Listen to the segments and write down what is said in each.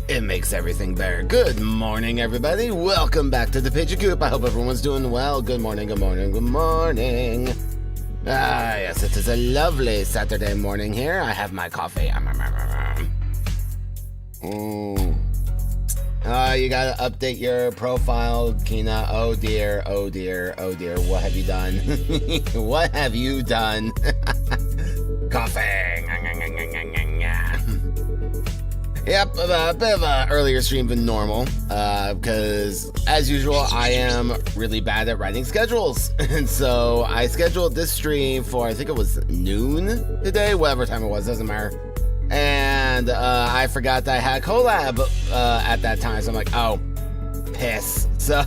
It makes everything better. Good morning, everybody. Welcome back to the Pigeon Coop. I hope everyone's doing well. Good morning, good morning, good morning. Ah, yes, it is a lovely Saturday morning here. I have my coffee. You gotta update your profile, Kina. Oh dear, oh dear, oh dear. What have you done? What have you done? Coffee. Yep, a bit of an earlier stream than normal, because as usual, I am really bad at writing schedules. And so I scheduled this stream for, I think it was noon today, whatever time it was, doesn't matter. And I forgot that I had collab at that time, so I'm like, oh, piss. So,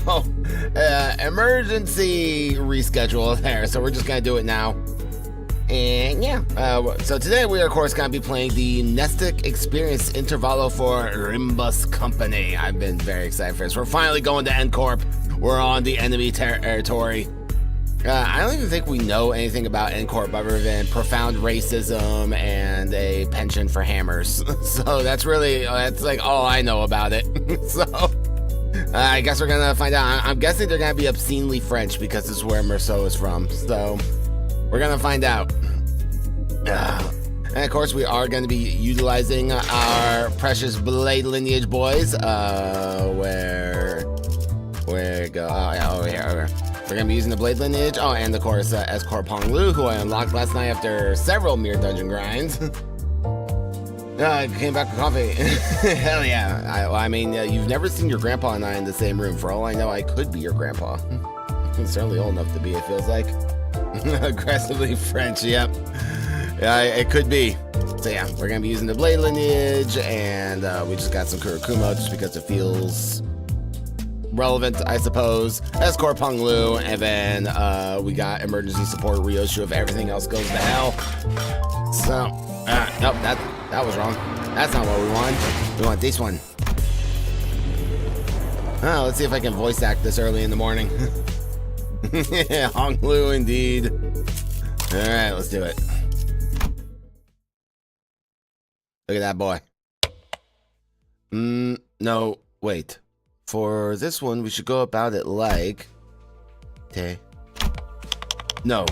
emergency reschedule there, so we're just gonna do it now. And yeah, so today we are, of course, going to be playing the Mnestic Experience Intervallo for Limbus Company. I've been very excited for this. We're finally going to N-Corp. We're on the enemy territory. I don't even think we know anything about N-Corp other than profound racism and a penchant for hammers. So that's really, that's like all I know about it. So I guess we're going to find out. I'm guessing they're going to be obscenely French because this is where Merceau is from. So we're gonna find out. And of course, we are gonna be utilizing our precious blade lineage boys. Where go? Oh yeah, over here. We're gonna be using the blade lineage. Oh, and of course, Escort Pong Lu, who I unlocked last night after several mere dungeon grinds. I came back with coffee. Hell yeah. I mean, you've never seen your grandpa and I in the same room. For all I know, I could be your grandpa. He's certainly old enough to be, it feels like. Aggressively French, yep. Yeah, it could be. So yeah, we're gonna be using the blade lineage, and we just got some Kurikumo just because it feels relevant, I suppose. Escort Pong Lu, and then we got emergency support Ryoshu if everything else goes to hell. So, nope, that was wrong. That's not what we want. We want this one. Oh, let's see if I can voice act this early in the morning. Yeah, Hong Lu indeed. Alright, let's do it. Look at that boy. No, wait. For this one, we should go about it like... Okay. No,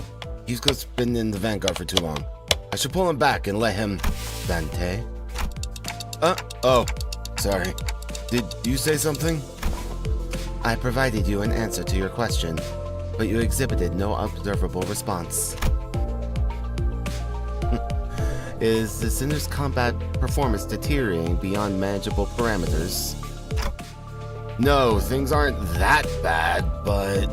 he's just been in the Vanguard for too long. I should pull him back and let him... Dante? Oh, sorry. Did you say something? I provided you an answer to your question, but you exhibited no observable response. Is the Sinner's combat performance deteriorating beyond manageable parameters? No, things aren't that bad, but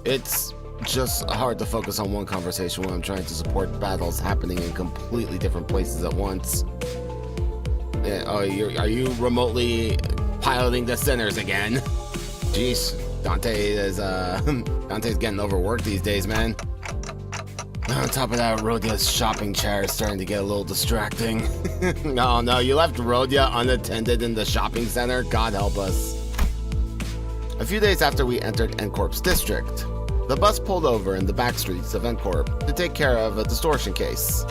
it's just hard to focus on one conversation when I'm trying to support battles happening in completely different places at once. Yeah, oh, are you remotely piloting the Sinners again? Jeez. Dante's getting overworked these days, man. On top of that, Rodia's shopping chair is starting to get a little distracting. No, you left Rodia unattended in the shopping center? God help us. A few days after we entered N-Corp's district, the bus pulled over in the back streets of N-Corp to take care of a distortion case.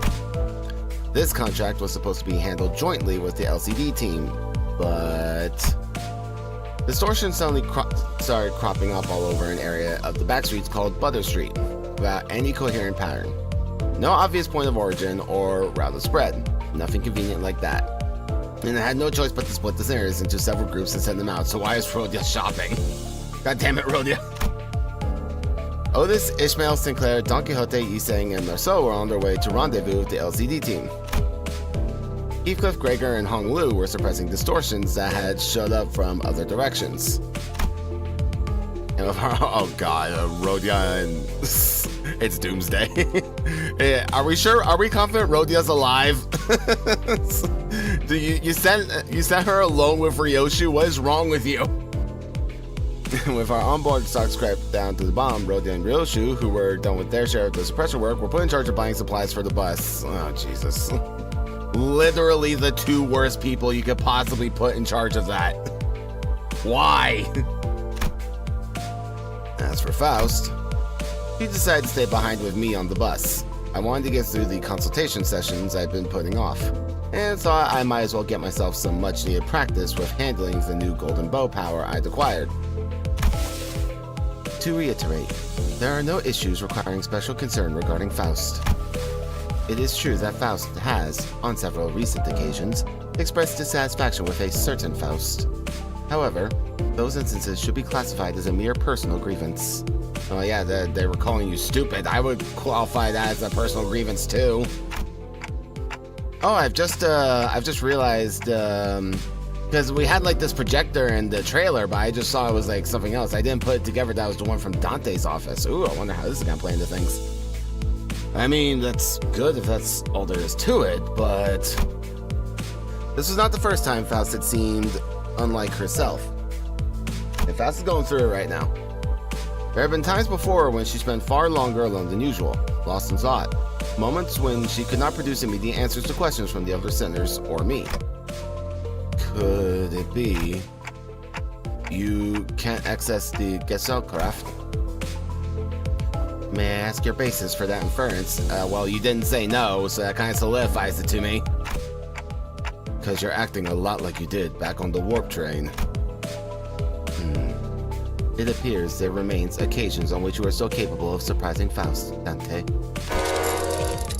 This contract was supposed to be handled jointly with the LCD team, but... distortion suddenly started cropping up all over an area of the back streets called Butter Street, without any coherent pattern. No obvious point of origin or route of spread. Nothing convenient like that. And I had no choice but to split the sinners into several groups and send them out, so why is Rodia shopping? God damn it, Rodia. Otis, Ishmael, Sinclair, Don Quixote, Yiseng, and Merceau were on their way to rendezvous with the LCD team. Heathcliff, Gregor, and Hong Lu were suppressing distortions that had showed up from other directions. And oh god, Rodia and it's Doomsday. Yeah, are we sure? Are we confident Rodia's alive? Do you sent her alone with Ryoshu? What is wrong with you? With our onboard stock scrapped down to the bomb, Rodia and Ryoshu, who were done with their share of the suppression work, were put in charge of buying supplies for the bus. Oh Jesus. Literally the two worst people you could possibly put in charge of that. Why? As for Faust, he decided to stay behind with me on the bus. I wanted to get through the consultation sessions I'd been putting off, and thought I might as well get myself some much needed practice with handling the new golden bow power I'd acquired. To reiterate, there are no issues requiring special concern regarding Faust. It is true that Faust has, on several recent occasions, expressed dissatisfaction with a certain Faust. However, those instances should be classified as a mere personal grievance. Oh yeah, they were calling you stupid. I would qualify that as a personal grievance too. Oh, I've just realized, because we had like this projector in the trailer, but I just saw it was like something else. I didn't put it together that was the one from Dante's office. Ooh, I wonder how this is gonna play into things. I mean, that's good if that's all there is to it, but this was not the first time Faust had seemed unlike herself. And Faust is going through it right now. There have been times before when she spent far longer alone than usual, lost in thought. Moments when she could not produce immediate answers to questions from the other sinners or me. Could it be you can't access the Gesellschaft? May I ask your basis for that inference? Well, you didn't say no, so that kind of solidifies it to me. Because you're acting a lot like you did back on the warp train. It appears there remains occasions on which you are so capable of surprising Faust, Dante.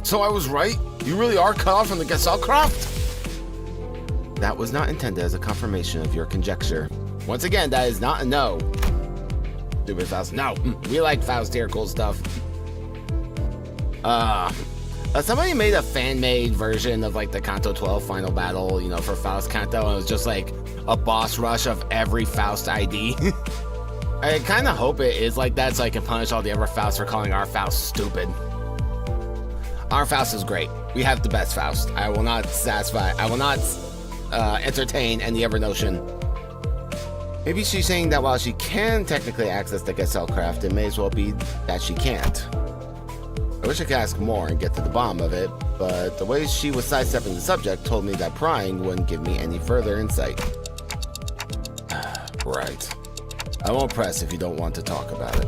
So I was right? You really are cut off from the Gesellschaft? That was not intended as a confirmation of your conjecture. Once again, that is not a no. Stupid Faust. No, we like Faust here, cool stuff. Somebody made a fan-made version of like the Canto 12 final battle, you know, for Faust Canto, and it was just like a boss rush of every Faust ID. I kind of hope it is like that so I can punish all the other Fausts for calling our Faust stupid. Our Faust is great. We have the best Faust. I will not entertain any other notion. Maybe she's saying that while she can technically access the Gesellschaft, it may as well be that she can't. I wish I could ask more and get to the bottom of it, but the way she was sidestepping the subject told me that prying wouldn't give me any further insight. Right. I won't press if you don't want to talk about it.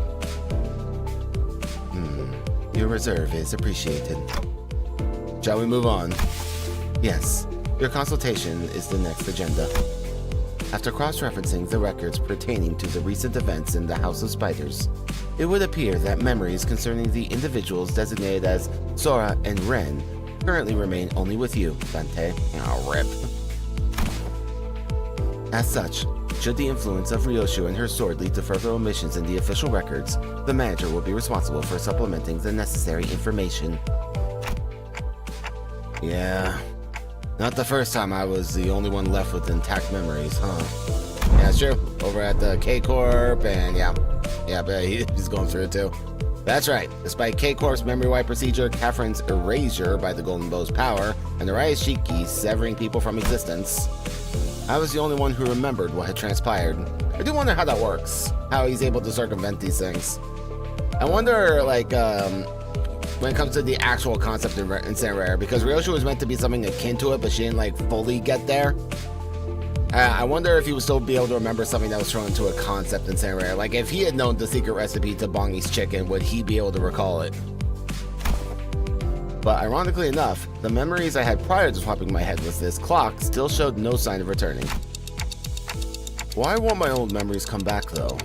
Your reserve is appreciated. Shall we move on? Yes. Your consultation is the next agenda. After cross-referencing the records pertaining to the recent events in the House of Spiders, it would appear that memories concerning the individuals designated as Sora and Ren currently remain only with you, Dante. Oh, rip. As such, should the influence of Ryoshu and her sword lead to further omissions in the official records, the manager will be responsible for supplementing the necessary information. Yeah. Not the first time I was the only one left with intact memories, huh? Yeah, it's true. Over at the K-Corp, and yeah, but he's going through it too. That's right. Despite K-Corp's memory wipe procedure, Catherine's erasure by the Golden Bow's power, and Arayashiki severing people from existence, I was the only one who remembered what had transpired. I do wonder how that works, how he's able to circumvent these things. I wonder, like, when it comes to the actual concept in Sanrare, because Ryoshu was meant to be something akin to it, but she didn't, like, fully get there. I wonder if he would still be able to remember something that was thrown into a concept in Sanrare. Like, if he had known the secret recipe to Bongi's chicken, would he be able to recall it? But ironically enough, the memories I had prior to swapping my head with this clock still showed no sign of returning. Why won't my old memories come back, though?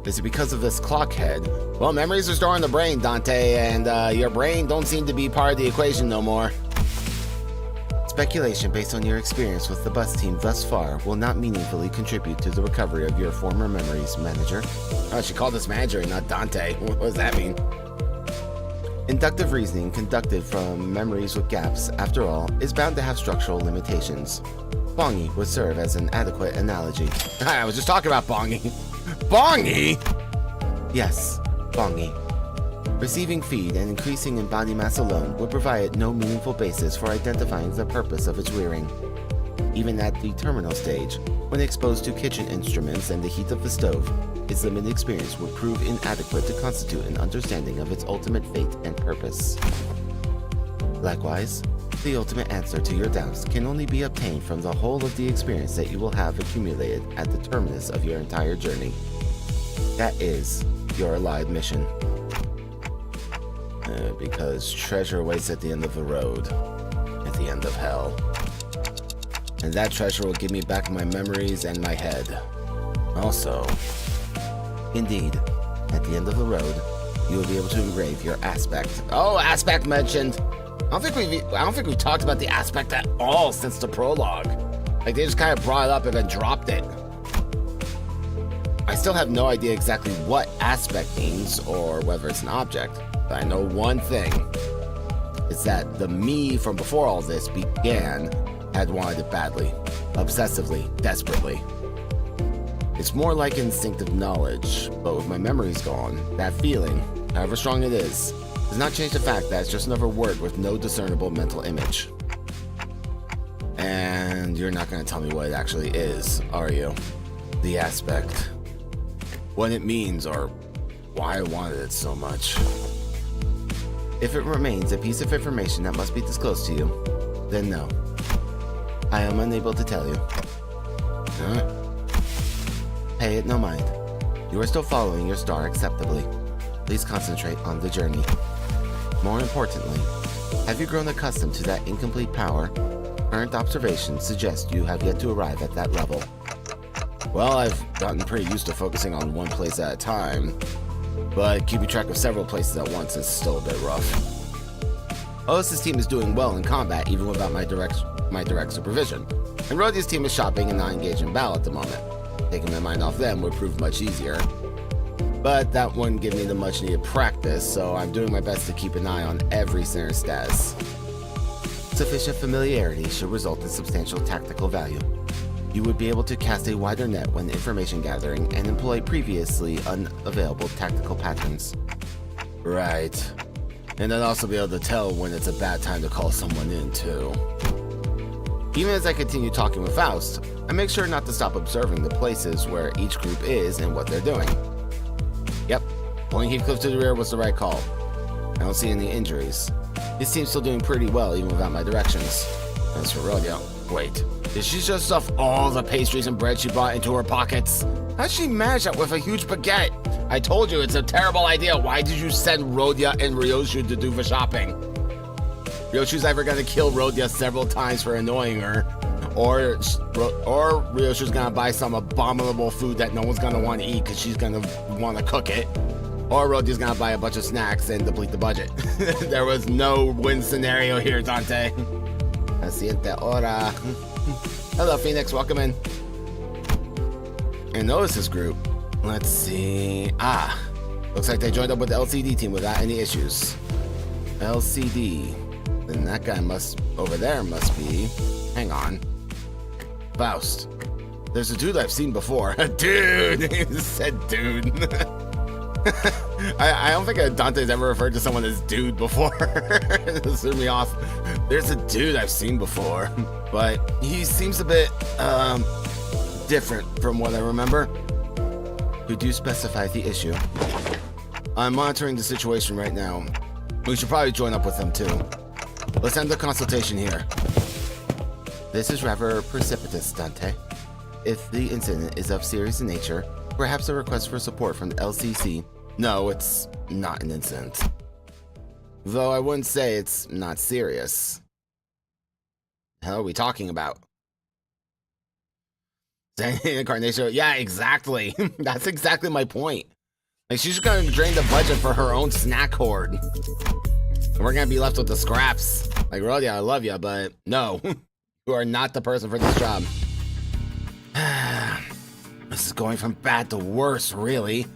Is it because of this clock head? Well, memories are stored in the brain, Dante, and your brain don't seem to be part of the equation no more. Speculation based on your experience with the bus team thus far will not meaningfully contribute to the recovery of your former memories, manager. Oh, she called us manager and not Dante. What does that mean? Inductive reasoning conducted from memories with gaps, after all, is bound to have structural limitations. Bongi would serve as an adequate analogy. I was just talking about Bongi. Bongi? Yes, Bongi. Receiving feed and increasing in body mass alone would provide no meaningful basis for identifying the purpose of its rearing. Even at the terminal stage, when exposed to kitchen instruments and the heat of the stove, its limited experience would prove inadequate to constitute an understanding of its ultimate fate and purpose. Likewise, the ultimate answer to your doubts can only be obtained from the whole of the experience that you will have accumulated at the terminus of your entire journey. That is your Allied mission. Because treasure waits at the end of the road, at the end of hell. And that treasure will give me back my memories and my head. Also, indeed, at the end of the road, you will be able to engrave your aspect. Oh, aspect mentioned. I don't think we've talked about the aspect at all since the prologue. Like, they just kind of brought it up and then dropped it. I still have no idea exactly what aspect means or whether it's an object, but I know one thing. is that the me from before all this began had wanted it badly, obsessively, desperately. It's more like instinctive knowledge, but with my memories gone, that feeling, however strong it is, does not change the fact that it's just another word with no discernible mental image. And you're not going to tell me what it actually is, are you? The aspect. What it means, or why I wanted it so much. If it remains a piece of information that must be disclosed to you, then no. I am unable to tell you. Huh? Pay it no mind. You are still following your star acceptably. Please concentrate on the journey. More importantly, have you grown accustomed to that incomplete power? Current observations suggest you have yet to arrive at that level. Well, I've gotten pretty used to focusing on one place at a time, but keeping track of several places at once is still a bit rough. Otis's team is doing well in combat even without my direct supervision, and Rhodia's team is shopping and not engaged in battle at the moment. Taking my mind off them would prove much easier, but that wouldn't give me the much needed practice, so I'm doing my best to keep an eye on every sinner's status. Sufficient familiarity should result in substantial tactical value. You would be able to cast a wider net when information gathering and employ previously unavailable tactical patterns. Right. And I'd also be able to tell when it's a bad time to call someone in, too. Even as I continue talking with Faust, I make sure not to stop observing the places where each group is and what they're doing. Yep, pulling Heathcliff to the rear was the right call. I don't see any injuries. His team's still doing pretty well even without my directions. As for Rhodia, wait, did she just stuff all the pastries and bread she bought into her pockets? How'd she manage that with a huge baguette? I told you it's a terrible idea. Why did you send Rhodia and Ryoshu to do the shopping? Ryoshu's either gonna kill Rhodia several times for annoying her, or Ryoshu's gonna buy some abominable food that no one's gonna want to eat because she's gonna want to cook it, or Rhodia's gonna buy a bunch of snacks and deplete the budget. There was no win scenario here, Dante. La siguiente hora. Hello, Phoenix. Welcome in. And Otis's group. Let's see. Looks like they joined up with the LCD team without any issues. LCD. Then that guy over there must be. Hang on. Faust. There's a dude I've seen before. Dude! He said dude. I don't think Dante's ever referred to someone as dude before. This threw me off. There's a dude I've seen before, but he seems a bit, different from what I remember. Could you specify the issue? I'm monitoring the situation right now. We should probably join up with them too. Let's end the consultation here. This is rather precipitous, Dante. If the incident is of serious nature, perhaps a request for support from the LCC. No, it's not an incident. Though I wouldn't say it's not serious. The hell are we talking about? Incarnation? Yeah, exactly. That's exactly my point. Like, she's just gonna drain the budget for her own snack hoard. And we're gonna be left with the scraps. Like, Rhodia, I love you, but no. You are not the person for this job. This is going from bad to worse, really.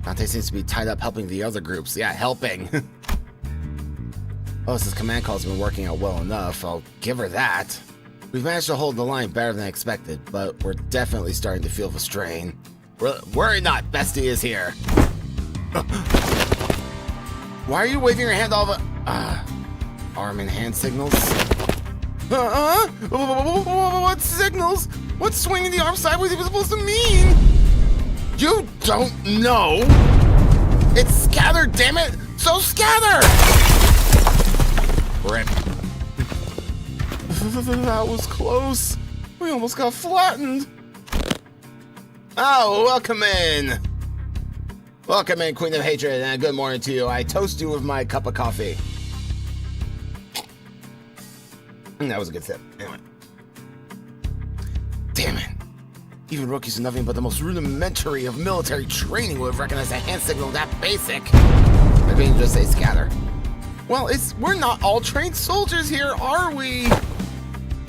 Dante seems to be tied up helping the other groups. Yeah, helping. Oh, this command call's been working out well enough. I'll give her that. We've managed to hold the line better than I expected, but we're definitely starting to feel the strain. Worry not, Bestie is here. Why are you waving your hand all the... arm and hand signals? What signals? What's swinging the arm sideways even supposed to mean? You don't know? It's scatter, damn it! So scatter! Rip. That was close. We almost got flattened. Oh, welcome in. Welcome in, Queen of Hatred, and good morning to you. I toast you with my cup of coffee. That was a good sip. Anyway. Damn it. Even rookies with nothing but the most rudimentary of military training would have recognized a hand signal that basic. I mean, just say scatter. Well, we're not all trained soldiers here, are we?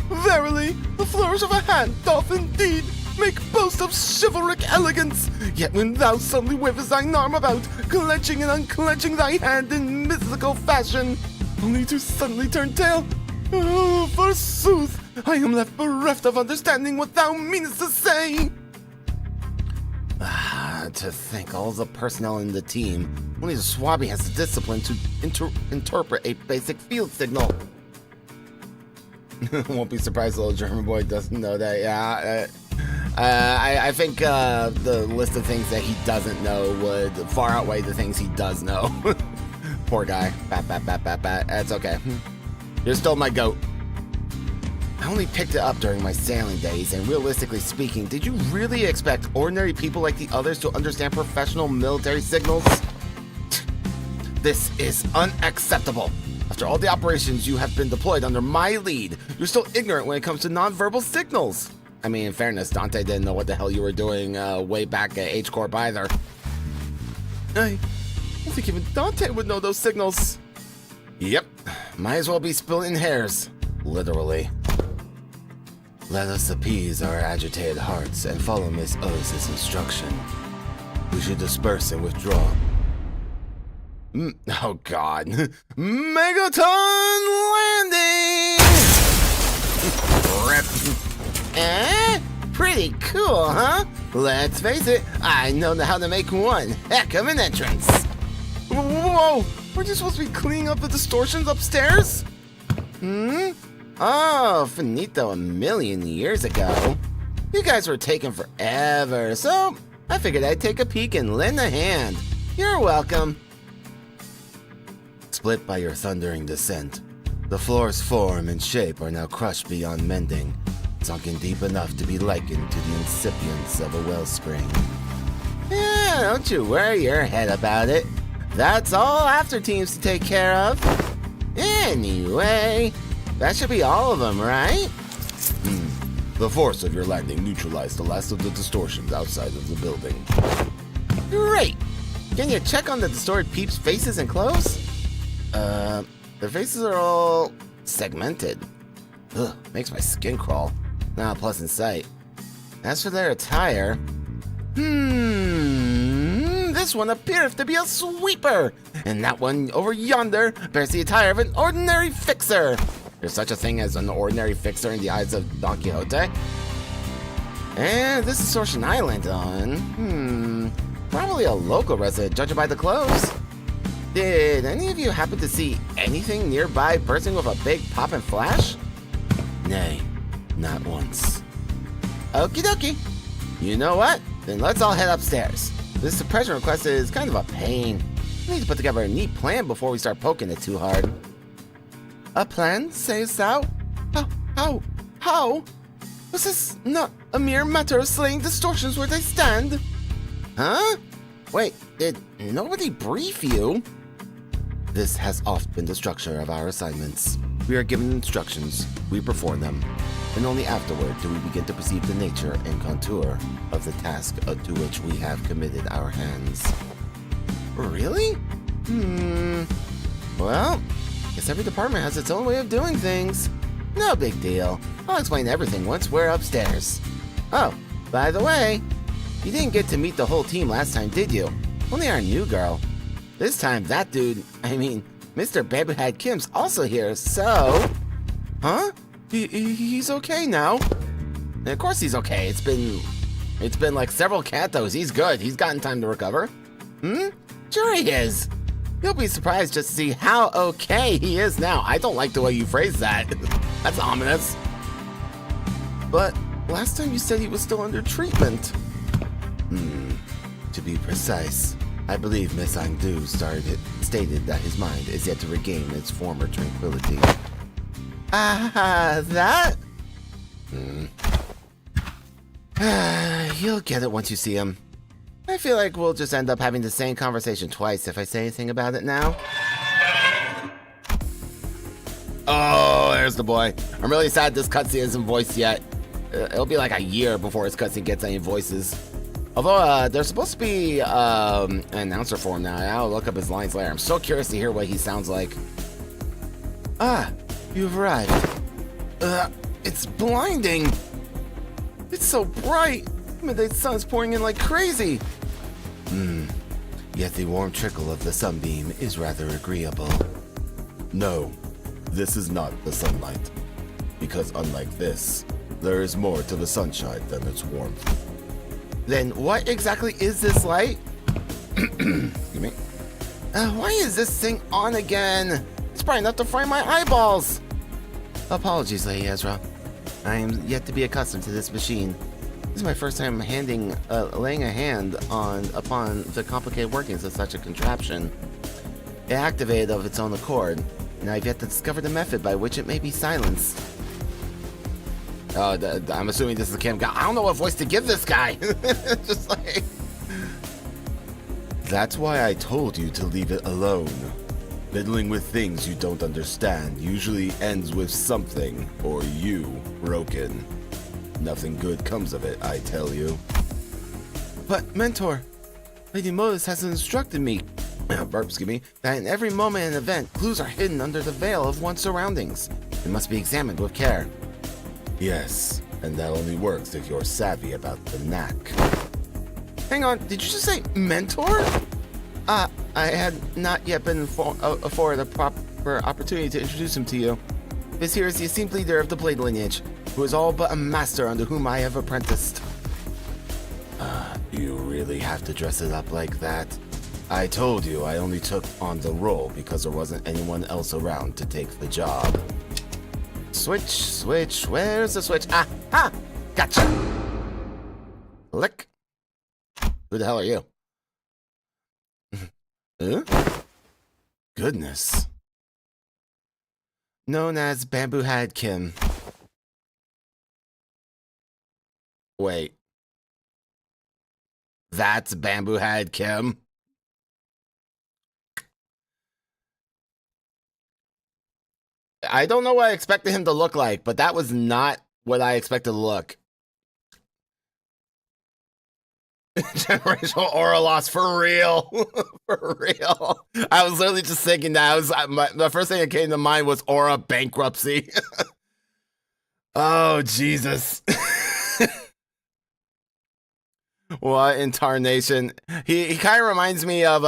Verily, the flourish of a hand doth indeed make boast of chivalric elegance. Yet when thou suddenly wavest thine arm about, clenching and unclenching thy hand in mythical fashion, only to suddenly turn tail. Oh, forsooth, I am left bereft of understanding what thou meanest to say. To think all the personnel in the team, only the Swabby has the discipline to interpret a basic field signal. Won't be surprised the little German boy doesn't know that. Yeah, I think the list of things that he doesn't know would far outweigh the things he does know. Poor guy. Bat. That's okay. You're still my goat. I only picked it up during my sailing days, and realistically speaking, did you really expect ordinary people like the others to understand professional military signals? This is unacceptable. After all the operations you have been deployed under my lead, you're still ignorant when it comes to nonverbal signals. I mean, in fairness, Dante didn't know what the hell you were doing way back at H-Corp either. I don't think even Dante would know those signals. Yep, might as well be splitting hairs. Literally. Let us appease our agitated hearts and follow Miss O's instruction. We should disperse and withdraw. Oh god. Megaton landing! Rip. Pretty cool, huh? Let's face it, I know how to make one heck of an entrance. Whoa! Weren't you supposed to be cleaning up the distortions upstairs? Oh, finito a million years ago. You guys were taking forever, so I figured I'd take a peek and lend a hand. You're welcome. Split by your thundering descent, the floor's form and shape are now crushed beyond mending, sunken deep enough to be likened to the incipience of a wellspring. Yeah, don't you worry your head about it. That's all after teams to take care of. Anyway, that should be all of them, right? The force of your landing neutralized the last of the distortions outside of the building. Great! Can you check on the distorted peeps' faces and clothes? Their faces are all segmented. Ugh, makes my skin crawl. Not a pleasant sight. As for their attire, this one appears to be a sweeper, and that one over yonder bears the attire of an ordinary fixer. There's such a thing as an ordinary fixer in the eyes of Don Quixote. And this distortion I landed on, probably a local resident, judging by the clothes. Did any of you happen to see anything nearby bursting with a big pop and flash? Nay, not once. Okie dokie. You know what? Then let's all head upstairs. This suppression request is kind of a pain. We need to put together a neat plan before we start poking it too hard. A plan, sayest thou? How? Was this not a mere matter of slaying distortions where they stand? Huh? Wait, did nobody brief you? This has oft been the structure of our assignments. We are given instructions, we perform them, and only afterward do we begin to perceive the nature and contour of the task to which we have committed our hands. Really? Well, guess every department has its own way of doing things. No big deal. I'll explain everything once we're upstairs. Oh, by the way, you didn't get to meet the whole team last time, did you? Only our new girl. This time, that dude, Mr. Babyhead Kim's also here, so... Huh? He's okay now. And of course he's okay. It's been like several cantos. He's good. He's gotten time to recover. Sure he is. You'll be surprised just to see how okay he is now. I don't like the way you phrase that. That's ominous. But last time you said he was still under treatment. To be precise, I believe Miss Angdu stated that his mind is yet to regain its former tranquility. That? You'll get it once you see him. I feel like we'll just end up having the same conversation twice if I say anything about it now. Oh, there's the boy. I'm really sad this cutscene isn't voiced yet. It'll be like a year before his cutscene gets any voices. Although, there's supposed to be an announcer for him now. I'll look up his lines later. I'm so curious to hear what he sounds like. You've arrived. It's blinding. It's so bright. Midday sun's pouring in like crazy. Yet the warm trickle of the sunbeam is rather agreeable. No, this is not the sunlight. Because unlike this, there is more to the sunshine than its warmth. Then what exactly is this light? Excuse me. Why is this thing on again? It's bright enough to fry my eyeballs. Apologies, Lady Ezra. I am yet to be accustomed to this machine. This is my first time laying a hand upon the complicated workings of such a contraption. It activated of its own accord, and I've yet to discover the method by which it may be silenced. I'm assuming this is a Kim guy. I don't know what voice to give this guy. Just like... That's why I told you to leave it alone. Fiddling with things you don't understand usually ends with something, or you, broken. Nothing good comes of it, I tell you. But, Mentor, Lady Modus has instructed me, excuse me, that in every moment and event, clues are hidden under the veil of one's surroundings. They must be examined with care. Yes, and that only works if you're savvy about the knack. Hang on, did you just say mentor? I had not yet been afforded a proper opportunity to introduce him to you. This here is the esteemed leader of the Blade lineage, who is all but a master under whom I have apprenticed. You really have to dress it up like that? I told you I only took on the role because there wasn't anyone else around to take the job. Switch, where's the switch? Ah, gotcha! Click. Who the hell are you? Huh? Goodness. Known as Bamboo Head Kim. Wait. That's Bamboo Head Kim? I don't know what I expected him to look like, but that was not what I expected to look. Generational aura loss for real. For real. I was literally just thinking that. The first thing that came to mind was aura bankruptcy. Oh, Jesus. What in tarnation? He kind of reminds me of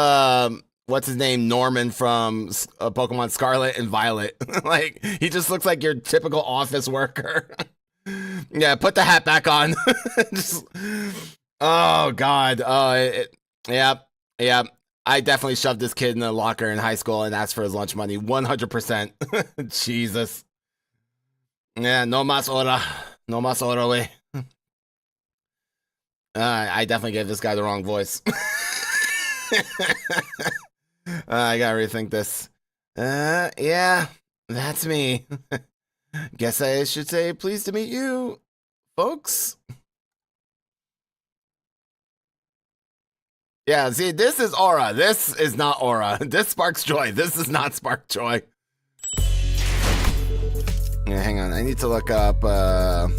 what's his name, Norman from Pokemon Scarlet and Violet. Like, he just looks like your typical office worker. Yeah, put the hat back on. Just, oh God. Yeah. I definitely shoved this kid in the locker in high school and asked for his lunch money. 100%. Jesus. Yeah, no mas ora. No mas ora, way. I definitely gave this guy the wrong voice. I gotta rethink this. Yeah, that's me. Guess I should say pleased to meet you, folks. Yeah, see, this is aura. This is not aura. This sparks joy. This does not spark joy. Yeah, hang on. I need to look up, the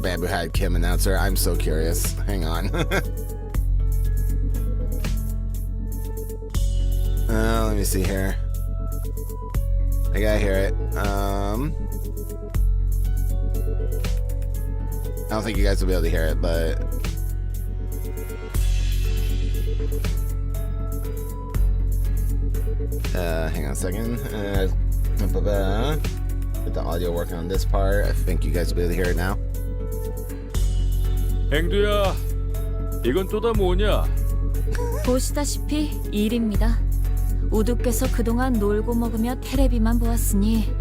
Bamboo Head Kim announcer. I'm so curious. Hang on. Let me see here. I gotta hear it. I don't think you guys will be able to hear it, but... hang on a second. Get the audio working on this part. I think you guys will be able to hear it now. 행두야, 이건 또 다 뭐냐? 보시다시피 일입니다. 우두께서 그동안 놀고 먹으며 테레비만 보았으니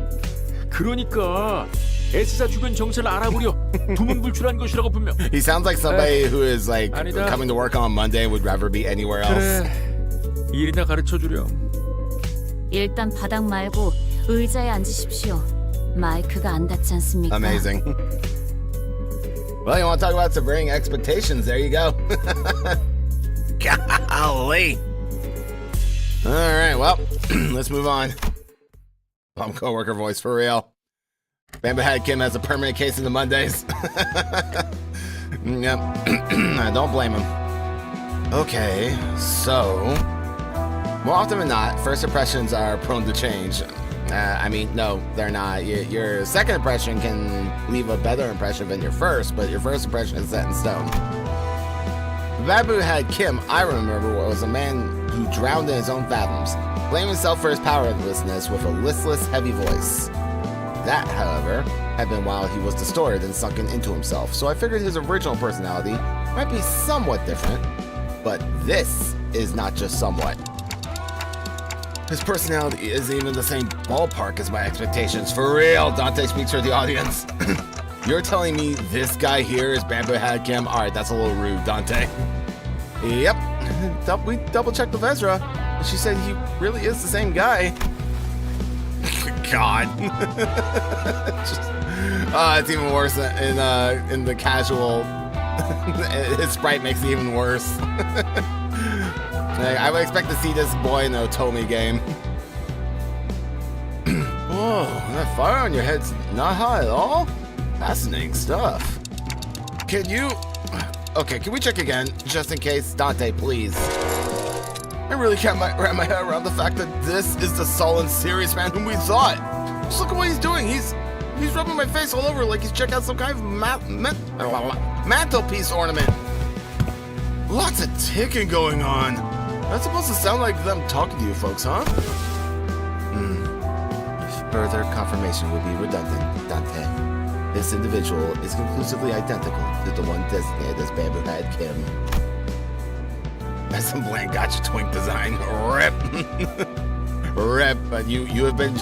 그러니까 S사 주변 정세를 알아보려 두문불출한 것이라고 분명. He sounds like somebody who is like 아니다. coming to work on Monday and would rather be anywhere else. 그래, 일이나 가르쳐 주렴. 일단 바닥 말고 의자에 앉으십시오. 마이크가 안 닿지 않습니까? Amazing. Well, you want to talk about subverting expectations? There you go. Golly. All right, well, let's move on. I'm coworker voice for real. Bamboo Head Kim has a permanent case in the Mondays. Yep. I don't blame him. Okay, so more often than not, first impressions are prone to change. I mean, no, they're not. Your second impression can leave a better impression than your first, but your first impression is set in stone. Bamboo Head Kim, I remember, was a man who drowned in his own fathoms, blaming himself for his powerlessness with a listless, heavy voice. That, however, had been while he was distorted and sunken into himself, so I figured his original personality might be somewhat different, but this is not just somewhat. His personality isn't even the same ballpark as my expectations. For real, Dante speaks for the audience. You're telling me this guy here is Bamboo Hat Kim? Alright, that's a little rude, Dante. Yep, we double-checked with Ezra, and she said he really is the same guy. God. It's even worse in the casual. His sprite makes it even worse. I would expect to see this boy in an Otomi game. Whoa, that fire on your head's not hot at all? Fascinating stuff. Can we check again, just in case? Dante, please. I really can't wrap my head around the fact that this is the sullen, serious man whom we thought. Just look at what he's doing. He's rubbing my face all over like he's checking out some kind of mantelpiece ornament. Lots of ticking going on. That's supposed to sound like them talking to you folks, huh? Further confirmation would be redundant, Dante. This individual is conclusively identical to the one designated as Bamboo Hat Kim. That's some bland gotcha twink design. Rip. Rip, but you have been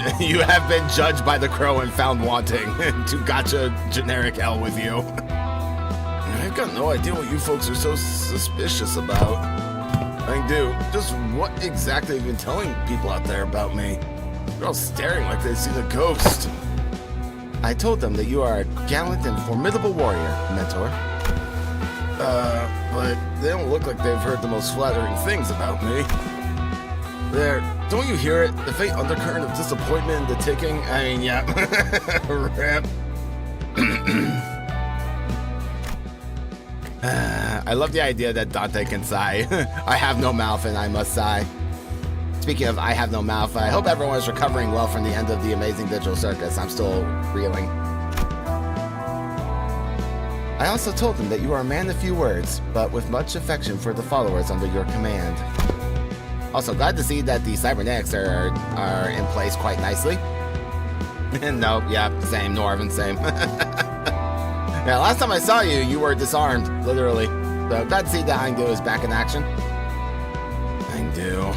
judged by the crow and found wanting to gotcha generic hell with you. I've got no idea what you folks are so suspicious about. I do. Just what exactly have you been telling people out there about me? They're all staring like they've seen a ghost. I told them that you are a gallant and formidable warrior, Mentor. But they don't look like they've heard the most flattering things about me. There, don't you hear it? The faint undercurrent of disappointment and the ticking? I mean, yeah. Rip. I love the idea that Dante can sigh. I have no mouth and I must sigh. Speaking of I have no mouth, I hope everyone is recovering well from the end of the amazing digital circus. I'm still reeling. I also told them that you are a man of few words, but with much affection for the followers under your command. Also, glad to see that the cybernetics are in place quite nicely. No, yeah, same, Norvin, same. Yeah, last time I saw you, you were disarmed, literally. So glad to see that Hangdu is back in action. Hangdu.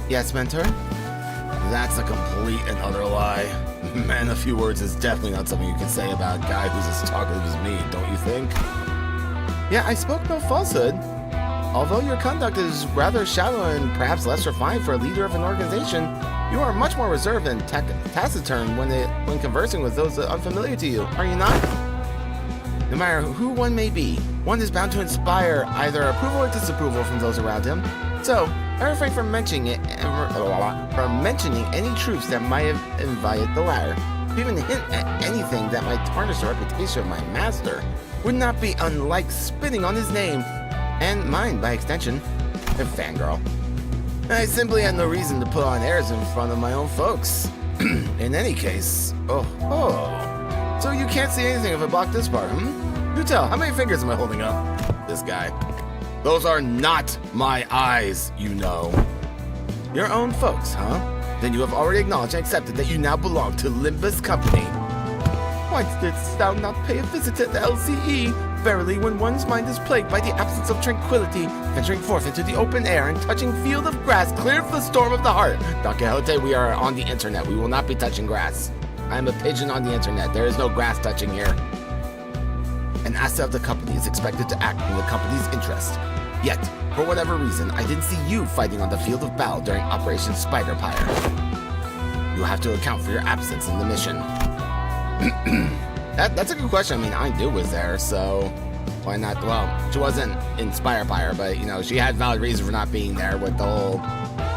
Yes, Mentor? That's a complete and utter lie. Man, a few words is definitely not something you can say about a guy who's as talkative as me, don't you think? Yeah, I spoke no falsehood. Although your conduct is rather shallow and perhaps less refined for a leader of an organization, you are much more reserved and taciturn when conversing with those unfamiliar to you, are you not? No matter who one may be, one is bound to inspire either approval or disapproval from those around him. So, I refrain from mentioning any truths that might have invited the latter. To even hint at anything that might tarnish the reputation of my master would not be unlike spitting on his name, and mine by extension. Fangirl. I simply had no reason to put on airs in front of my own folks. In any case, so you can't see anything if I block this part, Do tell, how many fingers am I holding up? This guy. Those are not my eyes, you know. Your own folks, huh? Then you have already acknowledged and accepted that you now belong to Limbus Company. Why didst thou not pay a visit to the LCE? Verily, when one's mind is plagued by the absence of tranquility, venturing forth into the open air and touching field of grass clear of the storm of the heart. Don Quixote, we are on the internet. We will not be touching grass. I am a pigeon on the internet. There is no grass touching here. An asset of the company is expected to act in the company's interest. Yet, for whatever reason, I didn't see you fighting on the field of battle during Operation Spider-Pyre. You'll have to account for your absence in the mission. That's a good question. I mean, Hangdu was there, so why not? Well, she wasn't in Spider-Pyre, but, you know, she had valid reason for not being there with the whole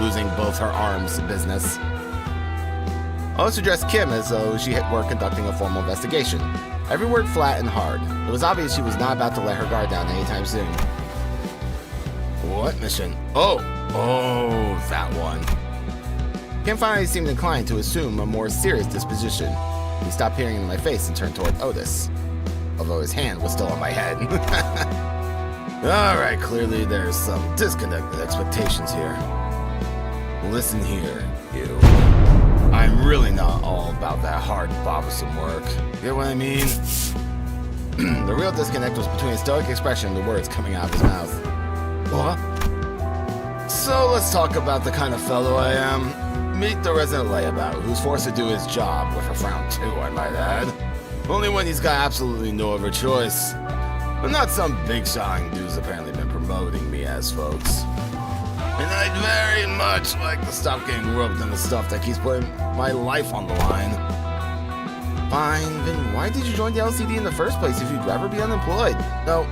losing both her arms business. I also addressed Kim as though she were conducting a formal investigation. Every word flat and hard. It was obvious she was not about to let her guard down anytime soon. What mission? Oh, that one. Kim finally seemed inclined to assume a more serious disposition. He stopped peering in my face and turned toward Otis, although his hand was still on my head. Alright, clearly there's some disconnected expectations here. Listen here, you. I'm really not all about that hard bothersome work. Get what I mean? The real disconnect was between his stoic expression and the words coming out of his mouth. What? So let's talk about the kind of fellow I am. Meet the resident layabout, who's forced to do his job, with a frown too, I might add. Only when he's got absolutely no other choice. But not some big shine dude's apparently been promoting me as, folks. And I'd very much like to stop getting roped into stuff that keeps putting my life on the line. Fine, then why did you join the LCD in the first place if you'd rather be unemployed? No,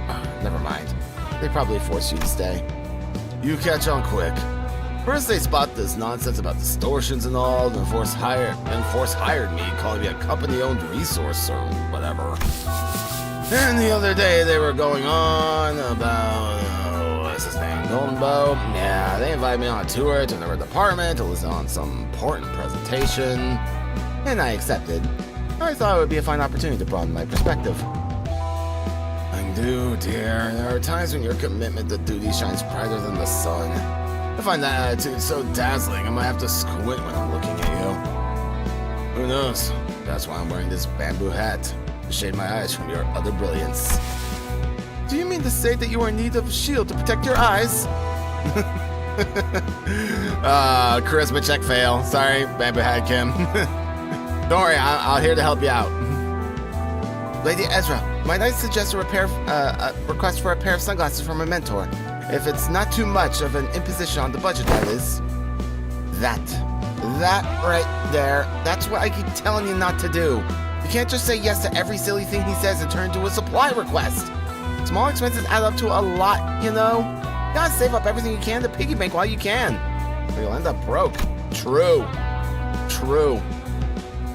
never mind. They probably forced you to stay. You catch on quick. First they spot this nonsense about distortions and all, then Force hired me, calling me a company-owned resource or whatever. And the other day they were going on about, what's his name, Golden Bow? Yeah, they invited me on a tour to another department to listen on some important presentation. And I accepted. I thought it would be a fine opportunity to broaden my perspective. I do, dear. There are times when your commitment to duty shines brighter than the sun. I find that attitude so dazzling I might have to squint when I'm looking at you. Who knows? That's why I'm wearing this bamboo hat, to shade my eyes from your utter brilliance. Do you mean to say that you are in need of a shield to protect your eyes? Charisma check fail. Sorry, bamboo hat Kim. Don't worry, I'm here to help you out. Lady Ezra, might I suggest a request for a pair of sunglasses from a mentor? If it's not too much of an imposition on the budget, that is. That right there, that's what I keep telling you not to do. You can't just say yes to every silly thing he says and turn into a supply request. Small expenses add up to a lot, you know? You gotta save up everything you can to piggy bank while you can, or you'll end up broke. True.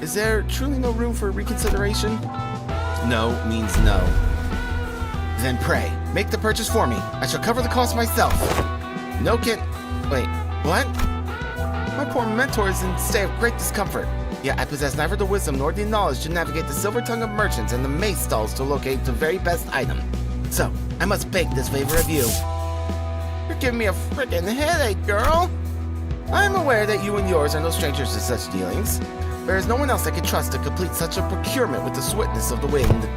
Is there truly no room for reconsideration? No means no. Then pray, make the purchase for me. I shall cover the cost myself. No can... Wait, what? My poor mentor is in a state of great discomfort. Yet I possess neither the wisdom nor the knowledge to navigate the silver tongue of merchants and the mace stalls to locate the very best item. So, I must beg this favor of you. You're giving me a frickin' headache, girl. I am aware that you and yours are no strangers to such dealings. There is no one else I could trust to complete such a procurement with the swiftness of the wind.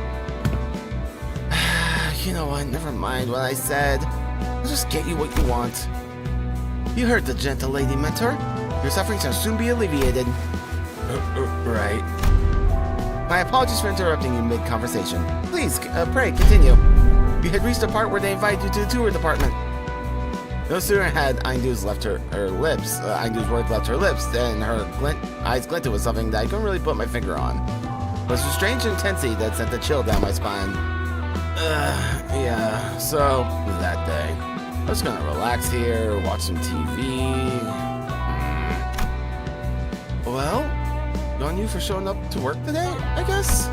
You know what, never mind what I said. I'll just get you what you want. You heard the gentle lady mentor. Your suffering shall soon be alleviated. Right. My apologies for interrupting you mid-conversation. Please, pray, continue. You had reached the part where they invited you to the tour department. No sooner had Aindu's words left her lips than her eyes glinted with something that I couldn't really put my finger on. It was a strange intensity that sent a chill down my spine. Yeah, so, that day. I was gonna relax here, watch some TV. Well, good on you for showing up to work today, I guess?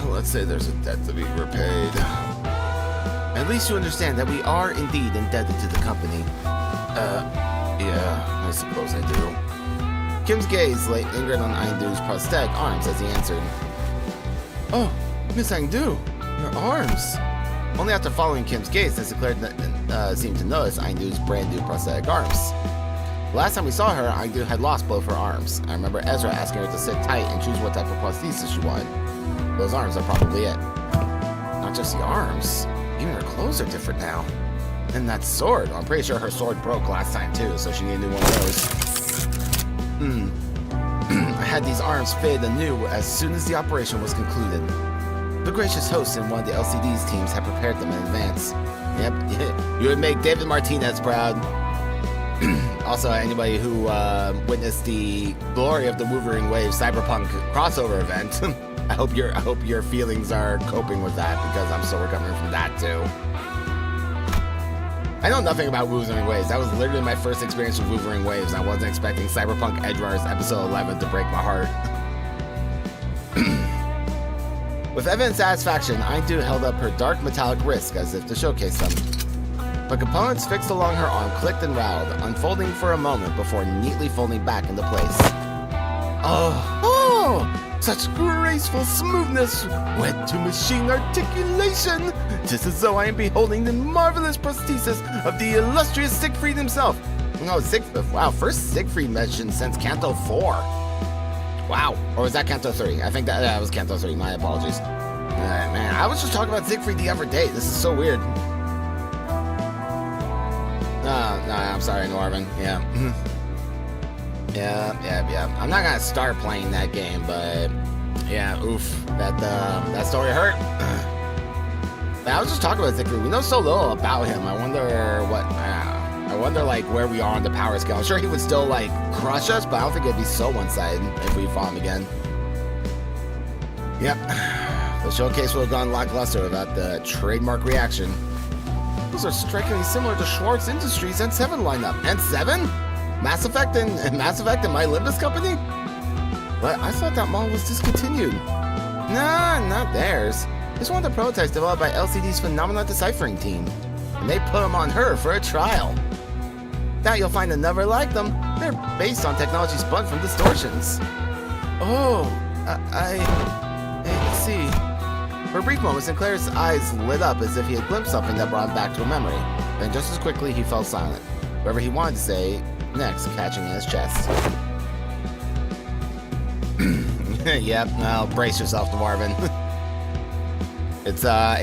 Let's say there's a debt to be repaid. At least you understand that we are indeed indebted to the company. Yeah, I suppose I do. Kim's gaze lingered on Aindu's prosthetic arms as he answered. Oh, Miss Aindu, your arms. Only after following Kim's gaze does Claire seem to notice Aindu's brand new prosthetic arms. The last time we saw her, Aindu had lost both her arms. I remember Ezra asking her to sit tight and choose what type of prosthesis she wanted. Those arms are probably it. Not just the arms, even her clothes are different now. And that sword, I'm pretty sure her sword broke last time too, so she needed a new one of those. I had these arms fitted anew as soon as the operation was concluded. The gracious host in one of the LCD's teams had prepared them in advance. Yep, you would make David Martinez proud. Also, anybody who witnessed the glory of the WtuberEN Wave Cyberpunk crossover event, I hope your feelings are coping with that, because I'm still recovering from that too. I know nothing about WtuberEN Waves. That was literally my first experience with WtuberEN Waves. I wasn't expecting Cyberpunk Edgerunners episode 11 to break my heart. With evident satisfaction, Aindu held up her dark metallic wrist as if to showcase them. The components fixed along her arm clicked and rattled, unfolding for a moment before neatly folding back into place. Oh, Such graceful smoothness, wed to machine articulation. Just as though I am beholding the marvelous prosthesis of the illustrious Siegfried himself. No, wow, first Siegfried mention since Canto 4. Wow, or was that Canto 3? I think that was Canto 3, my apologies. Man, I was just talking about Siegfried the other day. This is so weird. No, I'm sorry, Norman. Yeah. Yeah. I'm not gonna start playing that game, but yeah, oof. That story hurt. I was just talking about Siegfried. We know so little about him. I wonder like where we are on the power scale. I'm sure he would still like crush us, but I don't think it'd be so one-sided if we fought him again. Yep. The showcase would have gone lackluster without the trademark reaction. Those are strikingly similar to Schwartz Industries N7 lineup. N7? Mass Effect and my Limbus Company? But I thought that model was discontinued. Nah, not theirs. It's one of the prototypes developed by LCD's Phenomena Deciphering team. And they put them on her for a trial. Doubt you'll find another like them. They're based on technology spun from distortions. Oh, I see. For a brief moment, Sinclair's eyes lit up as if he had glimpsed something that brought him back to a memory. Then just as quickly, he fell silent. Whatever he wanted to say next, catching in his chest. Yep, well, brace yourself, Dwarven. It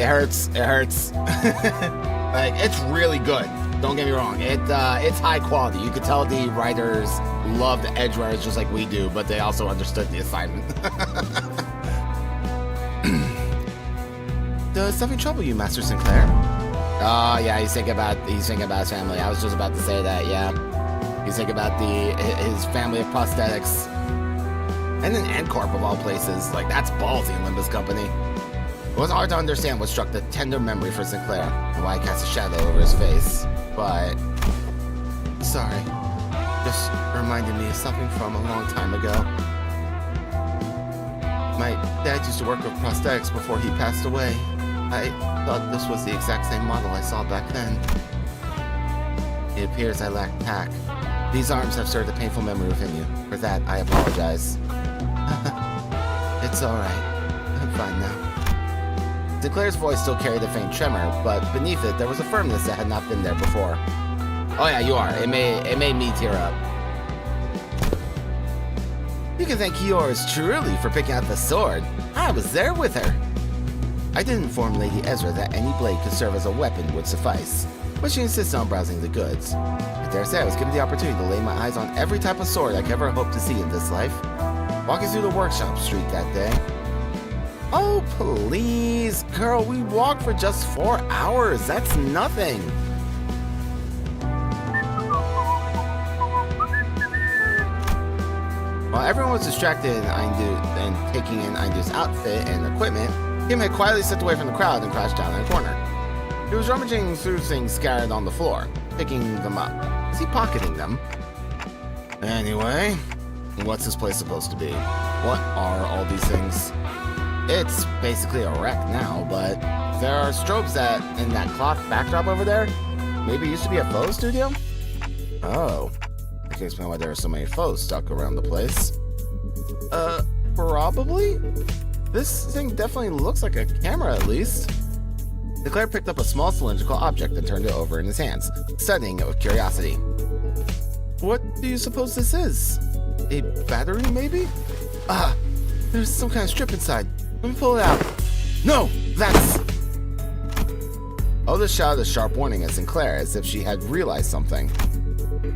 hurts. It hurts. Like, it's really good. Don't get me wrong. It's high quality. You could tell the writers loved edge runners just like we do, but they also understood the assignment. Does something trouble you, Master Sinclair? Oh, yeah, he's thinking about his family. I was just about to say that, yeah. He's thinking about his family of prosthetics. And an N-Corp of all places. Like, that's ballsy, Limbus Company. It was hard to understand what struck the tender memory for Sinclair, and why he cast a shadow over his face. But... sorry. Just reminded me of something from a long time ago. My dad used to work with prosthetics before he passed away. I thought this was the exact same model I saw back then. It appears I lack tact. These arms have stirred a painful memory within you. For that, I apologize. It's alright. I'm fine now. Sinclair's voice still carried a faint tremor, but beneath it, there was a firmness that had not been there before. Oh yeah, you are. It made me tear up. You can thank yours truly for picking out the sword. I was there with her. I did inform Lady Ezra that any blade could serve as a weapon would suffice, but she insisted on browsing the goods. I dare say I was given the opportunity to lay my eyes on every type of sword I could ever hope to see in this life. Walking through the workshop street that day. Oh, please, girl, we walked for just 4 hours. That's nothing. While everyone was distracted and taking in Aindu's outfit and equipment, Kim had quietly stepped away from the crowd and crouched down in a corner. He was rummaging through things scattered on the floor, picking them up. Is he pocketing them? Anyway, what's this place supposed to be? What are all these things? It's basically a wreck now, but there are strobes in that cloth backdrop over there. Maybe it used to be a photo studio? Oh. I can explain why there are so many photos stuck around the place. Probably? This thing definitely looks like a camera, at least. Sinclair picked up a small cylindrical object and turned it over in his hands, studying it with curiosity. What do you suppose this is? A battery, maybe? Ah, there's some kind of strip inside. Let me pull it out. No, that's... Oda shouted a sharp warning at Sinclair as if she had realized something.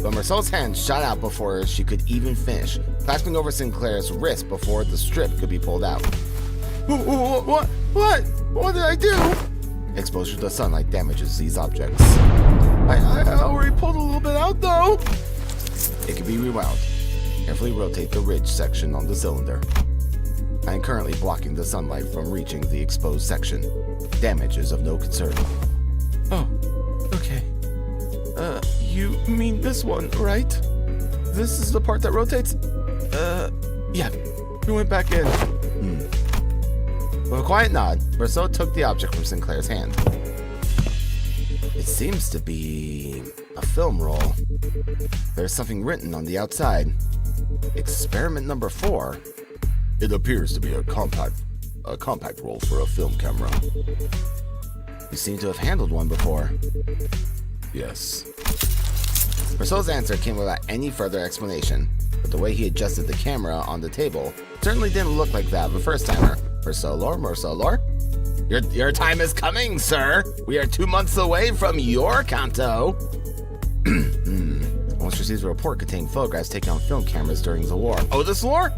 But Marcel's hand shot out before she could even finish, clasping over Sinclair's wrist before the strip could be pulled out. What? What did I do? Exposure to sunlight damages these objects. I already pulled a little bit out, though. It can be rewound. Carefully rotate the ridge section on the cylinder. I am currently blocking the sunlight from reaching the exposed section. Damage is of no concern. Oh, okay. You mean this one, right? This is the part that rotates? Yeah. We went back in. With a quiet nod, Marceau took the object from Sinclair's hand. It seems to be a film roll. There's something written on the outside. Experiment number 4. It appears to be a compact roll for a film camera. You seem to have handled one before. Yes. Rousseau's answer came without any further explanation, but the way he adjusted the camera on the table certainly didn't look like that of a first-timer. Rousseau, your time is coming, sir. We are 2 months away from your canto. Once receives a report containing photographs taken on film cameras during the war. Oh, this war?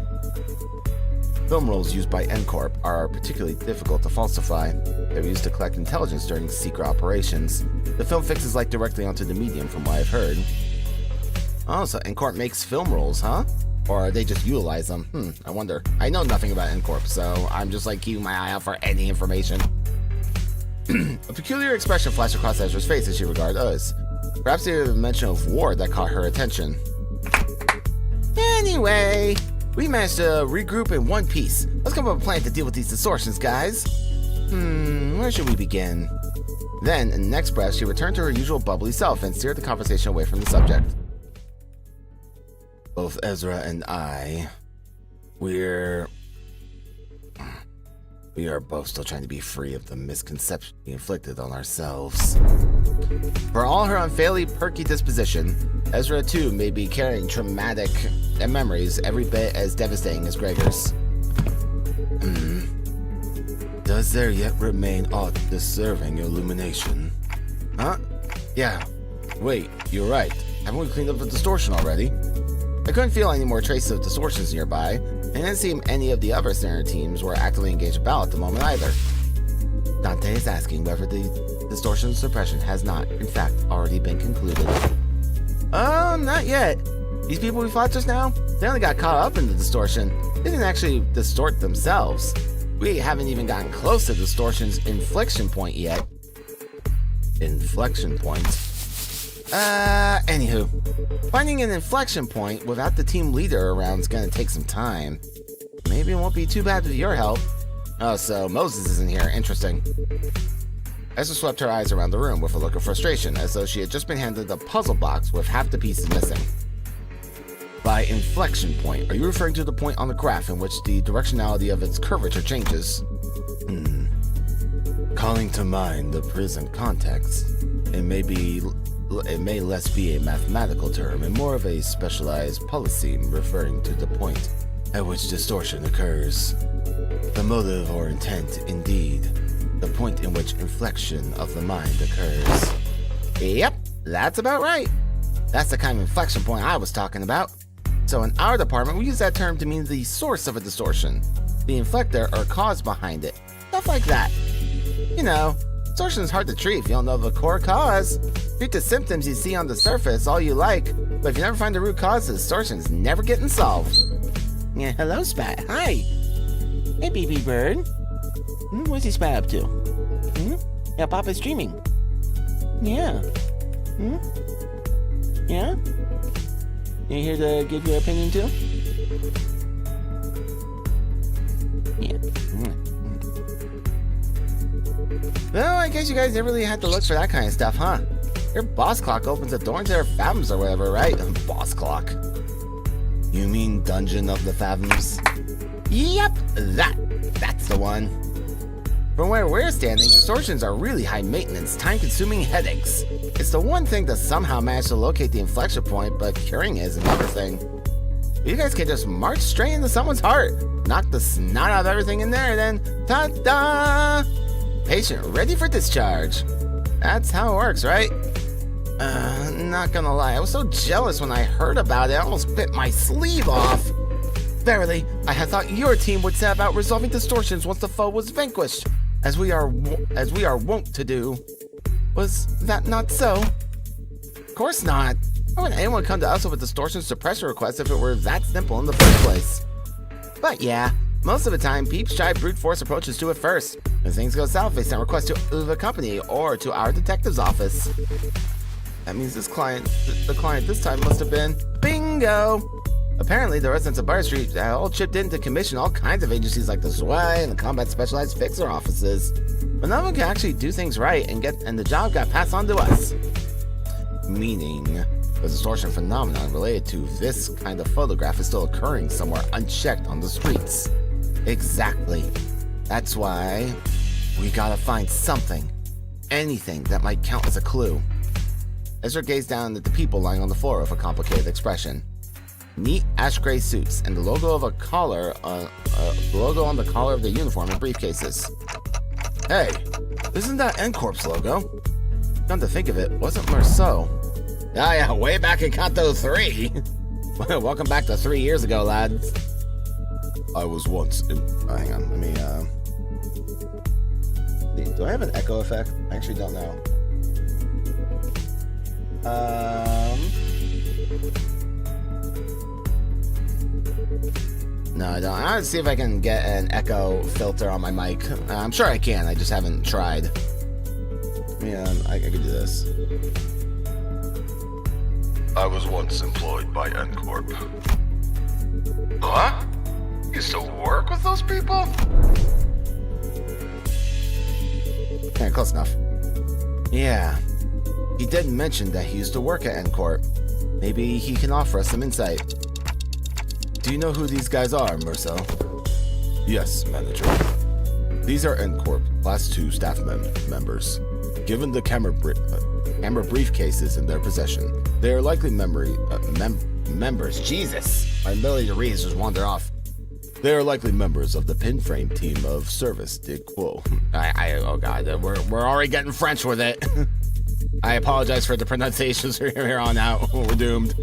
Film rolls used by N Corp are particularly difficult to falsify. They were used to collect intelligence during secret operations. The film fixes light directly onto the medium, from what I've heard. Oh, so N Corp makes film rolls, huh? Or they just utilize them? I wonder. I know nothing about N Corp, so I'm just like keeping my eye out for any information. A peculiar expression flashed across Ezra's face as she regarded us. Perhaps it was a mention of war that caught her attention. Anyway, we managed to regroup in one piece. Let's come up with a plan to deal with these distortions, guys. Where should we begin? Then, in the next breath, she returned to her usual bubbly self and steered the conversation away from the subject. Both Ezra and I, we are both still trying to be free of the misconception we inflicted on ourselves. For all her unfairly perky disposition, Ezra too may be carrying traumatic memories every bit as devastating as Gregor's. Does there yet remain aught deserving illumination? Huh? Yeah. Wait, you're right. Haven't we cleaned up the distortion already? I couldn't feel any more traces of distortions nearby, and it didn't seem any of the other center teams were actively engaged about at the moment either. Dante is asking whether the distortion suppression has not, in fact, already been concluded. Not yet. These people we fought just now, they only got caught up in the distortion. They didn't actually distort themselves. We haven't even gotten close to distortion's inflection point yet. Inflection point? Anywho. Finding an inflection point without the team leader around is gonna take some time. Maybe it won't be too bad with your help. Oh, so Moses isn't here. Interesting. Esther swept her eyes around the room with a look of frustration, as though she had just been handed a puzzle box with half the pieces missing. By inflection point, are you referring to the point on the graph in which the directionality of its curvature changes? Calling to mind the present context, it may less be a mathematical term and more of a specialized policy referring to the point at which distortion occurs. The motive or intent, indeed, the point in which inflection of the mind occurs. Yep, that's about right. That's the kind of inflection point I was talking about. So in our department, we use that term to mean the source of a distortion, the inflector or cause behind it, stuff like that. You know, distortion is hard to treat if you don't know the core cause. Treat the symptoms you see on the surface all you like, but if you never find the root cause, the distortion is never getting solved. Yeah, hello, Spat. Hi. Hey, BB Bird. What's this Spat up to? Yeah, Papa's streaming. Yeah. Yeah? You here to give your opinion too? Yeah. Well, I guess you guys never really had to look for that kind of stuff, huh? Your boss clock opens the door into their fathoms or whatever, right? Boss clock. You mean Dungeon of the Fathoms? Yep, that's the one. From where we're standing, distortions are really high maintenance, time-consuming headaches. It's the one thing to somehow manage to locate the inflection point, but curing it is another thing. You guys can just march straight into someone's heart, knock the snot out of everything in there, and then ta-da! Patient ready for discharge. That's how it works, right? Not gonna lie, I was so jealous when I heard about it, I almost bit my sleeve off. Verily, I had thought your team would set about resolving distortions once the foe was vanquished, as we are wont to do. Was that not so? Of course not. Why would anyone come to us with a distortion suppression request if it were that simple in the first place? But yeah, most of the time, peeps try brute force approaches to it first. If things go south, they send requests to the company or to our detective's office. That means the client this time must have been bingo. Apparently, the residents of Bar Street all chipped in to commission all kinds of agencies like the SWAT and the Combat Specialized Fixer offices. But none of them can actually do things right, and the job got passed on to us. Meaning, the distortion phenomenon related to this kind of photograph is still occurring somewhere unchecked on the streets. Exactly. That's why we gotta find something, anything that might count as a clue. Ezra gazed down at the people lying on the floor with a complicated expression. Neat ash gray suits and the logo of a collar, logo on the collar of the uniform and briefcases. Hey, isn't that N-Corp's logo? Come to think of it, wasn't Merceau? Ah, yeah, way back in Kanto 3. Welcome back to 3 years ago, lads. I was once in... Oh, hang on, let me, do I have an echo effect? I actually don't know. No, I don't. I want to see if I can get an echo filter on my mic. I'm sure I can, I just haven't tried. Yeah, I can do this. I was once employed by N-Corp. Huh? You still work with those people? Yeah, close enough. Yeah. He did mention that he used to work at N-Corp. Maybe he can offer us some insight. Do you know who these guys are, Merceau? Yes, manager. These are N-Corp Class 2 staff members. Given the camera briefcases in their possession, they are likely members. Jesus! My ability to read just wandered off. They are likely members of the pinframe team of Service de Quo. Oh god, we're already getting French with it. I apologize for the pronunciations from here on out. We're doomed.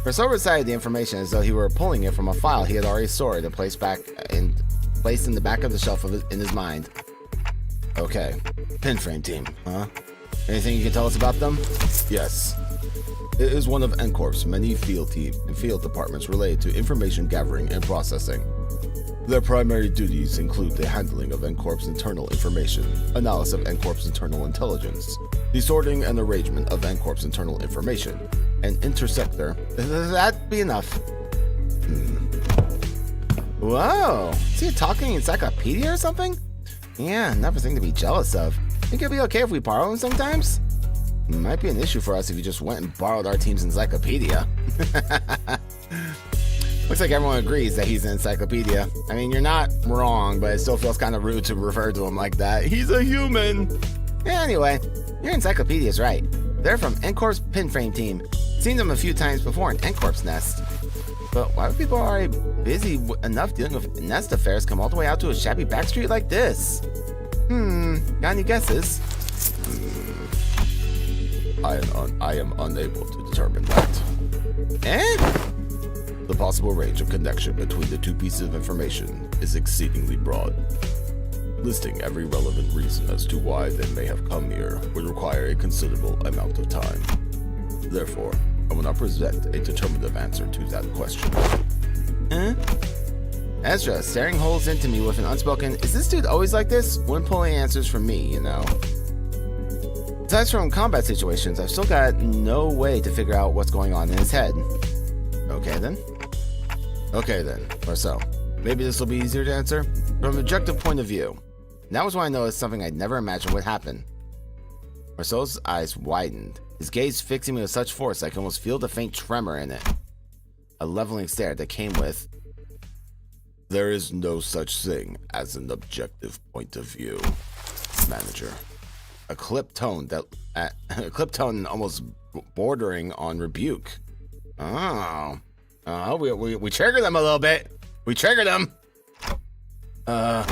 Merceau recited the information as though he were pulling it from a file he had already stored and placed in the back of the shelf in his mind. Okay, pinframe team, huh? Anything you can tell us about them? Yes. It is one of N-Corp's many field departments related to information gathering and processing. Their primary duties include the handling of N-Corp's internal information, analysis of N-Corp's internal intelligence, the sorting and arrangement of N-Corp's internal information, and intersector. That'd be enough. Whoa! Is he a talking encyclopedia or something? Yeah, another thing to be jealous of. Think it'd be okay if we borrow him sometimes? Might be an issue for us if you just went and borrowed our team's encyclopedia. Looks like everyone agrees that he's an encyclopedia. I mean, you're not wrong, but it still feels kind of rude to refer to him like that. He's a human. Yeah, anyway, your encyclopedia's right. They're from N-Corp's pinframe team. Seen them a few times before in N-Corp's nest. But why would people already busy enough dealing with nest affairs come all the way out to a shabby back street like this? Got any guesses? I am unable to determine that. The possible range of connection between the two pieces of information is exceedingly broad. Listing every relevant reason as to why they may have come here would require a considerable amount of time. Therefore, I will not present a determinative answer to that question. Ezra, staring holes into me with an unspoken, is this dude always like this? Wouldn't pull any answers from me, you know. Aside from combat situations, I've still got no way to figure out what's going on in his head. Okay then, Marcel. Maybe this will be easier to answer. From an objective point of view, that was when I noticed something I'd never imagined would happen. Marcel's eyes widened, his gaze fixing me with such force I could almost feel the faint tremor in it. A leveling stare that came with, there is no such thing as an objective point of view, manager. A clipped tone almost bordering on rebuke. We triggered them a little bit. We triggered them. A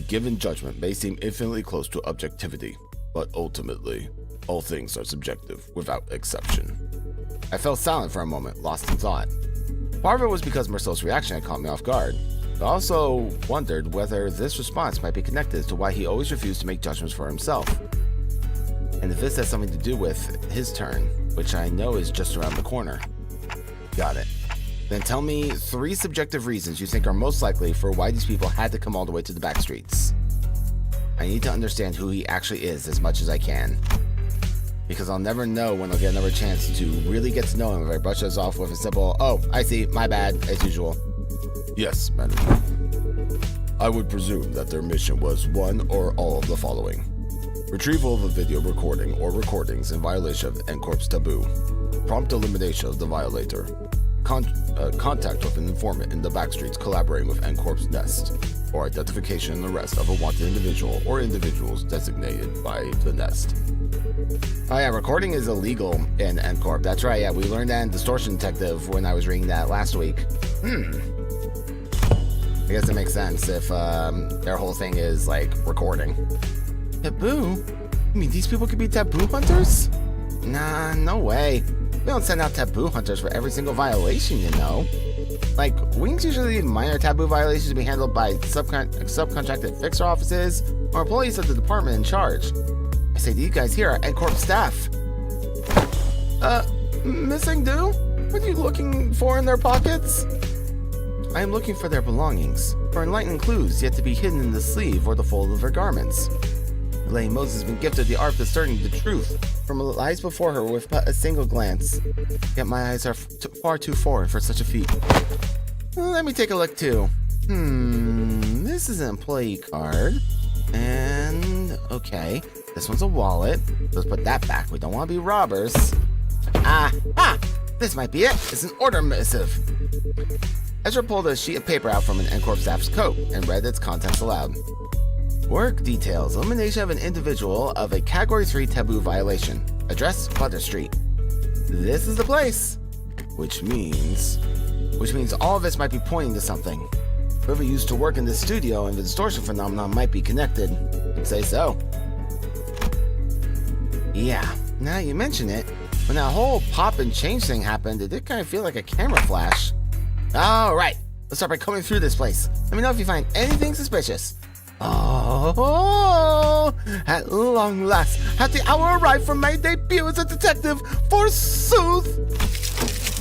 given judgment may seem infinitely close to objectivity, but ultimately, all things are subjective without exception. I fell silent for a moment, lost in thought. Part of it was because Marcel's reaction had caught me off guard. I also wondered whether this response might be connected to why he always refused to make judgments for himself. And if this has something to do with his turn, which I know is just around the corner. Got it. Then tell me 3 subjective reasons you think are most likely for why these people had to come all the way to the back streets. I need to understand who he actually is as much as I can. Because I'll never know when I'll get another chance to really get to know him if I brush this off with a simple, oh, I see, my bad, as usual. Yes, manager. I would presume that their mission was one or all of the following. Retrieval of a video recording or recordings in violation of N-Corp's taboo. Prompt elimination of the violator. contact with an informant in the backstreets collaborating with NCorp's Nest for identification and arrest of a wanted individual or individuals designated by the Nest. Oh yeah, recording is illegal in NCorp. That's right, yeah, we learned that in Distortion Detective when I was reading that last week. I guess it makes sense if their whole thing is, like, recording. Taboo? You mean these people could be taboo hunters? Nah, no way. We don't send out taboo hunters for every single violation, you know. Like, wings usually leave minor taboo violations to be handled by subcontracted fixer offices or employees of the department in charge. I say these guys here are NCorp staff. Missing due? What are you looking for in their pockets? I am looking for their belongings, for enlightening clues yet to be hidden in the sleeve or the fold of their garments. Elaine Moses has been gifted the art of discerning the truth from what lies before her with but a single glance. Yet my eyes are far too foreign for such a feat. Let me take a look too. This is an employee card. And, okay, this one's a wallet. Let's put that back. We don't want to be robbers. This might be it. It's an order missive. Ezra pulled a sheet of paper out from an NCorp staff's coat and read its contents aloud. Work details. Elimination of an individual of a Category 3 taboo violation. Address, Butter Street. This is the place. Which means all of this might be pointing to something. Whoever used to work in this studio and the distortion phenomenon might be connected. I'd say so. Yeah, now you mention it, when that whole pop and change thing happened, it did kind of feel like a camera flash. Alright, let's start by combing through this place. Let me know if you find anything suspicious. Oh, at long last, had the hour arrived for my debut as a detective, forsooth!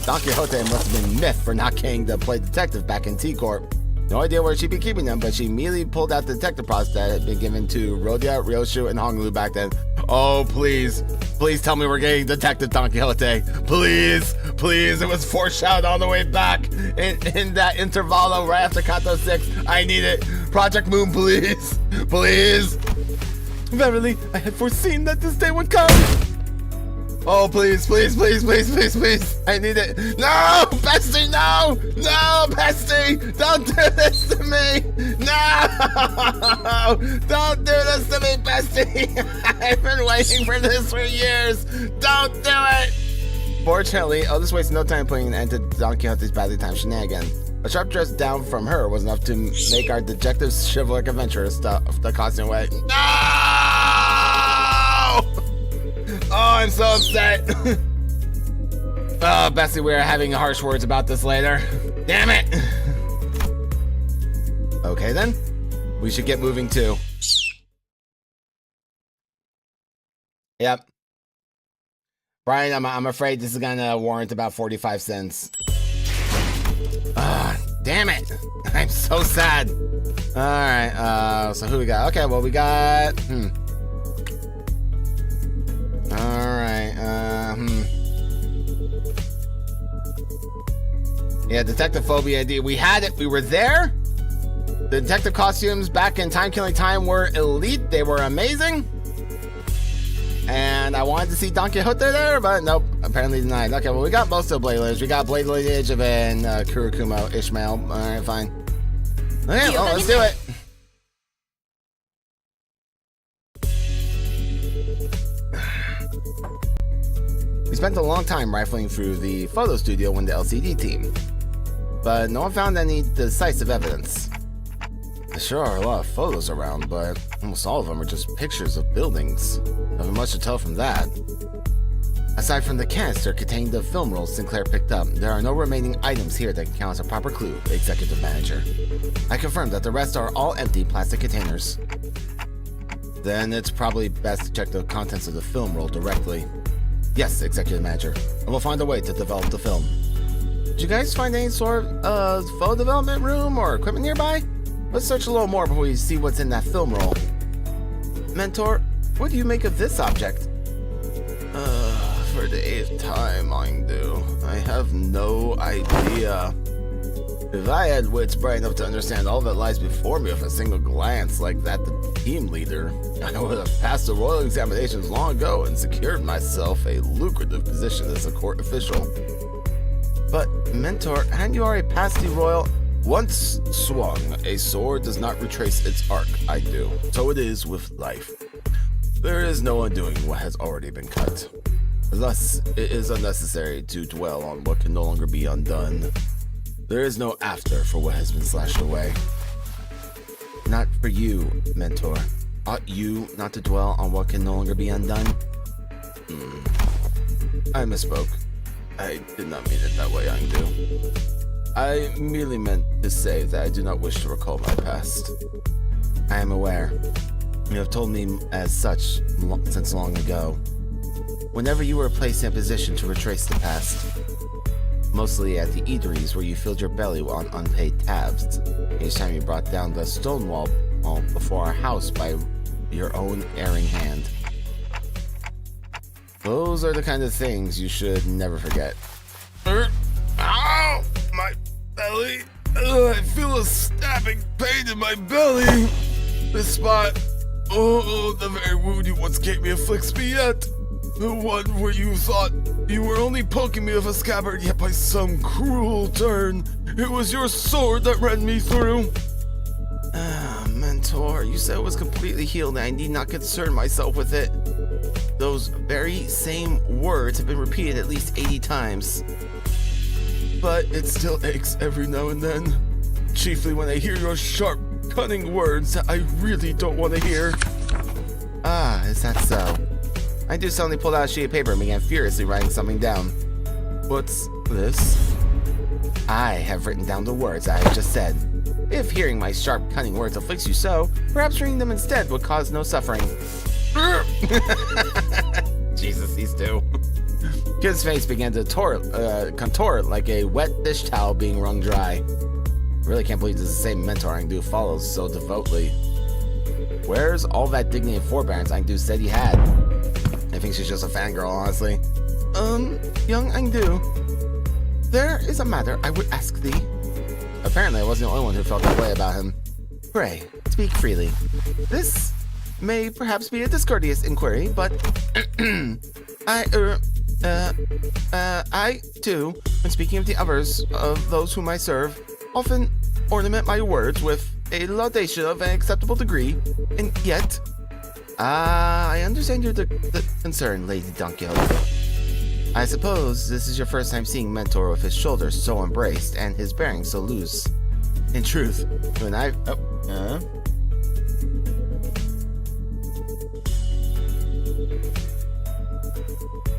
Don Quixote must have been miffed for not getting to play detective back in T-Corp. No idea where she'd be keeping them, but she immediately pulled out the detective process that had been given to Rodia, Ryoshu, and Honolulu back then. Oh, please. Please tell me we're getting Detective Don Quixote. Please. Please. It was foreshadowed all the way back in that intervalo right after Kanto 6. I need it. Project Moon, please. Please. Verily, I had foreseen that this day would come. Oh, please, please, please, please, please, please. I need it. No, Bestie, no. No, Bestie. Don't do this to me. No. Don't do this to me, Bestie. I've been waiting for this for years. Don't do it. Fortunately, Otis wasted no time putting an end to Don Quixote's badly timed shenanigans. A sharp dress down from her was enough to make our dejected chivalric adventurer stuff the costume away. No! Oh, I'm so upset. Oh, Bessie, we are having harsh words about this later. Damn it. Okay, then. We should get moving, too. Yep. Brian, I'm afraid this is gonna warrant about 45 cents. Damn it. I'm so sad. Alright, so who we got? Okay, well, we got... Alright, Yeah, Detective Phobia ID. We had it. We were there. The detective costumes back in Time Killing Time were elite. They were amazing. And I wanted to see Don Quixote there, but nope. Apparently denied. Okay, well, we got most of the Blade Lineage. We got Blade Lineage and Kurokumo, Ishmael. Alright, fine. Okay, well, let's do it. We spent a long time rifling through the photo studio with the LCD team, but no one found any decisive evidence. There sure are a lot of photos around, but almost all of them are just pictures of buildings. Nothing much to tell from that. Aside from the canister containing the film rolls Sinclair picked up, there are no remaining items here that can count as a proper clue, Executive Manager. I confirm that the rest are all empty plastic containers. Then it's probably best to check the contents of the film roll directly. Yes, Executive Manager. And we'll find a way to develop the film. Did you guys find any sort of photo development room or equipment nearby? Let's search a little more before we see what's in that film roll. Mentor, what do you make of this object? For the 8th time, Angdu. I have no idea. If I had wits bright enough to understand all that lies before me with a single glance like that the team leader, I would have passed the royal examinations long ago and secured myself a lucrative position as a court official. But, Mentor, hadn't you already passed the royal? Once swung, a sword does not retrace its arc. I do. So it is with life. There is no undoing what has already been cut. Thus, it is unnecessary to dwell on what can no longer be undone. There is no after for what has been slashed away. Not for you, Mentor. Ought you not to dwell on what can no longer be undone? I misspoke. I did not mean it that way, Angdu. I merely meant to say that I do not wish to recall my past. I am aware. You have told me as such since long ago. Whenever you were placed in a position to retrace the past, mostly at the eateries where you filled your belly on unpaid tabs, each time you brought down the stone wall before our house by your own erring hand. Those are the kind of things you should never forget. Ow! My belly! Ugh, I feel a stabbing pain in my belly! This spot, the very wound you once gave me afflicts me yet. The one where you thought you were only poking me with a scabbard, yet by some cruel turn, it was your sword that ran me through. Mentor, you said it was completely healed and I need not concern myself with it. Those very same words have been repeated at least 80 times. But it still aches every now and then. Chiefly when I hear your sharp, cunning words that I really don't want to hear. Ah, is that so? I do suddenly pulled out a sheet of paper and began furiously writing something down. What's this? I have written down the words I have just said. If hearing my sharp, cunning words afflicts you so, perhaps reading them instead would cause no suffering. Jesus, these two. Kid's face began to contort like a wet dish towel being wrung dry. I really can't believe this is the same mentor Angdu follows so devoutly. Where's all that dignity and forbearance Angdu said he had? I think she's just a fangirl, honestly. Young Angdu, there is a matter I would ask thee. Apparently I wasn't the only one who felt that way about him. Pray, speak freely. This may perhaps be a discourteous inquiry, but I too, when speaking of the others of those whom I serve, often ornament my words with a laudation of an acceptable degree, and yet, I understand your concern, Lady Don Quixote. I suppose this is your first time seeing Mentor with his shoulders so embraced and his bearing so loose. In truth, when I...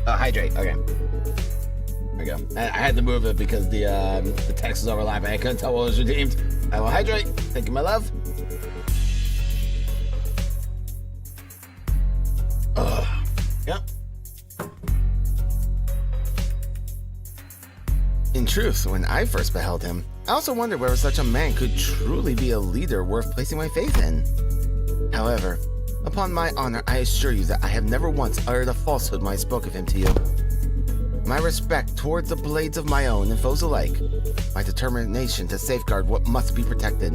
hydrate. Okay. There we go. I had to move it because the text was overlapping. I couldn't tell what was redeemed. I will hydrate. Thank you, my love. Yep. In truth, when I first beheld him, I also wondered whether such a man could truly be a leader worth placing my faith in. However, upon my honor, I assure you that I have never once uttered a falsehood when I spoke of him to you. My respect towards the blades of my own and foes alike, my determination to safeguard what must be protected,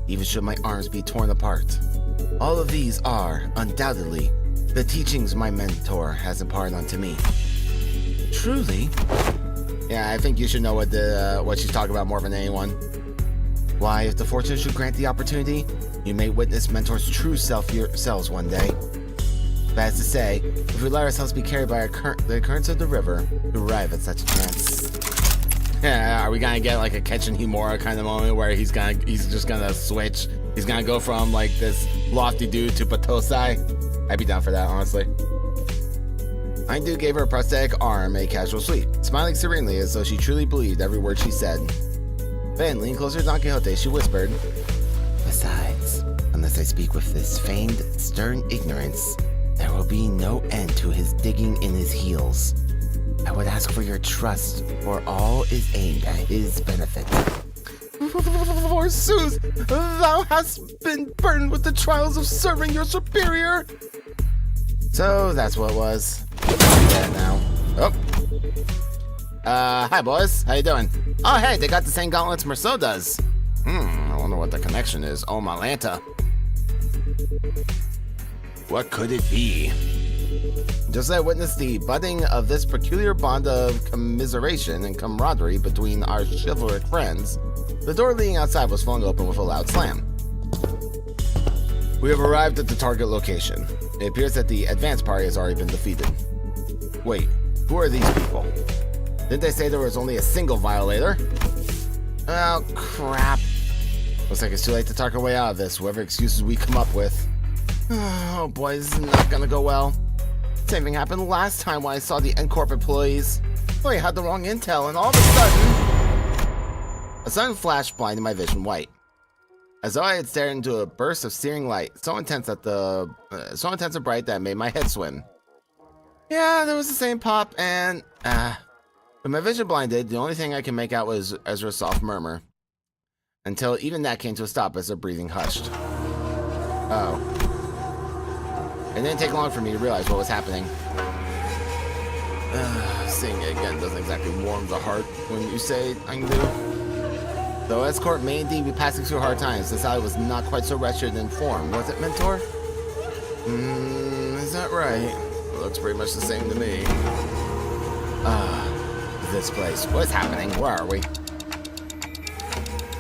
even should my arms be torn apart. All of these are, undoubtedly, the teachings my mentor has imparted onto me. Truly? Yeah, I think you should know what she's talking about more than anyone. Why, if the fortune should grant the opportunity, you may witness Mentor's true self yourselves one day. That is to say, if we let ourselves be carried by the currents of the river, we arrive at such a chance. Yeah, are we gonna get like a Ketchin Himura kind of moment where he's just gonna switch? He's gonna go from like this lofty dude to Patosai? I'd be down for that, honestly. Aindu gave her prosthetic arm a casual sweep, smiling serenely as though she truly believed every word she said. Then, leaning closer to Don Quixote, she whispered, "Besides, unless I speak with this feigned, stern ignorance, there will be no end to his digging in his heels. I would ask for your trust, for all is aimed at his benefit." "Forsooth, thou hast been burdened with the trials of serving your superior." So that's what it was. Yeah, now. Oh. Hi boys, how you doing? Oh hey, they got the same gauntlets Merceau does. I wonder what the connection is. Oh, Malanta. What could it be? Just as I witnessed the budding of this peculiar bond of commiseration and camaraderie between our chivalric friends, the door leading outside was flung open with a loud slam. We have arrived at the target location. It appears that the advance party has already been defeated. Wait, who are these people? Didn't they say there was only a single violator? Oh, crap. Looks like it's too late to talk our way out of this, whatever excuses we come up with. Oh boy, this is not gonna go well. Same thing happened last time when I saw the N-Corp employees. I had the wrong intel, and all of a sudden flash blinded my vision white. As though I had stared into a burst of searing light, so intense and bright that it made my head swim. Yeah, there was the same pop, and with my vision blinded, the only thing I could make out was Ezra's soft murmur. Until even that came to a stop as her breathing hushed. Oh. It didn't take long for me to realize what was happening. Seeing it again doesn't exactly warm the heart when you say I can do. Though S-Corp may indeed be passing through hard times, this alley was not quite so wretched in form, was it, Mentor? Is that right? It looks pretty much the same to me. This place. What's happening? Where are we?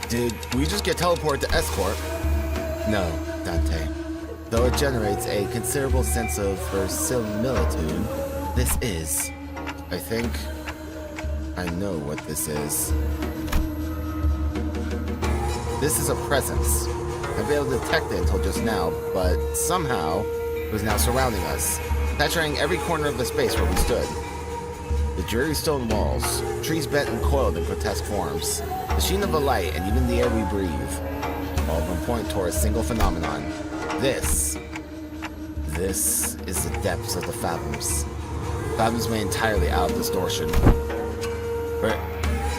Did we just get teleported to S-Corp? No, Dante. Though it generates a considerable sense of verisimilitude, this is. I think I know what this is. This is a presence. I've been able to detect it until just now, but somehow it was now surrounding us, penetrating every corner of the space where we stood. The dreary stone walls, trees bent and coiled in grotesque forms, the sheen of the light, and even the air we breathe, all of them point toward a single phenomenon. This is the depths of the fathoms. Fathoms made entirely out of distortion.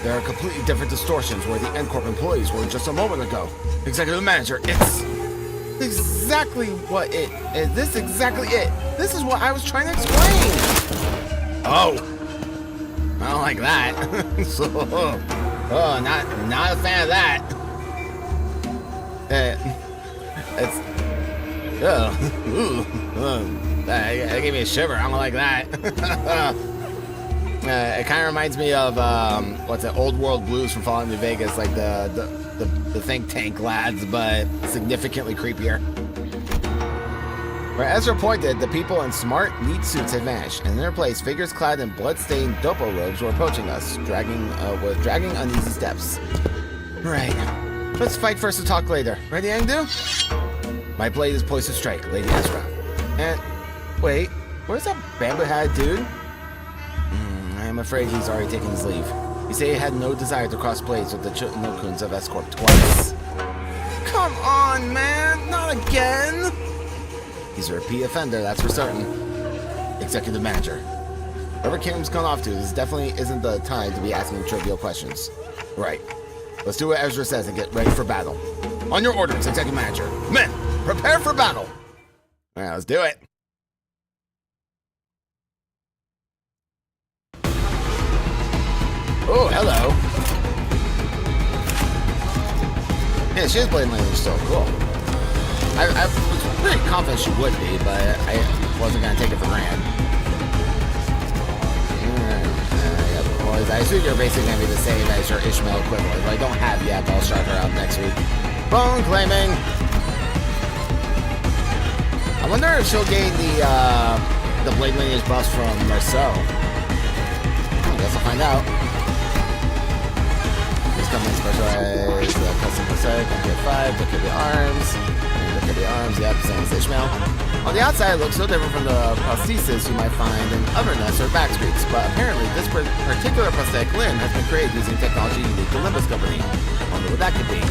There are completely different distortions where the N-Corp employees were just a moment ago. Executive Manager, it's exactly what it is. This is exactly it. This is what I was trying to explain. Oh, I don't like that. Not a fan of that. That gave me a shiver. I don't like that. It kind of reminds me of what's it, Old World Blues from Fallout New Vegas, like the think tank lads, but significantly creepier. Where Ezra pointed, the people in smart, neat suits had vanished, and in their place, figures clad in blood-stained dopo robes were approaching us, dragging uneasy steps. Right. Let's fight first and talk later. Ready, Angdu? My blade is poised to strike, Lady Ezra. And wait, where's that bamboo-hatted dude? I'm afraid he's already taken his leave. He said he had no desire to cross blades with the Chutnokuns of S-Corp twice. Come on, man! Not again! He's a repeat offender, that's for certain. Executive Manager. Wherever Kingdom's gone off to, this definitely isn't the time to be asking trivial questions. Right. Let's do what Ezra says and get ready for battle. On your orders, Executive Manager. Men, prepare for battle! Alright, let's do it. Oh, hello. Yeah, she is playing language still. Cool. I was pretty confident she would be, but I wasn't going to take it for granted. Yeah, boys, I assume you're basically going to be the same as your Ishmael equivalent. If I don't have yet, but I'll start her out next week. Bone claiming. I wonder if she'll gain the Blade Lineage buffs from Marceau. I guess I'll find out. Coming specialized custom prosthetic, get 5, look at the arms. Look at the arms, yep, same as Ishmael. On the outside, it looks so different from the prosthesis you might find in other nests or backstreets, but apparently this particular prosthetic limb has been created using technology unique to Limbus Company. I wonder what that could be.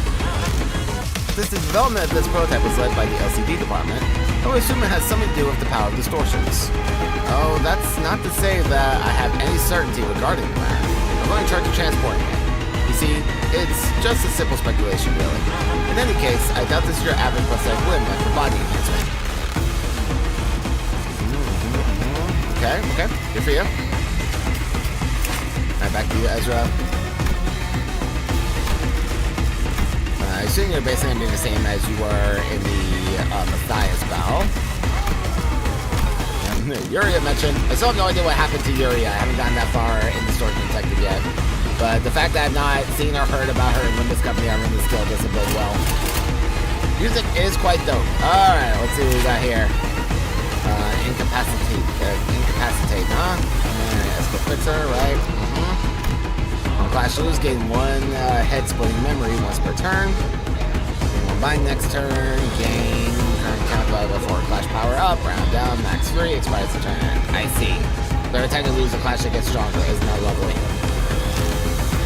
Since the development of this prototype was led by the LCD department, I would assume it has something to do with the power of distortions. Oh, that's not to say that I have any certainty regarding that. I'm going to charge of transporting it. You see, it's just a simple speculation, really. In any case, I doubt this is your average prosthetic limb meant for body enhancement. Okay, good for you. Alright, back to you, Ezra. I assume you're basically going to be the same as you were in the Matthias battle. Yuria mentioned. I still have no idea what happened to Yuria. I haven't gotten that far in the story detective yet. But the fact that I've not seen or heard about her in Limbus Company on Limbus Skill doesn't bode well. Music is quite dope. Alright, let's see what we got here. Incapacitate, huh? Alright, let's go fix her, right? On Clash Lose, gain 1 head-splitting memory once per turn. Combine next turn, gain current count value before Clash power up, round down, max 3, expires the turn. I see. So every time you lose a Clash, it gets stronger. Isn't that lovely?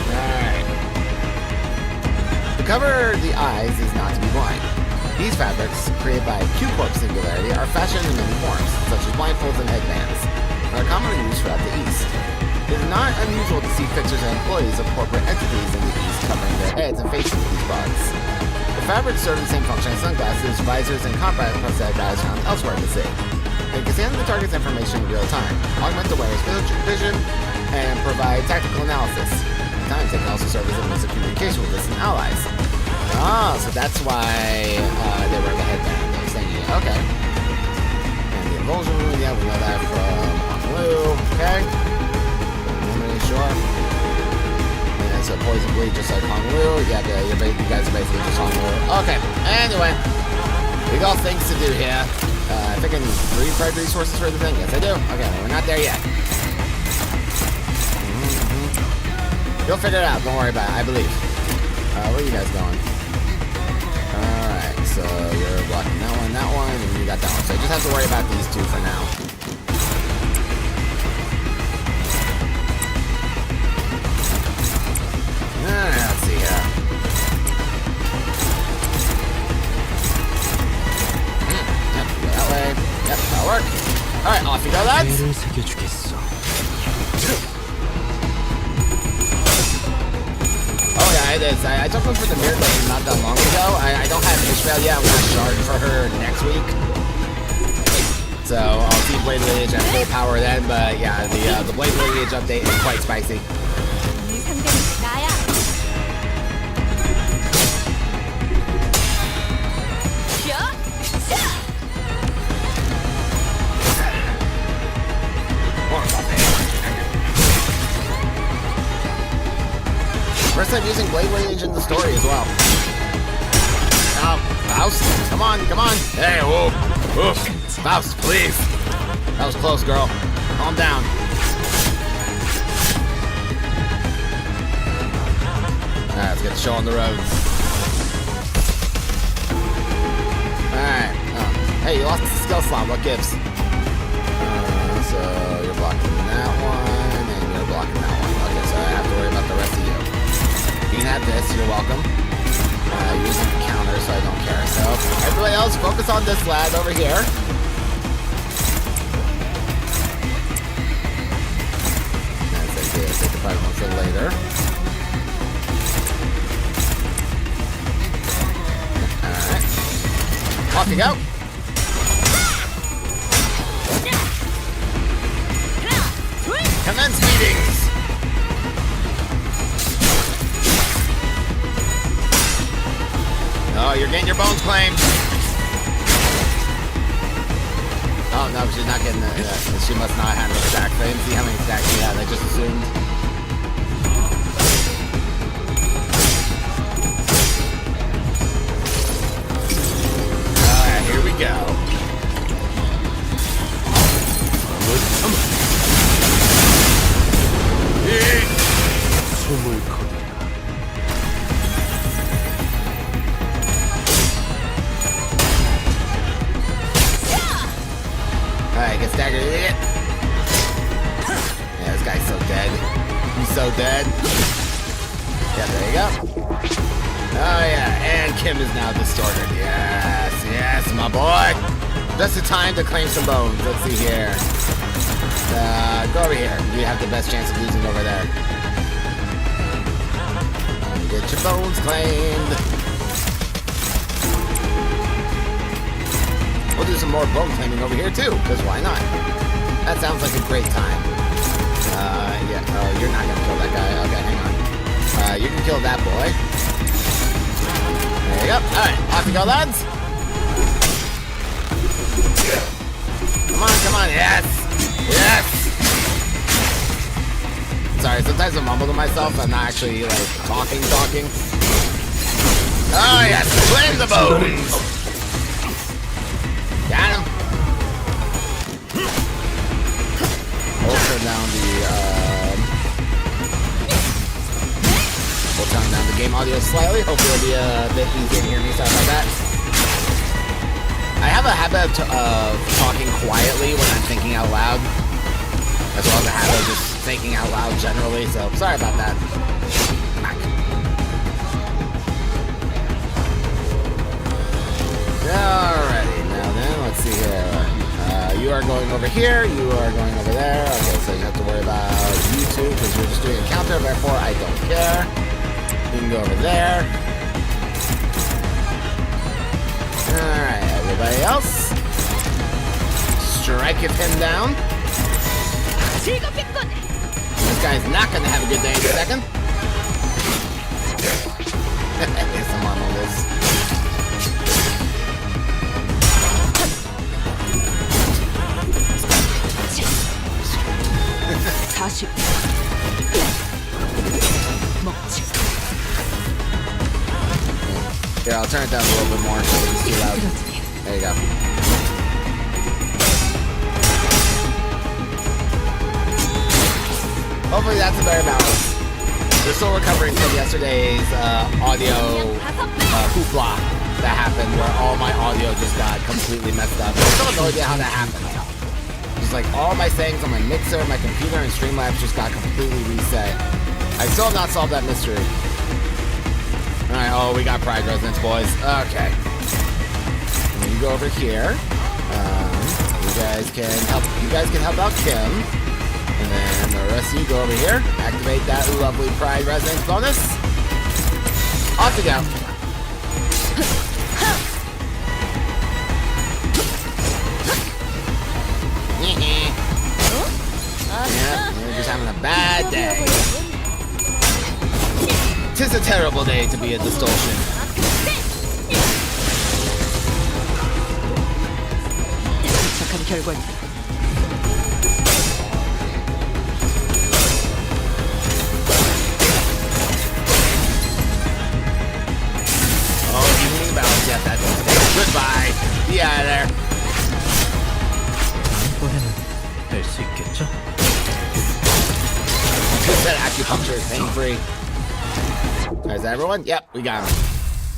Alright. To cover the eyes is not to be blind. These fabrics, created by Q-Corp Singularity, are fashioned in many forms, such as blindfolds and headbands, and are commonly used throughout the East. It is not unusual to see fixers and employees of corporate entities in the East covering their heads and faces with these products. The fabrics serve the same function as sunglasses, visors, and combat prosthetic eyes found elsewhere in the city. They can scan the target's information in real time, augment the wearer's vision, and provide tactical analysis. At times, they can also serve as a means of communication with distant allies. Ah, so that's why they wear the headband. I was thinking, okay. And the Evulsion Rune, yeah, we know that from Honolulu. Okay. Sure. Yeah, so Poison Bleed just like Honolulu. Yeah, you guys are basically just Honolulu. Okay, anyway. We got things to do here. I think I need 3 pride resources for the thing. Yes, I do. Okay, we're not there yet. You'll figure it out. Don't worry about it. I believe. Where are you guys going? Alright, so you're blocking that one, and you got that one. So I just have to worry about these 2 for now. Alright, let's see here. Yep, go that way. Yep, that'll work. Alright, off you go, lads. Oh yeah, it is. I took one for the mirror like not that long ago. I don't have Ishmael yet. I'm gonna shard for her next week. So I'll see Blade Lineage at full power then, but yeah, the Blade Lineage update is quite spicy. First time using Blade Lineage in the story as well. Oh, Faust, come on. Hey, whoa. Oof. Faust, please. That was close, girl. Calm down. Alright, let's get the show on the road. Alright. Hey, you lost the skill slot. What gives? So you're blocking that one, and you're blocking that one. Okay, so I have to worry about the rest of you. You can have this, you're welcome. Using the counter, so I don't care. So, everybody else, focus on this lad over here. That's okay, I'll take the fight one for later. Alright. Off you go. Commence meetings! Oh, you're getting your bones claimed. Oh, no, she's not getting she must not have no stacks. I didn't see how many stacks she had. I just assumed. Alright, here we go. Alright, get staggered, idiot. Yeah, this guy's so dead. He's so dead. Yeah, there you go. Oh yeah, and Kim is now distorted. Yes, my boy. Just the time to claim some bones. Let's see here. Go over here. You have the best chance of losing over there. Get your bones claimed. We'll do some more bone claiming over here too, because why not? That sounds like a great time. Yeah, oh, you're not gonna kill that guy. Okay, hang on. You can kill that boy. There you go. Alright, off you go, lads. Come on, yes! Yes! Sorry, sometimes I mumble to myself. I'm not actually, like, talking. Oh, yes! Flame the bones! Got him! We'll turn down the game audio slightly. Hopefully it'll be a bit easier to hear me. Sorry about that. I have a habit of talking quietly when I'm thinking out loud, as well as a habit of just thinking out loud generally, so sorry about that. Alrighty, now then, let's see here. You are going over here, you are going over there. Okay, so you have to worry about you two, because you're just doing a counter, therefore I don't care. You can go over there. Alright, everybody else. Strike him down. This guy's not gonna have a good day in a second. Here's some on this. Here, I'll turn it down a little bit more so it's too loud. There you go. Hopefully that's a better balance. We're still recovering from yesterday's audio hoopla that happened where all my audio just got completely messed up. I still have no idea how that happened. Just like all my settings on my mixer, my computer, and Streamlabs just got completely reset. I still have not solved that mystery. Alright, oh, we got pride residence, boys. Okay. And then you go over here. You guys can help out Kim. And then the rest of you go over here. Activate that lovely pride residence bonus. Off you go. Yeah, you're just having a bad day. 'Tis a terrible day to be a distortion. Oh, evening balance. Yeah, that's it. Goodbye. Be out of there. That acupuncture is pain-free. Is that everyone? Yep, we got him.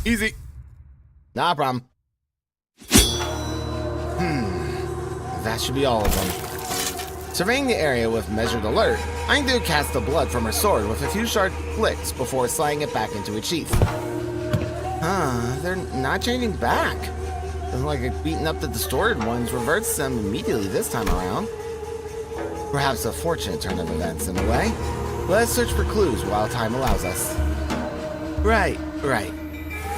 Easy. Not a problem. That should be all of them. Surveying the area with measured alert, Aindu cast the blood from her sword with a few sharp flicks before sliding it back into its sheath. They're not changing back. Doesn't look like beating up the distorted ones reverts them immediately this time around. Perhaps a fortunate turn of events in a way. Let's search for clues while time allows us. Right.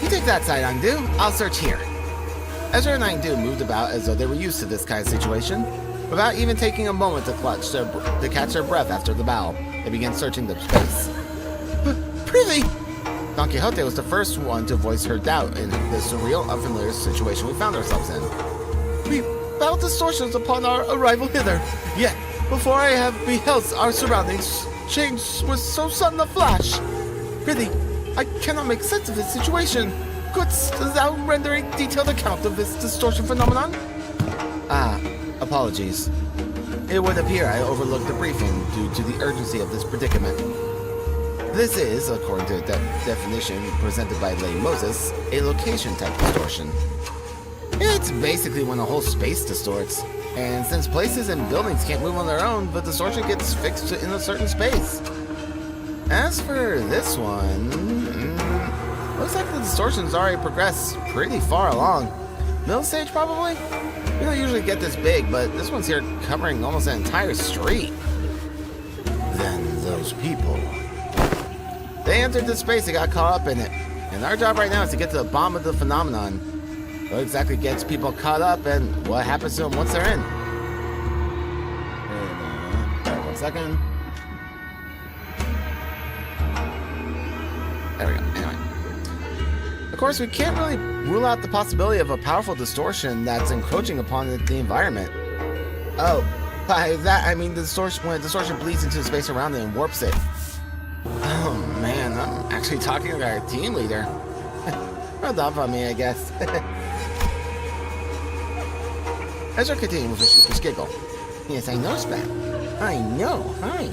You take that side, Aindu. I'll search here. Ezra and Aindu moved about as though they were used to this kind of situation. Without even taking a moment to catch their breath after the battle, they began searching the space. Prithee! Don Quixote was the first one to voice her doubt in the surreal, unfamiliar situation we found ourselves in. We felt distortions upon our arrival hither, yet, before I have beheld our surroundings change with so sudden a flash. Prithee, I cannot make sense of this situation. Couldst thou render a detailed account of this distortion phenomenon? Apologies. It would appear I overlooked the briefing due to the urgency of this predicament. This is, according to the definition presented by Lay Moses, a location-type distortion. It's basically when a whole space distorts, and since places and buildings can't move on their own, the distortion gets fixed in a certain space. As for this one, looks like the distortion's already progressed pretty far along. Middle stage, probably? We don't usually get this big, but this one's here covering almost an entire street. Then those people. They entered this space and got caught up in it. And our job right now is to get to the bottom of the phenomenon. What exactly gets people caught up and what happens to them once they're in? Sorry, 1 second. There we go. Anyway. Of course, we can't really rule out the possibility of a powerful distortion that's encroaching upon the environment. Oh, By that, I mean the distortion, when the distortion bleeds into the space around it and warps it. Oh man, I'm actually talking to our team leader. Well done for me, I guess. Ezra continued with a giggle. Yes, I know, Spat. I know. Hi.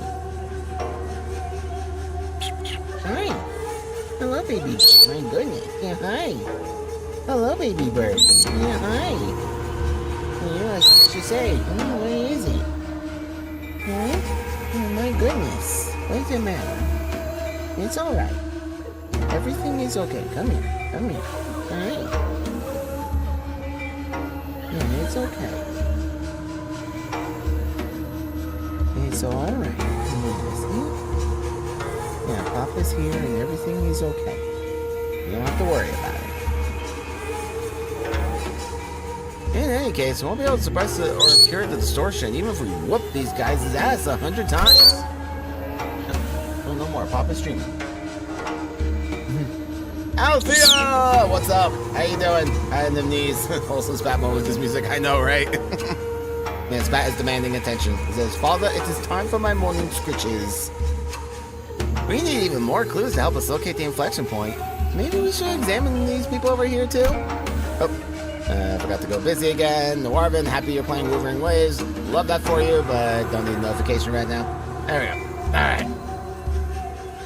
Hi. Hello, baby. My goodness. Yeah, hi. Hello, baby bird. Yeah, hi. Yeah, what should say? Where is he? Huh? Oh, my goodness. What's the matter? It's alright. Everything is okay. Come here. Come here. Alright. Yeah, it's okay. It's alright. Yeah, Papa's here and everything is okay. You don't have to worry about it. In any case, we won't be able to suppress it or cure the distortion, even if we whoop these guys' ass 100 times. Oh, no more. Papa's streaming. Althea! What's up? How you doing? I had them knees. Also, Spat moment with this music. I know, right? Man, Spat is demanding attention. He says, Father, it is time for my morning scritches. We need even more clues to help us locate the inflection point. Maybe we should examine these people over here, too? Oh, forgot to go busy again. Warvin, happy you're playing Wolverine Waves. Love that for you, but don't need a notification right now. There we go. Alright.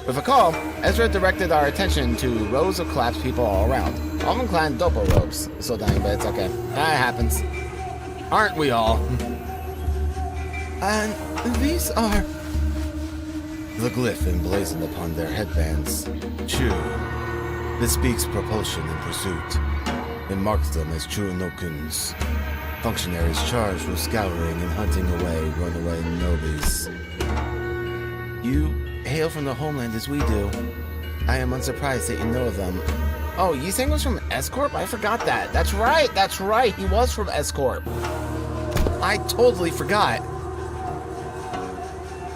With a call, Ezra directed our attention to rows of collapsed people all around. Often clad in dopo robes. Still dying, but it's okay. That happens. Aren't we all? And these are... The glyph emblazoned upon their headbands. True. This speaks propulsion in pursuit. It marks them as true Nokuns. Functionaries charged with scouring and hunting away runaway nobis. You hail from the homeland as we do. I am unsurprised that you know of them. Oh, Yiseng was from S-Corp? I forgot that. That's right, he was from S-Corp. I totally forgot.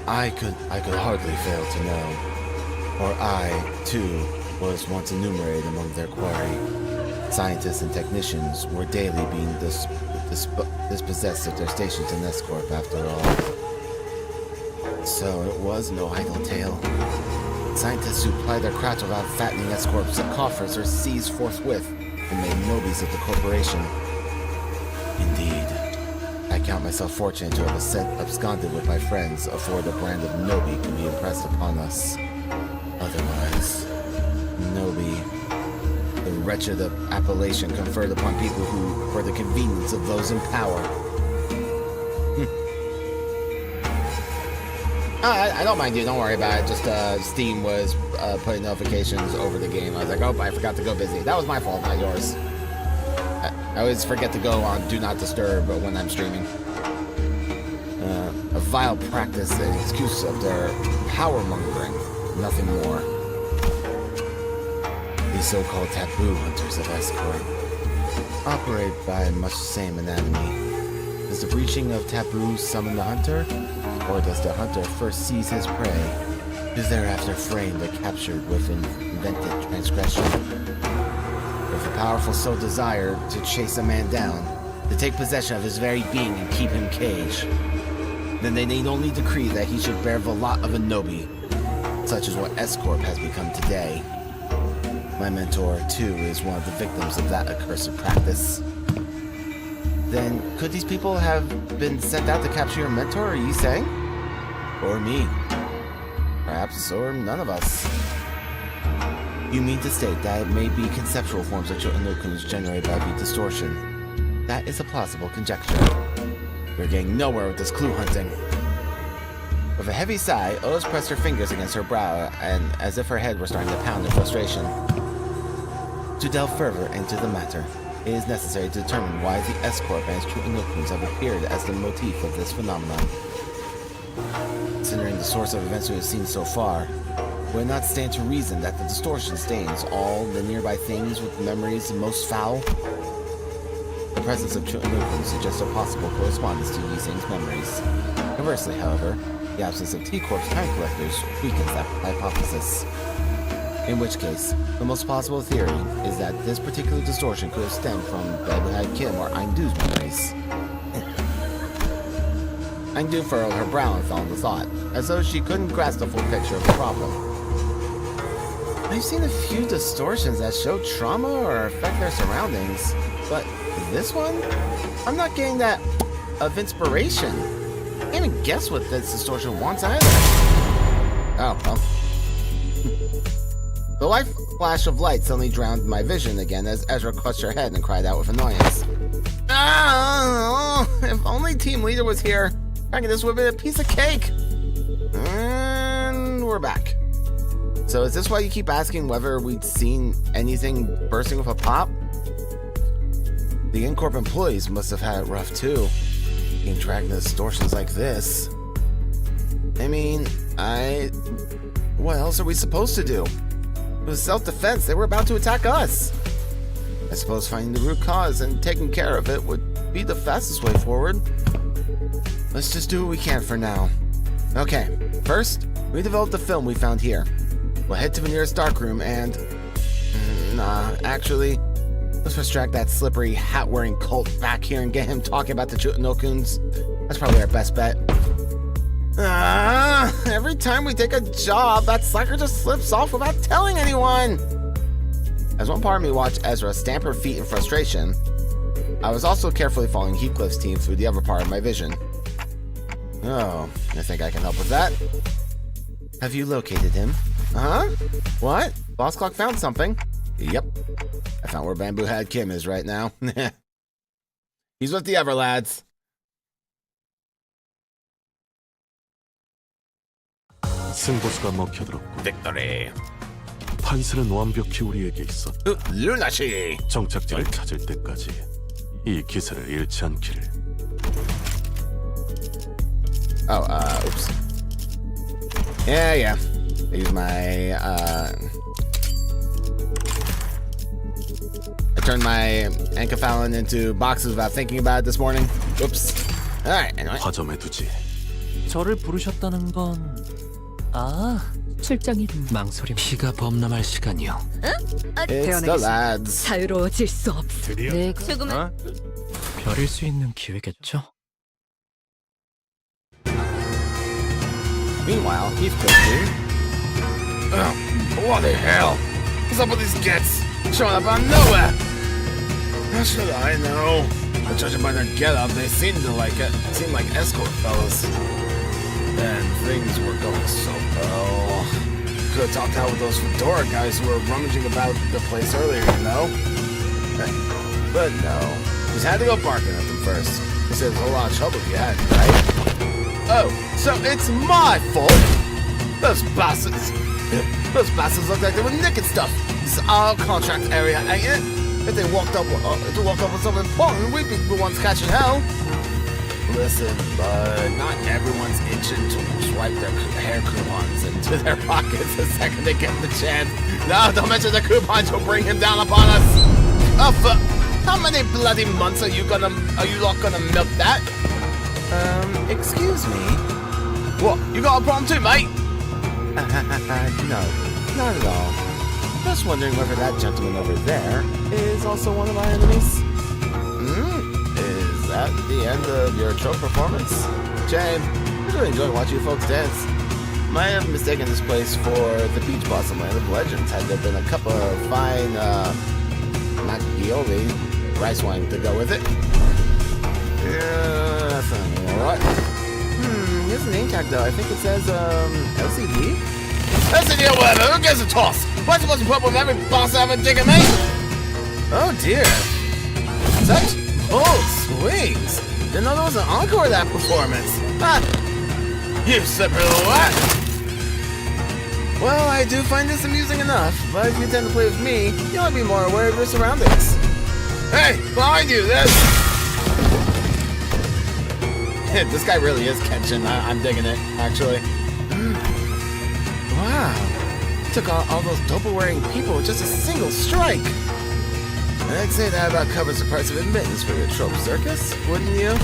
I could hardly fail to know. For I, too, was once enumerated among their quarry. Scientists and technicians were daily being dispossessed of their stations in S-Corp after all. So it was no idle tale. Scientists who plied their craft without fattening S-Corp's coffers are seized forthwith and made nobis of the corporation. Indeed. I count myself fortunate to have absconded with my friends, afore the brand of Nobi can be impressed upon us. Otherwise, Nobi, the wretched appellation conferred upon people who, for the convenience of those in power. I don't mind you, don't worry about it. Just Steam was putting notifications over the game. I was like, oh, I forgot to go busy. That was my fault, not yours. I always forget to go on Do Not Disturb when I'm streaming. A vile practice and excuse of their power-mongering. Nothing more. These so-called taboo hunters of S-Corp operate by much the same anatomy. Does the breaching of taboo summon the hunter? Or does the hunter first seize his prey, who's thereafter framed or captured with an invented transgression? If the powerful so desire to chase a man down, to take possession of his very being and keep him caged, then they need only decree that he should bear the lot of a Nobi, such as what S-Corp has become today. My mentor, too, is one of the victims of that accursed practice. Then, could these people have been sent out to capture your mentor, are you saying? Or me? Perhaps, or none of us. You mean to state that it may be conceptual forms of Cho'anokuns generated by the distortion. That is a plausible conjecture. We're getting nowhere with this clue hunting. With a heavy sigh, Oz pressed her fingers against her brow, and as if her head were starting to pound in frustration. To delve further into the matter, it is necessary to determine why the S-Corp and its Cho'anokuns have appeared as the motif of this phenomenon. Considering the source of events we have seen so far, would it not stand to reason that the distortion stains all the nearby things with memories most foul? The presence of Cho'anokuns suggests a possible correspondence to Yiseng's memories. Conversely, however, the absence of T-Corp's time collectors weakens that hypothesis. In which case, the most plausible theory is that this particular distortion could have stemmed from Bedhead Kim or Aindu's memories. I do furrowed her brow and fell into thought, as though she couldn't grasp the full picture of the problem. I've seen a few distortions that show trauma or affect their surroundings, but this one? I'm not getting that of inspiration. I can't even guess what this distortion wants either. Oh, well. The light flash of light suddenly drowned my vision again as Ezra clutched her head and cried out with annoyance. Oh, if only Team Leader was here. Cracking this would have been a piece of cake. And we're back. So is this why you keep asking whether we'd seen anything bursting with a pop? The Incorp employees must have had it rough too, being dragged into distortions like this. I mean, what else are we supposed to do? It was self-defense. They were about to attack us. I suppose finding the root cause and taking care of it would be the fastest way forward. Let's just do what we can for now. Okay, first, we developed the film we found here. We'll head to the nearest darkroom and... actually, let's distract that slippery hat-wearing cult back here and get him talking about the Chutanokuns. That's probably our best bet. Every time we take a job, that slacker just slips off without telling anyone. As one part of me watched Ezra stamp her feet in frustration, I was also carefully following Heathcliff's team through the other part of my vision. Oh, I think I can help with that. Have you located him? Huh? What? Boss Clock found something. Yep. I found where Bamboo Head Kim is right now. He's with the other lads. 승부수가 먹혀들었고 Victory. 판세는 완벽히 우리에게 있어. 루나시. 정착지를 찾을 때까지 이 기세를 잃지 않기를. Oh, oops. Yeah. I use my, I turned my Anchophalon into boxes without thinking about it this morning. Oops. Alright, anyway. 화점에 두지. 저를 부르셨다는 건... 출정이 망설임. 피가 범람할 시간이요. It's the lads. 자유로워질 수 없어. 네, 조금은 별일 수 있는 기회겠죠? Meanwhile, Heathcliff. What the hell? What's up with these gets? Showing up out of nowhere! How should I know? But judging by their get-up, they seem like escort fellas. And things were going so well. Could have talked out with those fedora guys who were rummaging about the place earlier, you know? But no. Just had to go barking at them first. He said there's a lot of trouble if you had, right? Oh, so it's my fault? Those bastards look like they were nicking stuff. This is our contract area, ain't it? If they walked up with something important, we'd be the ones catching hell. Listen, bud, not everyone's itching to swipe their hair coupons into their pockets the second they get the chance. No, don't mention the coupons, you'll bring him down upon us. Oh, fuck. How many bloody months are you lot gonna milk that? Excuse me? What, you got a problem too, mate? No, not at all. Just wondering whether that gentleman over there is also one of our enemies. Is that the end of your trope performance? Shame. I really enjoyed watching you folks dance. Might have mistaken this place for the beach blossom land of legends had there been a cup of fine, macchioli rice wine to go with it. Yeah, that's alright. Here's the name tag though. I think it says, LCD? LCD or whatever, who gives a toss? What's supposed to put with every boss ever digging me? Oh dear. Such bold swings. Didn't know there was an encore to that performance. Ha! You slippery little rat. Well, I do find this amusing enough, but if you tend to play with me, you ought to be more aware of your surroundings. Hey, behind you, this guy really is catching. I'm digging it, actually. Wow. Took all those dope-wearing people with just a single strike. I'd say that about covers the price of admittance for your trope circus, wouldn't you?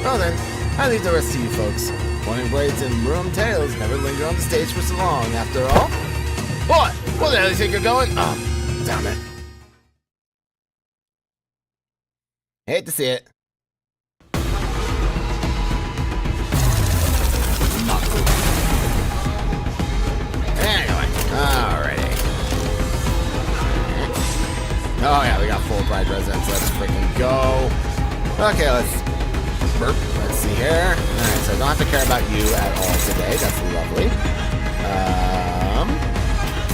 Well then, I leave the rest to you folks. Morning blades and room tails never linger on the stage for so long, after all. What? Where the hell do you think you're going? Oh, damn it. Hate to see it. go. Okay, let's burp. Let's see here. Alright, so I don't have to care about you at all today. That's lovely.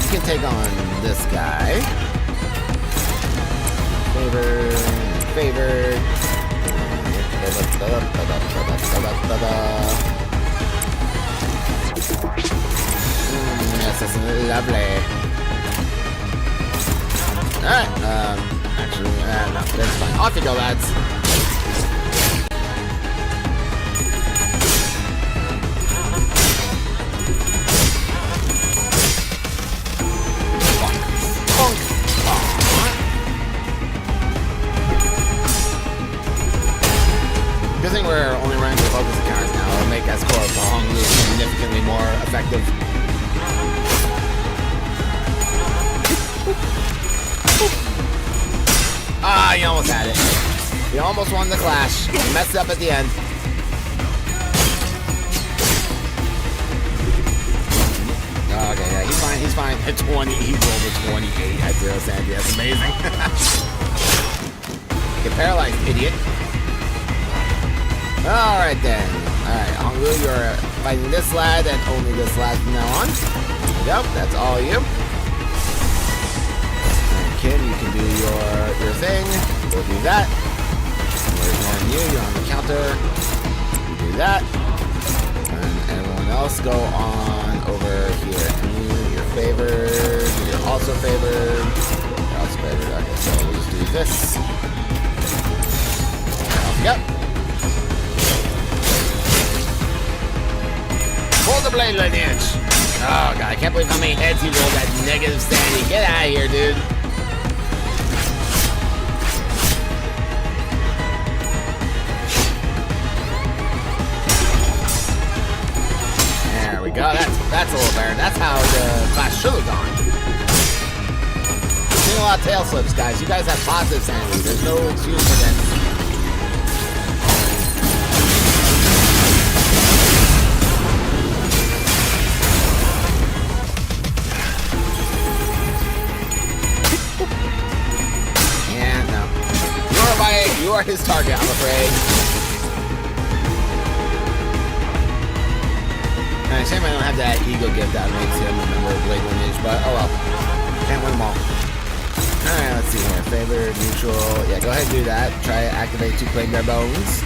You can take on this guy. Favored. Yes, that's lovely. Alright, actually, no, that's fine. Off you go, lads. Good thing we're only running the focus encounters now. It'll make Escort Bong significantly more effective. Ah, you almost had it. You almost won the clash. You messed up at the end. Okay, yeah, he's fine, he's fine. 20, he rolled a 28 at 0 sanity. That's amazing. Get paralyzed, idiot. Alright then. Alright, Honglu, you're fighting this lad and only this lad from now on. Yep, that's all you. Alright, kid, you can do your thing. Go do that. We're ignoring you, you're on the counter. You do that. And everyone else go on over here. You're favored. You're also favored. You're also favored. Okay, so we'll just do this. Off you go. Pull the blade lineage. Oh god, I can't believe how many heads he rolled at negative sanity. Get out of here, dude. There we go. That's a little better. That's how the class should have gone. Seeing a lot of tail slips, guys. You guys have positive sanity. There's no excuse for that. You are his target, I'm afraid. Shame I don't have that ego gift that makes him a member of Blade Lineage, but oh well. Can't win them all. Alright, let's see here. Favored, neutral. Yeah, go ahead and do that. Try to activate 2 claim their bones.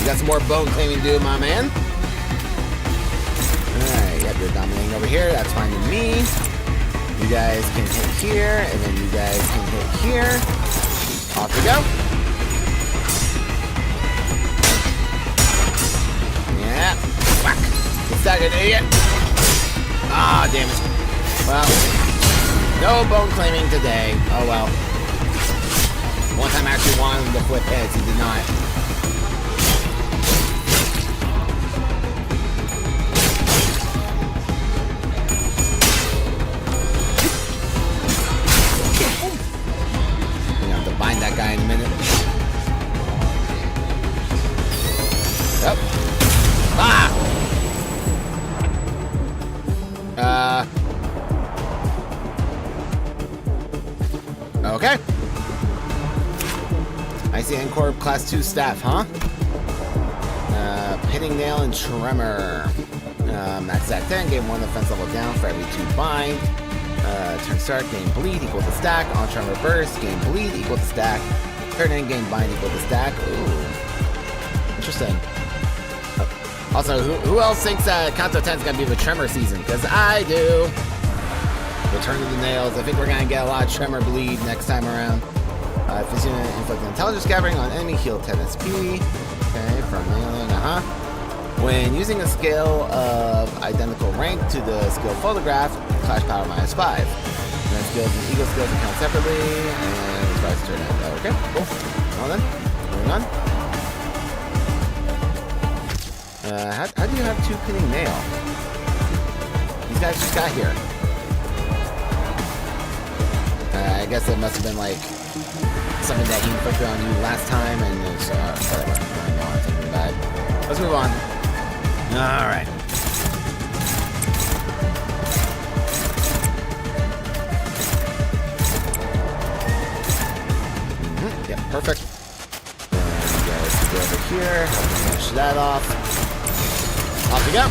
You got some more bone claiming to do, my man. Alright, yep, you're dominating over here. That's fine with me. You guys can hit here, and then you guys can hit here. Off we go. Yeah. Whack. Get staggered, idiot. Ah, damn it. Well, no bone claiming today. Oh well. One time I actually wanted him to flip heads. He did not. You have to bind that guy in a minute. Yep. Ah! Okay. I see N-Corp Class 2 staff, huh? Pitting Nail and Tremor. Max at 10, gain 1 defense level down for every 2 bind. Turn start, gain bleed equal to stack. On Tremor burst, gain bleed equal to stack. Turn end, gain bind equal to stack. Ooh. Interesting. Also, who else thinks Kanto 10 is going to be the Tremor season? Because I do. Return to the Nails. I think we're going to get a lot of Tremor bleed next time around. If it's going to inflict intelligence gathering on enemy, heal 10 SP. Okay, from nailing, When using a scale of identical rank to the skill photograph, clash power -5. And then skills and eagle skills account separately. And it's twice turn end. Okay, cool. Well then, moving on. How do you have 2 pinning nail? These guys just got here. I guess it must have been like something that he inflicted on you last time, and it's whatever. I don't want to take it back. Let's move on. All right. Yep, perfect. here. Finish that off. Off we go.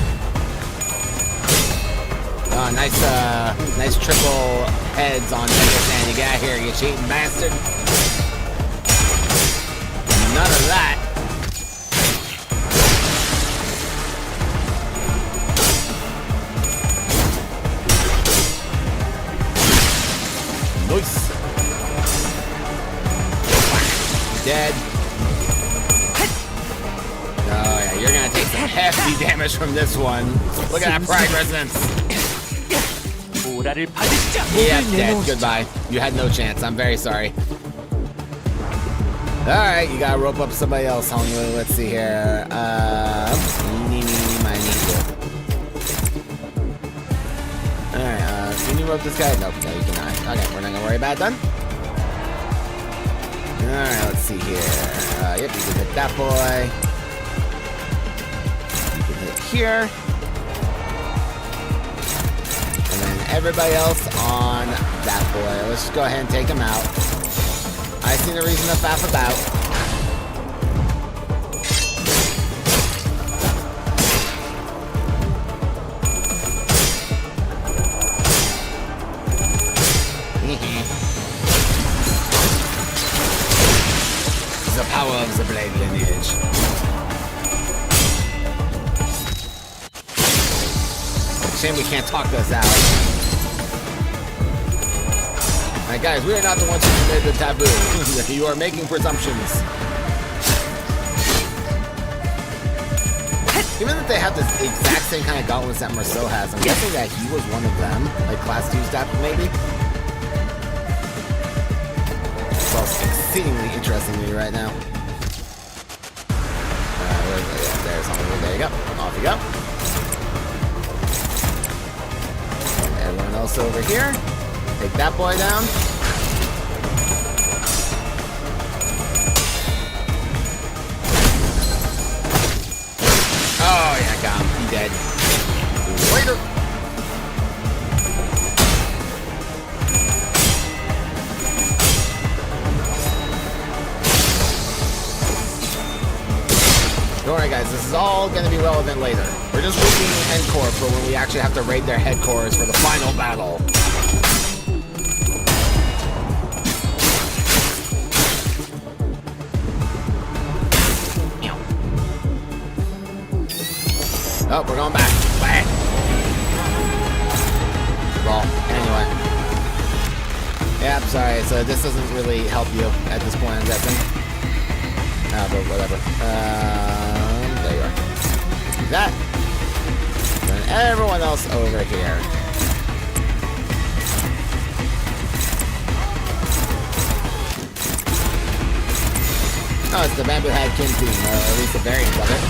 Oh, nice triple heads on Megasan. You got here, you cheating bastard. None of that. Nice. Dead. Oh yeah, you're gonna take some hefty damage from this one. Look at that pride resonance. Yeah, dead. Goodbye. You had no chance. I'm very sorry. Alright, you gotta rope up somebody else, Honglu. Let's see here. Alright, can you rope this guy? Nope, no, you cannot. Okay, we're not gonna worry about it then. Alright, let's see here. Yep, you can hit that boy. You can hit here. And then everybody else on that boy. Let's just go ahead and take him out. I see no reason to faff about. The power of the blade lineage. Shame we can't talk this out. Alright guys, we are not the ones who committed the taboo. You are making presumptions. Given that they have this exact same kind of gauntlets that Marceau has, I'm guessing that he was one of them. Like class 2 staff maybe? Exceedingly interesting to me right now. There's something. There you go. Off you go. And everyone else over here. Take that boy down. Oh yeah, got him. He dead. Later. Don't worry guys, this is all going to be relevant later. We're just looking Encore for when we actually have to raid their headquarters for the final battle. Oh, we're going back. Bang. Well, anyway. Yeah, I'm sorry, so this doesn't really help you at this point, I'm guessing. But whatever. There you are. Do that. And everyone else over here. Oh, it's the Bamboo Head Kin team, or at least a variant of it.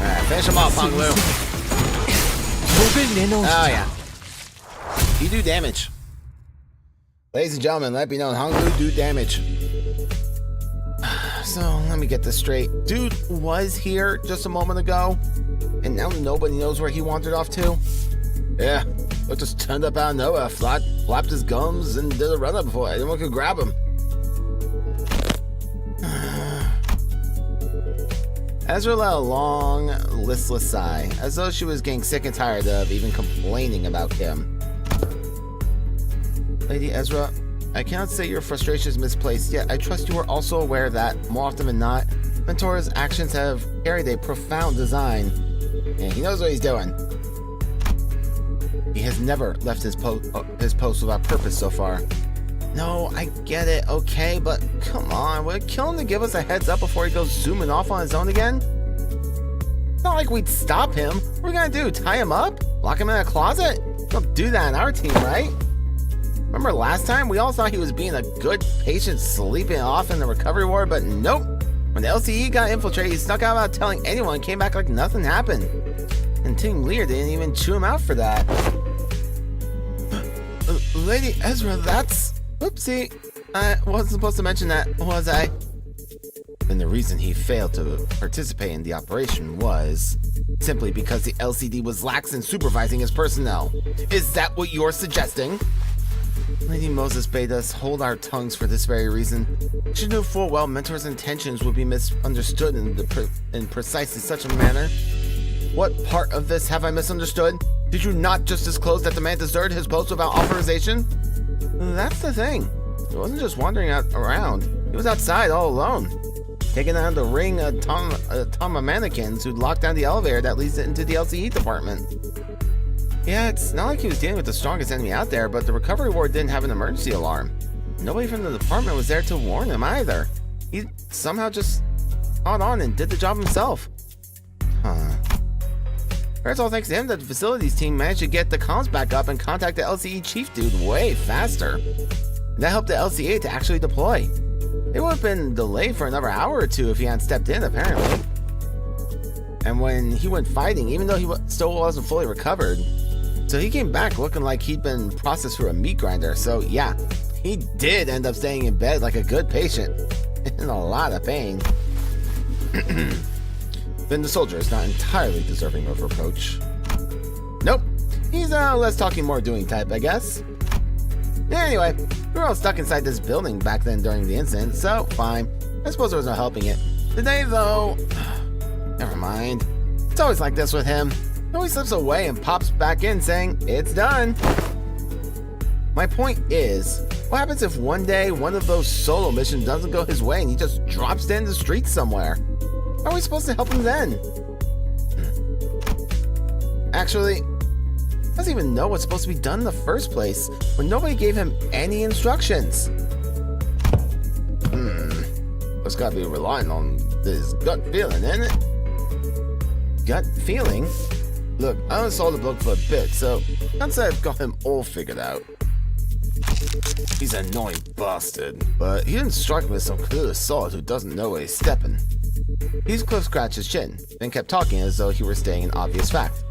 Alright, finish him off, Honglu. Oh yeah. You do damage. Ladies and gentlemen, let me know Honglu do damage. So, let me get this straight. Dude was here just a moment ago, and now nobody knows where he wandered off to? Yeah, look, just turned up out of nowhere, flapped his gums, and did a run-up before anyone could grab him. Ezra let a long, listless sigh, as though she was getting sick and tired of even complaining about Kim. Lady Ezra, I cannot say your frustration is misplaced, yet I trust you are also aware that, more often than not, Ventora's actions have carried a profound design. And he knows what he's doing. He has never left his post without purpose so far. No, I get it, okay, but come on, would it kill him to give us a heads up before he goes zooming off on his own again? It's not like we'd stop him. What are we gonna do, tie him up? Lock him in a closet? Don't do that on our team, right? Remember last time? We all thought he was being a good patient sleeping off in the recovery ward, but nope. When the LCE got infiltrated, he snuck out without telling anyone and came back like nothing happened. And Team Lear didn't even chew him out for that. Lady Ezra, that's... Oopsie. I wasn't supposed to mention that, was I? And the reason he failed to participate in the operation was simply because the LCD was lax in supervising his personnel. Is that what you're suggesting? Lady Moses bade us hold our tongues for this very reason. She knew full well Mentor's intentions would be misunderstood in precisely such a manner. What part of this have I misunderstood? Did you not just disclose that the man deserted his post without authorization? That's the thing. He wasn't just wandering around. He was outside all alone, taking down the ring of Tama mannequins who'd locked down the elevator that leads into the LCE department. Yeah, it's not like he was dealing with the strongest enemy out there, but the recovery ward didn't have an emergency alarm. Nobody from the department was there to warn him either. He somehow just caught on and did the job himself. Huh. It's all thanks to him that the facilities team managed to get the comms back up and contact the LCE chief dude way faster. That helped the LCA to actually deploy. It would have been delayed for another hour or two if he hadn't stepped in, apparently. And when he went fighting, even though he still wasn't fully recovered, so he came back looking like he'd been processed through a meat grinder. So yeah, he did end up staying in bed like a good patient, in a lot of pain. Then the soldier is not entirely deserving of reproach. Nope, he's a less talking, more doing type, I guess. Anyway, we were all stuck inside this building back then during the incident, so fine. I suppose there was no helping it. Today, though, never mind. It's always like this with him. He always slips away and pops back in saying, it's done. My point is, what happens if one day one of those solo missions doesn't go his way and he just drops dead in the street somewhere? How are we supposed to help him then? Actually, he doesn't even know what's supposed to be done in the first place when nobody gave him any instructions. It's gotta be relying on this gut feeling, isn't it? Gut feeling? Look, I only saw the book for a bit, so can't say I've got him all figured out. He's an annoying bastard, but he didn't strike me as some clueless sod who doesn't know where he's stepping. Heathcliff scratched his chin, then kept talking as though he were stating an obvious fact.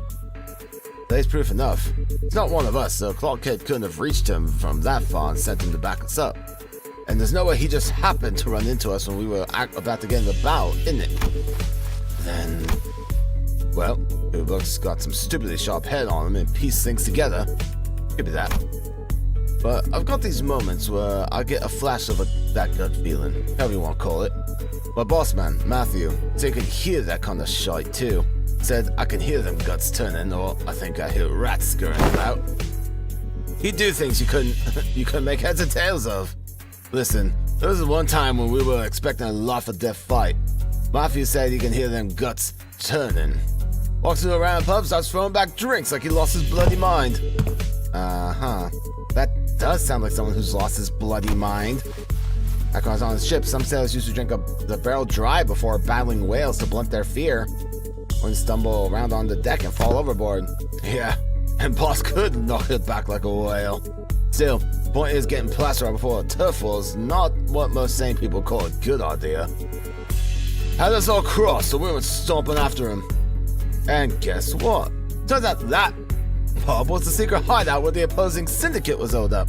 That's proof enough. He's not one of us, so Clark Kid couldn't have reached him from that far and sent him to back us up. And there's no way he just happened to run into us when we were about to get in the bow, isn't it? Then, well, the book's got some stupidly sharp head on him and piece things together. Could be that. But I've got these moments where I get a flash of that gut feeling, however you want to call it. My boss man, Matthew, said he could hear that kind of shite too. Said I can hear them guts turning, or I think I hear rats scurrying about. He'd do things you couldn't make heads or tails of. Listen, there was one time when we were expecting a life or death fight. Matthew said he can hear them guts turning. Walks around pubs, starts throwing back drinks like he lost his bloody mind. That does sound like someone who's lost his bloody mind. Back when I was on the ship, some sailors used to drink the barrel dry before battling whales to blunt their fear. Or stumble around on the deck and fall overboard. Yeah, and boss could knock it back like a whale. Still, the point is getting plastered right before a turf fall is not what most sane people call a good idea. Had us all crossed, so we went stomping after him. And guess what? Turns out that pub was the secret hideout where the opposing syndicate was holed up.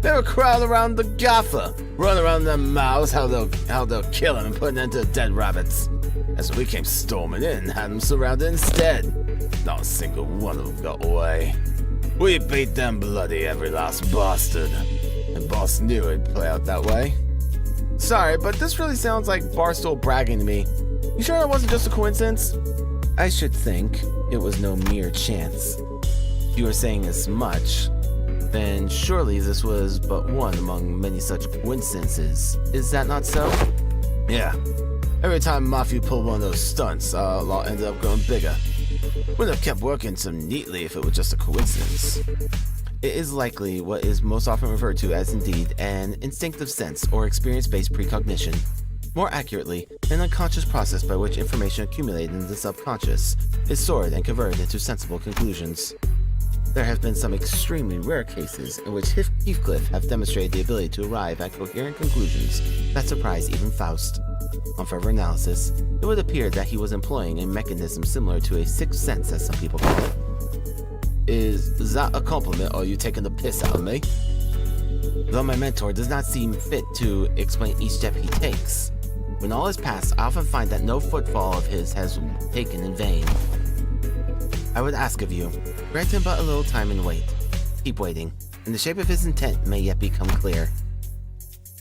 They were crowded around the gaffer, running around their mouths how they'll kill him and put an end to dead rabbits. And so we came storming in and had them surrounded instead. Not a single one of them got away. We beat them bloody every last bastard. And boss knew it'd play out that way. Sorry, but this really sounds like Barstool bragging to me. You sure that wasn't just a coincidence? I should think it was no mere chance. If you were saying as much, then surely this was but one among many such coincidences. Is that not so? Yeah. Every time Matthew pulled one of those stunts, our law ended up growing bigger. Wouldn't have kept working so neatly if it was just a coincidence. It is likely what is most often referred to as indeed an instinctive sense or experience-based precognition. More accurately, an unconscious process by which information accumulated in the subconscious is sorted and converted into sensible conclusions. There have been some extremely rare cases in which Heathcliff have demonstrated the ability to arrive at coherent conclusions that surprise even Faust. On further analysis, it would appear that he was employing a mechanism similar to a sixth sense, as some people call it. Is that a compliment, or are you taking the piss out of me? Though my mentor does not seem fit to explain each step he takes, When all is past, I often find that no footfall of his has taken in vain. I would ask of you, grant him but a little time and wait. Keep waiting, and the shape of his intent may yet become clear.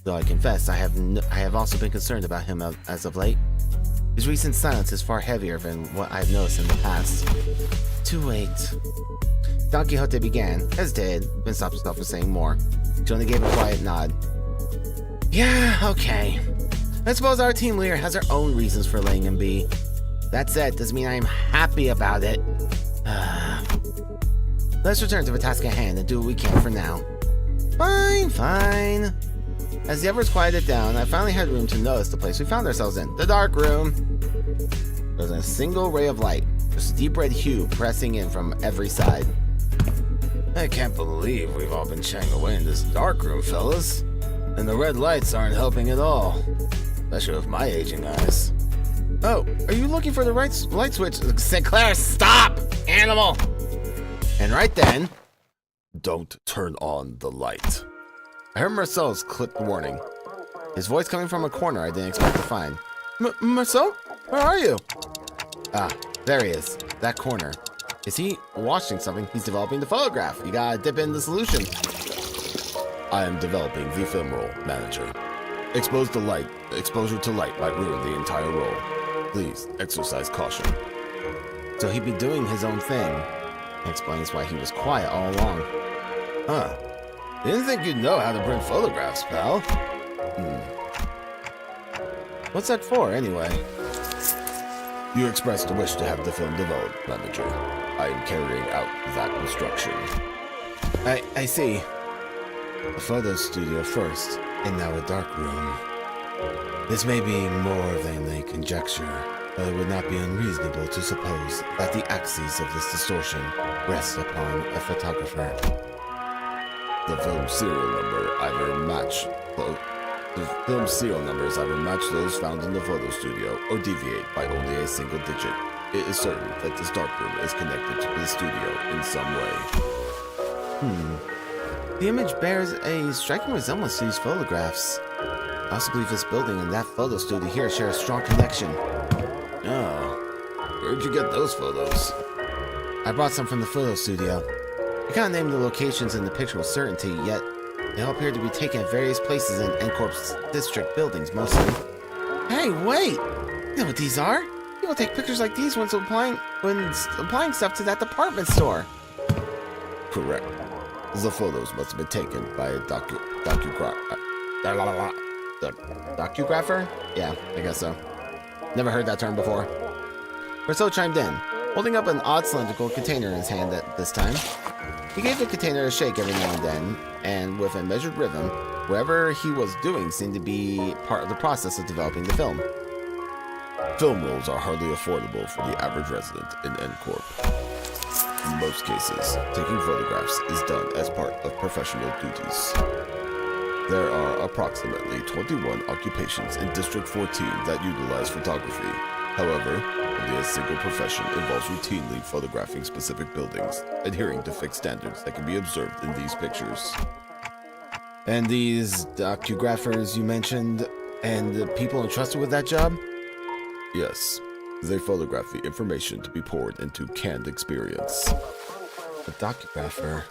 Though I confess, I have also been concerned about him as of late. His recent silence is far heavier than what I have noticed in the past. To wait. Don Quixote began, hesitated, then stopped himself from saying more. She only gave a quiet nod. Yeah, okay. I suppose our team leader has her own reasons for letting him be. That said, doesn't mean I am happy about it. Let's return to the task at hand and do what we can for now. Fine. As the others quieted down, I finally had room to notice the place we found ourselves in, the dark room. There wasn't a single ray of light, just a deep red hue pressing in from every side. I can't believe we've all been chatting away in this dark room, fellas. And the red lights aren't helping at all. Especially with my aging eyes. Oh, are you looking for the right light switch? Sinclair, stop! Animal! And right then... Don't turn on the light. I heard Marcel's clipped warning. His voice coming from a corner I didn't expect to find. Marcel? Where are you? Ah, there he is. That corner. Is he watching something? He's developing the photograph. You gotta dip in the solution. I am developing the film roll, manager. Exposure to light might ruin the entire roll. Please, exercise caution. So he'd be doing his own thing. That explains why he was quiet all along. Huh. Didn't think you'd know how to print photographs, pal. What's that for, anyway? You expressed a wish to have the film developed, manager. I am carrying out that instruction. I see. A photo studio first, and now a dark room. This may be more than a conjecture, but it would not be unreasonable to suppose that the axes of this distortion rest upon a photographer. The film serial numbers either match those found in the photo studio or deviate by only a single digit. It is certain that this darkroom is connected to the studio in some way. The image bears a striking resemblance to these photographs. I also believe this building and that photo studio here share a strong connection. Oh, where'd you get those photos? I brought some from the photo studio. I can't name the locations in the picture with certainty, yet they all appear to be taken at various places in N-Corp's district buildings, mostly. Hey, wait! You know what these are? People take pictures like these when applying stuff to that department store. Correct. The photos must have been taken by a docugrapher? Yeah, I guess so. Never heard that term before. Rousseau chimed in, holding up an odd cylindrical container in his hand at this time. He gave the container a shake every now and then, and with a measured rhythm, whatever he was doing seemed to be part of the process of developing the film. Film rolls are hardly affordable for the average resident in N-Corp. In most cases, taking photographs is done as part of professional duties. There are approximately 21 occupations in District 14 that utilize photography. However, only a single profession involves routinely photographing specific buildings, adhering to fixed standards that can be observed in these pictures. And these docugraphers you mentioned, and the people entrusted with that job? Yes. They photograph the information to be poured into canned experience. A docugrapher?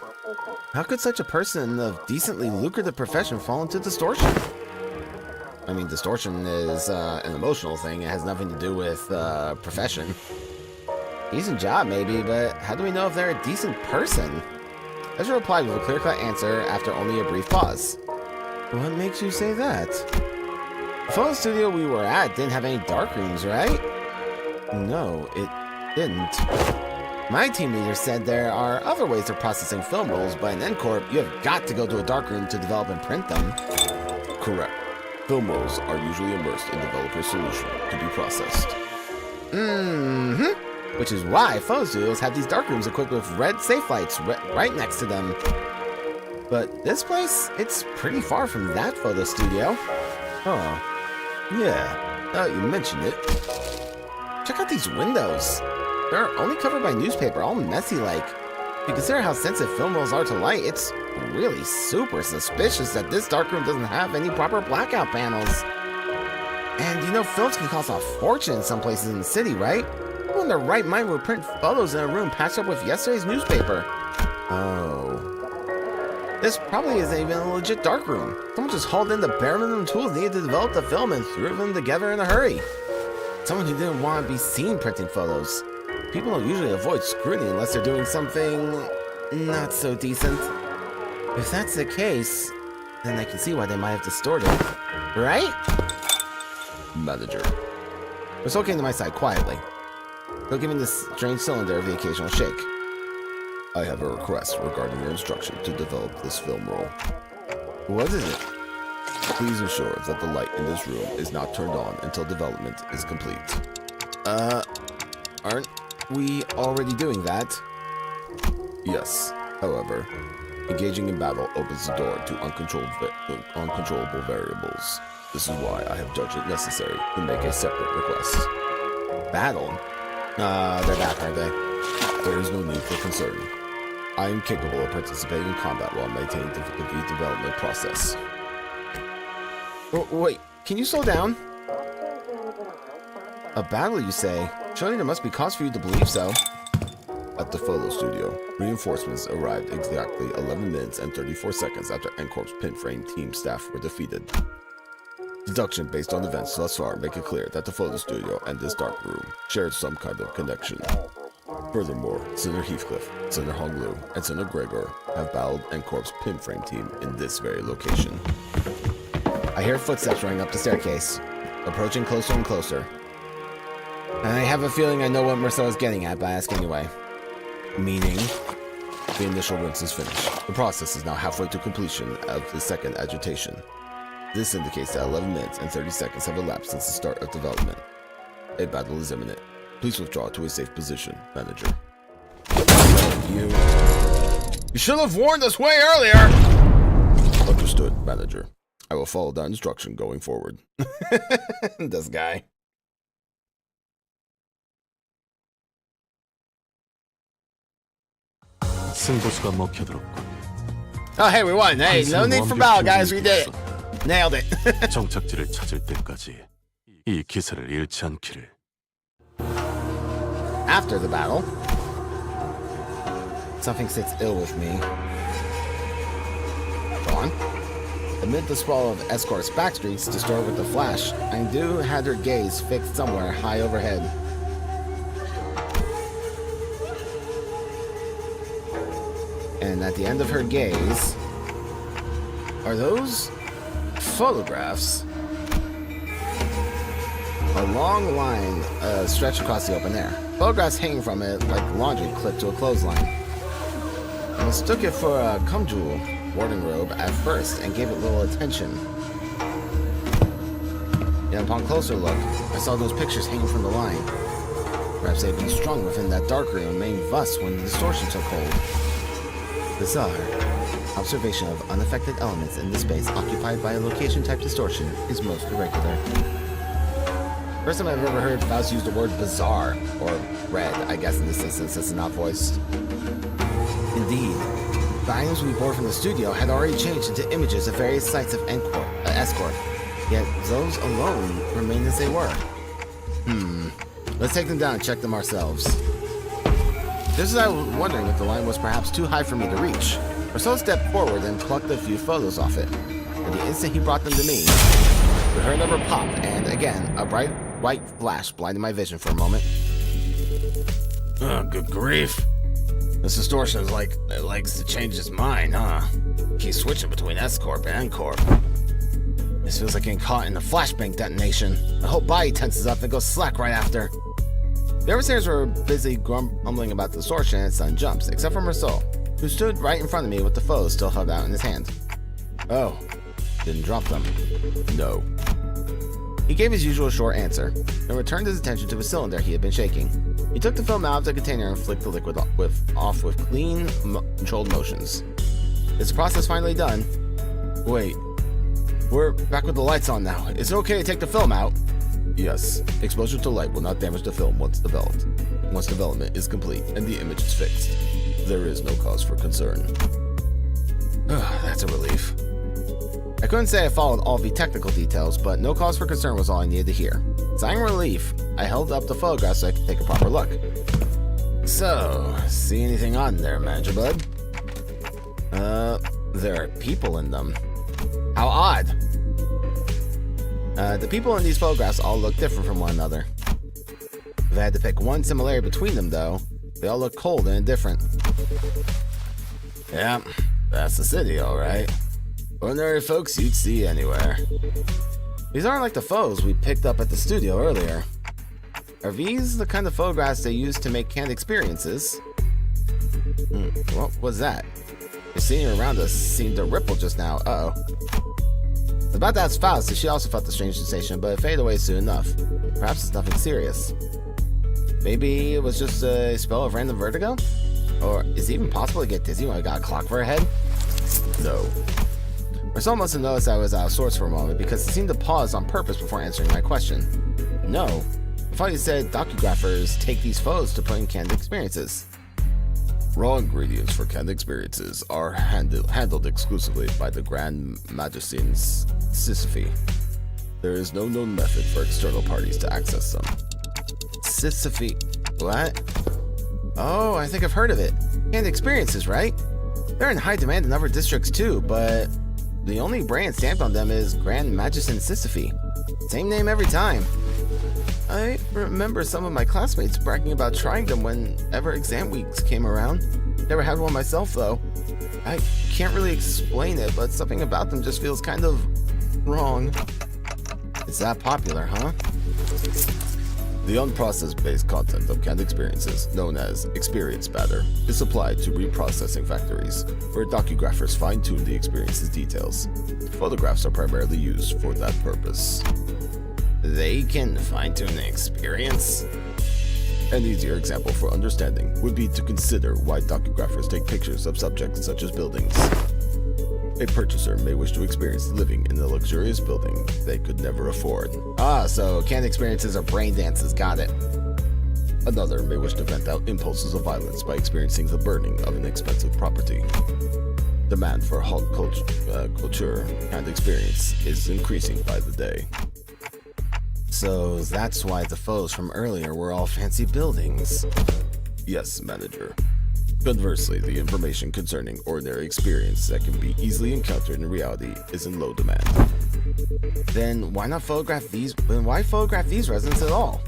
How could such a person of decently lucrative profession fall into distortion? I mean, distortion is an emotional thing. It has nothing to do with profession. Decent job, maybe, but how do we know if they're a decent person? Ezra replied with a clear-cut answer after only a brief pause. What makes you say that? The photo studio we were at didn't have any dark rooms, right? No, it didn't. My team leader said there are other ways of processing film rolls, but in N-Corp, you have got to go to a darkroom to develop and print them. Correct. Film rolls are usually immersed in developer solution to be processed. Which is why photo studios have these darkrooms equipped with red safe lights right next to them. But this place, it's pretty far from that photo studio. Oh, yeah, now that you mention it. Check out these windows. They're only covered by newspaper, all messy-like. If you consider how sensitive film rolls are to light, it's really super suspicious that this darkroom doesn't have any proper blackout panels. And you know, films can cost a fortune in some places in the city, right? Who in their right mind would print photos in a room patched up with yesterday's newspaper? Oh. This probably isn't even a legit darkroom. Someone just hauled in the bare minimum tools needed to develop the film and threw them together in a hurry. Someone who didn't want to be seen printing photos. People don't usually avoid scrutiny unless they're doing something not so decent. If that's the case, then I can see why they might have distorted. Right? Manager. We're sulking to my side quietly. They'll give me this strange cylinder the occasional shake. I have a request regarding your instruction to develop this film roll. What is it? Please ensure that the light in this room is not turned on until development is complete. Aren't we already doing that? Yes. However, engaging in battle opens the door to uncontrollable variables. This is why I have judged it necessary to make a separate request. Battle? They're back, aren't they? There is no need for concern. I am capable of participating in combat while maintaining the development process. Wait, can you slow down? A battle, you say? Surely there must be cause for you to believe so. At the photo studio, reinforcements arrived exactly 11 minutes and 34 seconds after NCorp's pinframe team staff were defeated. Deduction based on events thus far make it clear that the photo studio and this dark room shared some kind of connection. Furthermore, Senator Heathcliff, Senator Honglu, and Senator Gregor have battled NCorp's pinframe team in this very location. I hear footsteps running up the staircase, approaching closer and closer. And I have a feeling I know what Marcella's getting at, but I ask anyway. Meaning? The initial rinse is finished. The process is now halfway to completion of the second agitation. This indicates that 11 minutes and 30 seconds have elapsed since the start of development. A battle is imminent. Please withdraw to a safe position, Manager. You should have warned us way earlier! Understood, Manager. I will follow that instruction going forward. This guy. 승부수가 먹혀들었군. Oh, hey, we won. Hey, no need for battle, guys. We did it. Nailed it. 정착지를 찾을 때까지 이 기세를 잃지 않기를. After the battle, something sits ill with me. Go on. Amid the sprawl of escorts backstreets distorted with the flash, Angdu had her gaze fixed somewhere high overhead. And at the end of her gaze, are those photographs? A long line stretched across the open air. Photographs hanging from it like laundry clipped to a clothesline. I mistook it for a kumjul warding robe at first and gave it little attention. Yet upon closer look, I saw those pictures hanging from the line. Perhaps they'd been strung within that darkroom and remained thus when the distortion took hold. Bizarre. Observation of unaffected elements in this space occupied by a location-type distortion is most irregular. First time I've ever heard Faust use the word bizarre, or red, I guess in this instance, since it's not voiced. Indeed, the items we bore from the studio had already changed into images of various sites of escort, yet those alone remained as they were. Let's take them down and check them ourselves. Just as I was wondering if the line was perhaps too high for me to reach, Marcel stepped forward and plucked a few photos off it. And the instant he brought them to me, we heard another pop, and again, a bright white flash blinded my vision for a moment. Oh, good grief. This distortion is like it likes to change its mind, huh? Keeps switching between S-Corp and N-Corp. This feels like getting caught in a flashbang detonation. My whole body tenses up and goes slack right after. The overseers were busy grumbling about the distortion and sudden jumps, except for Marceau, who stood right in front of me with the photos still held out in his hand. Oh, didn't drop them. No. He gave his usual short answer, and returned his attention to a cylinder he had been shaking. He took the film out of the container and flicked the liquid off with clean, controlled motions. Is the process finally done? Wait, we're back with the lights on now. Is it okay to take the film out? Yes, exposure to light will not damage the film once developed. Once development is complete and the image is fixed, there is no cause for concern. That's a relief. I couldn't say I followed all the technical details, but no cause for concern was all I needed to hear. Sighing relief, I held up the photograph so I could take a proper look. So, see anything on there, Manager Bud? There are people in them. How odd! The people in these photographs all look different from one another. If I had to pick one similarity between them, though, they all look cold and indifferent. Yeah, that's the city, alright. Ordinary folks you'd see anywhere. These aren't like the photos we picked up at the studio earlier. Are these the kind of photographs they use to make canned experiences? What was that? The scenery around us seemed to ripple just now. Uh-oh. I was about to ask Faust if she also felt the strange sensation, but it faded away soon enough. Perhaps it's nothing serious. Maybe it was just a spell of random vertigo? Or is it even possible to get dizzy when I got a clock for a head? No. Marcel must have noticed I was out of sorts for a moment because he seemed to pause on purpose before answering my question. No. I thought you said docugraphers take these photos to put in canned experiences. Raw ingredients for canned experiences are handled exclusively by the Grand Magician's Sisyphe. There is no known method for external parties to access them. Sisyphe. What? Oh, I think I've heard of it. Canned experiences, right? They're in high demand in other districts too, but the only brand stamped on them is Grand Magician Sisyphe. Same name every time. I remember some of my classmates bragging about trying them whenever exam weeks came around. Never had one myself though. I can't really explain it, but something about them just feels kind of wrong. It's that popular, huh? The unprocessed-based content of canned experiences, known as experience matter, is supplied to reprocessing factories, where docugraphers fine-tune the experience's details. Photographs are primarily used for that purpose. They can fine-tune the experience? An easier example for understanding would be to consider why docugraphers take pictures of subjects such as buildings. A purchaser may wish to experience living in a luxurious building they could never afford. Ah, so canned experiences are brain dances, got it. Another may wish to vent out impulses of violence by experiencing the burning of an expensive property. Demand for haute couture and experience is increasing by the day. So that's why the photos from earlier were all fancy buildings. Yes, Manager. Conversely, the information concerning ordinary experience that can be easily encountered in reality is in low demand. Then why photograph these residents at all?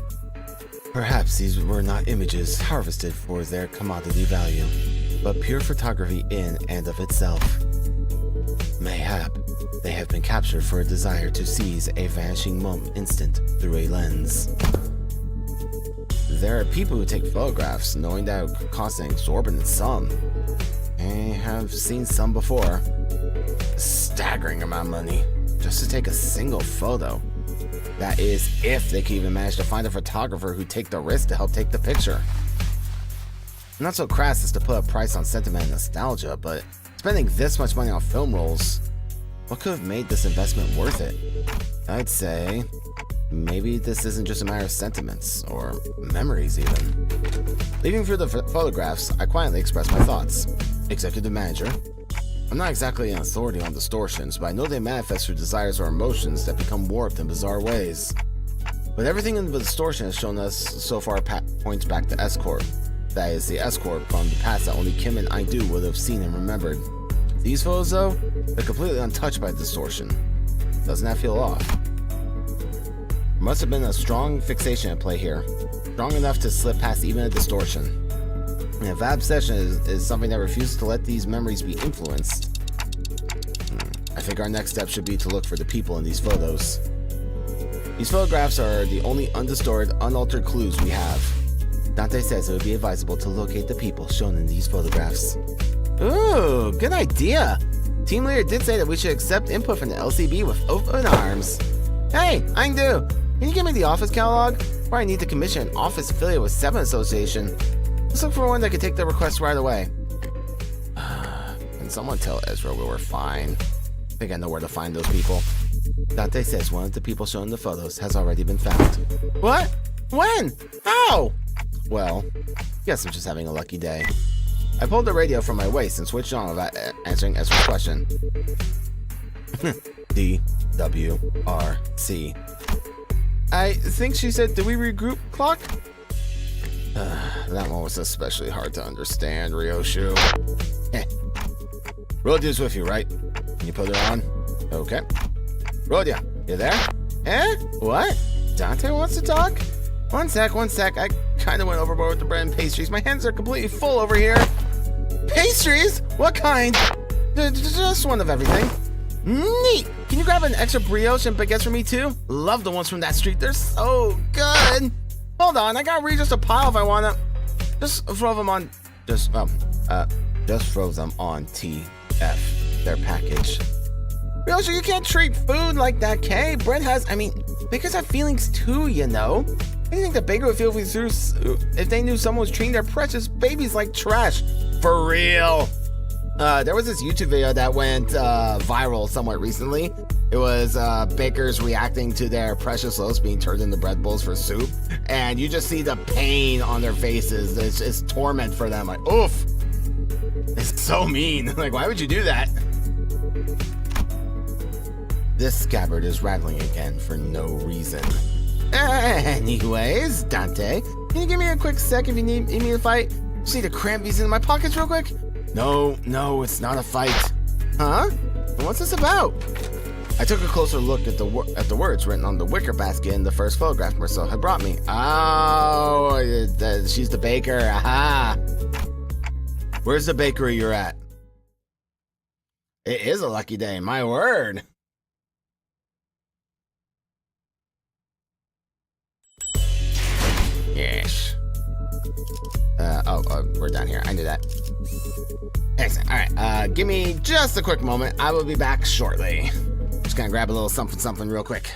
Perhaps these were not images harvested for their commodity value, but pure photography in and of itself. Mayhap they have been captured for a desire to seize a vanishing instant through a lens. There are people who take photographs knowing that it could cost an exorbitant sum. I have seen some before. A staggering amount of money just to take a single photo. That is, if they can even manage to find a photographer who'd take the risk to help take the picture. I'm not so crass as to put a price on sentiment and nostalgia, but spending this much money on film rolls, what could have made this investment worth it? I'd say maybe this isn't just a matter of sentiments, or memories even. Leafing through the photographs, I quietly expressed my thoughts. Executive Manager, I'm not exactly an authority on distortions, but I know they manifest through desires or emotions that become warped in bizarre ways. But everything in the distortion has shown us so far points back to S-Corp. That is, the S-Corp from the past that only Kim and Aidu would have seen and remembered. These photos, though, they're completely untouched by distortion. Doesn't that feel off? There must have been a strong fixation at play here, strong enough to slip past even a distortion. And if that obsession is something that refuses to let these memories be influenced, I think our next step should be to look for the people in these photos. These photographs are the only undistorted, unaltered clues we have. Dante says it would be advisable to locate the people shown in these photographs. Ooh, good idea! Team leader did say that we should accept input from the LCB with open arms. Hey, Aidu, can you give me the office catalog? Or I need to commission an office affiliate with 7 Association. Let's look for one that can take the request right away. Can someone tell Ezra we were fine? I think I know where to find those people. Dante says one of the people shown in the photos has already been found. What? When? How? Well, guess I'm just having a lucky day. I pulled the radio from my waist and switched on without answering Ezra's question. DWRC. I think she said, "Do we regroup, clock?" That one was especially hard to understand, Ryoshu. Rodia's with you, right? Can you put it on? Okay. Rodia, you there? What? Dante wants to talk? One sec. I kind of went overboard with the bread and pastries. My hands are completely full over here. Pastries? What kind? Just one of everything. Neat! Can you grab an extra brioche and baguettes for me too? Love the ones from that street. They're so good. Hold on, I gotta read just a pile if I wanna. Just throw them on. Just throw them on TF. Their package. Ryoshu, you can't treat food like that, Kay. Bread has, bakers have feelings too, you know. How do you think the baker would feel if they knew someone was treating their precious babies like trash? For real. There was this YouTube video that went viral somewhat recently. It was bakers reacting to their precious loaves being turned into bread bowls for soup, and you just see the pain on their faces. It's torment for them. Like, oof, it's so mean. Like, why would you do that? This scabbard is rattling again for no reason. Anyways, Dante, can you give me a quick sec if you need me to fight? Just need to cramp these into my pockets real quick. No, it's not a fight. Huh? What's this about? I took a closer look at the words written on the wicker basket in the first photograph Marcel had brought me. Oh, she's the baker. Aha. Where's the bakery you're at? It is a lucky day, my word. Yes. We're down here. I knew that. Excellent. All right. Give me just a quick moment. I will be back shortly. Just gonna grab a little something real quick.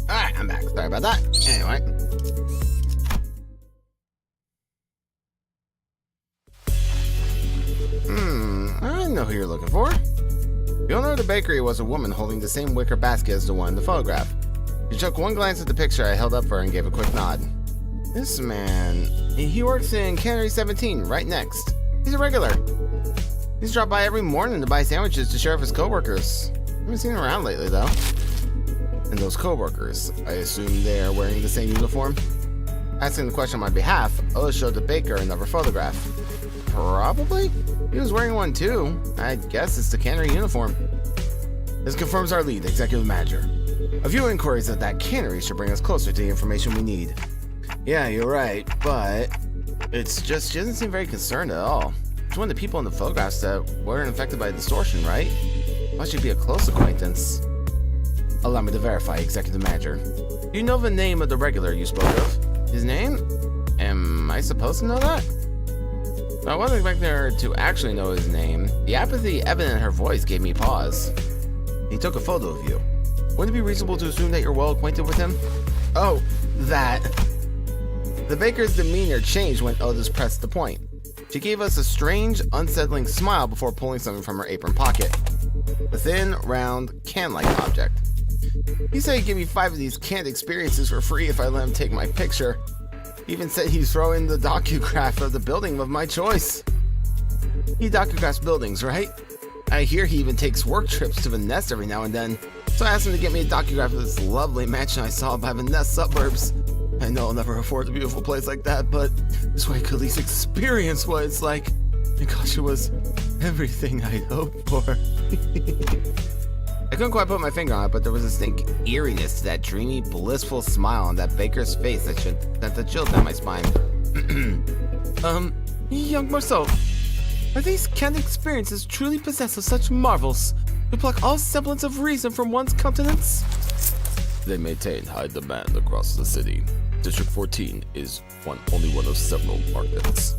Alright, I'm back. Sorry about that. Anyway. I know who you're looking for. The owner of the bakery was a woman holding the same wicker basket as the one in the photograph. She took one glance at the picture I held up for her and gave a quick nod. This man, he works in Cannery 17, right next. He's a regular. He's dropped by every morning to buy sandwiches to share with his coworkers. Haven't seen him around lately, though. And those coworkers, I assume they are wearing the same uniform? Asking the question on my behalf, Ola showed the baker another photograph. Probably? He was wearing one too. I guess it's the cannery uniform. This confirms our lead, executive manager. A few inquiries at that cannery should bring us closer to the information we need. Yeah, you're right, but it's just she doesn't seem very concerned at all. She's one of the people in the photographs that weren't affected by distortion, right? Must she be a close acquaintance? Allow me to verify, executive manager. Do you know the name of the regular you spoke of? His name? Am I supposed to know that? I wasn't expecting her to actually know his name. The apathy evident in her voice gave me pause. He took a photo of you. Wouldn't it be reasonable to assume that you're well acquainted with him? Oh, that. The baker's demeanor changed when Otis pressed the point. She gave us a strange, unsettling smile before pulling something from her apron pocket. A thin, round, can-like object. He said he'd give me 5 of these canned experiences for free if I let him take my picture. He even said he'd throw in the docugraph of the building of my choice. He docugraphs buildings, right? I hear he even takes work trips to the Nest every now and then. So I asked him to get me a docugraph of this lovely mansion I saw by the Nest suburbs. I know I'll never afford a beautiful place like that, but this way I could at least experience what it's like. My gosh, it was everything I'd hoped for. I couldn't quite put my finger on it, but there was a distinct eeriness to that dreamy, blissful smile on that baker's face that sent the chills down my spine. Young Marceau, are these canned experiences truly possessed of such marvels to pluck all semblance of reason from one's countenance? They maintain high demand across the city. District 14 is only one of several markets.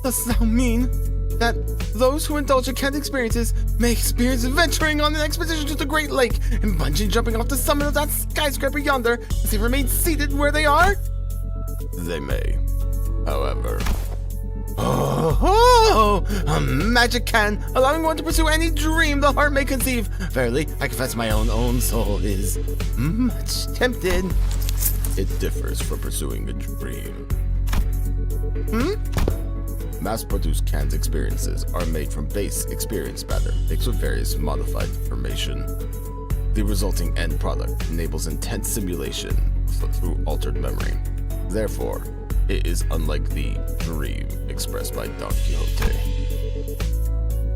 Does that mean that those who indulge in canned experiences may experience venturing on an expedition to the Great Lake and bungee jumping off the summit of that skyscraper yonder as they remain seated where they are? They may. However, A magic can, allowing one to pursue any dream the heart may conceive. Verily, I confess my own soul is much tempted. it differs from pursuing a dream. Mass-produced canned experiences are made from base experience matter mixed with various modified information. The resulting end product enables intense simulation through altered memory. Therefore, it is unlike the dream expressed by Don Quixote.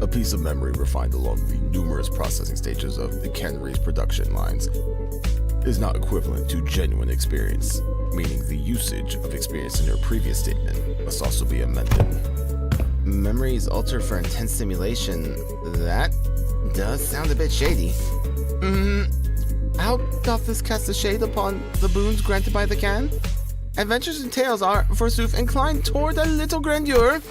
A piece of memory refined along the numerous processing stages of the cannery's production lines is not equivalent to genuine experience, meaning the usage of experience in your previous statement must also be amended. Memory is altered for intense stimulation. That does sound a bit shady. How doth this cast a shade upon the boons granted by the can? Adventures and tales are, forsooth, inclined toward a little grandeur.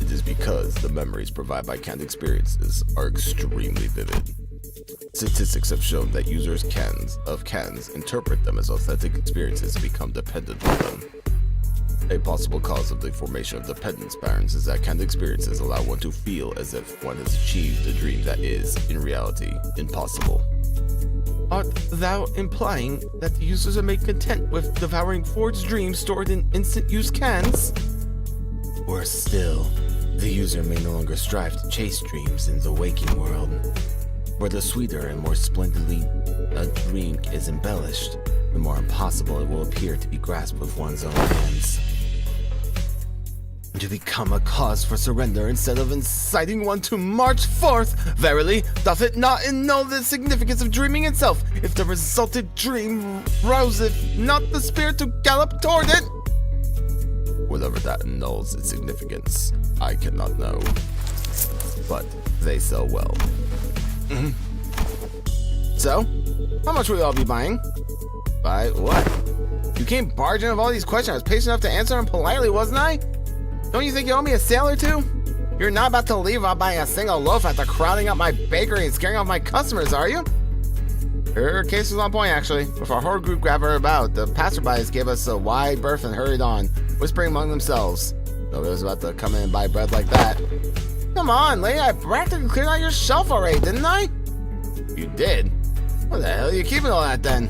It is because the memories provided by canned experiences are extremely vivid. Statistics have shown that users of cans interpret them as authentic experiences and become dependent on them. A possible cause of the formation of dependence patterns is that canned experiences allow one to feel as if one has achieved a dream that is, in reality, impossible. Art thou implying that the users are made content with devouring forged dreams stored in instant-use cans? Worse still, the user may no longer strive to chase dreams in the waking world, where the sweeter and more splendidly a drink is embellished, the more impossible it will appear to be grasped with one's own hands. To become a cause for surrender instead of inciting one to march forth, verily, doth it not annul the significance of dreaming itself, if the resulted dream rouseth not the spirit to gallop toward it? Whatever that annuls its significance, I cannot know. But they sell well. So, how much will you all be buying? Buy what? You came barging of all these questions. I was patient enough to answer them politely, wasn't I? Don't you think you owe me a sale or two? You're not about to leave without buying a single loaf after crowding up my bakery and scaring off my customers, are you? Her case was on point, actually. With our whole group gathered about, the passerbys gave us a wide berth and hurried on, whispering among themselves. Nobody was about to come in and buy bread like that. Come on, lady, I practically cleared out your shelf already, didn't I? You did? What the hell are you keeping all that then?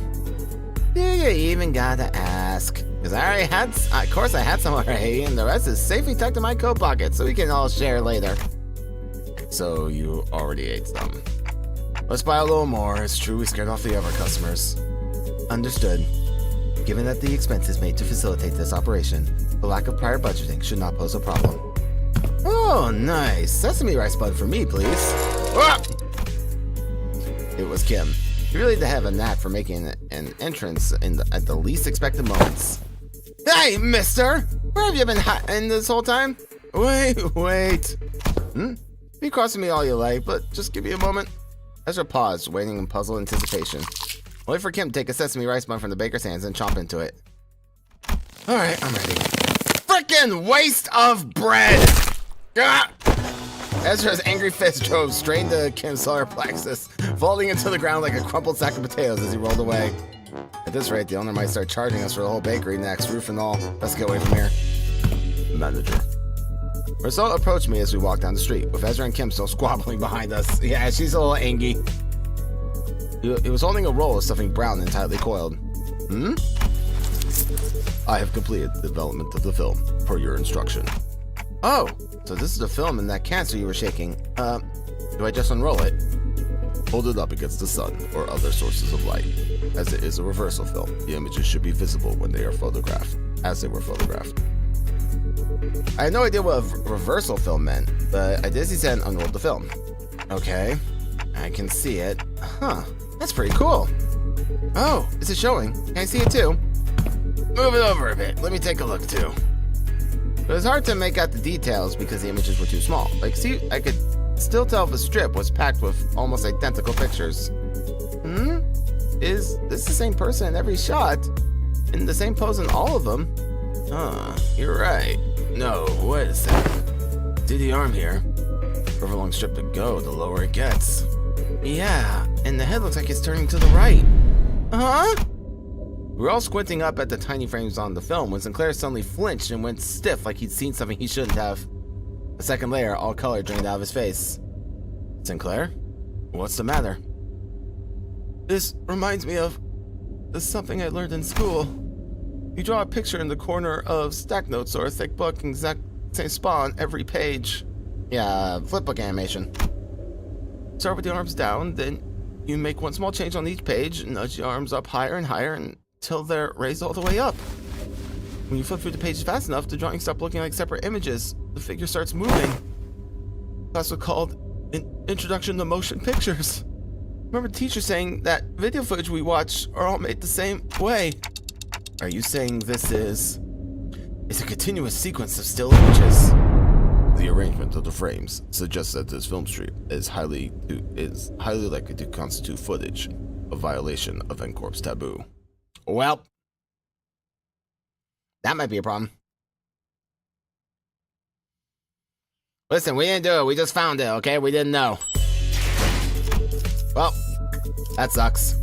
Do you even gotta ask? Because I already had, of course I had some already, and the rest is safely tucked in my coat pocket, so we can all share later. So you already ate some. Let's buy a little more. It's true we scared off the other customers. Understood. Given that the expenses made to facilitate this operation, the lack of prior budgeting should not pose a problem. Oh, nice. Sesame rice bun for me, please. Ah! It was Kim. She really did have a knack for making an entrance at the least expected moments. Hey, mister! Where have you been hiding this whole time? Wait. Be crossing me all you like, but just give me a moment. Ezra paused, waiting in puzzled anticipation. Wait for Kim to take a sesame rice bun from the baker's hands and chomp into it. Alright, I'm ready. Frickin' waste of bread! Ah! Ezra's angry fist drove straight into Kim's solar plexus, falling into the ground like a crumpled sack of potatoes as he rolled away. At this rate, the owner might start charging us for the whole bakery next, roof and all. Let's get away from here. Manager. Rousseau approached me as we walked down the street, with Ezra and Kim still squabbling behind us. Yeah, she's a little angry. He was holding a roll of something brown and tightly coiled. I have completed the development of the film, per your instruction. Oh, so this is the film in that canister you were shaking. Do I just unroll it? Hold it up against the sun or other sources of light. As it is a reversal film, the images should be visible when they are photographed, as they were photographed. I had no idea what a reversal film meant, but I did see said unrolled the film. Okay, I can see it. Huh, that's pretty cool. Oh, is it showing? Can I see it too? Move it over a bit. Let me take a look too. It was hard to make out the details because the images were too small. Like, see, I could still tell if the strip was packed with almost identical pictures. Is this the same person in every shot? In the same pose in all of them? You're right. No, wait a second. See the arm here? However long strip to go, the lower it gets. Yeah, and the head looks like it's turning to the right. We were all squinting up at the tiny frames on the film when Sinclair suddenly flinched and went stiff like he'd seen something he shouldn't have. A second later, all color drained out of his face. Sinclair? What's the matter? This reminds me of something I learned in school. You draw a picture in the corner of stack notes or a thick book in exact same spot on every page. Yeah, flipbook animation. Start with the arms down, then you make one small change on each page, nudge the arms up higher and higher until they're raised all the way up. When you flip through the pages fast enough, the drawings stop looking like separate images. The figure starts moving. class was called Introduction to Motion Pictures. Remember teacher saying that video footage we watch are all made the same way. Are you saying this is... It's a continuous sequence of still images? The arrangement of the frames suggests that this film strip is highly likely to constitute footage of violation of NCORP's taboo. Well, that might be a problem. Listen, we didn't do it. We just found it, okay? We didn't know. Well, that sucks.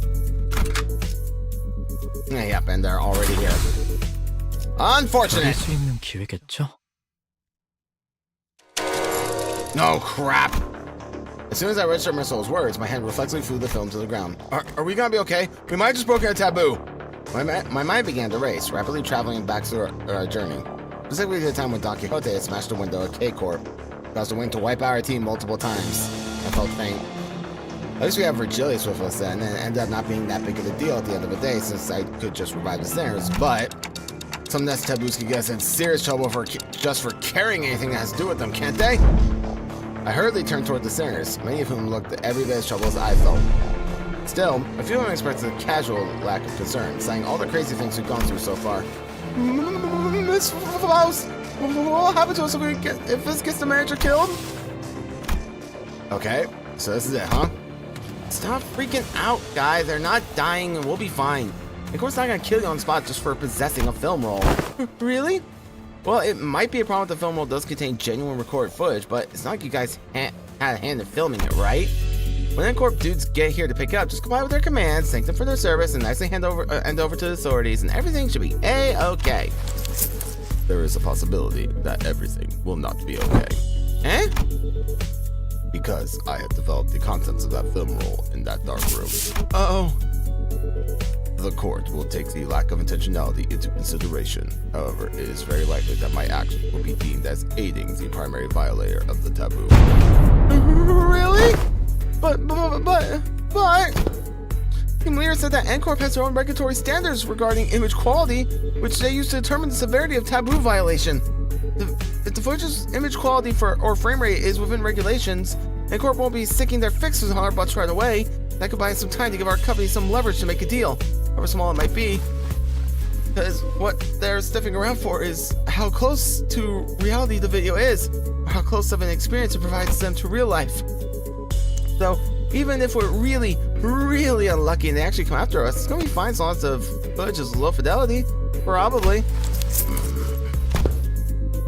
Yep, and they're already here. Unfortunate. 수 있는 기회겠죠? No crap. As soon as I registered Marcel's words, my hand reflexively flew the film to the ground. Are we gonna be okay? We might have just broken a taboo. My mind began to race, rapidly traveling back through our journey. Specifically the time when Don Quixote had smashed the window of K-Corp, caused the wind to wipe out our team multiple times. I felt faint. At least we have Virgilius with us then, and it ended up not being that big of a deal at the end of the day, since I could just revive the snares, but some nest taboos can get us in serious trouble just for carrying anything that has to do with them, can't they? I hurriedly turned toward the snares, many of whom looked every bit as troubled as I felt. Still, a few of them expressed a casual lack of concern, saying all the crazy things we've gone through so far. Miss Faust, what will happen to us if this gets the manager killed? Okay, so this is it, huh? Stop freaking out, guys. They're not dying and we'll be fine. Of course, not gonna kill you on the spot just for possessing a film roll. Really? Well, it might be a problem if the film roll does contain genuine recorded footage, but it's not like you guys had a hand in filming it, right? When NCORP dudes get here to pick it up, just comply with their commands, thank them for their service, and nicely hand over to the authorities, and everything should be A-okay. There is a possibility that everything will not be okay. Eh? Because I have developed the contents of that film roll in that dark room. Uh-oh. The court will take the lack of intentionality into consideration. However, it is very likely that my actions will be deemed as aiding the primary violator of the taboo. Really? But... Team Leader said that NCORP has their own regulatory standards regarding image quality, which they use to determine the severity of taboo violation. If the footage's image quality or frame rate is within regulations, NCORP won't be sticking their fixes on our butts right away. That could buy us some time to give our company some leverage to make a deal, however small it might be. Because what they're sniffing around for is how close to reality the video is, or how close of an experience it provides them to real life. So, even if we're really, really unlucky and they actually come after us, it's gonna be fine so long as the footage is low fidelity. Probably.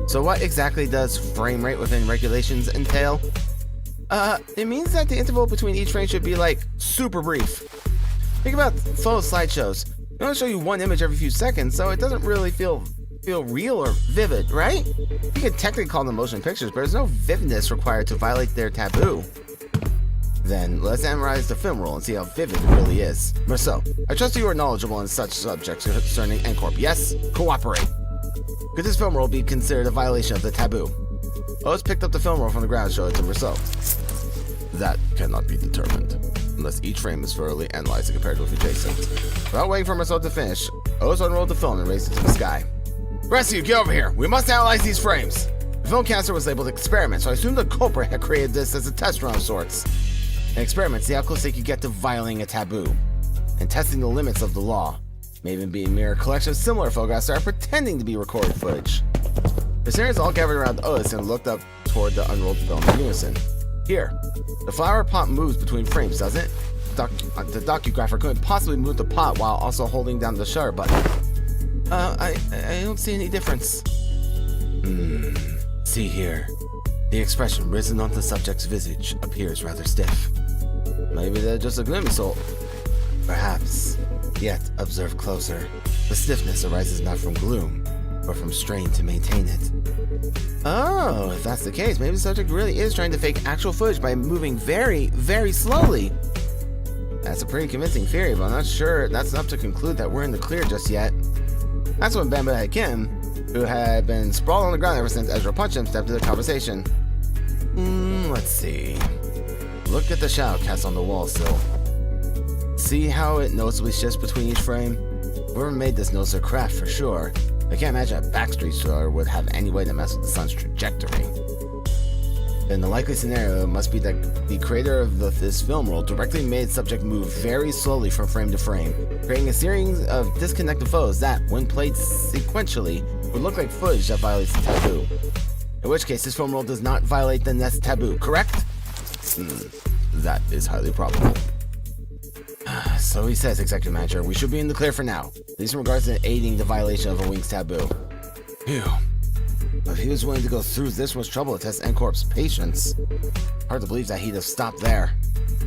So what exactly does frame rate within regulations entail? It means that the interval between each frame should be like super brief. Think about photo slideshows. They only show you one image every few seconds, so it doesn't really feel real or vivid, right? You can technically call them motion pictures, but there's no vividness required to violate their taboo. Then let's analyze the film roll and see how vivid it really is. Marceau, I trust you are knowledgeable in such subjects concerning NCORP. Yes? Cooperate. Could this film roll be considered a violation of the taboo? Otis picked up the film roll from the ground and showed it to Marceau. That cannot be determined, unless each frame is thoroughly analyzed and compared with adjacent. Without waiting for Marceau to finish, Otis unrolled the film and raised it to the sky. Rest of you, get over here. We must analyze these frames. The film cancer was labeled experiment, so I assumed the culprit had created this as a test run of sorts. An experiment to see how close they could get to violating a taboo, and testing the limits of the law. May even be a mere collection of similar photographs that are pretending to be recorded footage. The singers all gathered around Otis and looked up toward the unrolled film in unison. Here, the flower pot moves between frames, doesn't it? The docugrapher couldn't possibly move the pot while also holding down the shutter button. I don't see any difference. See here. The expression risen on the subject's visage appears rather stiff. Maybe they're just a glimpse, or perhaps. Yet, observe closer. The stiffness arises not from gloom, but from strain to maintain it. Oh, if that's the case, maybe the subject really is trying to fake actual footage by moving very, very slowly. That's a pretty convincing theory, but I'm not sure that's enough to conclude that we're in the clear just yet. That's when Bamboo Head Kim, who had been sprawled on the ground ever since Ezra punched him, stepped into the conversation. Let's see. Look at the shadow cast on the wall sill. See how it noticeably shifts between each frame? Whoever made this knows their craft for sure. I can't imagine a backstreet store would have any way to mess with the sun's trajectory. then the likely scenario must be that the creator of this film world directly made subject move very slowly from frame to frame, creating a series of disconnected photos that, when played sequentially, would look like footage that violates the taboo. In which case, this film world does not violate the Nest taboo, correct? That is highly probable. So he says, Executive Manager, we should be in the clear for now, at least in regards to aiding the violation of a Wings taboo. Phew. But if he was willing to go through this much trouble to test N-Corp's patience, hard to believe that he'd have stopped there.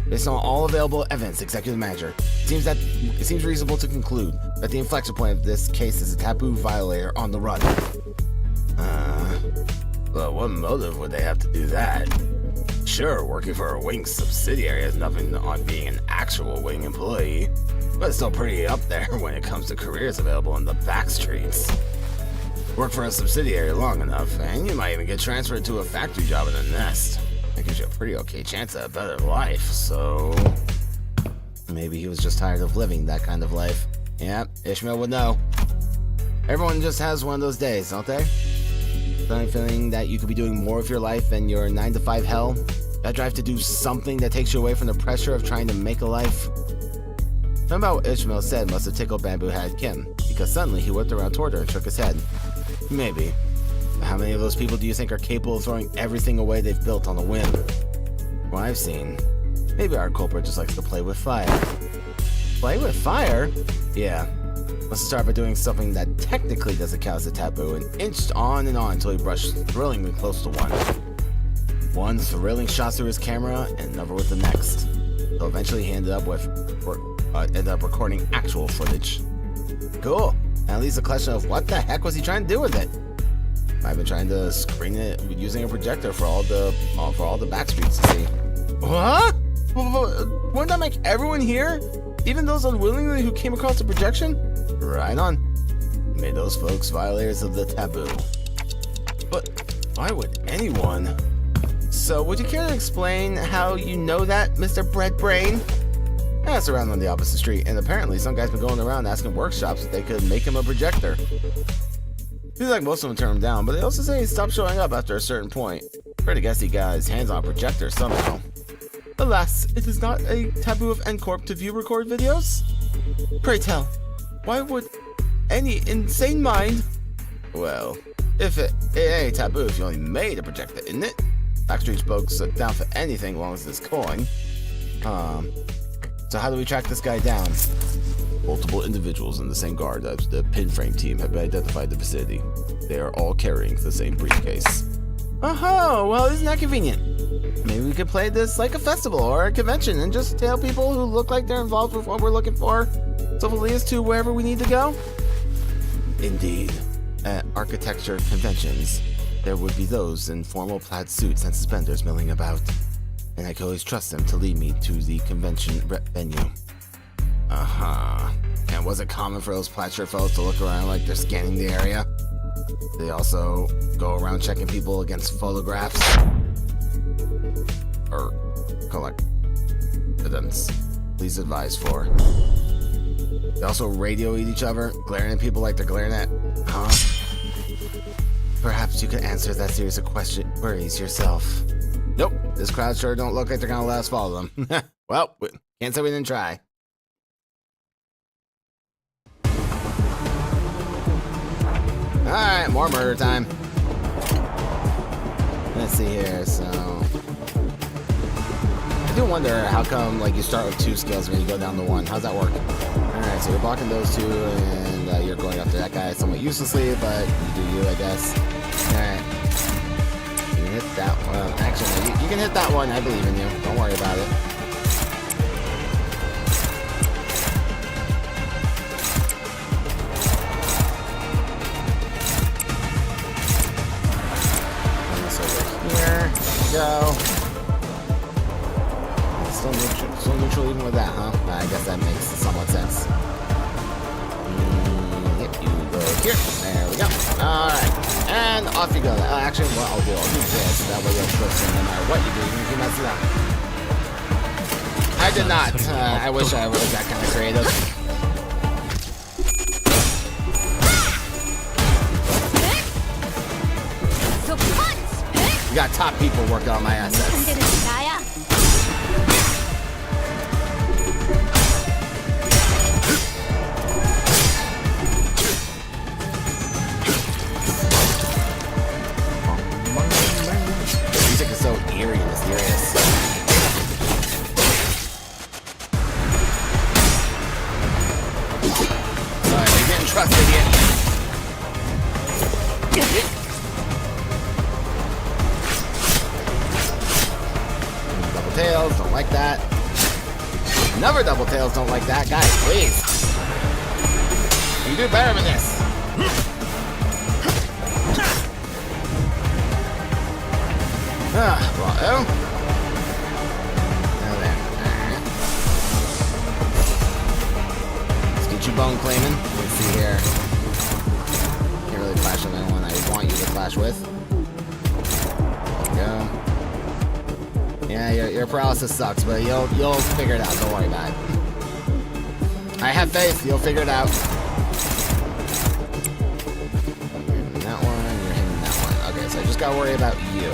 Based on all available evidence, Executive Manager, it seems reasonable to conclude that the inflection point of this case is a taboo violator on the run. But what motive would they have to do that? Sure, working for a Wing subsidiary has nothing on being an actual Wing employee, but it's still pretty up there when it comes to careers available in the back streets. Work for a subsidiary long enough, and you might even get transferred to a factory job in the Nest. That gives you a pretty okay chance at a better life, so... maybe he was just tired of living that kind of life. Yeah, Ishmael would know. Everyone just has one of those days, don't they? Suddenly feeling that you could be doing more of your life than your 9-to-5 hell? That drive to do something that takes you away from the pressure of trying to make a life? Something about what Ishmael said must have tickled Bamboo Head Kim, because suddenly he whipped around toward her and shook his head. Maybe. But how many of those people do you think are capable of throwing everything away they've built on a whim? From what I've seen, maybe our culprit just likes to play with fire. Play with fire? Yeah. Must start by doing something that technically doesn't count as a taboo and inched on and on until he brushed thrillingly close to one. One thrilling shot through his camera and another with the next. So eventually he ended up recording actual footage. Cool. At least a question of what the heck was he trying to do with it? I've been trying to screen it using a projector for all the back streets to see. What? Wouldn't that make everyone here? Even those unwillingly who came across the projection? Right on. You made those folks violators of the taboo. But why would anyone? So would you care to explain how you know that, Mr. Bread Brain? That's around on the opposite street, and apparently some guy's been going around asking workshops if they could make him a projector. Seems like most of them turn him down, but they also say he stopped showing up after a certain point. Pretty guess he got his hands on a projector somehow. Alas, it is not a taboo of N-Corp to view record videos? Pray tell, why would any insane mind... Well, if it ain't taboo if you only made a projector, isn't it? Backstreet folks are down for anything as long as it's coin. So how do we track this guy down? Multiple individuals in the same guard as the pinframe team have identified the vicinity. They are all carrying the same briefcase. Oh, well, isn't that convenient? Maybe we could play this like a festival or a convention and just tell people who look like they're involved with what we're looking for, so it'll lead us to wherever we need to go? Indeed. At architecture conventions, there would be those in formal plaid suits and suspenders milling about, and I could always trust them to lead me to the convention venue. And was it common for those plaid shirt fellows to look around like they're scanning the area? They also go around checking people against photographs? Or collect evidence. Please advise for. They also radio at each other, glaring at people like they're glaring at... Huh? Perhaps you could answer that series of queries yourself. Nope, this crowd sure don't look like they're gonna let us follow them. Well, can't say we didn't try. Alright, more murder time. Let's see here, so... I do wonder how come, like, you start with 2 skills and then you go down to 1. How's that work? Alright, so you're blocking those 2 and you're going after that guy somewhat uselessly, but you do you, I guess. Alright. You can hit that one. Actually, you can hit that one. I believe in you. Don't worry about it. Here we go. Still neutral even with that, huh? I guess that makes somewhat sense. Yep, you go here. There we go. Alright. And off you go. Actually, what I'll do this. That way you'll twist no matter what you do, even if you mess it up. I did not. I wish I was that kind of creative. got top people working on my assets. 상대는 나야. Music is so eerie and mysterious. Alright, you're getting trusted yet. Double tails, don't like that. Another double tails, don't like that. Guys, please. You do better than this. Righto. Now then. Alright. Let's get you bone claiming. Let's see here. Can't really clash with anyone I want you to clash with. There you go. Yeah, your paralysis sucks, but you'll figure it out. Don't worry about it. I have faith. You'll figure it out. You're hitting that one. You're hitting that one. Okay, so I just gotta worry about you.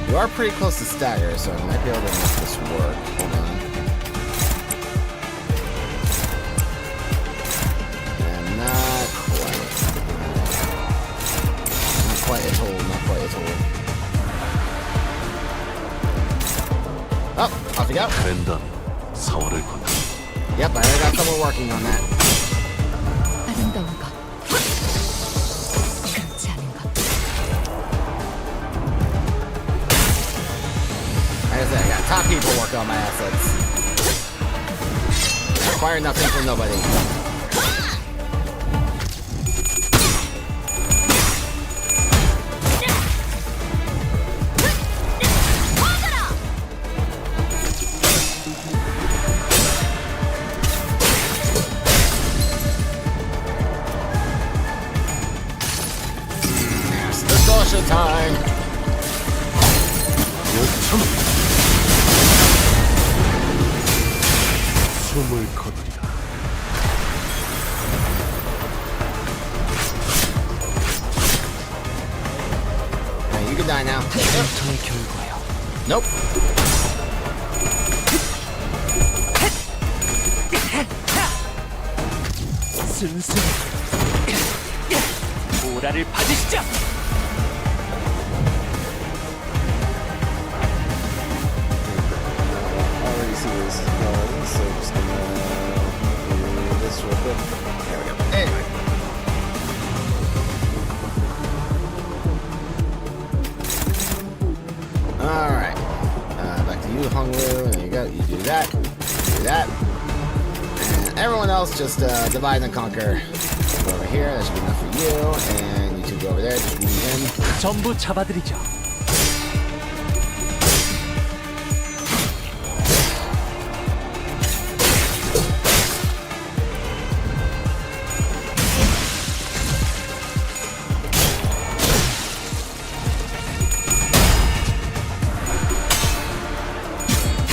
You are pretty close to stagger, so I might be able to make this work. Hold on. And not quite. Not quite a tool, not quite a tool. Oh, off you go. 랜덤 4월을 건너 Yep, I already got someone working on that. 아름다운 것. 그렇지 않은 것. Like I said, I got top people working on my assets. I require nothing from nobody. It's discussion time. 숨을 거두리라. Hey, you can die now. 흉터의 결과요. Nope. 순순히 보라를 받으시죠. Already see this going, so just gonna do this real quick. There we go. Anyway. Alright. Back to you, Honglu. There you go. You do that. You do that. And everyone else just divide and conquer. Go over here. That should be enough for you. And you two go over there. Just move in. 전부 잡아드리죠.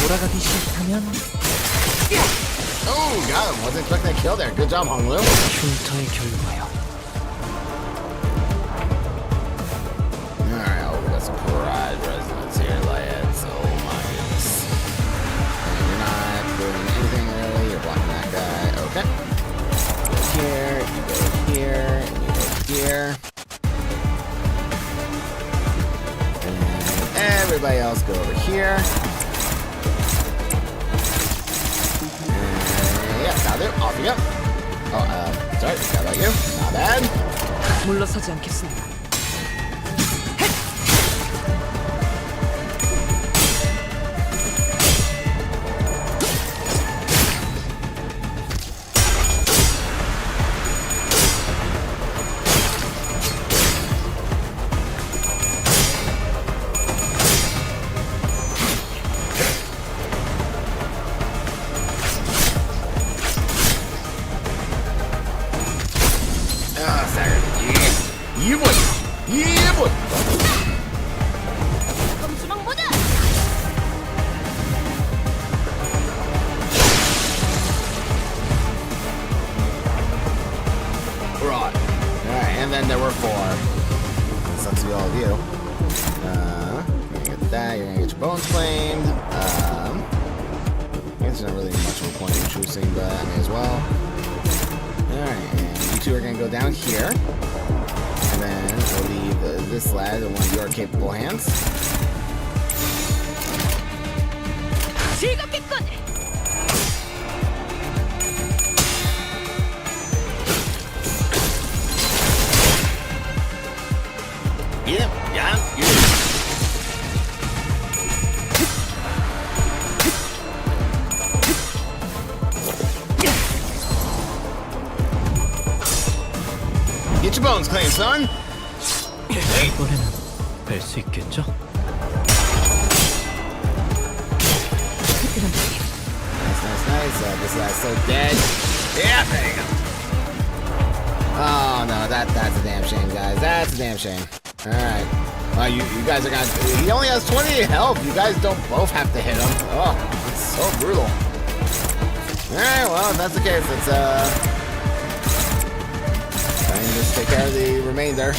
돌아가기 시작하면 Oh, got him. Wasn't expecting a kill there. Good job, Honglu. 흉터의 결과요. Alright, oh, we got some pride residents here, lads. Oh my goodness. And you're not doing anything really. You're blocking that guy. Okay. You go here, and you go here. And everybody else go over here. And yeah, now there. Off you go. Oh, sorry, how about you? Not bad. 물러서지 않겠습니다. Ah, staggered. Yeah. Yeah, boy. Yeah, boy. 검수망 모드. Right. Alright, and then there were four. Sucks to be all of you. There that. You're gonna get your bones claimed. I guess there's not really much of a point in choosing, but I may as well. Alright, and you two are gonna go down here. And then I'll leave this lad in one of your capable hands. Yeah. Get your bones claimed, son. Hey. 이번에는 뺄 수 있겠죠? Nice. This guy's so dead. Yeah, there you go. Oh no, that's a damn shame, guys. That's a damn shame. All right. You guys are gonna. He only has 28 health. You guys don't both have to hit him. Oh, it's so brutal. All right. Well, if that's the case, let's try and just take care of the remainder.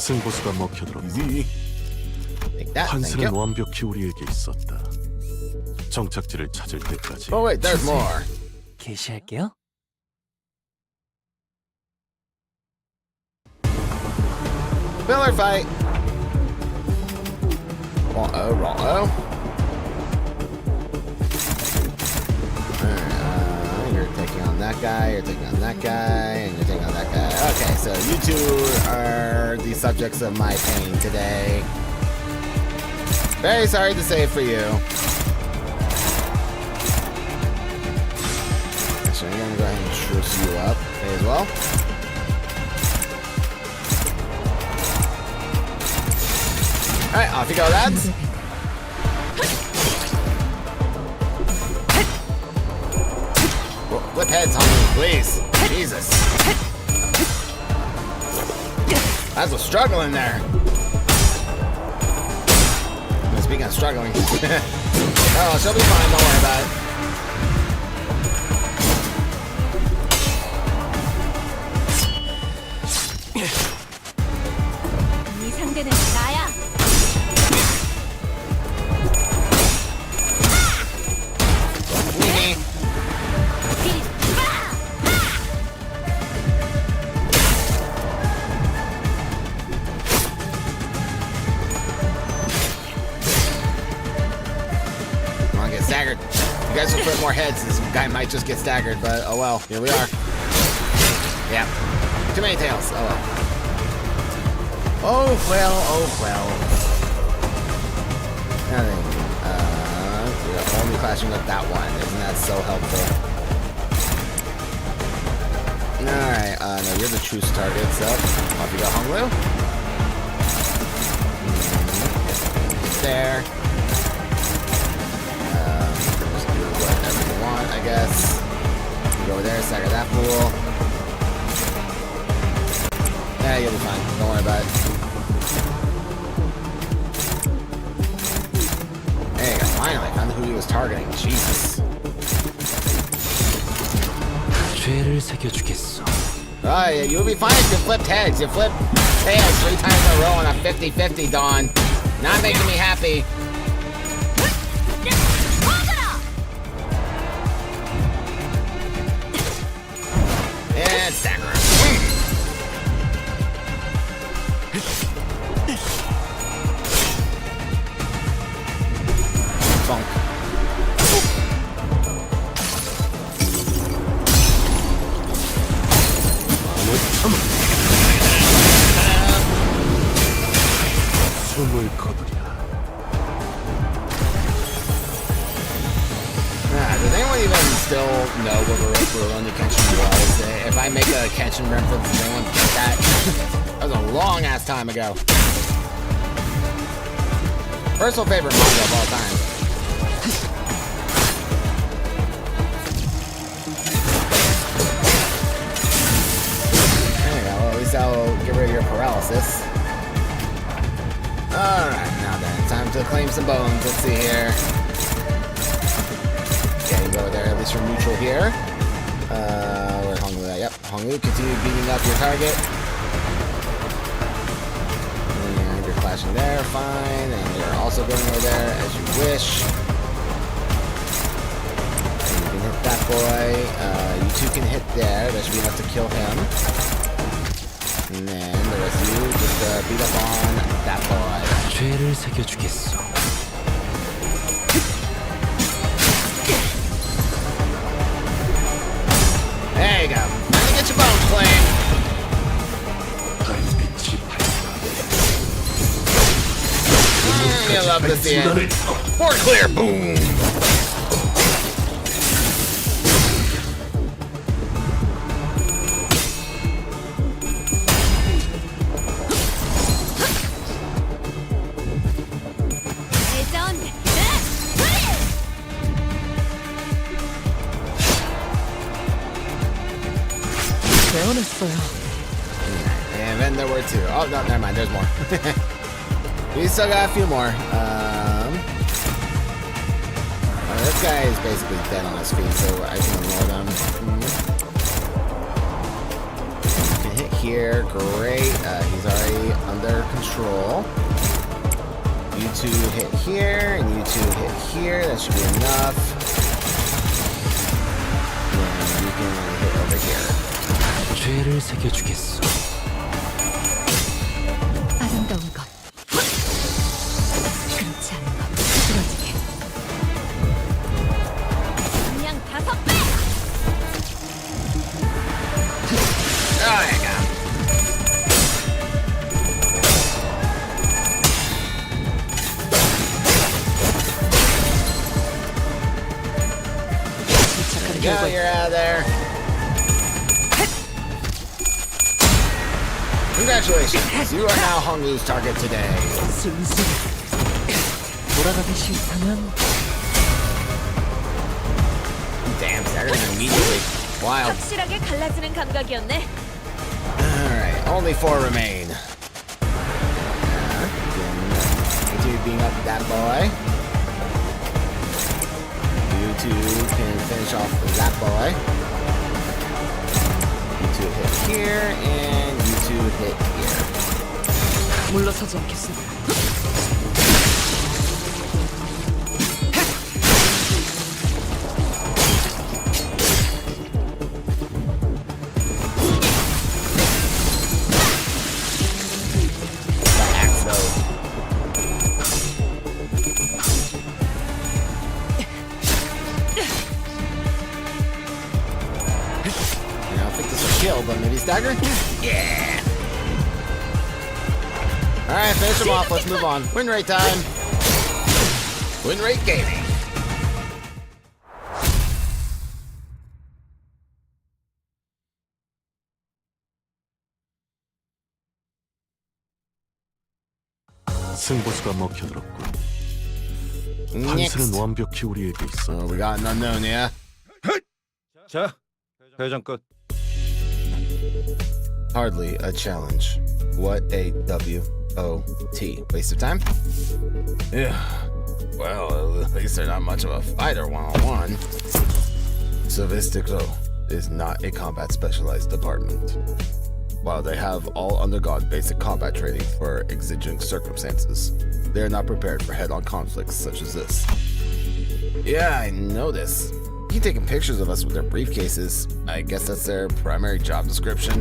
승부수가 먹혀들었다. Take that. Thank 환승은 you. 완벽히 우리에게 있었다. 정착지를 찾을 때까지. Oh wait, there's more. 게시할게요. Filler fight. Roll-o. You're taking on that guy, you're taking on that guy, and you're taking on that guy. Okay, so you two are the subjects of my pain today. Very sorry to say it for you. Actually, I'm gonna go ahead and truce you up as well. Alright, off you go, lads. Flip heads on me, please. Jesus. That's a struggle in there. Speaking of struggling. Oh, she'll be fine, don't worry about it. 이 상대는 나야. Staggered. You guys will flip more heads. This guy might just get staggered, but oh well. Here we are. Yeah. Too many tails. Oh well. Oh well. Nothing. We're only clashing with that one. Isn't that so helpful? Alright, no, you're the truce target, so off you go, Honglu. There. I guess. Go over there, stagger that fool. Yeah, you'll be fine. Don't worry about it. There you go. Finally, found who he was targeting. Jesus. 죄를 새겨주겠어. Oh, yeah, you'll be fine if you flipped heads. You flipped tails 3 times in a row on a 50-50, Dawn. Not making me happy. And stagger. Bonk. 숨을 거두랴. Does anyone even still know what Rurouni Kenshin was? If I make a Kenshin reference, does anyone get that? That was a long ass time ago. Personal favorite manga of all time. There you go. Well, at least that'll get rid of your paralysis. Alright, now then, time to claim some bones. Let's see here. Okay, go there, at least you're neutral here. Where's Honglu at? Yep, Honglu, continue beating up your target. And you're flashing there, fine. And you're also going over there as you wish. And you can hit that boy. You two can hit there. That should be enough to kill him. And then the rest of you just beat up on that boy. 죄를 새겨주겠어. There you go. Now you get your bones claimed. You love to see it. Board clear. Boom. And then there were two. Oh, no, never mind. There's more. We still got a few more. This guy is basically dead on his feet, so I can ignore them. You can hit here. Great. He's already under control. You two hit here, and you two hit here. That should be enough. And you can hit over here. 죄를 새겨주겠어. 아름다운 것. 그렇지 않은 것. 부러지게. 그냥 5배! Oh, there you go. There you go, you're out of there. Congratulations, you are now Honglu's target today. 순순히 돌아가기 싫다면 Damn, staggered immediately. Wild. 확실하게 갈라지는 감각이었네. Alright, only 4 remain. Continue being up that boy. You two can finish off that boy. You two hit here, and you two hit here. 물러서지 않겠습니다. But maybe stagger? Yeah! Alright, finish him off. Let's move on. Win rate time. Win rate gaming. 승부수가 먹혀들었군. Next. 판세는 완벽히 우리에게 있어. Oh, we got an unknown, yeah? 자, 회전 끝. Hardly a challenge. What a W-O-T. Waste of time? Yeah. Well, at least they're not much of a fighter one-on-one. Sophistico is not a combat specialized department. While they have all undergone basic combat training for exigent circumstances, they are not prepared for head-on conflicts such as this. Yeah, I know this. Keep taking pictures of us with their briefcases. I guess that's their primary job description.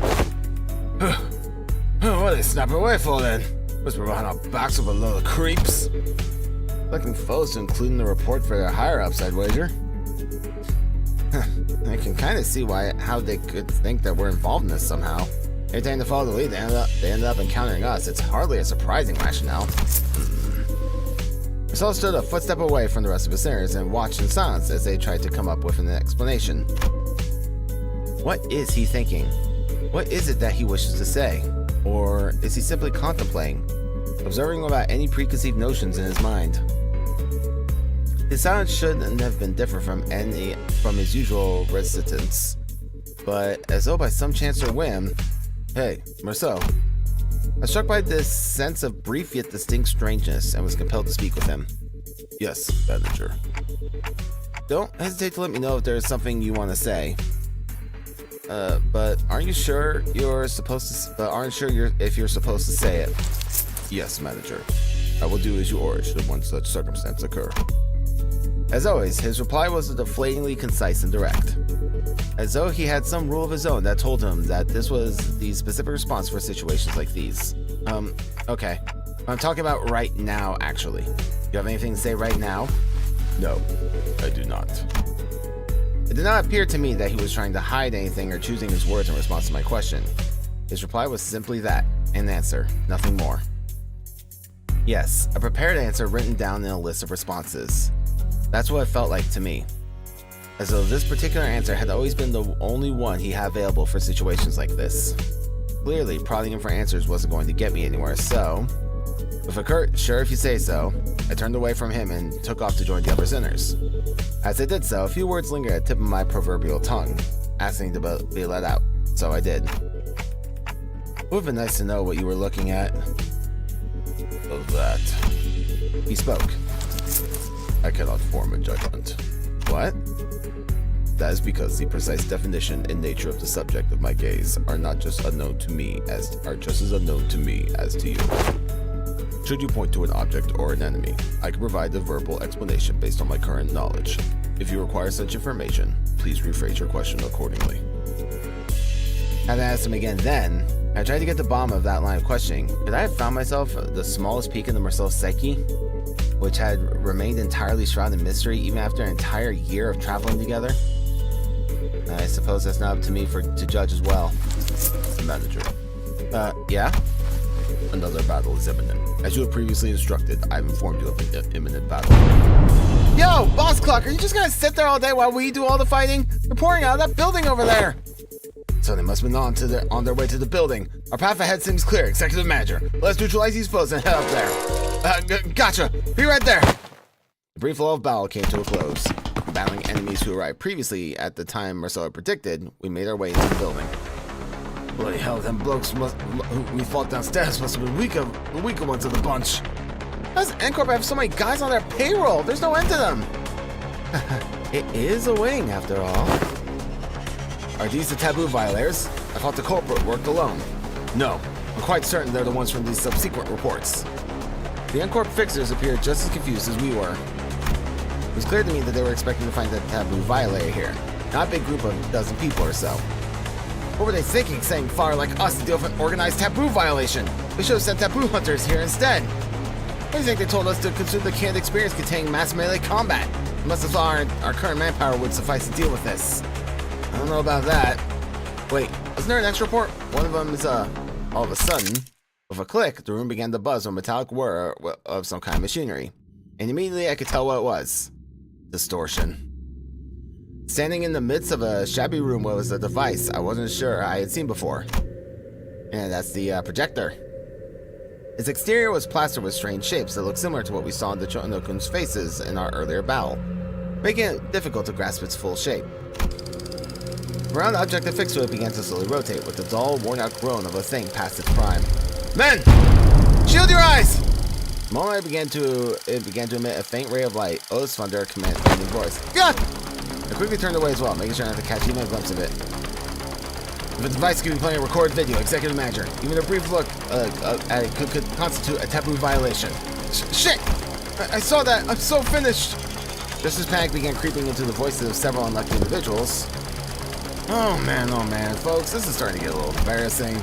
What are they snapping away for then? Whisper behind our backs of a load of creeps. Collecting foes to include in the report for their higher-ups, I'd wager. I can kind of see how they could think that we're involved in this somehow. Every time they follow the lead, they ended up encountering us. It's hardly a surprising rationale. Marcel stood a footstep away from the rest of his sinners and watched in silence as they tried to come up with an explanation. What is he thinking? What is it that he wishes to say? Or is he simply contemplating, observing without any preconceived notions in his mind? His silence shouldn't have been different from his usual reticence, but as though by some chance or whim, hey, Marcel, I was struck by this sense of brief yet distinct strangeness and was compelled to speak with him. Yes, manager. Don't hesitate to let me know if there's something you want to say. But aren't you sure you're supposed to? But aren't sure if you're supposed to say it? Yes, manager. I will do as you order should one such circumstance occur. As always, his reply was deflatingly concise and direct, as though he had some rule of his own that told him that this was the specific response for situations like these. Okay. I'm talking about right now, actually. You have anything to say right now? No, I do not. It did not appear to me that he was trying to hide anything or choosing his words in response to my question. His reply was simply that, an answer, nothing more. Yes, a prepared answer written down in a list of responses. That's what it felt like to me. As though this particular answer had always been the only one he had available for situations like this. Clearly, prodding him for answers wasn't going to get me anywhere, so... with a curt, sure if you say so, I turned away from him and took off to join the other sinners. As I did so, a few words lingered at the tip of my proverbial tongue, asking to be let out, so I did. It would have been nice to know what you were looking at. Of that. He spoke. I cannot form a judgment. What? That is because the precise definition and nature of the subject of my gaze are just as unknown to me as to you. Should you point to an object or an enemy, I can provide a verbal explanation based on my current knowledge. If you require such information, please rephrase your question accordingly. Having asked him again then, I tried to get to the bottom of that line of questioning. Could I have found myself the smallest peak in the Marcel's psyche, which had remained entirely shrouded in mystery even after an entire year of traveling together? I suppose that's not up to me to judge as well. Manager. Yeah? Another battle is imminent. As you have previously instructed, I've informed you of an imminent battle. Yo, Boss Clock, are you just gonna sit there all day while we do all the fighting? They're pouring out of that building over there! So they must have been on their way to the building. Our path ahead seems clear, Executive Manager. Let's neutralize these foes and head up there. Gotcha! Be right there! The brief lull of battle came to a close. Battling enemies who arrived previously at the time Marcelo predicted, we made our way into the building. Bloody hell, them blokes who we fought downstairs must have been the weaker ones of the bunch. How does N-Corp have so many guys on their payroll? There's no end to them. It is a wing, after all. Are these the taboo violators? I thought the corporate worked alone. No, I'm quite certain they're the ones from these subsequent reports. The N-Corp fixers appeared just as confused as we were. It was clear to me that they were expecting to find the taboo violator here, not a big group of a dozen people or so. What were they thinking, saying far like us to deal with an organized taboo violation? We should have sent taboo hunters here instead. What do you think they told us to consume the canned experience containing mass melee combat? They must have thought our current manpower would suffice to deal with this. I don't know about that. Wait, wasn't there an extra report? One of them is, all of a sudden, with a click, the room began to buzz with a metallic whir of some kind of machinery. And immediately I could tell what it was. Distortion. Standing in the midst of a shabby room was a device I wasn't sure I had seen before. And that's the projector. Its exterior was plastered with strange shapes that looked similar to what we saw in the Chonokun's faces in our earlier battle, making it difficult to grasp its full shape. The round object affixed to it began to slowly rotate, with the dull, worn-out groan of a thing past its prime. Men! Shield your eyes! The moment it began to emit a faint ray of light, O's thunder commanded in his voice. Yeah! I quickly turned away as well, making sure not to catch even a glimpse of it. If a device could be playing a recorded video, Executive Manager, even a brief look at it could constitute a taboo violation. Shit! I saw that! I'm so finished! Just as panic began creeping into the voices of several unlucky individuals. Oh man, folks, this is starting to get a little embarrassing.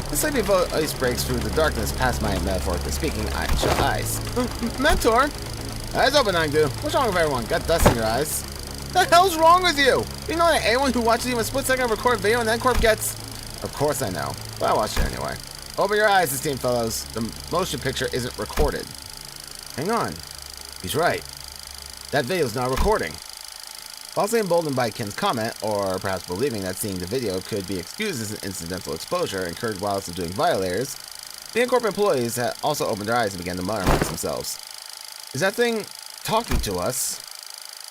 The sleepy voice breaks through the darkness past my metaphorically speaking shut eyes. Mentor? Eyes open, Angdu. What's wrong with everyone? Got dust in your eyes? The hell's wrong with you? You know that anyone who watches even a split second of recorded video and N-Corp gets... Of course I know, but I watched it anyway. Open your eyes, esteemed fellows. The motion picture isn't recorded. Hang on. He's right. That video's not recording. Falsely emboldened by Ken's comment, or perhaps believing that seeing the video could be excused as an incidental exposure incurred while subduing violators, the N-Corp employees had also opened their eyes and began to mutter amongst themselves. Is that thing talking to us?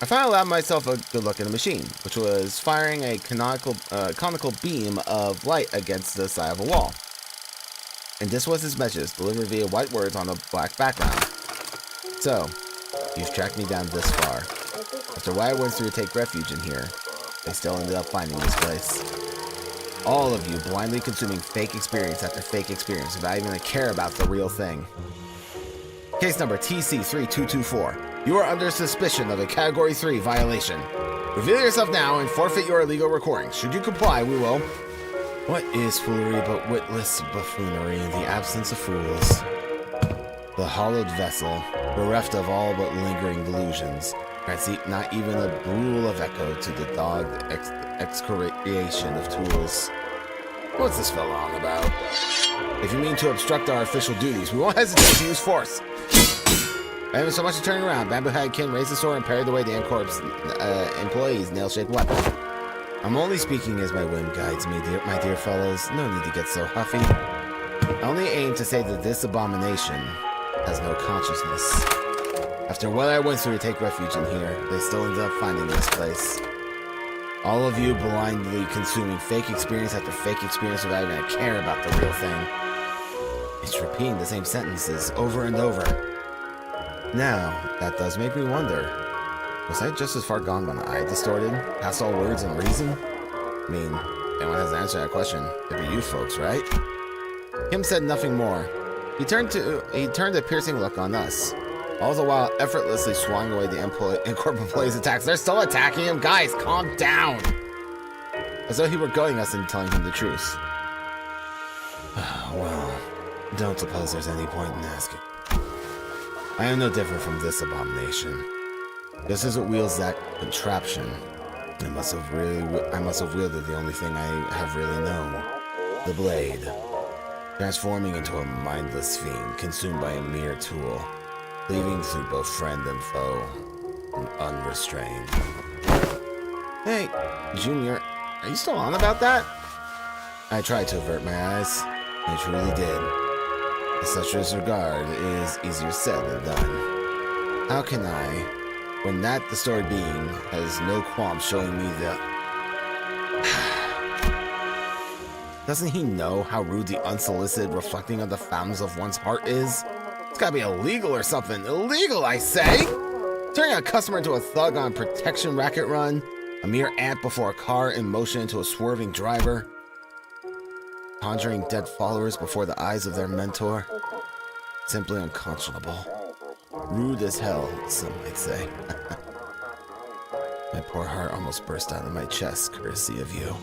I finally allowed myself a good look at the machine, which was firing a conical beam of light against the side of a wall. And this was his message, delivered via white words on a black background. So, you've tracked me down this far. After why I went through to take refuge in here, I still ended up finding this place. All of you blindly consuming fake experience after fake experience without even a care about the real thing. Case number TC3224. You are under suspicion of a Category 3 violation. Reveal yourself now and forfeit your illegal recording. Should you comply, we will... What is foolery but witless buffoonery in the absence of fools? The hollowed vessel, bereft of all but lingering delusions, grants not even a rule of echo to the dogged excoriation of tools. What's this fellow on about? If you mean to obstruct our official duties, we won't hesitate to use force. I haven't so much as turning around. Bamboo-headed Kin raised the sword and parried away the N-Corp's employee's nail-shaped weapon. I'm only speaking as my whim guides me, my dear fellows. No need to get so huffy. I only aim to say that this abomination has no consciousness. After what I went through to take refuge in here, they still ended up finding this place. All of you blindly consuming fake experience after fake experience without even a care about the real thing. It's repeating the same sentences over and over. Now, that does make me wonder, was I just as far gone when I distorted, past all words and reason? I mean, anyone has to answer that question, it'd be you folks, right? Kim said nothing more. He turned a piercing look on us, all the while effortlessly swatting away the N-Corp employees' attacks. They're still attacking him! Guys, calm down! As though he were goading us into telling him the truth. Well, don't suppose there's any point in asking. I am no different from this abomination. Just as it wields that contraption, I must have wielded the only thing I have really known. The blade. Transforming into a mindless fiend, consumed by a mere tool, leaving through both friend and foe, unrestrained. Hey, Junior, are you still on about that? I tried to avert my eyes. I truly did. Such disregard is easier said than done. How can I, when that distorted being has no qualms showing me the... Doesn't he know how rude the unsolicited reflecting of the fountains of one's heart is? It's gotta be illegal or something. Illegal, I say! Turning a customer into a thug on a protection racket run, a mere ant before a car in motion into a swerving driver, conjuring dead followers before the eyes of their mentor. Simply unconscionable. Rude as hell, some might say. My poor heart almost burst out of my chest, courtesy of you.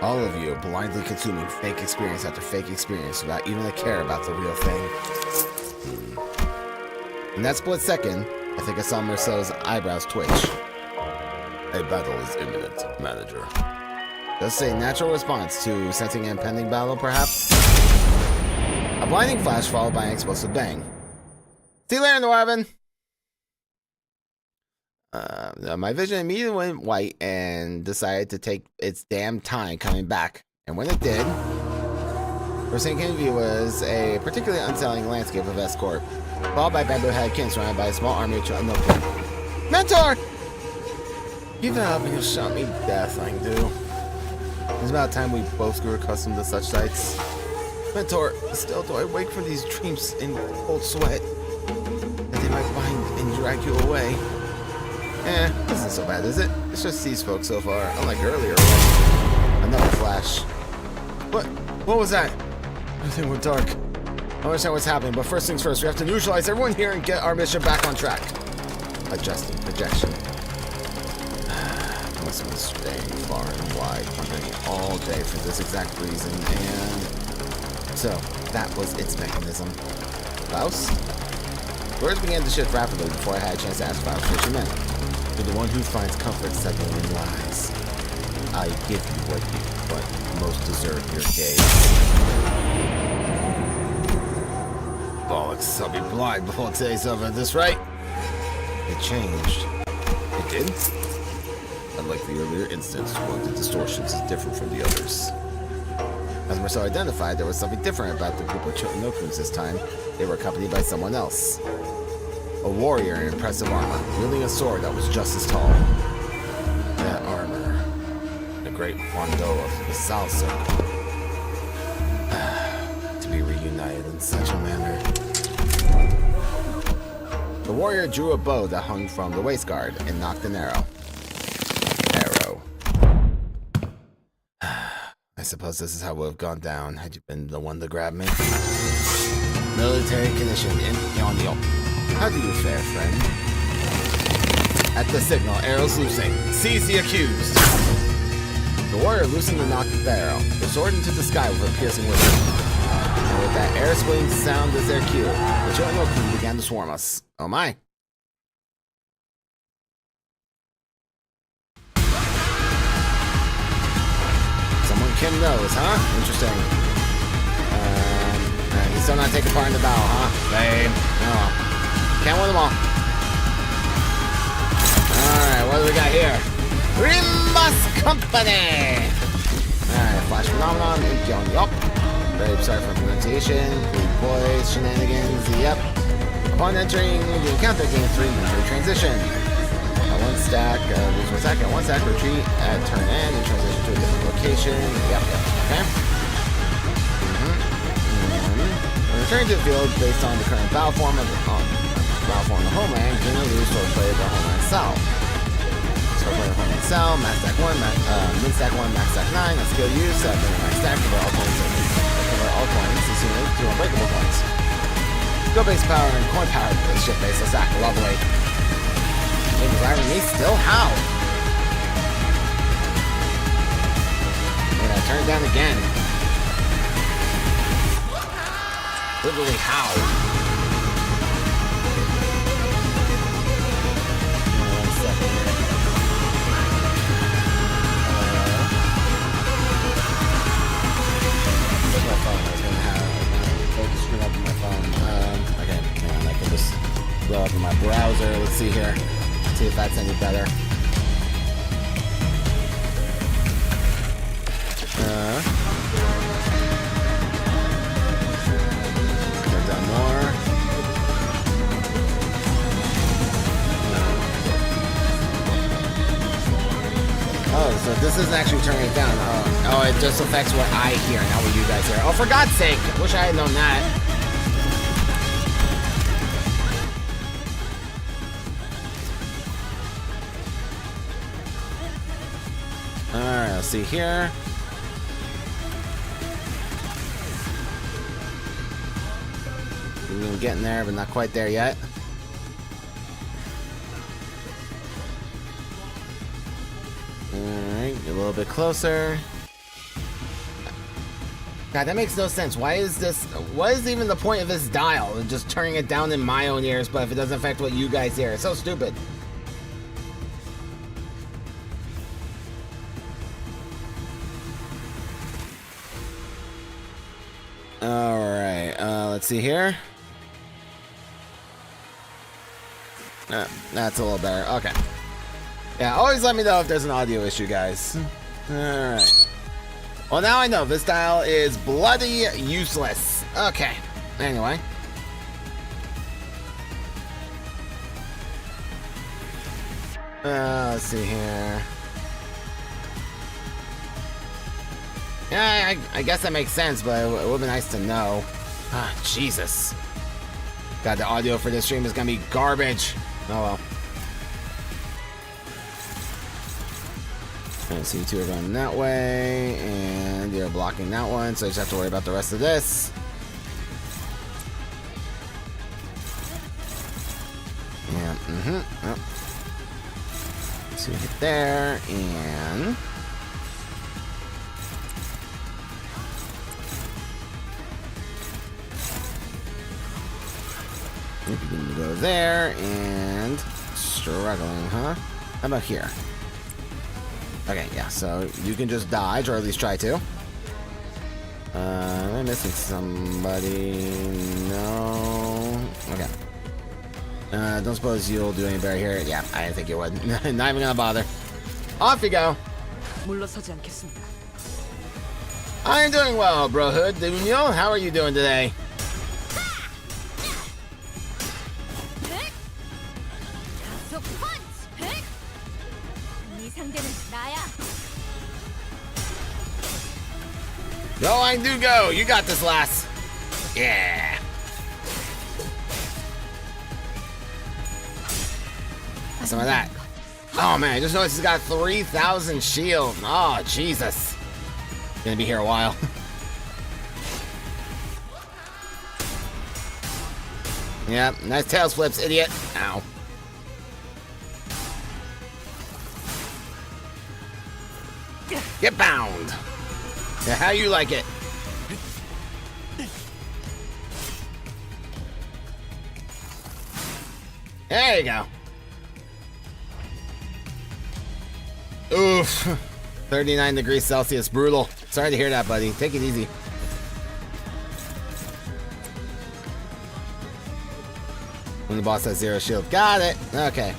All of you blindly consuming fake experience after fake experience without even a care about the real thing. In that split second, I think I saw Marceau's eyebrows twitch. A battle is imminent, manager. Does say natural response to sensing an impending battle, perhaps? A blinding flash followed by an explosive bang. See you later, Norvin! My vision immediately went white and decided to take its damn time coming back. And when it did, first thing came to view was a particularly unsettling landscape of S-Corp, followed by bamboo-headed Kin surrounded by a small army of children. Mentor! Give that up and you'll shout me death, I can do. It's about time we both grew accustomed to such sights. Mentor, still do I wake from these dreams in cold sweat, that they might bind and drag you away. This isn't so bad, is it? It's just these folks so far, unlike earlier. Another flash. What was that? Everything went dark. I understand what's happening, but first things first, we have to neutralize everyone here and get our mission back on track. Adjusting projection. Must have been straying far and wide, wandering all day for this exact reason, and... So, that was its mechanism. Klaus? Words began to shift rapidly before I had a chance to ask Klaus what she meant. To the one who finds comfort settling in lies. I give you what most deserve your gaze. Bollocks, I'll be blind before today's over at this rate. It changed. It did? Unlike the earlier instance, one of the distortions is different from the others. As Marcel identified, there was something different about the group of Chonokuns this time. They were accompanied by someone else. A warrior in impressive armor, wielding a sword that was just as tall. That armor. The great Wando of the South Circle. such a manner. The warrior drew a bow that hung from the waist guard and knocked an arrow. I suppose this is how it would have gone down had you been the one to grab me. Military condition in Yonyo. How do you fare, friend? At the signal, arrows loosing. Seize the accused! The warrior loosened the knocked arrow. They soared into the sky with a piercing whistle. And with that air-splitting sound as their cue, the Yonyo crew began to swarm us. Oh my. Someone Kim knows, huh? Interesting. He's still not taking part in the battle, huh? Lame. Oh. Can't win them all. Alright, what do we got here? Limbus Company! Alright, Flash Phenomenon, Yup. Very sorry for pronunciation. Good boys, shenanigans, yep. Upon entering the encounter, gain 3 military transition. One stack, lose 1 stack, and 1 stack retreat at turn end and transition to a different location. Yep, okay. Returning to the field based on the current battle form of the homeland, gain or lose for play the homeland cell. So play the homeland cell, max stack 1, min stack 1, max stack 9, a skill use, max stack, cover all coins, this unit to unbreakable coins. Skill base power and coin power to the ship base stack, lovely. He's driving me still? How? Yeah, turn it down again. Literally how? One second here. Where's my phone? I was gonna have focus screen up on my phone. Okay, hang on, I can just go up in my browser. Let's see here. See if that's any better. Turn down more. Oh, so this isn't actually turning it down. Oh, it just affects what I hear, not what you guys hear. Oh, for God's sake! I wish I had known that. Alright, let's see here. We're getting there, but not quite there yet. Alright, a little bit closer. God, that makes no sense. Why is this... What is even the point of this dial? Just turning it down in my own ears, but if it doesn't affect what you guys hear. It's so stupid. Alright, let's see here. That's a little better. Okay. Yeah, always let me know if there's an audio issue, guys. Alright. Well, now I know this dial is bloody useless. Okay. Anyway. Let's see here. Yeah, I guess that makes sense, but it would be nice to know. Ah, Jesus. God, the audio for this stream is gonna be garbage. Oh well. And so you two are going that way, and you're blocking that one, so you just have to worry about the rest of this. Yeah, Yep. So you hit there, and... You're going to go there, and... Struggling, huh? How about here? Okay, yeah, so you can just dodge, or at least try to. Am I missing somebody? No. Okay. Don't suppose you'll do any better here? Yeah, I didn't think you would. Not even gonna bother. Off you go. 물러서지 않겠습니다. I'm doing well, brohood. Dunyo, how are you doing today? Go, I do go. You got this, lass. Yeah. Some of that. Oh man, I just noticed he's got 3,000 shield. Oh, Jesus. Gonna be here a while. Yep, nice tails flips, idiot. Ow. Get bound. Yeah, how you like it? There you go. Oof. 39 degrees Celsius, brutal. Sorry to hear that, buddy. Take it easy. When the boss has 0 shield. Got it. Okay.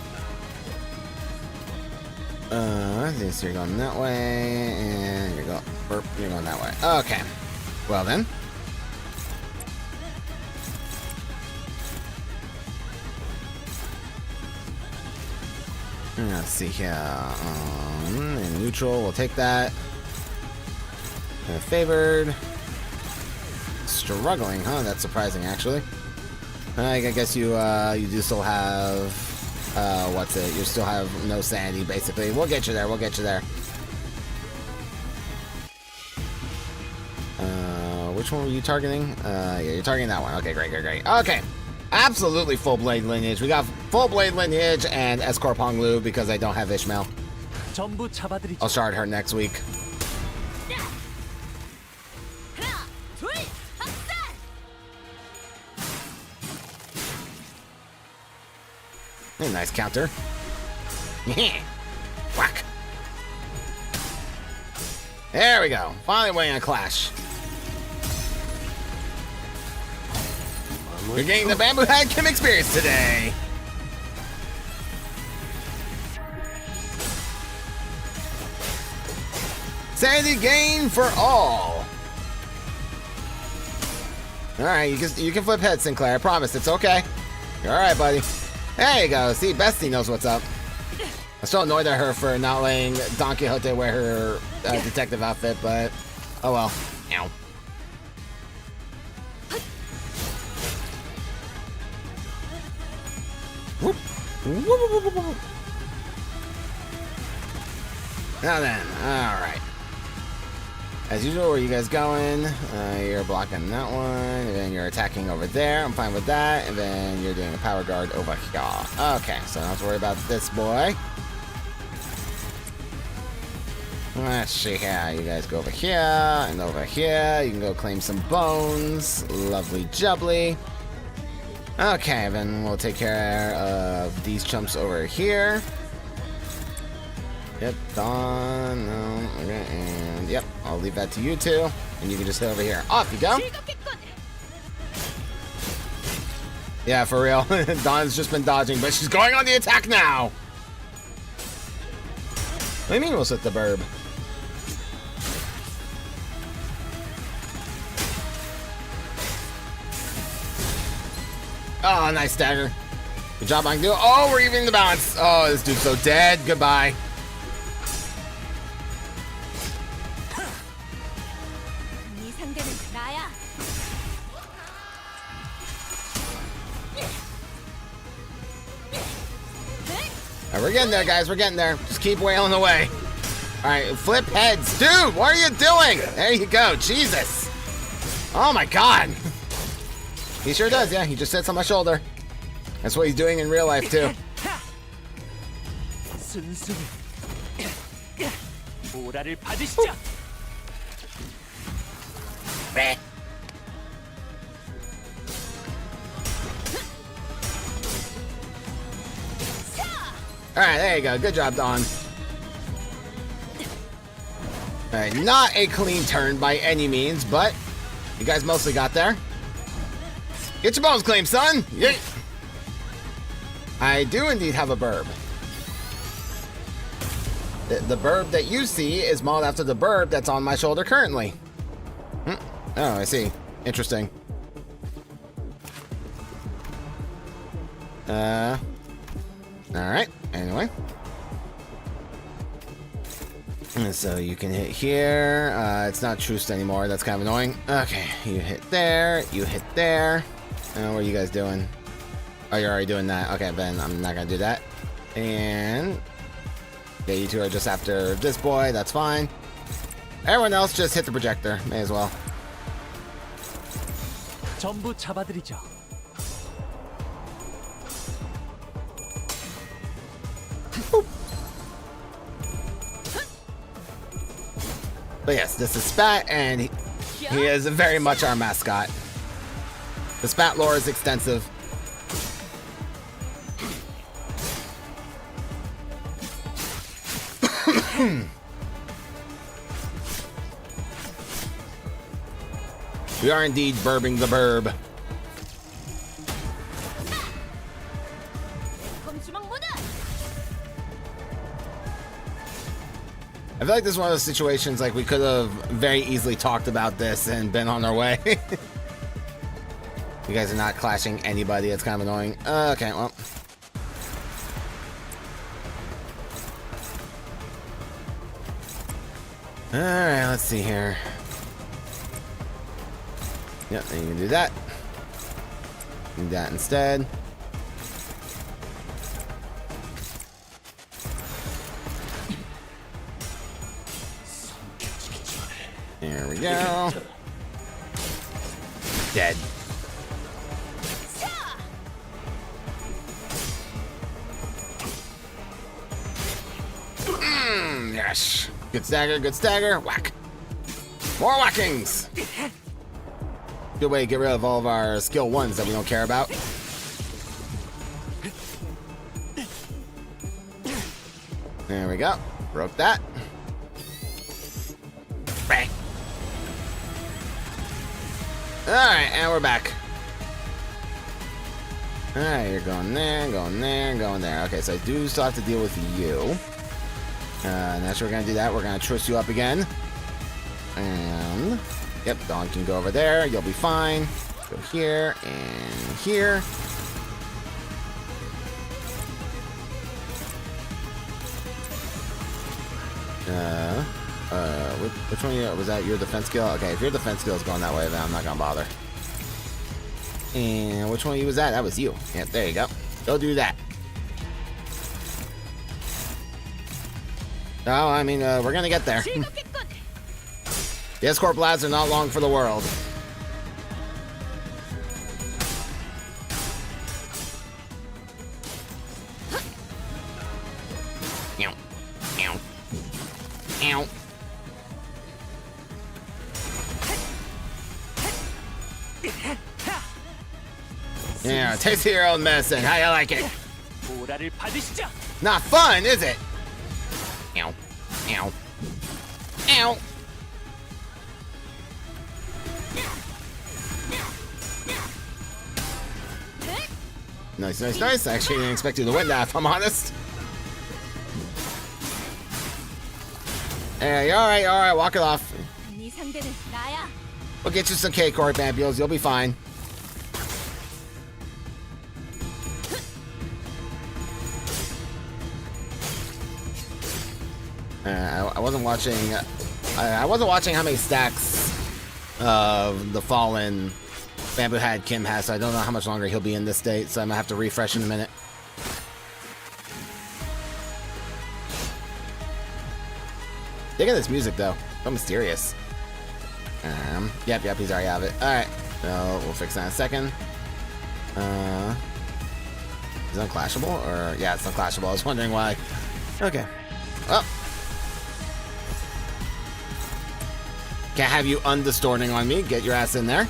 So you're going that way, and you're going that way. Okay. Well then. Let's see here. In neutral, we'll take that. Favored. Struggling, huh? That's surprising, actually. I guess you do still have what's it? You still have no sanity, basically. We'll get you there. We'll get you there. Which one were you targeting? Yeah, you're targeting that one. Okay, great. Okay. Absolutely full blade lineage. We got full blade lineage and Escort Ponglu because I don't have Ishmael. I'll shard her next week. Nice counter. Whack. There we go. Finally winning a clash. You're getting the Bamboo Hat Kim experience today. Sanity gain for all. All right, you can flip heads, Sinclair. I promise, it's okay. You're all right, buddy. There you go. See, Bestie knows what's up. I'm still annoyed at her for not letting Don Quixote wear her detective outfit, but oh well. Ow. Whoop. Whoop, whoop, whoop, whoop. Now then, all right. As usual, where are you guys going? You're blocking that one, and then you're attacking over there. I'm fine with that, and then you're doing a power guard over here. Okay, so don't have to worry about this boy. Let's see here. You guys go over here and over here. You can go claim some bones. Lovely jubbly. Okay, then we'll take care of these chumps over here. Yep, Dawn, no, okay, and yep, I'll leave that to you two, and you can just hit over here. Off you go. Yeah, for real. Dawn's just been dodging, but she's going on the attack now. What do you mean we'll set the burb? Oh, nice stagger. Good job, I can do it. Oh, we're evening the balance. Oh, this dude's so dead. Goodbye. All right, we're getting there, guys. We're getting there. Just keep wailing away. All right, flip heads. Dude, what are you doing? There you go. Jesus. Oh, my God. He sure does, yeah. He just sits on my shoulder. That's what he's doing in real life, too. Alright, there you go. Good job, Dawn. Alright, not a clean turn by any means, but you guys mostly got there. Get your bones claimed, son! Yeah. I do indeed have a burb. The burb that you see is modeled after the burb that's on my shoulder currently. Oh, I see. Interesting. Alright, anyway. And so you can hit here. It's not truced anymore. That's kind of annoying. Okay, you hit there. You hit there. What are you guys doing? Oh, you're already doing that. Okay, then I'm not gonna do that. And yeah, you two are just after this boy. That's fine. Everyone else just hit the projector. May as well. 전부 잡아드리죠. But yes, this is Spat, and he is very much our mascot. The Spat lore is extensive. We are indeed burbing the burb. I feel like this is one of those situations like we could have very easily talked about this and been on our way. You guys are not clashing anybody. It's kind of annoying. Okay, well. Alright, let's see here. Yep, then you can do that. Do that instead. There we go. Dead. Yes. Good stagger, good stagger. Whack. More whackings. Good way to get rid of all of our skill ones that we don't care about. There we go. Broke that. Bang. Alright, and we're back. Alright, you're going there, going there, going there. Okay, so I do still have to deal with you. That's what we're gonna do that. We're gonna truce you up again. And yep, Dawn can go over there. You'll be fine. Go here and here. Which one? Was that your defense skill? Okay, if your defense skill is going that way, then I'm not gonna bother. And which one was that? That was you. Yep, there you go. Go do that. Oh, I mean, we're gonna get there. The escort blasts are not long for the world. Ow. Ow. Ow. Yeah, taste your own medicine. How you like it? Not fun, is it? Ow. Ow. Ow. Nice, nice, nice. I actually didn't expect you to win that, if I'm honest. Hey, alright, alright, walk it off. We'll get you some K-Corp ambules, you'll be fine. I wasn't watching. I wasn't watching how many stacks of the fallen Bamboo Hat Kim has, so I don't know how much longer he'll be in this state. So I'm gonna have to refresh in a minute. Digging this music though, so mysterious. Yep, he's already out of it. All right, so we'll fix that in a second. Is it unclashable or yeah, it's unclashable. I was wondering why. Okay. Well. Can't have you undistorting on me. Get your ass in there.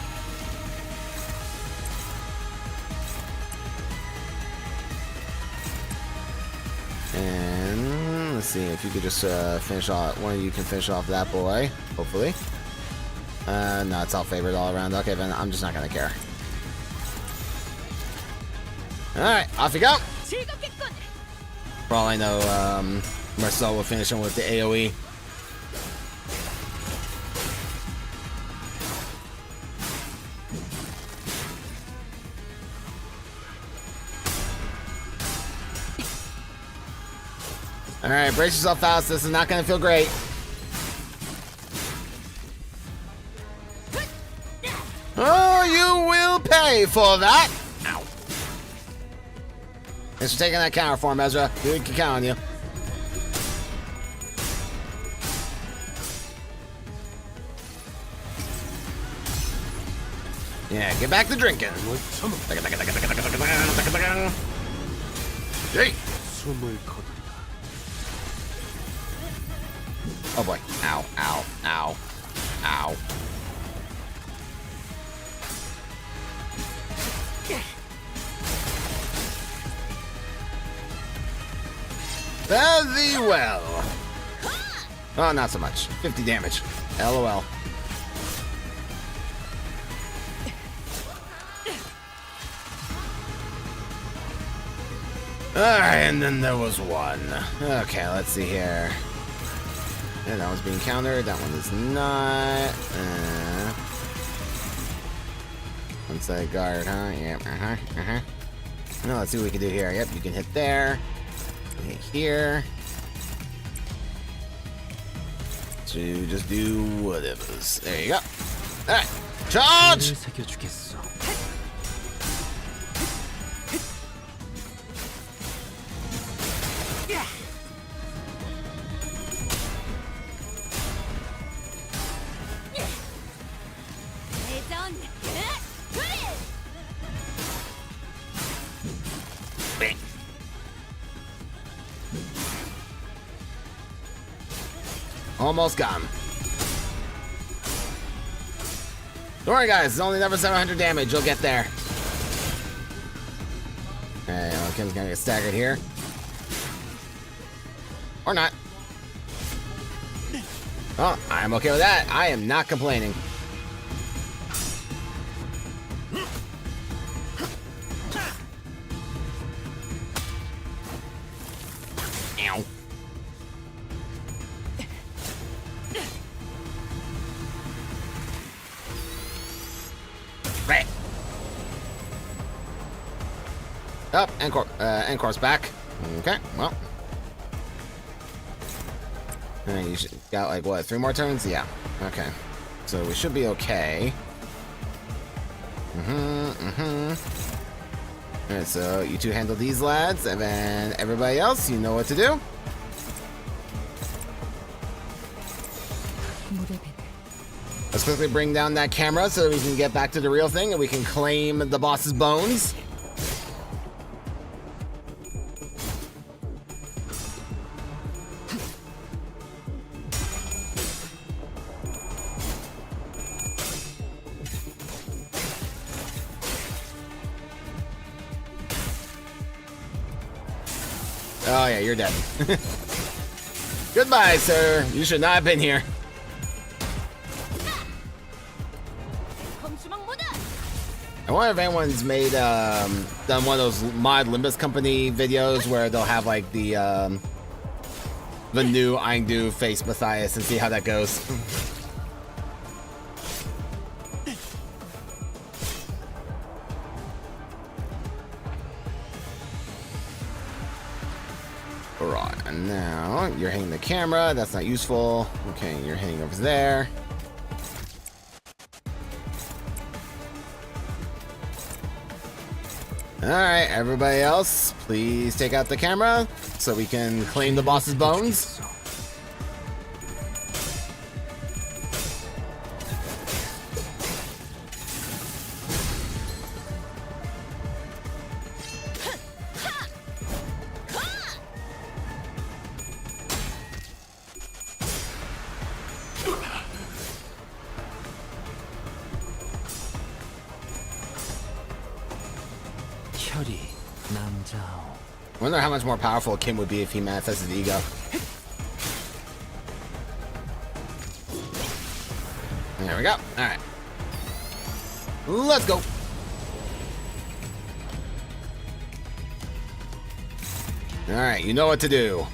And let's see if you could just finish off. One of you can finish off that boy, hopefully. No, it's all favored all around. Okay, then I'm just not gonna care. All right, off you go. For all I know, Marcel will finish him with the AOE. Alright, brace yourself, Faust. This is not going to feel great. pay for that. Ow. Thanks for taking that counter for him, Ezra. We can count on you. Yeah, get back to drinking. Hey. Oh boy. Ow, ow, ow, ow. Very well. Oh, not so much. 50 damage. LOL. Alright, and then there was one. Okay, let's see here. Yeah, that one's being countered. That one is not. One side guard, huh? Yep, No, let's see what we can do here. Yep, you can hit there. Hit here. So you just do whatever's. There you go. Alright, charge! Almost got him. Don't worry, guys. It's only never 700 damage. You'll get there. Okay, well, Kim's gonna get staggered here. Or not. Oh, I'm okay with that. I am not complaining. Ow. Right. Up, Encore's back. Okay, well. You should got like what, 3 more turns? Yeah. Okay. So we should be okay. Alright, so you two handle these lads, and then everybody else, you know what to do. Let's quickly bring down that camera so we can get back to the real thing and we can claim the boss's bones. Oh yeah, you're dead. Goodbye, sir. You should not have been here. I wonder if anyone's made done one of those mod Limbus Company videos where they'll have like the new Aindu face Matthias and see how that goes. Alright, and now you're hitting the camera. That's not useful. Okay, you're hitting over there. Alright, everybody else, please take out the camera so we can claim the boss's bones. I wonder how much more powerful Kim would be if he manifested his ego. There we go. Alright. Let's go. Alright, you know what to do.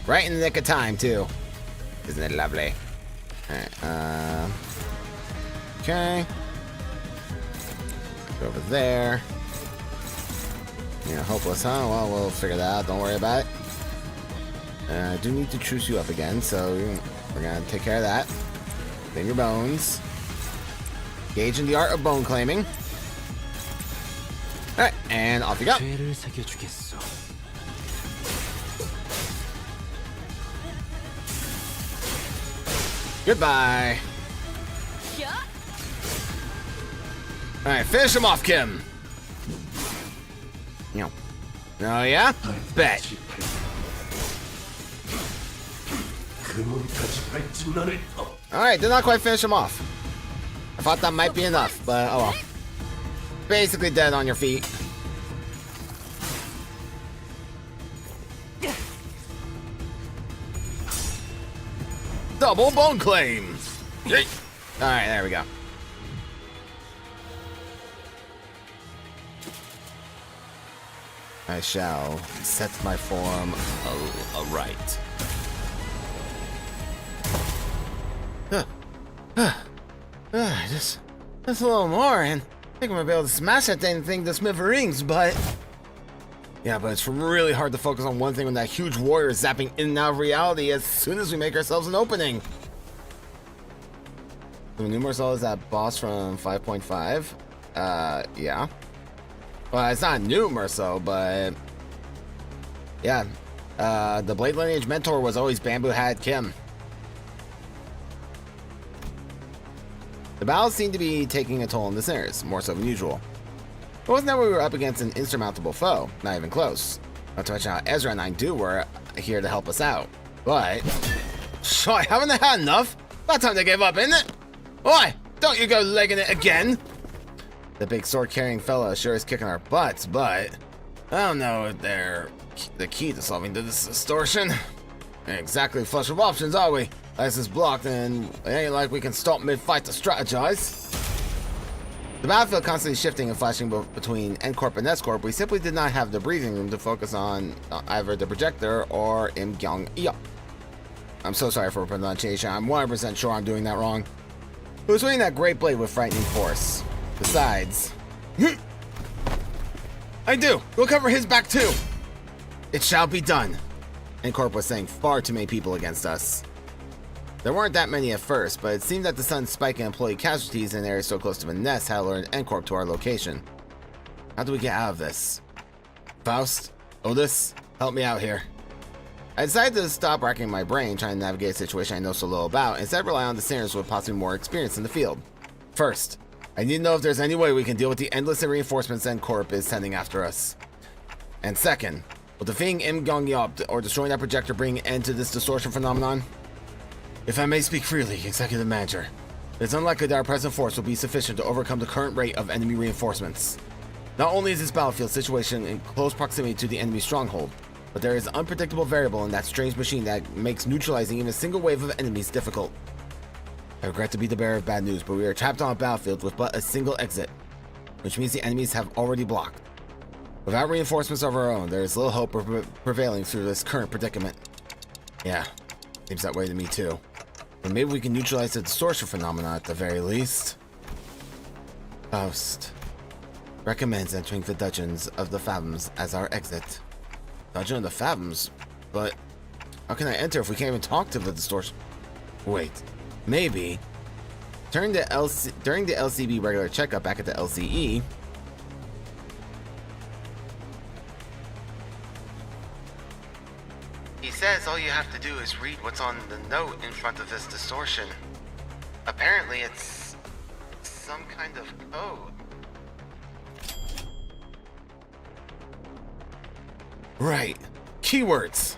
Right in the nick of time, too. Isn't it lovely? Alright, okay. Go over there. Yeah, hopeless, huh? Well, we'll figure that out. Don't worry about it. I do need to truce you up again, so we're gonna take care of that. Claim your bones. Engage in the art of bone claiming. Alright, and off you go. 죄를 새겨주겠어. Goodbye. Alright, finish him off, Kim. No. Oh, yeah? Bet. Alright, did not quite finish him off. I thought that might be enough, but oh well. Basically dead on your feet. Double bone claim. Alright, there we go. I shall set my form aright. Just a little more, and I think I'm gonna be able to smash that dang thing to smithereens, but yeah, but it's really hard to focus on one thing when that huge warrior is zapping in and out of reality as soon as we make ourselves an opening. The numerous is that boss from 5.5. Yeah. Well, it's not new Merso, but yeah. The Blade Lineage mentor was always Bamboo Hat Kim. The battles seem to be taking a toll on the sinners, more so than usual. It wasn't that we were up against an insurmountable foe, not even close. Not to mention how Ezra and I were here to help us out. But, sure, haven't they had enough? About time they gave up, isn't it? Why? Don't you go legging it again? The big sword-carrying fella sure is kicking our butts, but I don't know if they're the key to solving this distortion. Ain't exactly flush with options, are we? Ice is blocked, and it ain't like we can stop mid-fight to strategize. The battlefield constantly shifting and flashing between N-Corp and S-Corp, we simply did not have the breathing room to focus on either the projector or Im Gyong Iya. I'm so sorry for pronunciation. I'm 100% sure I'm doing that wrong. Who was swinging that great blade with frightening force? Besides, I do. We'll cover his back too. It shall be done. N-Corp was saying far too many people against us. There weren't that many at first, but it seemed that the sun's spike in employee casualties in areas so close to Nest had alerted N-Corp to our location. How do we get out of this? Faust? Otis? Help me out here. I decided to stop racking my brain trying to navigate a situation I know so little about, and instead rely on the sinners with possibly more experience in the field. First, I need to know if there's any way we can deal with the endless reinforcements N-Corp is sending after us. And second, will defeating Im Gong Yop or destroying that projector bring an end to this distortion phenomenon? If I may speak freely, Executive Manager, it's unlikely that our present force will be sufficient to overcome the current rate of enemy reinforcements. Not only is this battlefield situation in close proximity to the enemy stronghold, but there is an unpredictable variable in that strange machine that makes neutralizing even a single wave of enemies difficult. I regret to be the bearer of bad news, but we are trapped on a battlefield with but a single exit, which means the enemies have already blocked. Without reinforcements of our own, there is little hope of prevailing through this current predicament. Yeah, seems that way to me too. But maybe we can neutralize the distortion phenomena at the very least. Faust recommends entering the Dungeons of the Fathoms as our exit. Dungeon of the Fathoms? But how can I enter if we can't even talk to the distortion? Wait, maybe during the LCB regular checkup back at the LCE, he says all you have to do is read what's on the note in front of this distortion. Apparently it's some kind of code. Right. Keywords.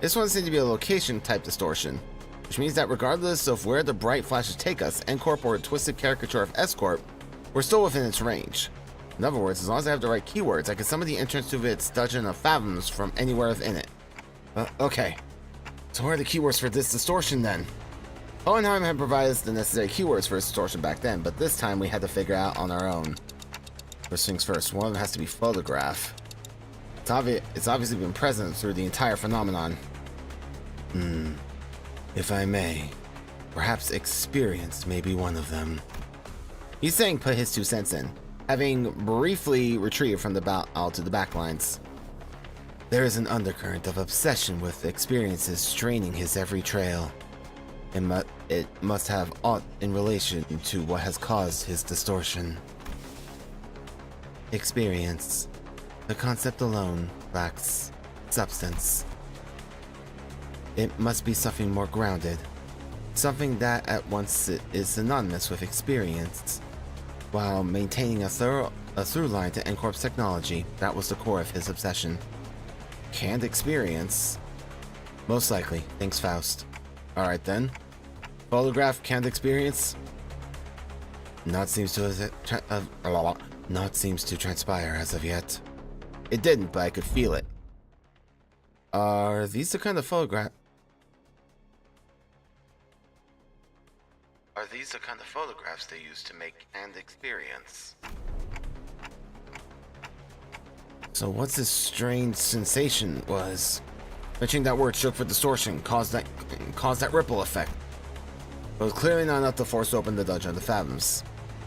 This one seems to be a location type distortion, which means that regardless of where the bright flashes take us, N-Corp or a twisted caricature of S-Corp, we're still within its range. In other words, as long as I have the right keywords, I can summon the entrance to its Dungeon of Fathoms from anywhere within it. Okay. So what are the keywords for this distortion then? Hohenheim had provided us the necessary keywords for its distortion back then, but this time we had to figure out on our own. First things first, one of them has to be photograph. It's obviously been present through the entire phenomenon. If I may, perhaps experience may be one of them. He's saying put his 2 cents in, having briefly retreated from the battle to the backlines. There is an undercurrent of obsession with experiences straining his every trail. it must have aught in relation to what has caused his distortion. Experience. The concept alone lacks substance. It must be something more grounded. Something that at once is synonymous with experience, while maintaining a through line to N-Corp's technology. That was the core of his obsession. Canned experience? Most likely, thinks Faust. Alright then. Photograph canned experience? Not seems to transpire as of yet. It didn't, but I could feel it. Are these the kind of photograph? Are these the kind of photographs they use to make canned experience? So what's this strange sensation was? Mentioning that word shook for distortion caused that ripple effect. It was clearly not enough to force open the dungeon of the Fathoms.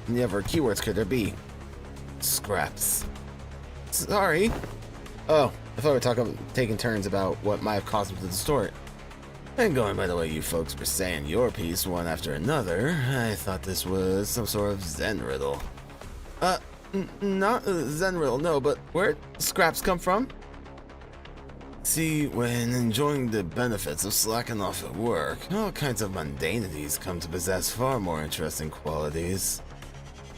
And the other keywords could there be? Scraps. Sorry. Oh, I thought we were taking turns about what might have caused him to distort. And going by the way you folks were saying your piece one after another, I thought this was some sort of Zen riddle. Not a Zen riddle, no, but where'd scraps come from? See, when enjoying the benefits of slacking off at work, all kinds of mundanities come to possess far more interesting qualities.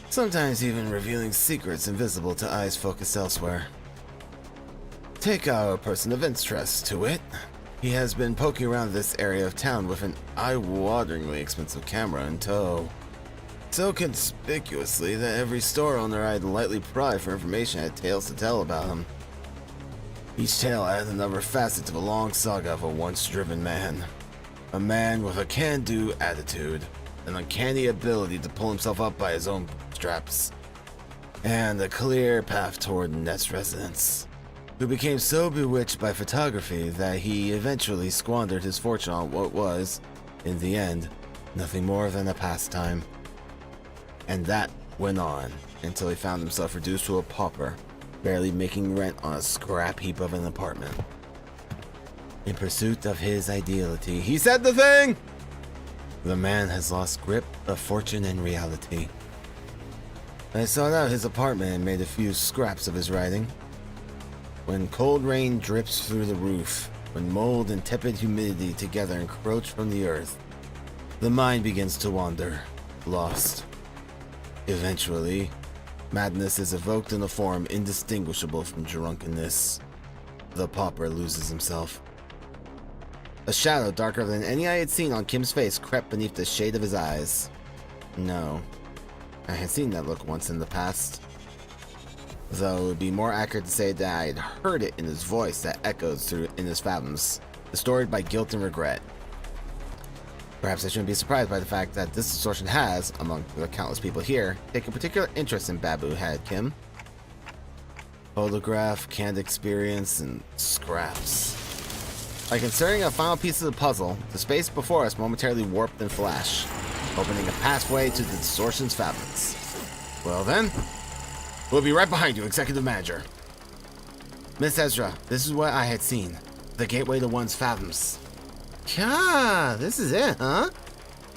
Sometimes even revealing secrets invisible to eyes focused elsewhere. Take our person of interest, to wit. He has been poking around this area of town with an eye-wateringly expensive camera in tow. So conspicuously that every store owner I'd lightly pry for information had tales to tell about him. Each tale added another facet to the long saga of a once-driven man. A man with a can-do attitude, an uncanny ability to pull himself up by his own bootstraps, and a clear path toward Nest residence, who became so bewitched by photography that he eventually squandered his fortune on what was, in the end, nothing more than a pastime. And that went on until he found himself reduced to a pauper, barely making rent on a scrap heap of an apartment. In pursuit of his ideality, he said the thing! The man has lost grip of fortune and reality. I sought out his apartment and made a few scraps of his writing. When cold rain drips through the roof, when mold and tepid humidity together encroach from the earth, the mind begins to wander, lost. Eventually, madness is evoked in a form indistinguishable from drunkenness. The pauper loses himself. A shadow darker than any I had seen on Kim's face crept beneath the shade of his eyes. No, I had seen that look once in the past. Though it would be more accurate to say that I had heard it in his voice that echoes through in his fathoms, distorted by guilt and regret. Perhaps I shouldn't be surprised by the fact that this distortion has, among the countless people here, taken particular interest in Babu had Kim. Photograph, canned experience, and scraps. Like inserting a final piece of the puzzle, the space before us momentarily warped and flashed, opening a pathway to the distortion's fathoms. Well then, we'll be right behind you, Executive Manager. Miss Ezra, this is what I had seen. The gateway to one's fathoms. Yeah, this is it, huh?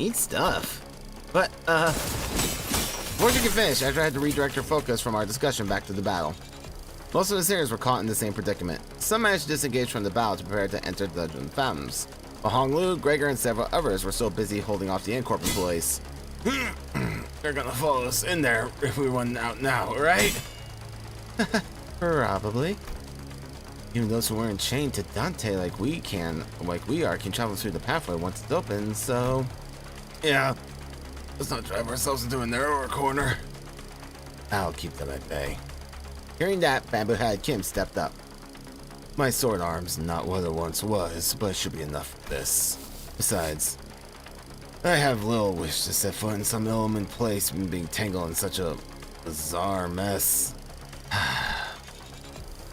Neat stuff. But, before you can finish, Ezra had to redirect her focus from our discussion back to the battle. Most of the singers were caught in the same predicament. Some managed to disengage from the battle to prepare to enter the Dungeon Fathoms, while Hong Lu, Gregor, and several others were so busy holding off the N-Corp employees. They're gonna follow us in there if we run out now, right? Probably. Even those who weren't chained to Dante like we are, can travel through the pathway once it's open, so... Yeah, let's not drive ourselves into a narrower corner. I'll keep them at bay. Hearing that, Bamboo-Head Kim stepped up. My sword arm's not what it once was, but it should be enough for this. Besides, I have little wish to set foot in some ill-omened place and being tangled in such a bizarre mess.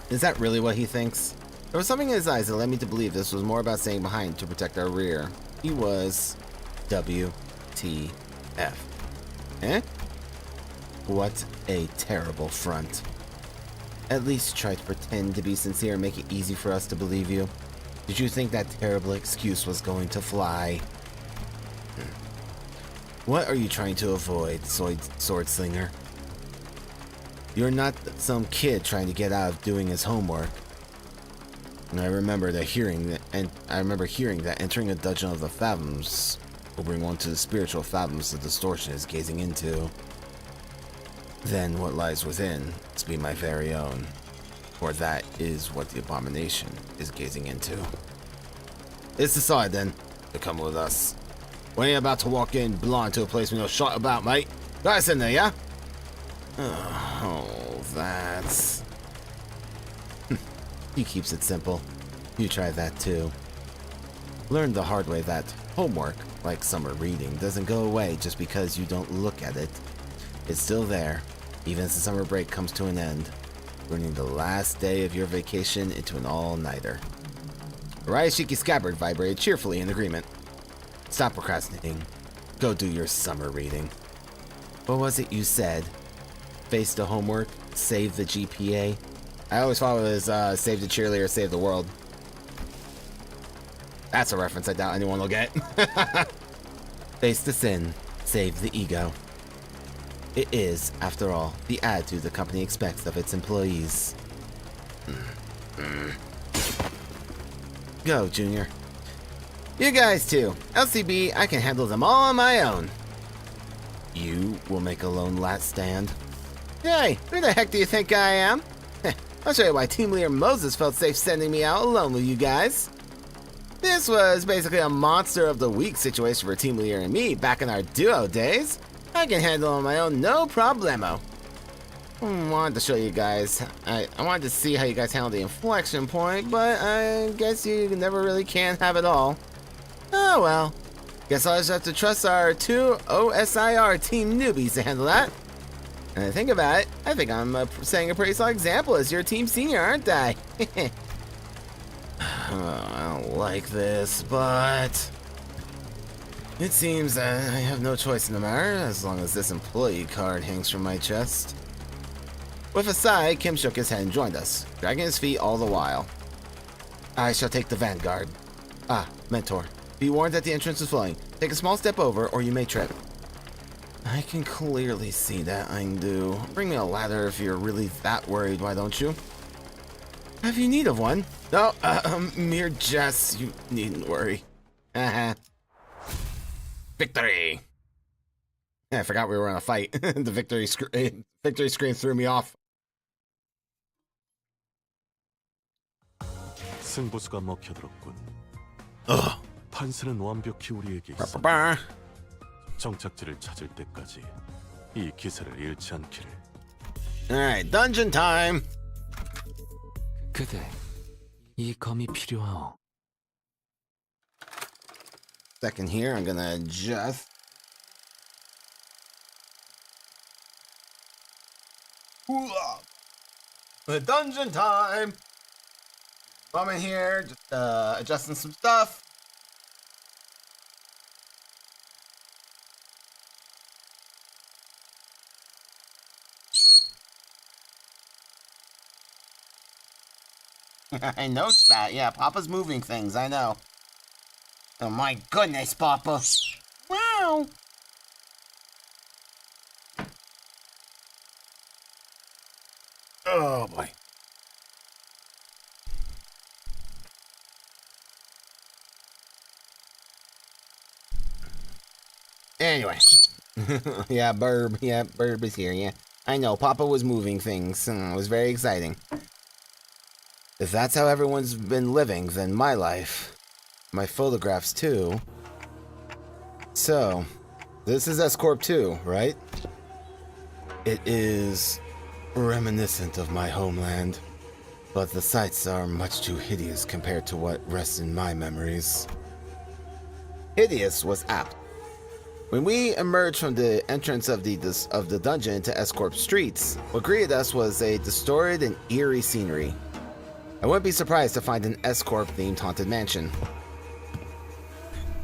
Is that really what he thinks? There was something in his eyes that led me to believe this was more about staying behind to protect our rear. He was WTF. Eh? What a terrible front. At least try to pretend to be sincere and make it easy for us to believe you. Did you think that terrible excuse was going to fly? What are you trying to avoid, sword slinger? You're not some kid trying to get out of doing his homework. And I remember hearing that entering a dungeon of the fathoms will bring one to the spiritual fathoms the distortion is gazing into. Then what lies within must be my very own, for that is what the abomination is gazing into. It's decided then to come with us. We ain't about to walk in blind to a place we know shot about, mate. Guys in there, yeah? Oh, that's... He keeps it simple. You try that too. Learn the hard way that homework, like summer reading, doesn't go away just because you don't look at it. It's still there, even as the summer break comes to an end, turning the last day of your vacation into an all-nighter. Ryashiki Scabbard vibrated cheerfully in agreement. Stop procrastinating. Go do your summer reading. What was it you said? Face the homework, save the GPA? I always thought it was save the cheerleader, save the world. That's a reference I doubt anyone will get. Face the sin, save the ego. It is, after all, the attitude the company expects of its employees. Go, Junior. You guys too. LCB, I can handle them all on my own. You will make a lone last stand? Hey, who the heck do you think I am? I'll show you why Team Leader Moses felt safe sending me out alone with you guys. This was basically a monster of the week situation for Team Leader and me back in our duo days. I can handle it on my own, no problemo. I wanted to show you guys. I wanted to see how you guys handle the inflection point, but I guess you never really can have it all. Oh well. Guess I'll just have to trust our two OSIR team newbies to handle that. And I think about it, I think I'm setting a pretty solid example as your team senior, aren't I? I don't like this, but it seems that I have no choice in the matter as long as this employee card hangs from my chest. With a sigh, Kim shook his head and joined us, dragging his feet all the while. I shall take the vanguard. Ah, mentor. Be warned that the entrance is flowing. Take a small step over or you may trip. I can clearly see that, do. Bring me a ladder if you're really that worried, why don't you? Have you need of one? No, mere jest, you needn't worry. Victory! Yeah, I forgot we were in a fight. The victory screen threw me off. 승부수가 먹혀들었군. Ugh. 판세는 완벽히 우리에게 있어. Ba-ba-ba. 정착지를 찾을 때까지 이 기세를 잃지 않기를. Alright, dungeon time! 그대, 이 검이 필요하오. Second here, I'm gonna adjust. The dungeon time! Moment here, just adjusting some stuff. I know, Spat. Yeah, Papa's moving things, I know. Oh my goodness, Papa. Wow. Oh boy. Anyway. Yeah, Burb. Yeah, Burb is here, yeah. I know, Papa was moving things. It was very exciting. If that's how everyone's been living, then my life, my photographs too. So, this is S-Corp 2, right? It is reminiscent of my homeland, but the sights are much too hideous compared to what rests in my memories. Hideous was apt. When we emerged from the entrance of the dungeon into S-Corp streets, what greeted us was a distorted and eerie scenery. I wouldn't be surprised to find an S-Corp themed haunted mansion.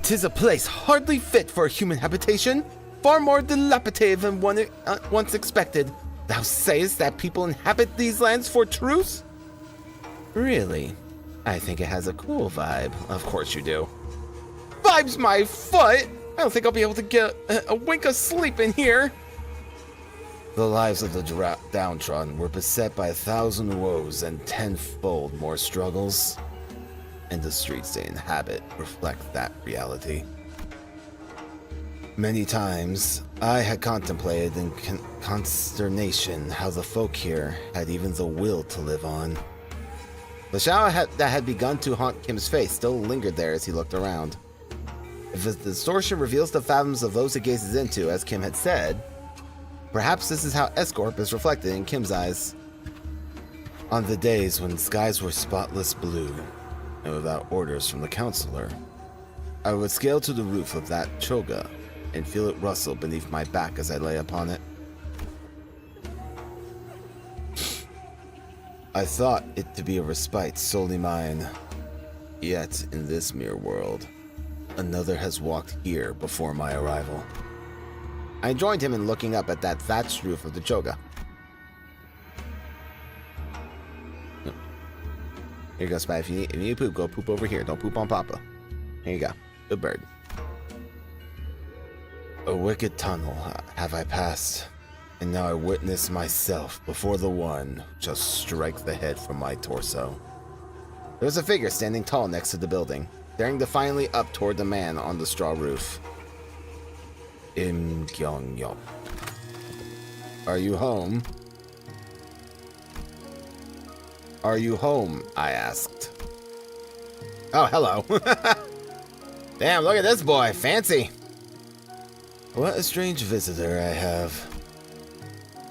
'Tis a place hardly fit for a human habitation, far more dilapidated than one once expected. Thou sayest that people inhabit these lands for truth? Really? I think it has a cool vibe. Of course you do. Vibe's my foot! I don't think I'll be able to get a wink of sleep in here. The lives of the downtrodden were beset by 1,000 woes and tenfold more struggles, and the streets they inhabit reflect that reality. Many times, I had contemplated in consternation how the folk here had even the will to live on. The shadow that had begun to haunt Kim's face still lingered there as he looked around. If the distortion reveals the fathoms of those it gazes into, as Kim had said, perhaps this is how Escorp is reflected in Kim's eyes. On the days when skies were spotless blue, and without orders from the counselor, I would scale to the roof of that choga and feel it rustle beneath my back as I lay upon it. I thought it to be a respite solely mine. Yet, in this mere world, another has walked here before my arrival. I joined him in looking up at that thatched roof of the choga. Here you go, Spy. If you need to poop, go poop over here. Don't poop on Papa. Here you go. Good bird. A wicked tunnel have I passed, and now I witness myself before the one just strike the head from my torso. There was a figure standing tall next to the building, staring defiantly up toward the man on the straw roof. Im Kyung-yop. Are you home? Are you home? I asked. Oh, hello. Damn, look at this boy. Fancy. What a strange visitor I have.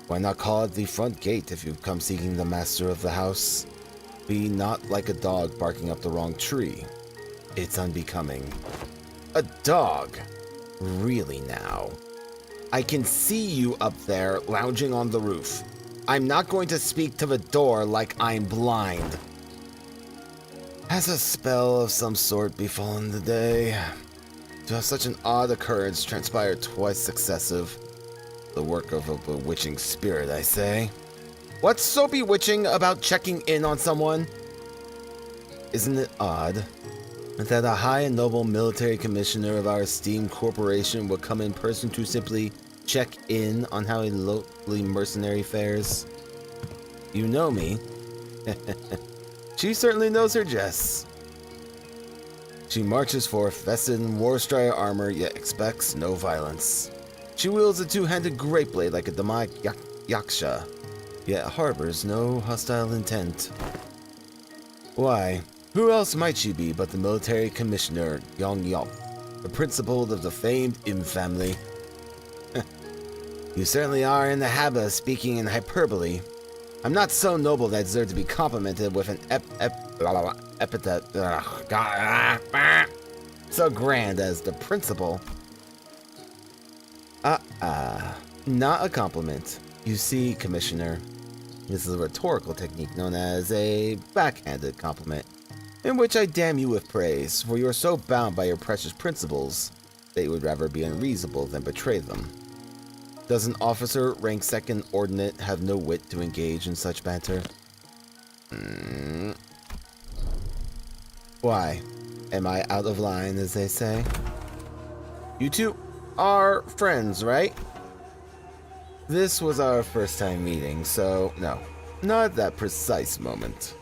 Why not call at the front gate if you've come seeking the master of the house? Be not like a dog barking up the wrong tree. It's unbecoming. A dog? Really now? I can see you up there lounging on the roof. I'm not going to speak to the door like I'm blind. Has a spell of some sort befallen the day? To have such an odd occurrence transpired twice successive. The work of a bewitching spirit, I say. What's so bewitching about checking in on someone? Isn't it odd that a high and noble military commissioner of our esteemed corporation would come in person to simply check in on how a lowly mercenary fares? You know me. She certainly knows her jests. She marches forth vested in war-strider armor, yet expects no violence. She wields a two-handed great blade like a demonic yaksha, yet harbors no hostile intent. Why, who else might she be but the military commissioner, Yong-yop, the principal of the famed Im family? You certainly are in the habit of speaking in hyperbole. I'm not so noble that I deserve to be complimented with an epithet so grand as the principal. Not a compliment. You see, Commissioner, this is a rhetorical technique known as a backhanded compliment, in which I damn you with praise, for you are so bound by your precious principles that you would rather be unreasonable than betray them. Does an officer rank second ordinate have no wit to engage in such banter? Why? Am I out of line, as they say? You two are friends, right? This was our first time meeting, so no, not at that precise moment.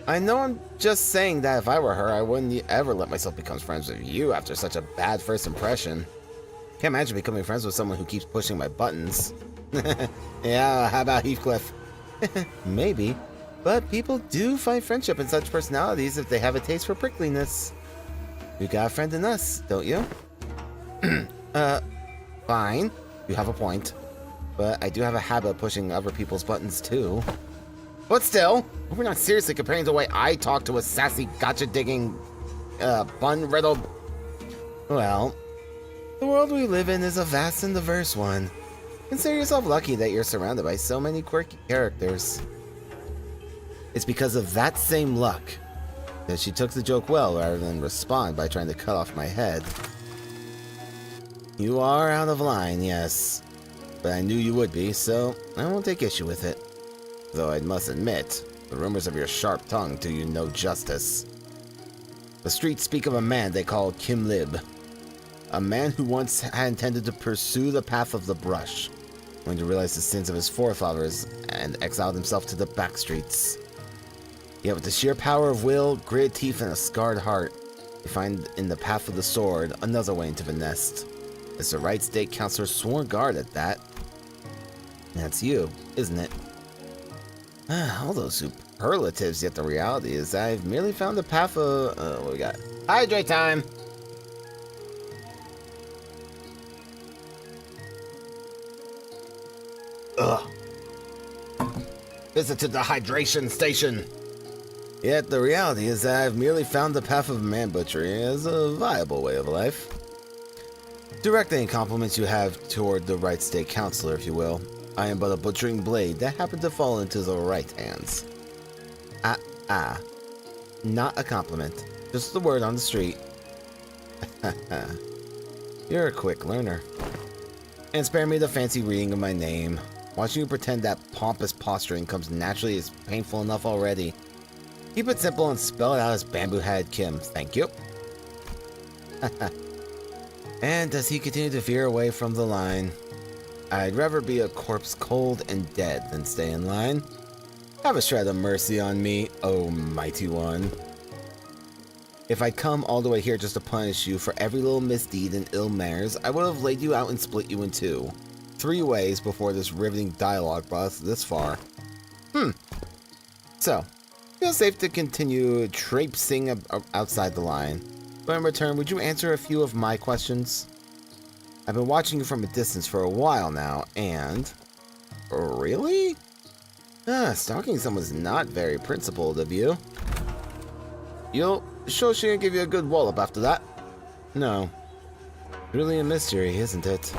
I know I'm just saying that if I were her, I wouldn't ever let myself become friends with you after such a bad first impression. Can't imagine becoming friends with someone who keeps pushing my buttons. Yeah, how about Heathcliff? Maybe, but people do find friendship in such personalities if they have a taste for prickliness. You got a friend in us, don't you? Fine. You have a point. But I do have a habit of pushing other people's buttons, too. But still, we're not seriously comparing the way I talk to a sassy, gotcha-digging, bun-riddled... Well, the world we live in is a vast and diverse one. Consider yourself lucky that you're surrounded by so many quirky characters. It's because of that same luck that she took the joke well rather than respond by trying to cut off my head. You are out of line, yes. But I knew you would be, so I won't take issue with it. Though I must admit, the rumors of your sharp tongue do you no justice. The streets speak of a man they call Kim Lib, a man who once had intended to pursue the path of the brush, when to realize the sins of his forefathers and exiled himself to the back streets. Yet with the sheer power of will, gritted teeth, and a scarred heart, you find in the path of the sword another way into the nest. It's the right state counselor's sworn guard at that. And that's you, isn't it? All those superlatives, yet the reality is I've merely found the path of... what we got? Hydrate time! Ugh. Visit to the hydration station! Yet the reality is that I've merely found the path of man butchery as a viable way of life. Direct any compliments you have toward the right state counselor, if you will. I am but a butchering blade that happened to fall into the right hands. Not a compliment. Just the word on the street. You're a quick learner. And spare me the fancy reading of my name. Watching you pretend that pompous posturing comes naturally is painful enough already. Keep it simple and spell it out as Bamboo-Head Kim. Thank you. And as he continued to veer away from the line, I'd rather be a corpse cold and dead than stay in line. Have a shred of mercy on me, oh mighty one. If I'd come all the way here just to punish you for every little misdeed and ill manners, I would have laid you out and split you in two. 3 ways before this riveting dialogue brought us this far. So, feel safe to continue traipsing outside the line. But in return, would you answer a few of my questions? I've been watching you from a distance for a while now, and... Really? Stalking someone's not very principled of you. You'll sure she give you a good wallop after that? No. Really a mystery, isn't it?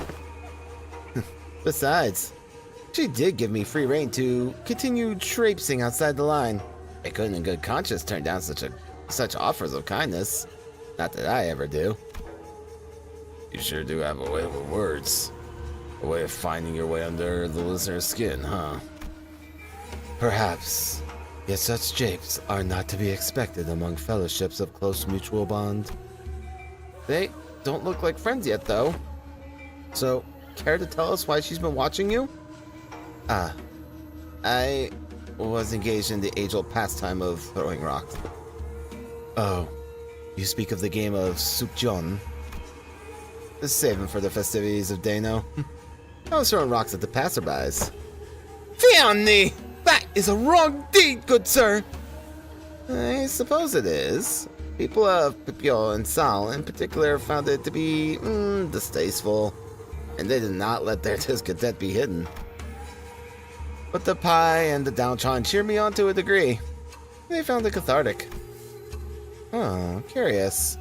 Besides, she did give me free rein to continue traipsing outside the line. I couldn't in good conscience turn down such offers of kindness. Not that I ever do. You sure do have a way with words. A way of finding your way under the listener's skin, huh? Perhaps. Yet such japes are not to be expected among fellowships of close mutual bond. They don't look like friends yet, though. So, care to tell us why she's been watching you? I was engaged in the age-old pastime of throwing rocks. Oh, you speak of the game of Sukjeon. Save him for the festivities of Dano. I was throwing rocks at the passerbys. Fionni! That is a wrong deed, good sir! I suppose it is. People of Pipio and Sal in particular found it to be distasteful, and they did not let their discontent be hidden. But the pie and the downtrodden cheered me on to a degree. They found it cathartic. Oh, curious.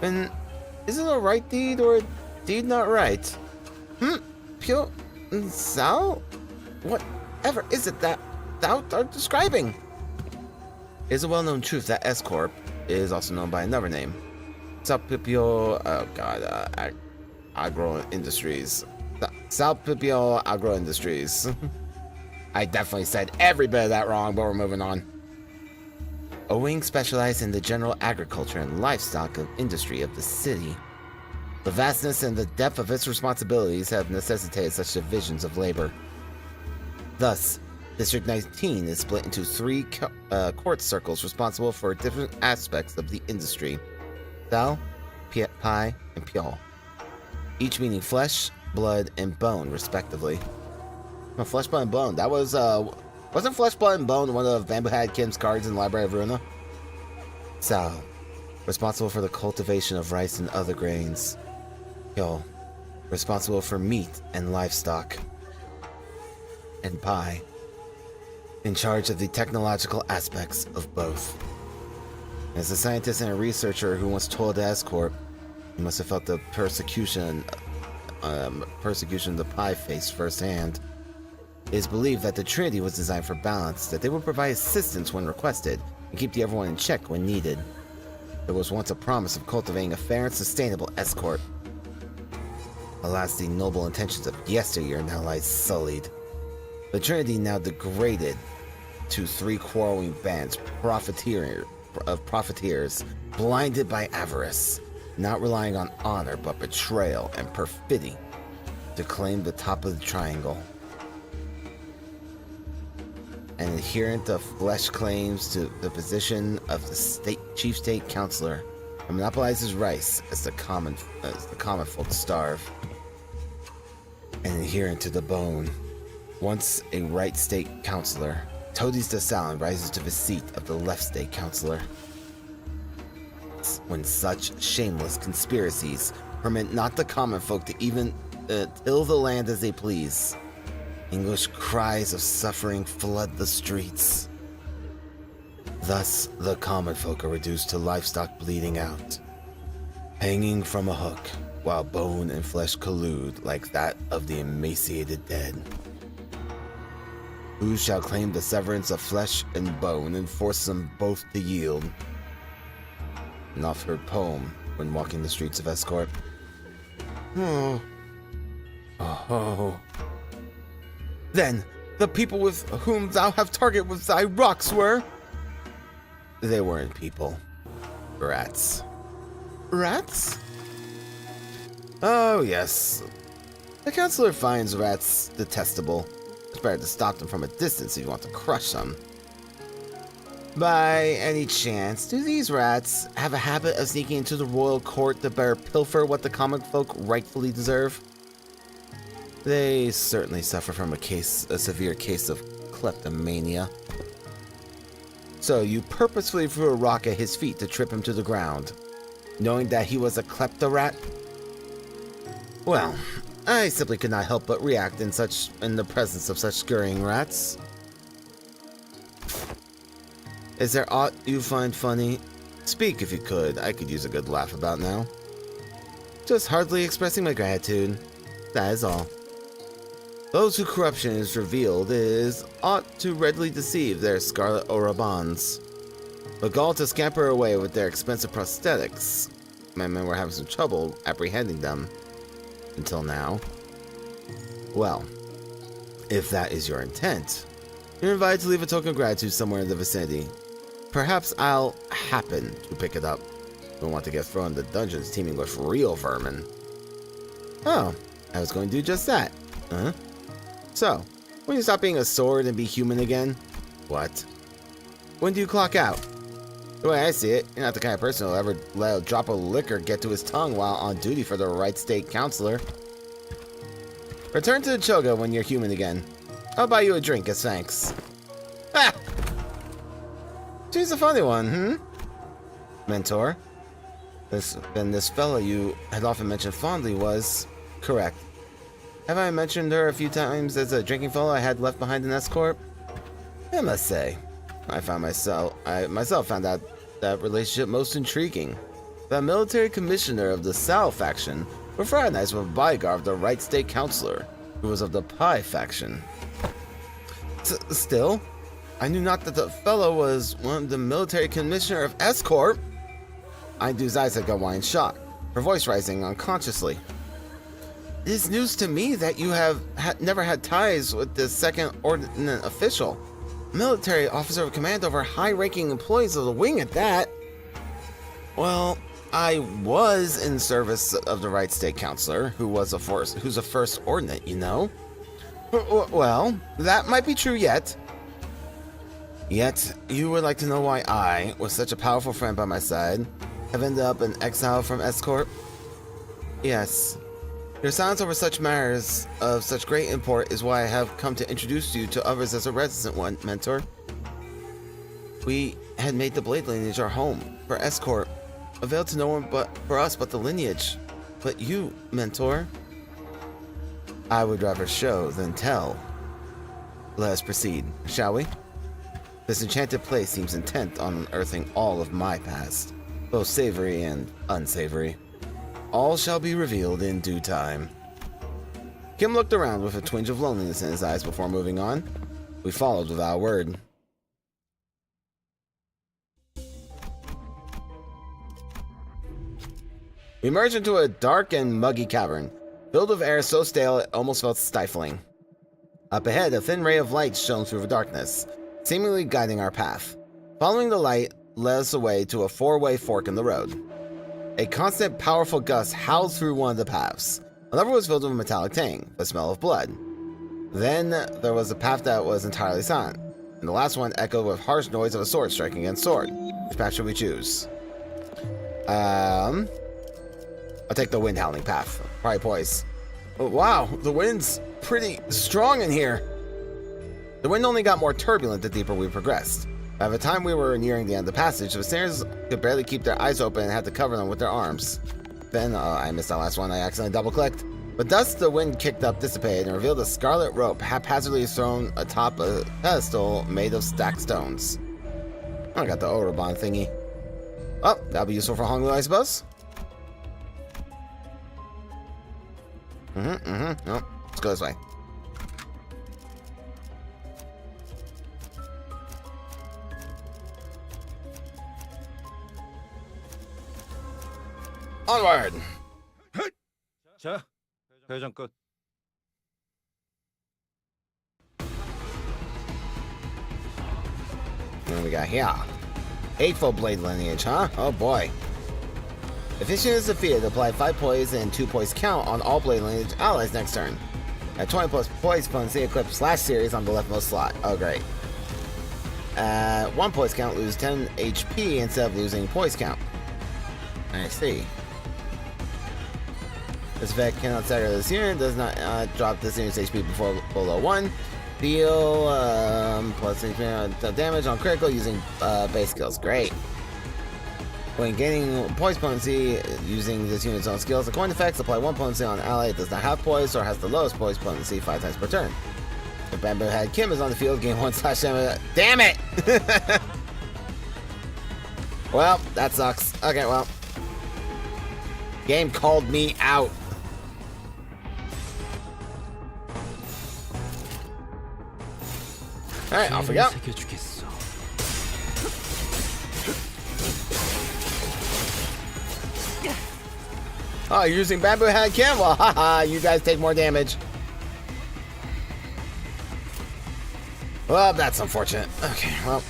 And is it a right deed or a deed not right? Pio and Sal? Whatever is it that thou art describing? It is a well-known truth that S-Corp is also known by another name. Salpipio, Agro Industries. Salpipio Agro Industries. I definitely said every bit of that wrong, but we're moving on. A wing specialized in the general agriculture and livestock industry of the city. The vastness and the depth of its responsibilities have necessitated such divisions of labor. Thus, District 19 is split into 3 court circles responsible for different aspects of the industry. Sal, Pai, and Pyo. Each meaning flesh, blood, and bone, respectively. No, flesh, blood, and bone. That was, wasn't flesh, blood, and bone one of Bamboo-Head Kim's cards in the Library of Runa? Sal, responsible for the cultivation of rice and other grains. Pyo, responsible for meat and livestock. And Pai, in charge of the technological aspects of both. As a scientist and a researcher who once toiled at S-Corp, he must have felt the persecution the Pai faced firsthand. It is believed that the Trinity was designed for balance, that they would provide assistance when requested, and keep everyone in check when needed. There was once a promise of cultivating a fair and sustainable S-Corp. Alas, the noble intentions of yesteryear now lie sullied. The Trinity now degraded to 3 quarreling bands, profiteers, blinded by avarice. not relying on honor but betrayal and perfidy to claim the top of the triangle. An adherent of flesh claims to the position of the chief state counselor and monopolizes rice as the common folk starve. An adherent to the bone, once a right state counselor, toadies the Salon rises to the seat of the left state counselor. When such shameless conspiracies permit not the common folk to even till the land as they please, English cries of suffering flood the streets. Thus, the common folk are reduced to livestock bleeding out, hanging from a hook, while bone and flesh collude like that of the emaciated dead. Who shall claim the severance of flesh and bone and force them both to yield? An oft-heard poem when walking the streets of Escort. Oh. Oh. Then, the people with whom thou have targeted with thy rocks were? They weren't people. Rats. Rats? Oh, yes. The counselor finds rats detestable. It's better to stop them from a distance if you want to crush them. By any chance, do these rats have a habit of sneaking into the royal court to better pilfer what the common folk rightfully deserve? They certainly suffer from a severe case of kleptomania. So you purposefully threw a rock at his feet to trip him to the ground, knowing that he was a kleptorat? Well, I simply could not help but react in the presence of such scurrying rats. Is there aught you find funny? Speak if you could. I could use a good laugh about now. Just hardly expressing my gratitude. That is all. Those whose corruption is revealed ought to readily deceive their scarlet orabans, but gall to scamper away with their expensive prosthetics. My men were having some trouble apprehending them. Until now. Well, if that is your intent, you're invited to leave a token of gratitude somewhere in the vicinity. Perhaps I'll happen to pick it up. Don't want to get thrown into dungeons teeming with real vermin. Oh, I was going to do just that. Huh? So, when you stop being a sword and be human again? What? When do you clock out? The way I see it, you're not the kind of person who'll ever let a drop of liquor get to his tongue while on duty for the right state counselor. Return to the Choga when you're human again. I'll buy you a drink as thanks. Ah! She's a funny one, Mentor? This fellow you had often mentioned fondly was correct. Have I mentioned her a few times as a drinking fellow I had left behind in Escort? I must say, I myself found out that relationship most intriguing. The military commissioner of the Sal faction were fraternized with a bodyguard of the right state counselor, who was of the Pi faction. Still, I knew not that the fellow was one of the military commissioner of Escort. Aindu's eyes had gone wide in shock, her voice rising unconsciously. It is news to me that you have never had ties with the second ordnance official. Military officer of command over high-ranking employees of the wing at that. Well, I was in service of the right state counselor, who's a first ordinate, you know. Well, that might be true yet. Yet, you would like to know why I, with such a powerful friend by my side, have ended up in exile from Escort? Yes. Your silence over such matters of such great import is why I have come to introduce you to others as a resident one, Mentor. We had made the Blade lineage our home for Escort, availed to no one but for us but the lineage. But you, Mentor, I would rather show than tell. Let us proceed, shall we? This enchanted place seems intent on unearthing all of my past, both savory and unsavory. All shall be revealed in due time. Kim looked around with a twinge of loneliness in his eyes before moving on. We followed without a word. We emerged into a dark and muggy cavern, filled with air so stale it almost felt stifling. Up ahead, a thin ray of light shone through the darkness, seemingly guiding our path. Following the light led us away to a four-way fork in the road. A constant, powerful gust howled through one of the paths. Another was filled with a metallic tang, the smell of blood. Then there was a path that was entirely silent, and the last one echoed with harsh noise of a sword striking against sword. Which path should we choose? I'll take the wind howling path. Probably poise. Oh, wow, the wind's pretty strong in here. The wind only got more turbulent the deeper we progressed. By the time we were nearing the end of the passage, the stairs could barely keep their eyes open and had to cover them with their arms. Then, I missed that last one, I accidentally double-clicked. But thus the wind kicked up, dissipated, and revealed a scarlet rope haphazardly thrown atop a pedestal made of stacked stones. I got the Orobon thingy. Oh, that'll be useful for Honglu, I suppose. No, let's go this way. Onward! 자, 회전 끝. What do we got here? Eightfold blade lineage, huh? Oh boy. If this unit is defeated, apply 5 poise and 2 poise count on all blade lineage allies next turn. At 20 plus poise potency, equip slash series on the leftmost slot. Oh great. At 1 poise count, lose 10 HP instead of losing poise count. I see. This effect cannot stagger this unit, does not drop this unit's HP below 1. Deal plus damage on critical using base skills. Great. When gaining poise potency using this unit's own skills, the coin effects apply 1 potency on ally that does not have poise or has the lowest poise potency 5 times per turn. If Bamboo Head Kim is on the field, gain 1 slash damage. Damn it! Well, that sucks. Okay, well. Game called me out. Alright, off we go. Oh, you're using Bamboo Head Kim? Well, haha, you guys take more damage. Well, that's unfortunate. Okay, well.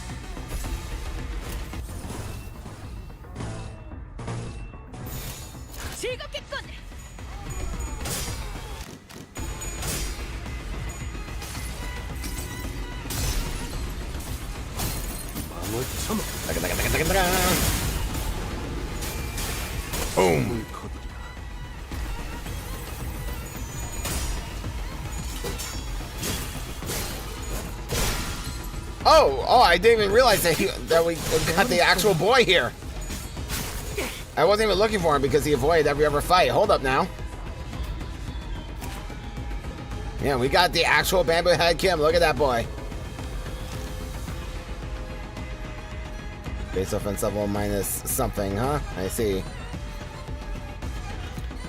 Boom. Oh, I didn't even realize that we got the actual boy here. I wasn't even looking for him because he avoided every other fight. Hold up now. Yeah, we got the actual Bamboo Head Kim. Look at that boy. Base offense level minus something, huh? I see.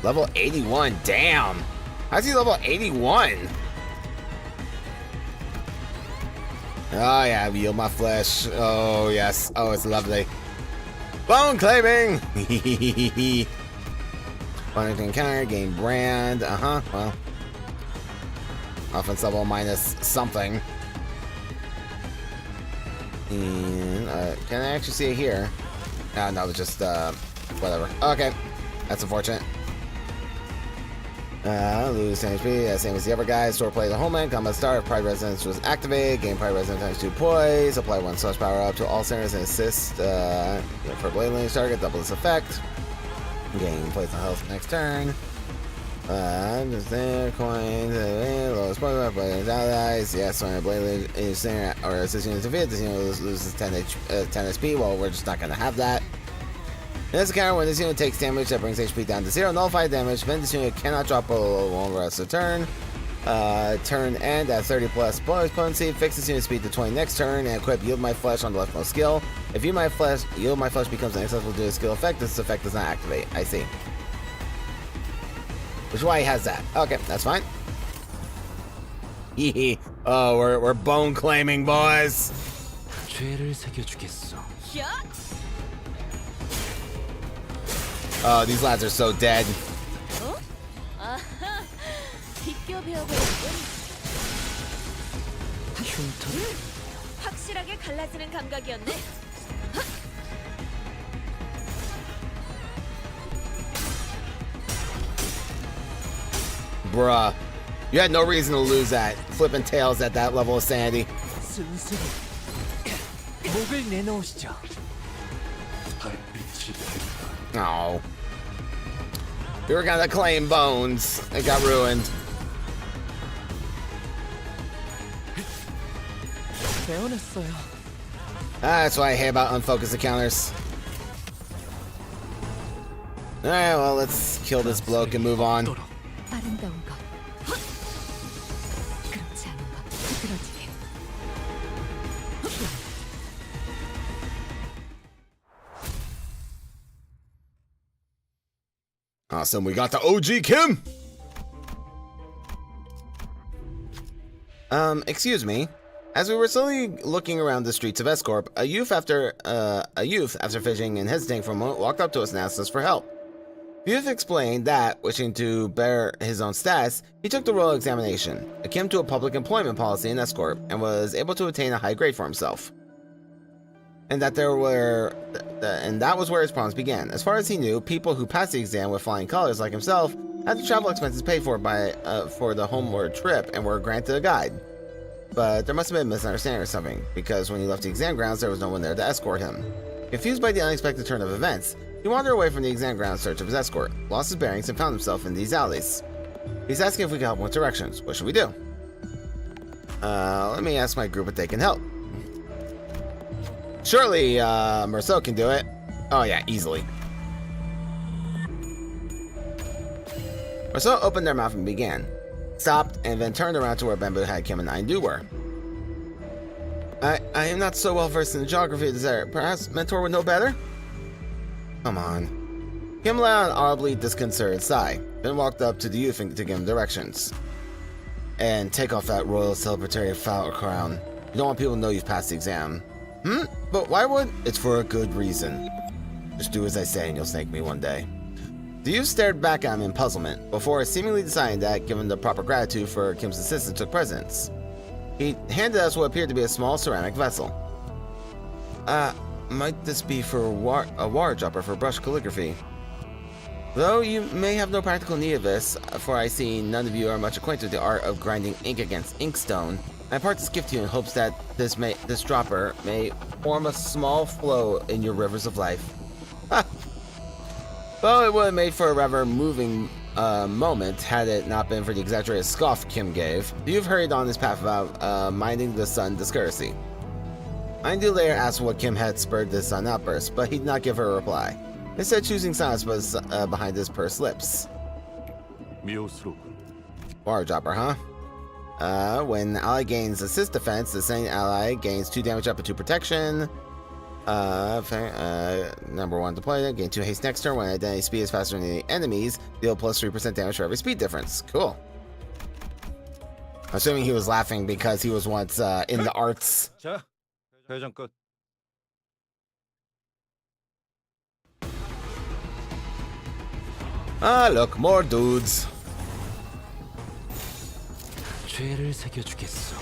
Level 81. Damn. How's he level 81? Oh yeah, yield my flesh. Oh yes. Oh, it's lovely. Bone claiming. One encounter, gain brand. Well, offense level minus something. And can I actually see it here? No, it's just whatever. Okay, that's unfortunate. Lose 10 HP, same as the other guys. Store play the homeland. Combat start. Pride Resonance was activated. Gain Pride Resonance times 2 poise. Apply 1 slash power up to all centers and assist for blade lineage target. Double this effect. Gain place on health next turn. Just there. Coins. Lowest point up. Blade allies. Yes, when a blade lineage center or assist unit defeated, this unit loses 10 HP. Well, we're just not going to have that. In this encounter, when this unit takes damage that brings HP down to 0, nullify damage, then this unit cannot drop below 1 the rest of the turn. Turn end at 30 plus bonus potency, fix this unit speed to 20 next turn, and equip Yield My Flesh on the leftmost skill. If Yield My Flesh becomes an accessible to a skill effect, this effect does not activate. I see. Which is why he has that. Okay, that's fine. Oh, we're bone claiming, boys. Oh, these lads are so dead. 확실하게 갈라지는 감각이었네. bruh. You had no reason to lose that. Flipping tails at that level of sanity. 순순히 목을 내놓으시죠. 달빛이 된다. Oh. We were gonna claim bones. It got ruined. 배워냈어요. That's what I hate about unfocused encounters. Alright, well, let's kill this bloke and move on. 아름다운 것. 그렇지 않은 것. 흐트러지게. Awesome, we got the OG Kim! Excuse me. As we were slowly looking around the streets of S-Corp, a youth after fidgeting and hesitating for a moment walked up to us and asked us for help. The youth explained that, wishing to bear his own stats, he took the royal examination, akin to a public employment policy in S-Corp, and was able to attain a high grade for himself. And that that was where his problems began. As far as he knew, people who passed the exam with flying colors like himself had the travel expenses paid for for the homeward trip and were granted a guide. But there must have been a misunderstanding or something, because when he left the exam grounds, there was no one there to escort him. Confused by the unexpected turn of events, he wandered away from the exam ground in search of his escort, lost his bearings, and found himself in these alleys. He's asking if we can help him with directions. What should we do? Let me ask my group if they can help. Surely, Merceau can do it. Oh yeah, easily. Merceau opened their mouth and began. Stopped, and then turned around to where Bamboo had Kim and Aindu were. I am not so well versed in the geography of this area. Perhaps Mentor would know better? Come on. Kim let out an audibly disconcerted sigh, then walked up to the youth to give him directions. And take off that royal celebratory flower crown. You don't want people to know you've passed the exam. But why would? It's for a good reason. Just do as I say and you'll thank me one day. The youth stared back at him in puzzlement, before seemingly deciding that, given the proper gratitude for Kim's assistance, took precedence. He handed us what appeared to be a small ceramic vessel. Might this be for a wire dropper for brush calligraphy? Though you may have no practical need of this, for I see none of you are much acquainted with the art of grinding ink against inkstone, I impart this gift to you in hopes that this dropper may form a small flow in your rivers of life. Ha! Well, it would have made for a rather moving moment had it not been for the exaggerated scoff Kim gave. You've hurried on this path without minding the sudden discourtesy. Aindu later asked what Kim had spurred this sudden outburst, but he did not give her a reply. Instead, choosing silence was behind his pursed lips. 미호스로군. Wire dropper, huh? When ally gains assist defense, the same ally gains 2 damage up and 2 protection. Number 1 deployment, gain 2 haste next turn. When identity speed is faster than the enemies, deal plus 3% damage for every speed difference. Cool. I'm assuming he was laughing because he was once in the arts. 자, 회전 끝. Ah, look, more dudes. 죄를 새겨주겠어.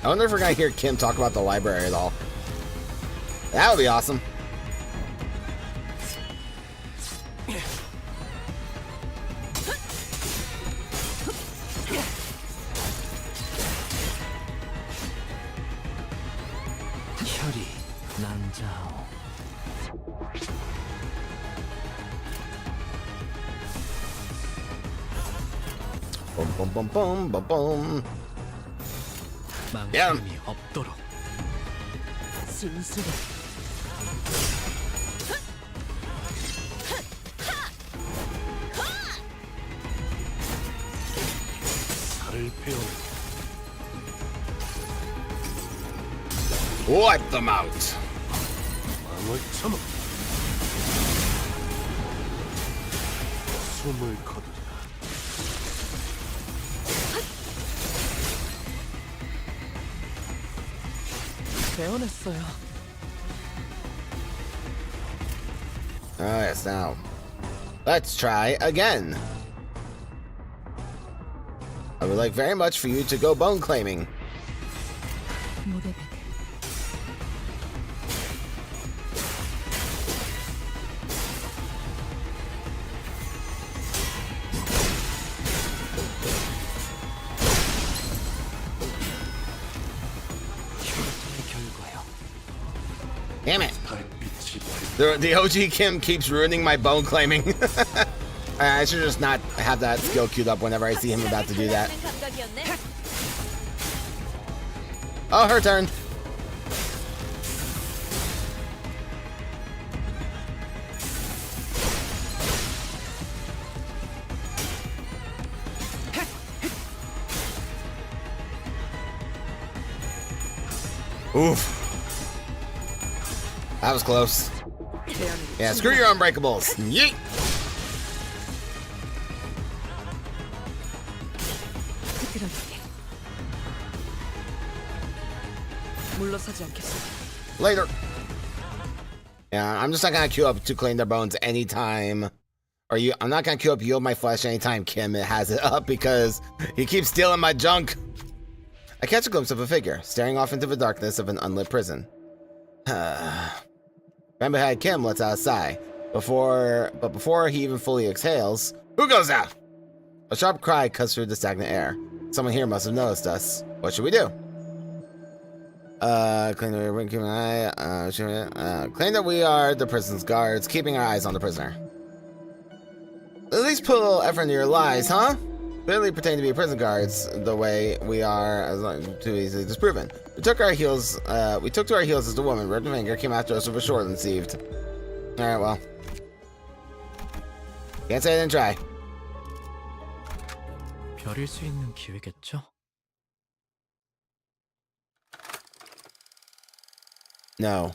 I wonder if we're gonna hear Kim talk about the library at all. That would be awesome. 혈이 난자하오. Boom, boom, boom, boom, boom, boom. 망설임이 없도록 순수히 살을 베어 Wipe them out. 마음을 참아. 숨을 거두라. 배워냈어요. Yes, now. Let's try again. I would like very much for you to go bone claiming. 무대백. Damn it. 달빛이 The OG Kim keeps ruining my bone claiming. I should just not have that skill queued up whenever I see him about to do that. Oh, her turn. Oof. That was close. Yeah, screw your unbreakables. Yeet. 흐드러지게. 물러서지 않겠습니다. Later. Yeah, I'm just not gonna queue up to claim their bones anytime. I'm not gonna queue up Yield My Flesh anytime Kim has it up because he keeps stealing my junk. I catch a glimpse of a figure, staring off into the darkness of an unlit prison. Bamboo-Head Kim lets out a sigh. Before he even fully exhales, who goes out? A sharp cry cuts through the stagnant air. Someone here must have noticed us. What should we do? Claim that we are the prison's guards, keeping our eyes on the prisoner. At least put a little effort into your lies, huh? Clearly pretend to be prison guards the way we are, as long too easily disproven. We took to our heels as the woman, Red Finger, came after us with a sword unsheathed. Alright, well. Can't say I didn't try. 별일 수 있는 기회겠죠? No,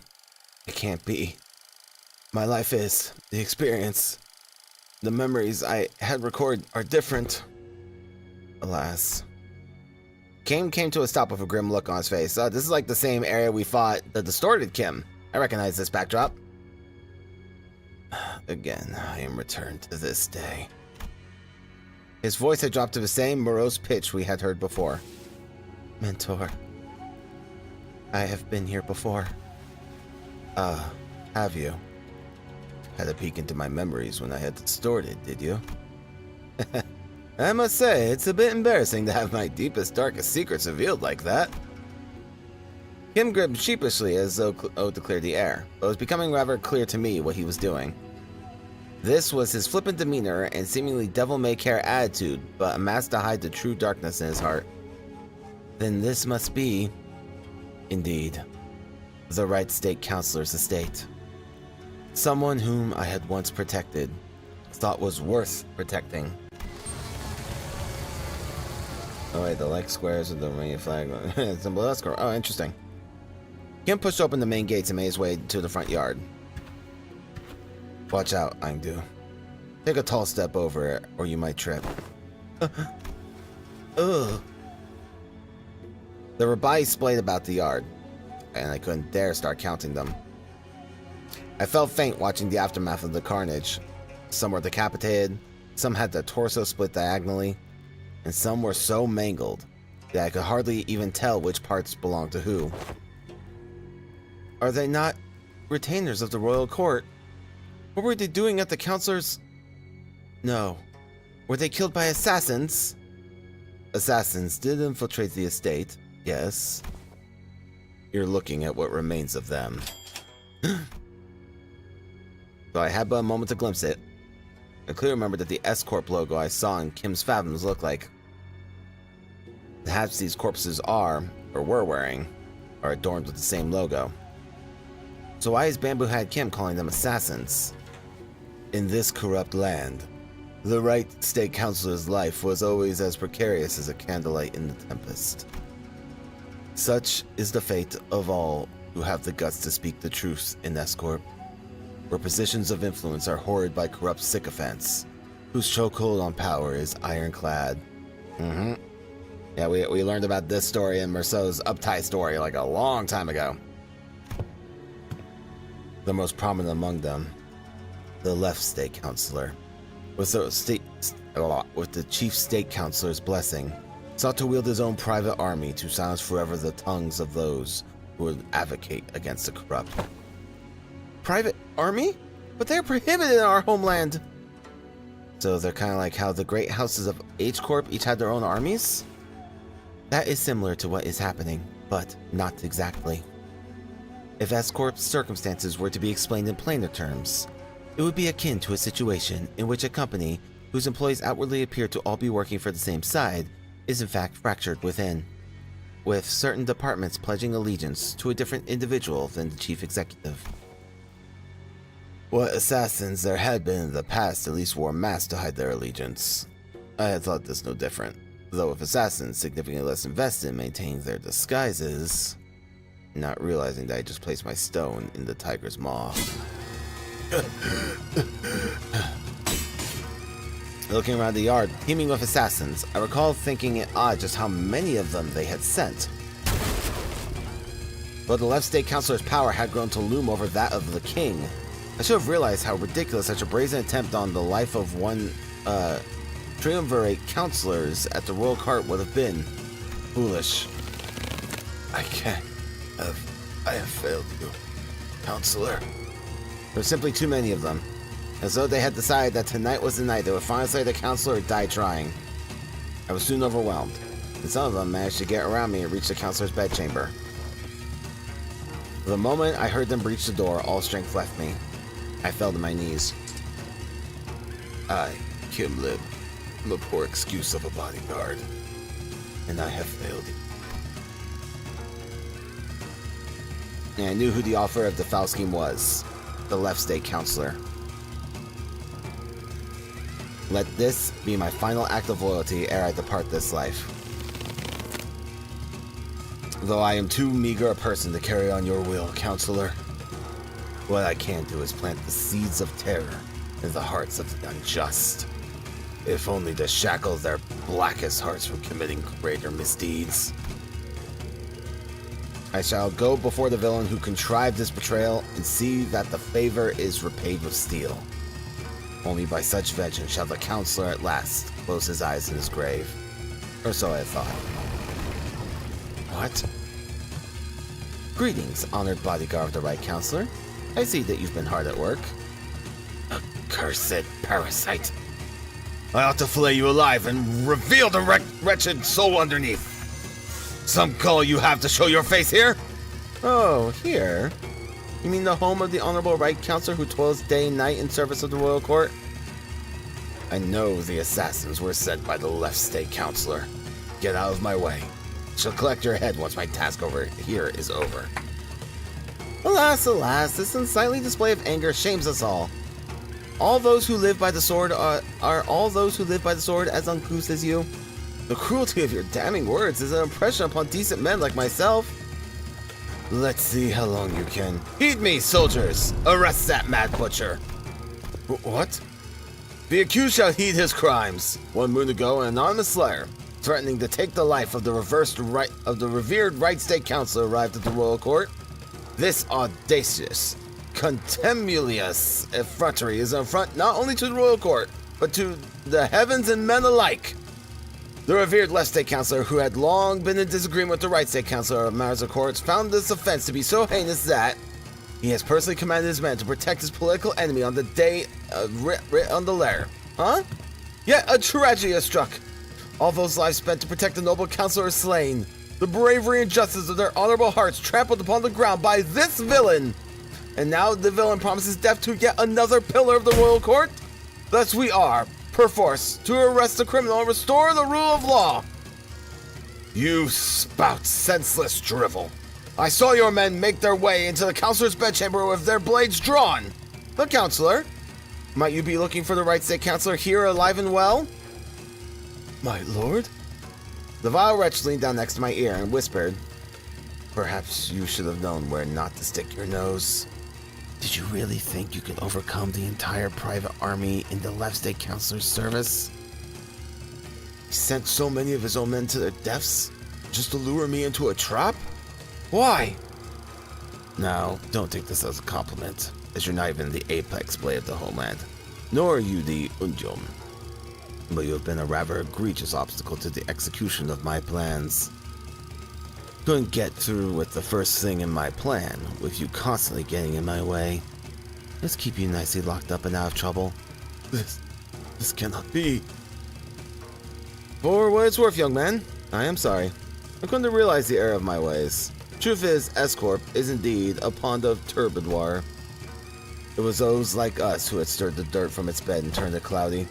it can't be. My life is the experience. The memories I had recorded are different. Alas. Kim came to a stop with a grim look on his face. This is like the same area we fought the distorted Kim. I recognize this backdrop. Again, I am returned to this day. His voice had dropped to the same morose pitch we had heard before. Mentor, I have been here before. Have you? Had a peek into my memories when I had distorted, did you? I must say, it's a bit embarrassing to have my deepest, darkest secrets revealed like that. Kim gripped sheepishly as though to clear the air, but it was becoming rather clear to me what he was doing. This was his flippant demeanor and seemingly devil-may-care attitude, but a mask to hide the true darkness in his heart. Then this must be, indeed, the right state counselor's estate. Someone whom I had once protected, thought was worth protecting. Oh wait, the like squares with the Romanian flag symbol. That's cool. Oh, interesting. Kim pushed open the main gates and made his way to the front yard. Watch out, Angdu. Take a tall step over it, or you might trip. Ugh. There were bodies splayed about the yard, and I couldn't dare start counting them. I felt faint watching the aftermath of the carnage. Some were decapitated, some had their torso split diagonally, and some were so mangled that I could hardly even tell which parts belonged to who. Are they not retainers of the royal court? What were they doing at the counselor's? No. Were they killed by assassins? Assassins did infiltrate the estate, yes. You're looking at what remains of them. Though I had but a moment to glimpse it, I clearly remembered that the S-Corp logo I saw in Kim's Fathoms looked like. The hats these corpses are, or were wearing, are adorned with the same logo. So why is Bamboo-Head Kim calling them assassins? In this corrupt land, the right state counselor's life was always as precarious as a candlelight in the tempest. Such is the fate of all who have the guts to speak the truth in S-Corp, where positions of influence are hoarded by corrupt sycophants, whose chokehold on power is ironclad. Yeah, we learned about this story in Merceau's Uptie story like a long time ago. The most prominent among them, the left state counselor, with the chief state counselor's blessing, sought to wield his own private army to silence forever the tongues of those who would advocate against the corrupt. Private army? But they're prohibited in our homeland! So they're kind of like how the great houses of H-Corp each had their own armies? That is similar to what is happening, but not exactly. If S-Corp's circumstances were to be explained in plainer terms, it would be akin to a situation in which a company whose employees outwardly appear to all be working for the same side is in fact fractured within, with certain departments pledging allegiance to a different individual than the chief executive. What assassins there had been in the past at least wore masks to hide their allegiance. I had thought this no different, though if assassins significantly less invested in maintaining their disguises, not realizing that I just placed my stone in the tiger's maw. Looking around the yard, teeming with assassins, I recall thinking it odd just how many of them they had sent. But the left state councilor's power had grown to loom over that of the king. I should have realized how ridiculous such a brazen attempt on the life of one, triumvirate counselors at the royal court would have been. Foolish. I have failed you, counselor. There were simply too many of them. As though they had decided that tonight was the night they would finally slay the counselor or die trying. I was soon overwhelmed, and some of them managed to get around me and reach the counselor's bedchamber. The moment I heard them breach the door, all strength left me. I fell to my knees. I, Kim Lib, am a poor excuse of a bodyguard, and I have failed you. And I knew who the author of the foul scheme was. The left state counselor. Let this be my final act of loyalty ere I depart this life. Though I am too meager a person to carry on your will, counselor, what I can do is plant the seeds of terror in the hearts of the unjust, if only to shackle their blackest hearts from committing greater misdeeds. I shall go before the villain who contrived this betrayal and see that the favor is repaid with steel. Only by such vengeance shall the counselor at last close his eyes in his grave. Or so I thought. What? Greetings, honored bodyguard of the right counselor. I see that you've been hard at work. Accursed parasite. I ought to flay you alive and reveal the wretched soul underneath. Some call you have to show your face here? Oh, here? You mean the home of the honorable right counselor who toils day and night in service of the royal court? I know the assassins were sent by the left state counselor. Get out of my way. Shall collect your head once my task over here is over. Alas, alas, this unsightly display of anger shames us all. All those who live by the sword are all those who live by the sword as uncouth as you? The cruelty of your damning words is an impression upon decent men like myself. Let's see how long you can. Heed me, soldiers! Arrest that mad butcher! What? The accused shall heed his crimes. 1 moon ago, an anonymous slayer, threatening to take the life of the revered right state counselor, arrived at the royal court. This audacious, contumelious effrontery is an affront not only to the royal court, but to the heavens and men alike. The revered left state counselor, who had long been in disagreement with the right state counselor of matters of courts, found this offense to be so heinous that he has personally commanded his men to protect his political enemy on the day writ on the lair. Huh? Yet a tragedy has struck. All those lives spent to protect the noble counselor are slain. The bravery and justice of their honorable hearts trampled upon the ground by this villain. And now the villain promises death to yet another pillar of the royal court? Thus we are, perforce, to arrest the criminal and restore the rule of law. You spout senseless drivel. I saw your men make their way into the counselor's bedchamber with their blades drawn. The counselor? Might you be looking for the right state counselor here alive and well? My lord? The vile wretch leaned down next to my ear and whispered, perhaps you should have known where not to stick your nose. Did you really think you could overcome the entire private army in the left state counselor's service? He sent so many of his own men to their deaths just to lure me into a trap? Why? Now, don't take this as a compliment, as you're not even the apex blade of the homeland, nor are you the Unjum. But you have been a rather egregious obstacle to the execution of my plans. Couldn't get through with the first thing in my plan, with you constantly getting in my way. Let's keep you nicely locked up and out of trouble. This cannot be. For what it's worth, young man, I am sorry. I couldn't realize the error of my ways. Truth is, S-Corp is indeed a pond of turbidoir. It was those like us who had stirred the dirt from its bed and turned it cloudy.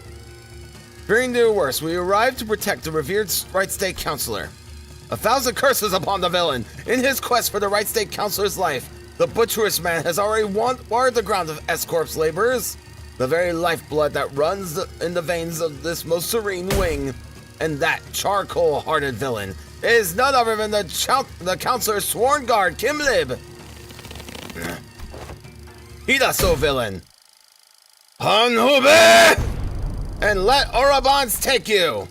Fearing the worst, we arrived to protect the revered Right State Counselor. 1,000 curses upon the villain! In his quest for the Right State Counselor's life, the butcherous man has already warred the ground of S-Corp's laborers. The very lifeblood that runs in the veins of this most serene wing. And that charcoal-hearted villain is none other than the Counselor's sworn guard, Kim Lib. Heed us, O villain! Hanhube! And let Orabans take you!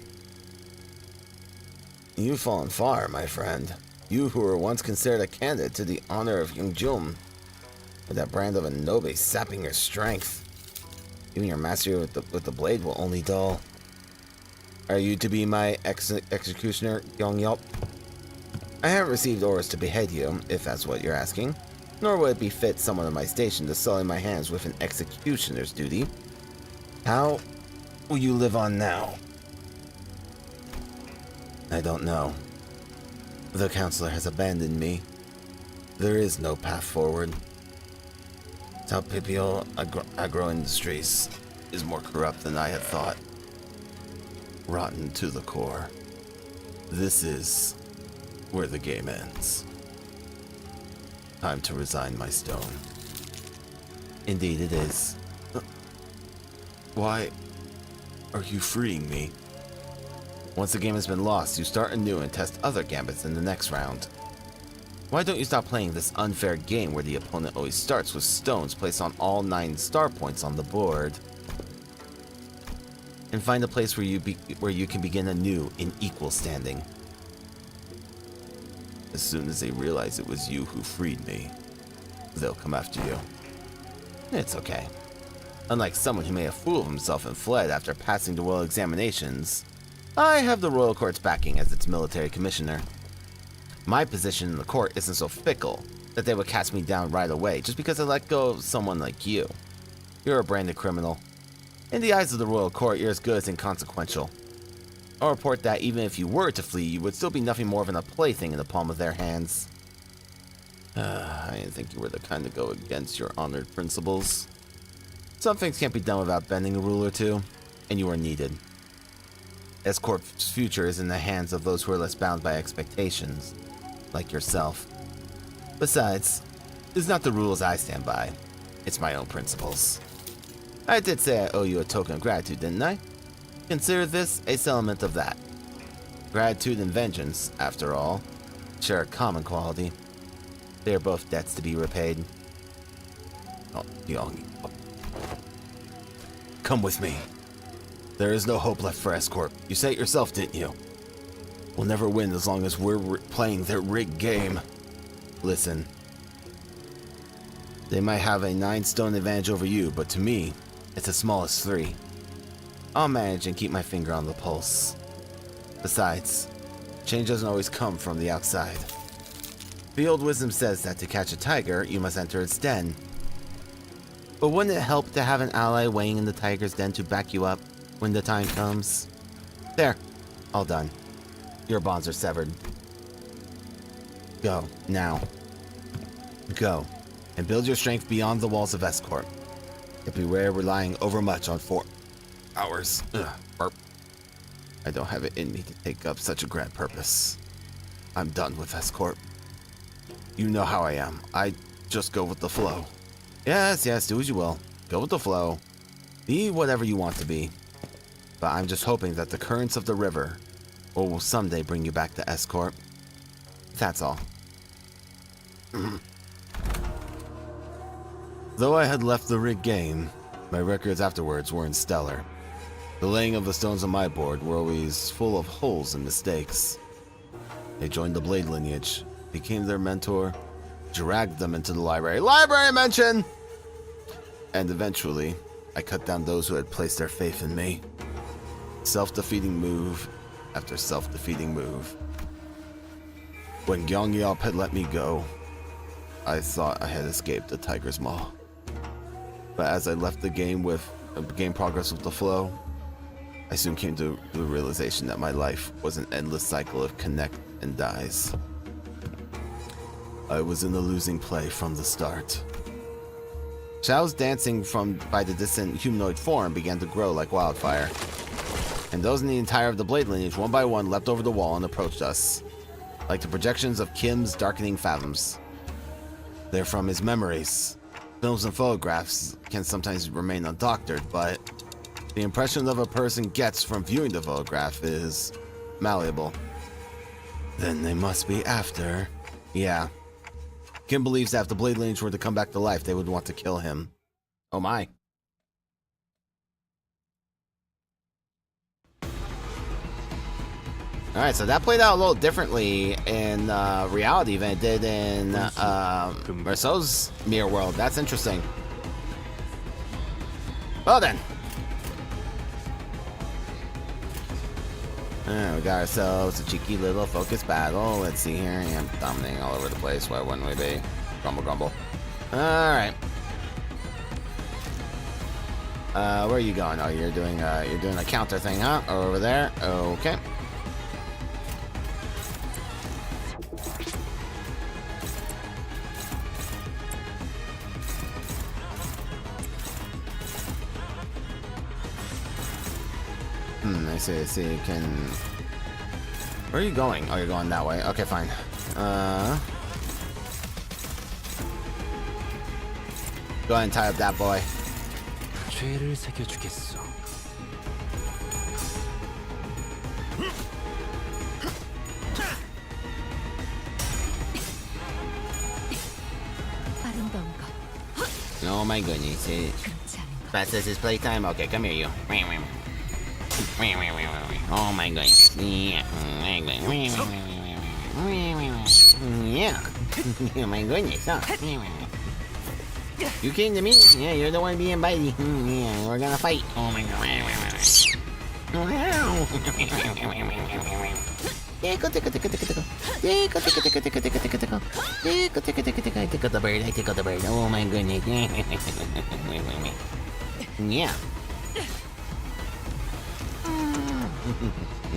You've fallen far, my friend. You who were once considered a candidate to the honor of Yungjum, with that brand of a Nobe sapping your strength. Even your mastery with the blade will only dull. Are you to be my executioner, Yongyop? I haven't received orders to behead you, if that's what you're asking. Nor would it befit someone in my station to sully my hands with an executioner's duty. How will you live on now? I don't know. The counselor has abandoned me. There is no path forward. Taupipio Agro Industries is more corrupt than I had thought. Rotten to the core. This is where the game ends. Time to resign my stone. Indeed it is. Why are you freeing me? Once the game has been lost, you start anew and test other gambits in the next round. Why don't you stop playing this unfair game where the opponent always starts with stones placed on all 9 star points on the board? And find a place where you can begin anew in equal standing. As soon as they realize it was you who freed me, they'll come after you. It's okay. Unlike someone who may have fooled himself and fled after passing the royal examinations, I have the royal court's backing as its military commissioner. My position in the court isn't so fickle that they would cast me down right away just because I let go of someone like you. You're a branded criminal. In the eyes of the royal court, you're as good as inconsequential. I'll report that even if you were to flee, you would still be nothing more than a plaything in the palm of their hands. I didn't think you were the kind to go against your honored principles. Some things can't be done without bending a rule or two, and you are needed. S-Corp's future is in the hands of those who are less bound by expectations, like yourself. Besides, it's not the rules I stand by, it's my own principles. I did say I owe you a token of gratitude, didn't I? Consider this a settlement of that. Gratitude and vengeance, after all, share a common quality. They are both debts to be repaid. Come with me. There is no hope left for S-Corp. You said it yourself, didn't you? We'll never win as long as we're playing their rigged game. Listen. They might have a 9-stone advantage over you, but to me, it's as small as 3. I'll manage and keep my finger on the pulse. Besides, change doesn't always come from the outside. The old wisdom says that to catch a tiger, you must enter its den. But wouldn't it help to have an ally waiting in the tiger's den to back you up when the time comes? There, all done. Your bonds are severed. Go, now. Go, and build your strength beyond the walls of S-Corp. But beware relying overmuch on 4 hours. Burp. I don't have it in me to take up such a grand purpose. I'm done with S-Corp. You know how I am. I just go with the flow. Yes, do as you will. Go with the flow. Be whatever you want to be. But I'm just hoping that the currents of the river will someday bring you back to S-Corp. That's all. Though I had left the rigged game, my records afterwards weren't stellar. The laying of the stones on my board were always full of holes and mistakes. I joined the Blade lineage, became their mentor, dragged them into the library. Library mention! And eventually, I cut down those who had placed their faith in me. Self-defeating move after self-defeating move. When Gyeongyop had let me go, I thought I had escaped the tiger's maw. But as I left the game began progress with the flow, I soon came to the realization that my life was an endless cycle of connect and dies. I was in a losing play from the start. Shouts dancing by the distant humanoid form began to grow like wildfire. And those in the entire of the blade lineage, one by one, leapt over the wall and approached us, like the projections of Kim's darkening fathoms. They're from his memories. Films and photographs can sometimes remain undoctored, but the impression of a person gets from viewing the photograph is malleable. Then they must be after. Yeah. Kim believes that if the blade lineage were to come back to life, they would want to kill him. Oh my. Alright, so that played out a little differently in reality than it did in Marceau's mirror world. That's interesting. Well then. We got ourselves a cheeky little focus battle. Let's see here. Yeah, I'm dominating all over the place. Why wouldn't we be? Grumble, grumble. Alright. Where are you going? Oh, you're doing a counter thing, huh? Over there. Okay. I see, can... Where are you going? Oh, you're going that way. Okay, fine. Go ahead and tie up that boy. 죄를 새겨주겠어. 아름다운 것. Oh my goodness. 그렇지 않은 것. Fast as his playtime? Okay, come here, you. Oh my goodness. Yeah. Yeah. Oh my goodness, huh? You came to me? Yeah, you're the one being bitey. Yeah, we're gonna fight. Oh my god. Tickle the bird, I tickle the bird. Oh my goodness. Yeah.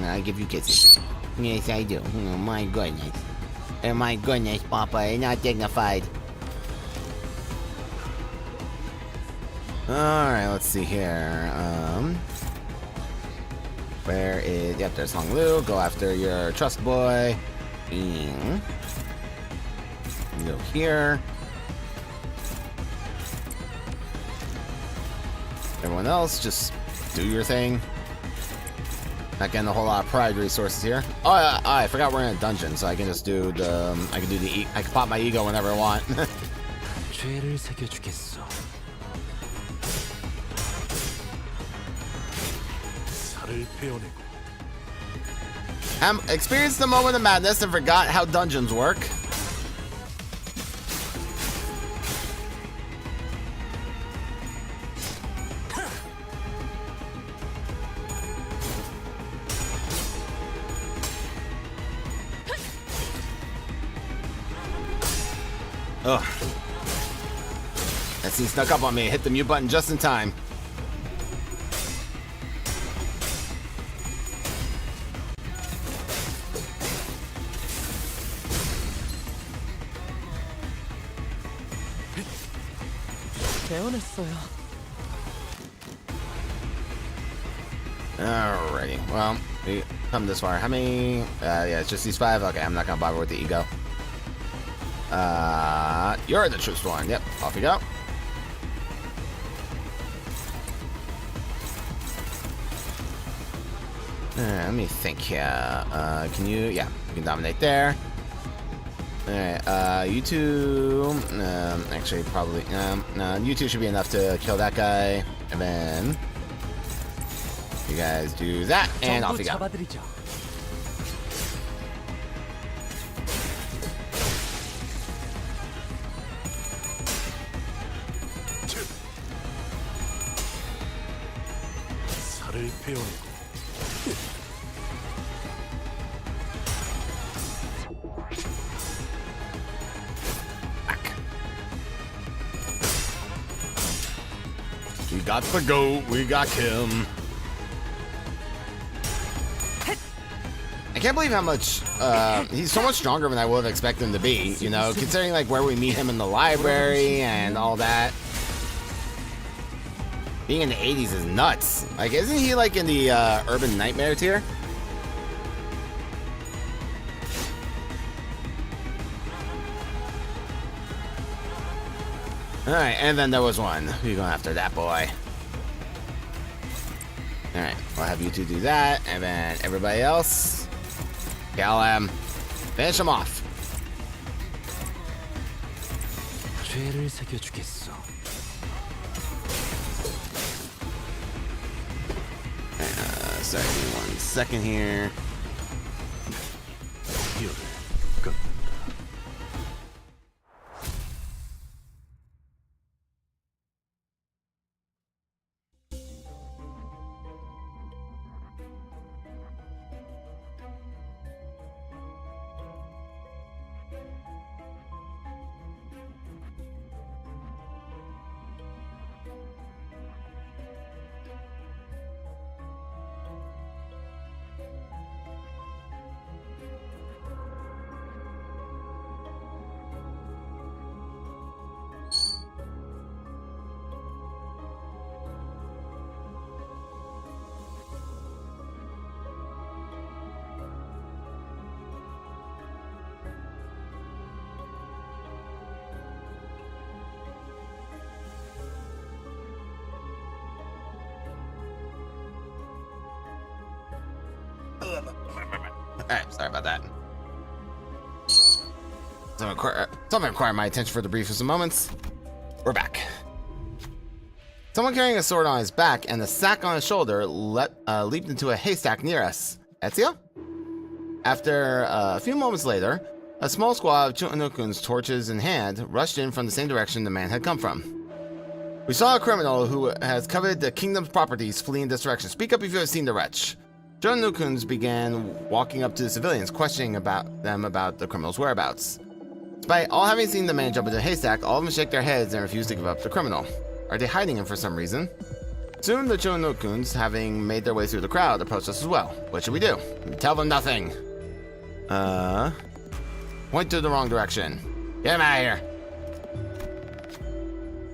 I give you kisses. Yes, I do. Oh my goodness. Oh my goodness, Papa, you're not dignified. Alright, let's see here. Where is... Yep, there's Hong Lu. Go after your trust boy. Go here. Everyone else, just do your thing. Not getting a whole lot of pride resources here. Oh, I forgot we're in a dungeon, so I can just do the... I can pop my ego whenever I want. 죄를 새겨주겠어. 살을 베어내고 Experienced the moment of madness and forgot how dungeons work. Ugh. That scene snuck up on me. Hit the mute button just in time. 배워냈어요. Alrighty. Well, we come this far. How many? Yeah, it's just these 5. Okay, I'm not gonna bother with the ego. You're the truest one. Yep, off you go. Let me think here. Can you? Yeah, you can dominate there. Alright, you two... actually, probably... no, you two should be enough to kill that guy. And then... you guys do that, and off you go. 잡아드리죠. 살을 베어내고 We got the goat, we got Kim. I can't believe how much, he's so much stronger than I would have expected him to be, you know, considering, like, where we meet him in the library and all that. Being in the 80s is nuts. Like, isn't he, like, in the, Urban Nightmare tier? Alright, and then there was one. Who you going after? That boy. Alright, we'll have you two do that, and then everybody else. Okay, I'll, finish him off. 죄를 새겨주겠어. Sorry, give me 1 second here. 기어를 꺾는다. Alright, sorry about that. Something required my attention for the briefest of moments. We're back. Someone carrying a sword on his back and a sack on his shoulder leaped into a haystack near us. Ezio? After a few moments later, a small squad of Chunokuns, torches in hand, rushed in from the same direction the man had come from. We saw a criminal who has coveted the kingdom's properties flee in this direction. Speak up if you have seen the wretch. Chunokuns began walking up to the civilians, questioning them about the criminal's whereabouts. Despite all having seen the man jump into a haystack, all of them shake their heads and refuse to give up the criminal. Are they hiding him for some reason? Soon the Chunokuns, having made their way through the crowd, approached us as well. What should we do? Tell them nothing. Point to the wrong direction. Get him out of here.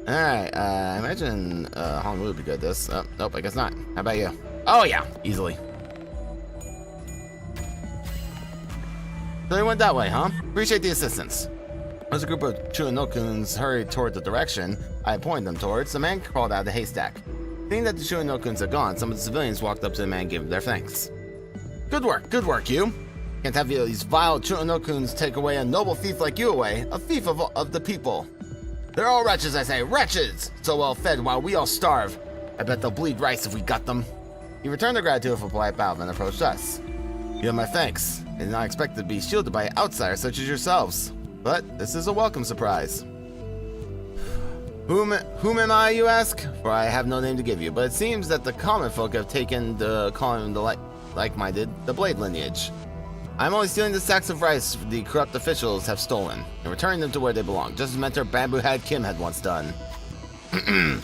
Alright, I imagine Hongwu would be good at this. Oh, nope, I guess not. How about you? Oh yeah, easily. So they went that way, huh? Appreciate the assistance. As a group of Chunokuns hurried toward the direction I pointed them towards, the man crawled out of the haystack. Seeing that the Chunokuns had gone, some of the civilians walked up to the man and gave him their thanks. Good work, you. Can't have these vile Chunokuns take away a noble thief like you away, a thief of the people. They're all wretches, I say, wretches! So well fed while we all starve. I bet they'll bleed rice if we got them. He returned their gratitude with a polite bow and approached us. You have my thanks. I did not expect to be shielded by outsiders such as yourselves. But this is a welcome surprise. Whom am I, you ask? For I have no name to give you, but it seems that the common folk have taken to calling the like-minded the Blade lineage. I'm only stealing the sacks of rice the corrupt officials have stolen, and returning them to where they belong, just as Mentor Bamboo Head Kim had once done. Kim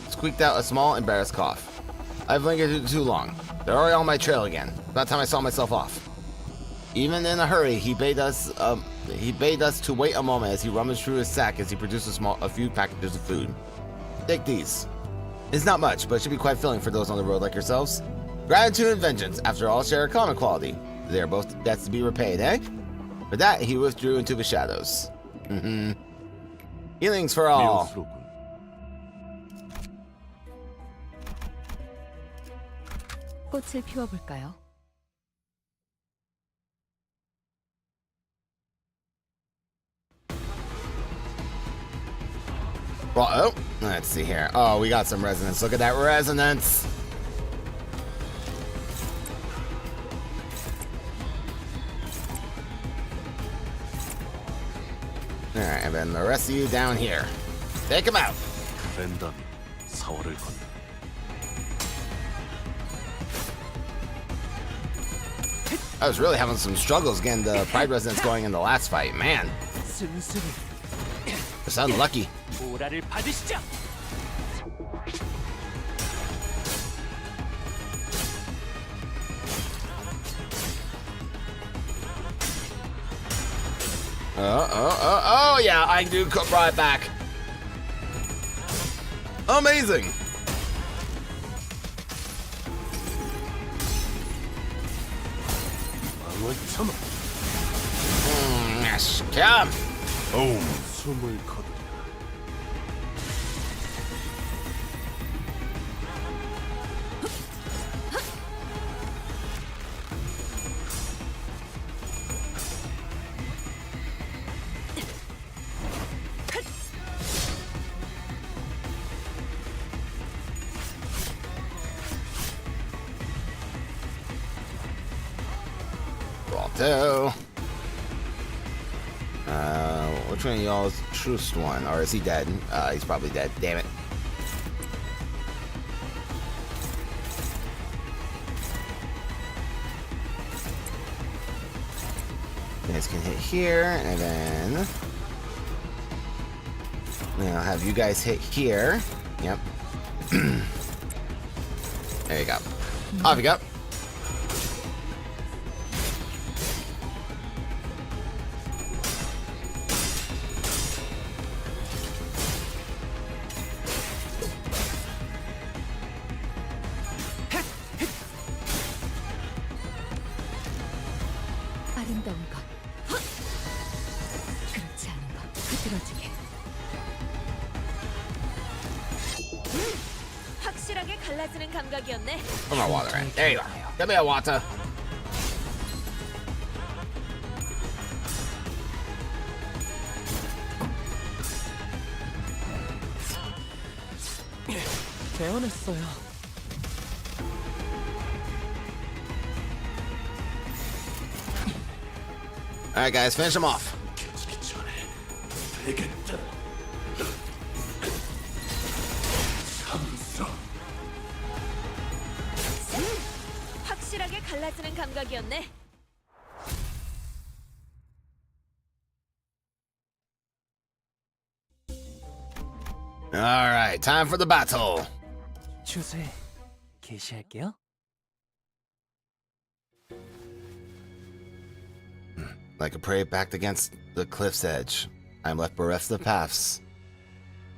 squeaked out a small, embarrassed cough. I've lingered too long. They're already on my trail again. About time I saw myself off. Even in a hurry, he bade us to wait a moment as he rummaged through his sack as he produced a few packages of food. Take these. It's not much, but it should be quite filling for those on the road like yourselves. Gratitude and vengeance, after all, share a common quality. They are both debts to be repaid, eh? For that, he withdrew into the shadows. Healings for all. 꽃을 피워볼까요? Well, oh, let's see here. Oh, we got some resonance. Look at that resonance. Alright, and then the rest of you down here. Take him out. 랜덤이 사월을 건너. I was really having some struggles getting the pride resonance going in the last fight. Man, it's unlucky. Oh, yeah, I do come right back. Amazing. Yes, come. 숨을 거두라. Righto. Which one of y'all is the truest one? Or is he dead? He's probably dead. Damn it. You guys can hit here, and then I'll have you guys hit here. Yep. There you go. Off you go. 아름다운 것. 그렇지 않은 것. 흐트러지게. 확실하게 갈라지는 감각이었네. Put my water in. There you go. Give me a water. 재현했어요. All right, guys, finish him off. 깨지기 전에 되겠다. 삼성. 확실하게 갈라지는 감각이었네. All right, time for the battle. 주소에 게시할게요. Like a prey backed against the cliff's edge, I am left bereft of paths.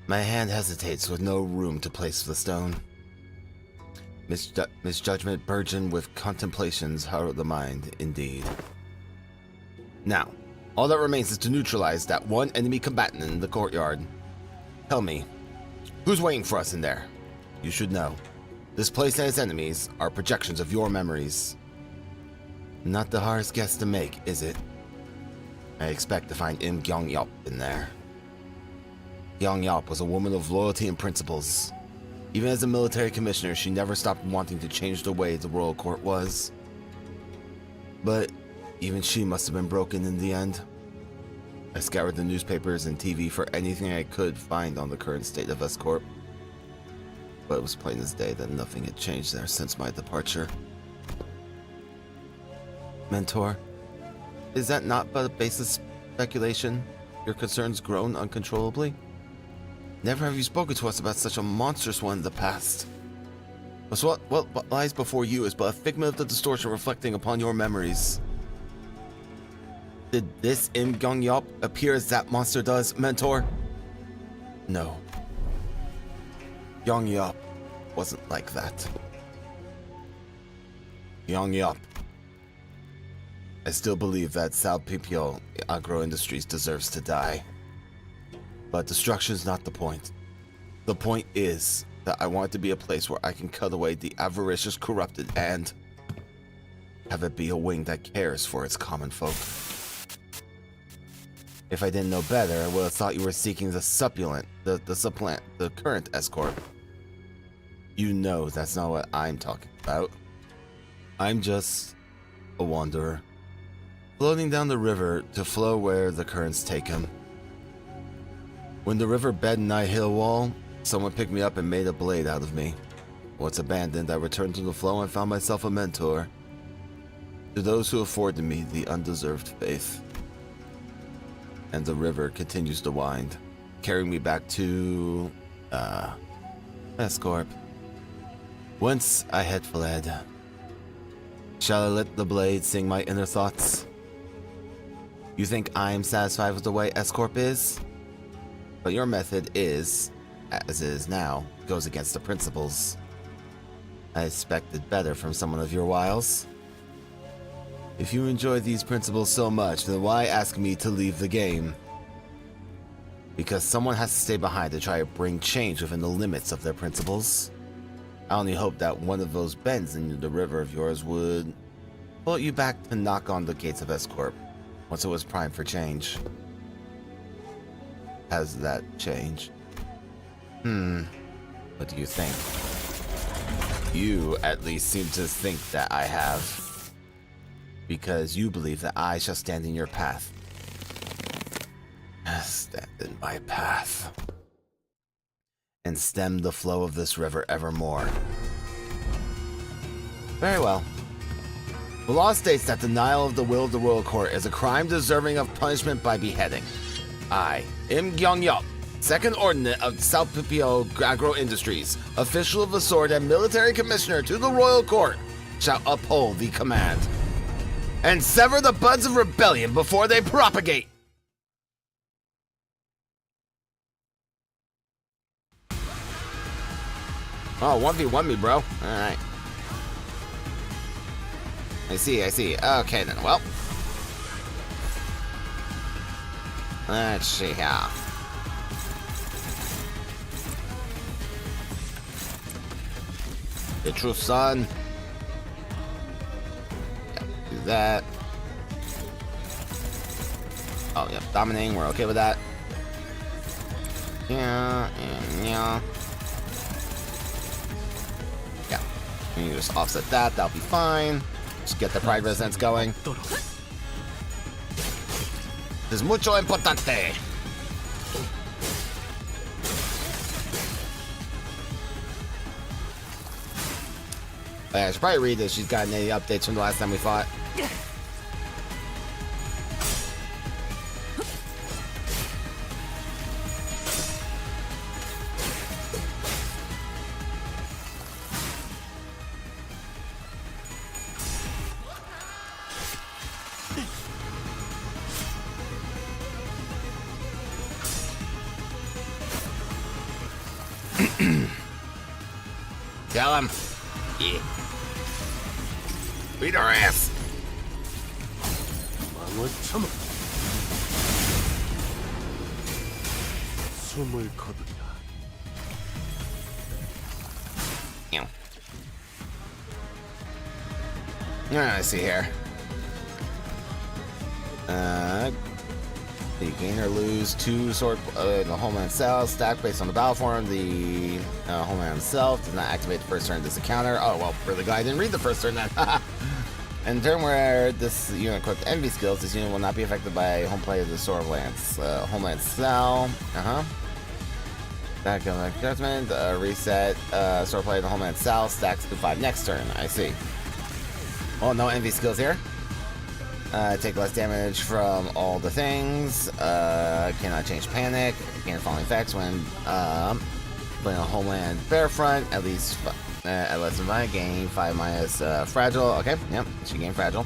My hand hesitates with no room to place the stone. Misjudgment burgeon with contemplations harrow the mind, indeed. Now, all that remains is to neutralize that one enemy combatant in the courtyard. Tell me, who's waiting for us in there? You should know. This place and its enemies are projections of your memories. Not the hardest guess to make, is it? I expect to find Im Gyong-yop in there. Gyong-yop was a woman of loyalty and principles. Even as a military commissioner, she never stopped wanting to change the way the royal court was. But even she must have been broken in the end. I scoured the newspapers and TV for anything I could find on the current state of S-Corp. But it was plain as day that nothing had changed there since my departure. Mentor, is that not but a baseless speculation? Your concerns grown uncontrollably? Never have you spoken to us about such a monstrous one in the past. What lies before you is but a figment of the distortion reflecting upon your memories. Did this Im Gyong-yop appear as that monster does, Mentor? No. Gyong-yop wasn't like that. Gyong-yop. I still believe that Salpipio Agro Industries deserves to die. But destruction's not the point. The point is that I want it to be a place where I can cut away the avaricious, corrupted, and have it be a wing that cares for its common folk. If I didn't know better, I would have thought you were seeking to supplant the current S-Corp. You know that's not what I'm talking about. I'm just a wanderer, floating down the river to flow where the currents take him. When the river bed nigh hill wall, someone picked me up and made a blade out of me. Once abandoned, I returned to the flow and found myself a mentor to those who afforded me the undeserved faith. And the river continues to wind, carrying me back to S-Corp, whence I had fled. Shall I let the blade sing my inner thoughts? You think I'm satisfied with the way S-Corp is? But your method is, as it is now, goes against the principles. I expected better from someone of your wiles. If you enjoy these principles so much, then why ask me to leave the game? Because someone has to stay behind to try to bring change within the limits of their principles. I only hope that one of those bends in the river of yours would pull you back to knock on the gates of S-Corp once it was primed for change. Has that changed? What do you think? You, at least, seem to think that I have. Because you believe that I shall stand in your path. Stand in my path. And stem the flow of this river evermore. Very well. The law states that denial of the will of the royal court is a crime deserving of punishment by beheading. I, Im Gyong-yup, Second Ordinate of South Pipio Agro Industries, official of the sword and military commissioner to the royal court, shall uphold the command. And sever the buds of rebellion before they propagate. Oh, 1v1 me, bro. Alright. I see. Okay, then, well. Let's see here. The true son. Yeah, do that. Oh, yep, dominating. We're okay with that. Yeah, and yeah. Yeah. You just offset that. That'll be fine. Just get the pride resonance going. Es mucho importante. I should probably read this. She's gotten any updates from the last time we fought. Tell him. Yeah. Beat our ass. Yeah. I see here. You gain or lose 2 sword in the Homeland South stack based on the battle form. The Homeland South does not activate the first turn of this encounter. Oh, well, really glad I didn't read the first turn then. In turn where this unit equipped envy skills, this unit will not be affected by home play of the Sword of Lance. Homeland South. Back on judgment. Reset. Sword play of the Homeland South stacks to 5 next turn. I see. Oh, no envy skills here. Take less damage from all the things. Cannot change panic. Gain following effects when playing a Homeland Bearfront. At least at less than 5. Gain 5 minus fragile. Okay, yep. She gained fragile.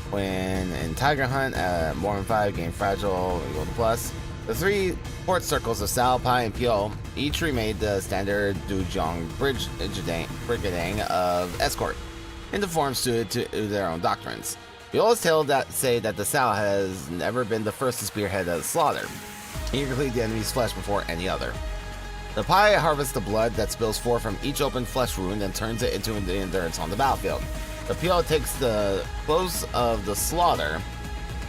When in Tiger Hunt, more than 5, gain fragile equal to plus. The 3 port circles of Sao, Pai, and Pio each remade the standard Dujong Brigading of Escort into forms suited to their own doctrines. The oldest tale that say that the Sao has never been the first to spearhead a slaughter, eagerly the enemy's flesh before any other. The Pai harvests the blood that spills forth from each open flesh wound and turns it into the endurance on the battlefield. The Pio takes the close of the slaughter.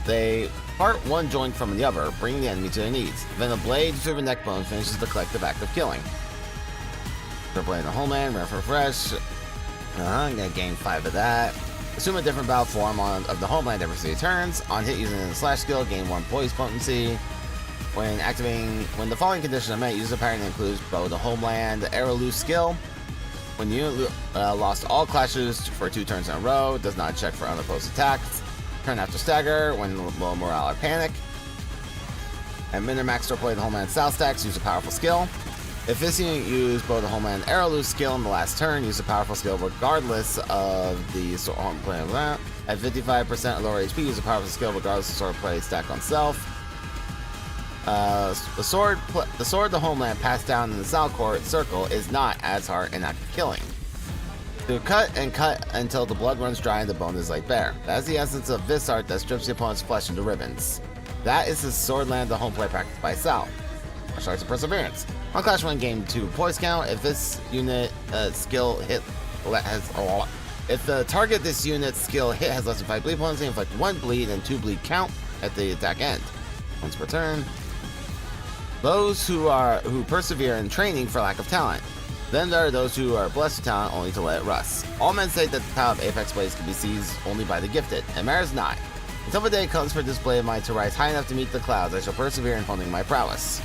They part one joint from the other, bringing the enemy to their knees. Then the blade through the neck bone finishes the collective act of killing. They're playing the Homeland, refresh. I'm gonna gain 5 of that. Assume a different battle form of the Homeland every 3 turns. On hit using the slash skill, gain 1 poise potency. When the following conditions are met, use a pattern that includes bow the Homeland, the arrow loose skill. When you lost all clashes for 2 turns in a row, does not check for unopposed attacks. Turn after stagger, when low morale or panic. And Mindermax or play the Homeland South stacks, use a powerful skill. If this unit used both the Homeland Arrow Loose skill in the last turn, use a powerful skill regardless of the home plan. At 55% of lower HP, use a powerful skill regardless of sword play stack on self. The sword, the homeland passed down in the South Court circle is not as hard in active killing. To cut and cut until the blood runs dry and the bone is laid bare. That is the essence of this art that strips the opponent's flesh into ribbons. That is the sword land the home play practiced by Sal. Martial Arts of Perseverance. On Clash 1 Game 2 Poise Count, if this unit skill hit has if the target this unit's skill hit has less than 5 bleed points, they inflict 1 bleed and 2 bleed count at the attack end. Once per turn. Those who persevere in training for lack of talent. Then there are those who are blessed with talent only to let it rust. All men say that the power of Apex Blades can be seized only by the gifted, and matters not. Until the day comes for display of mine to rise high enough to meet the clouds, I shall persevere in honing my prowess.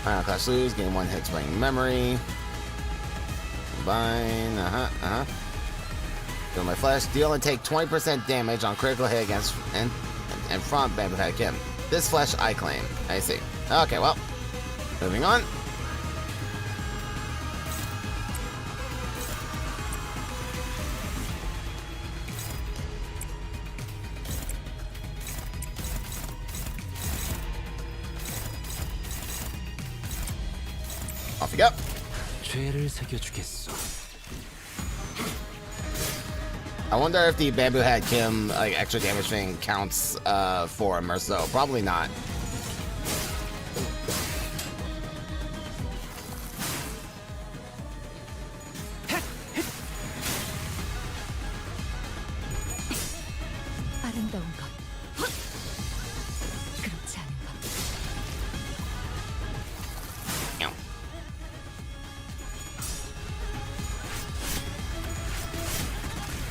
Clash lose, gain 1 hit swing memory. Combine, Feel my flesh, deal and take 20% damage on critical hit against and from Bamboo Head Kim. This flesh I claim. I see. Okay, well, moving on. Off we go. 죄를 새겨주겠어. I wonder if the Bamboo Head Kim like extra damage thing counts for him or so. Probably not. 아름다운 것. 그렇지 않은 것.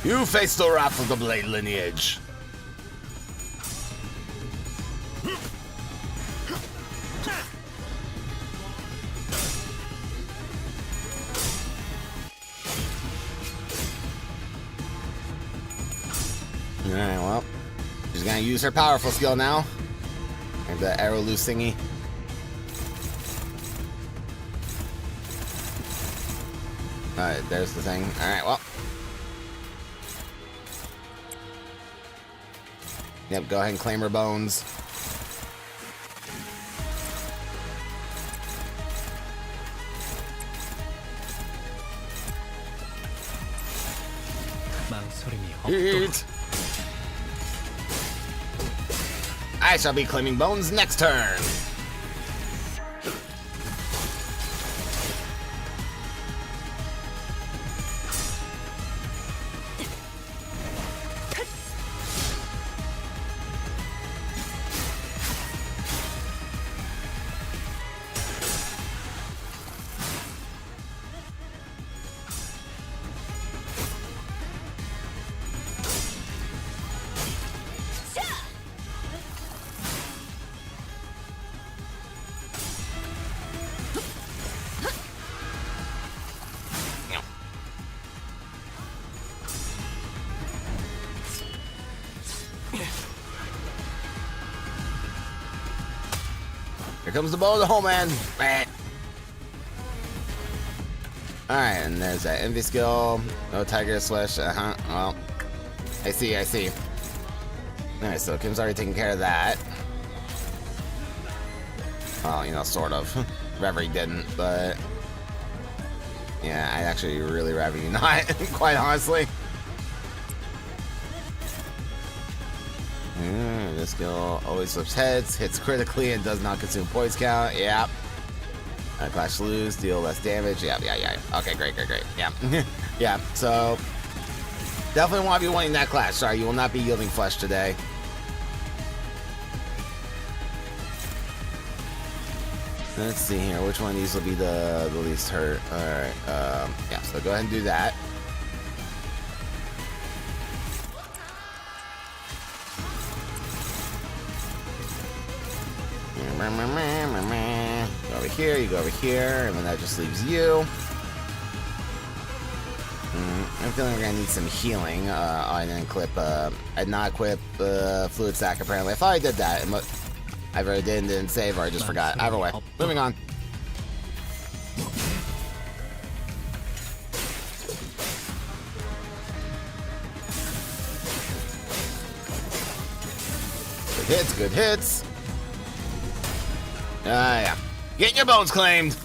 You face the wrath of the Blade lineage. Alright, well, she's gonna use her powerful skill now. Like the arrow loose thingy. Alright, there's the thing. Alright, well. Yep, go ahead and claim her bones. 망설임이 없도록. Eat. I shall be claiming bones next turn. Here comes the bow of the homeland. Alright, and there's that envy skill. No tiger slash, well. I see. Alright, so Kim's already taking care of that. Well, you know, sort of. Reverie didn't, but yeah, I'd actually really rather you not, quite honestly. This skill always flips heads, hits critically, and does not consume poise count. Yep. Clash lose, deal less damage. Yeah. Okay, great. Yeah. Yeah, so definitely want to be winning that clash. Sorry, you will not be yielding flesh today. Let's see here. Which one of these will be the least hurt? Alright. Yeah, so go ahead and do that. Go over here, you go over here, and then that just leaves you. I'm feeling we're gonna need some healing. I didn't equip, I did not equip Fluid Sack apparently. I thought I did that. I either didn't save or I just forgot. Either way, moving on. hits, good hits. Yeah. Get your bones claimed.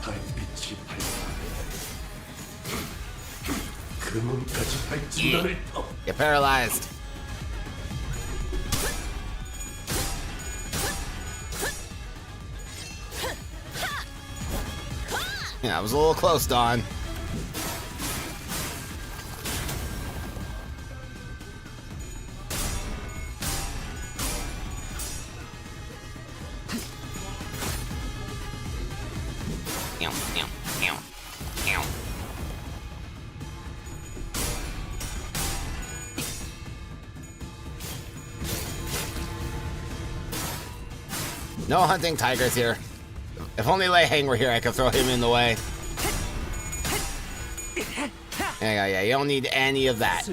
달빛이 발사. 금은까지 발진단을 떠. Get paralyzed. Yeah, I was a little close, Dawn. No hunting tigers here. If only Lei Hang were here, I could throw him in the way. Yeah, you don't need any of that.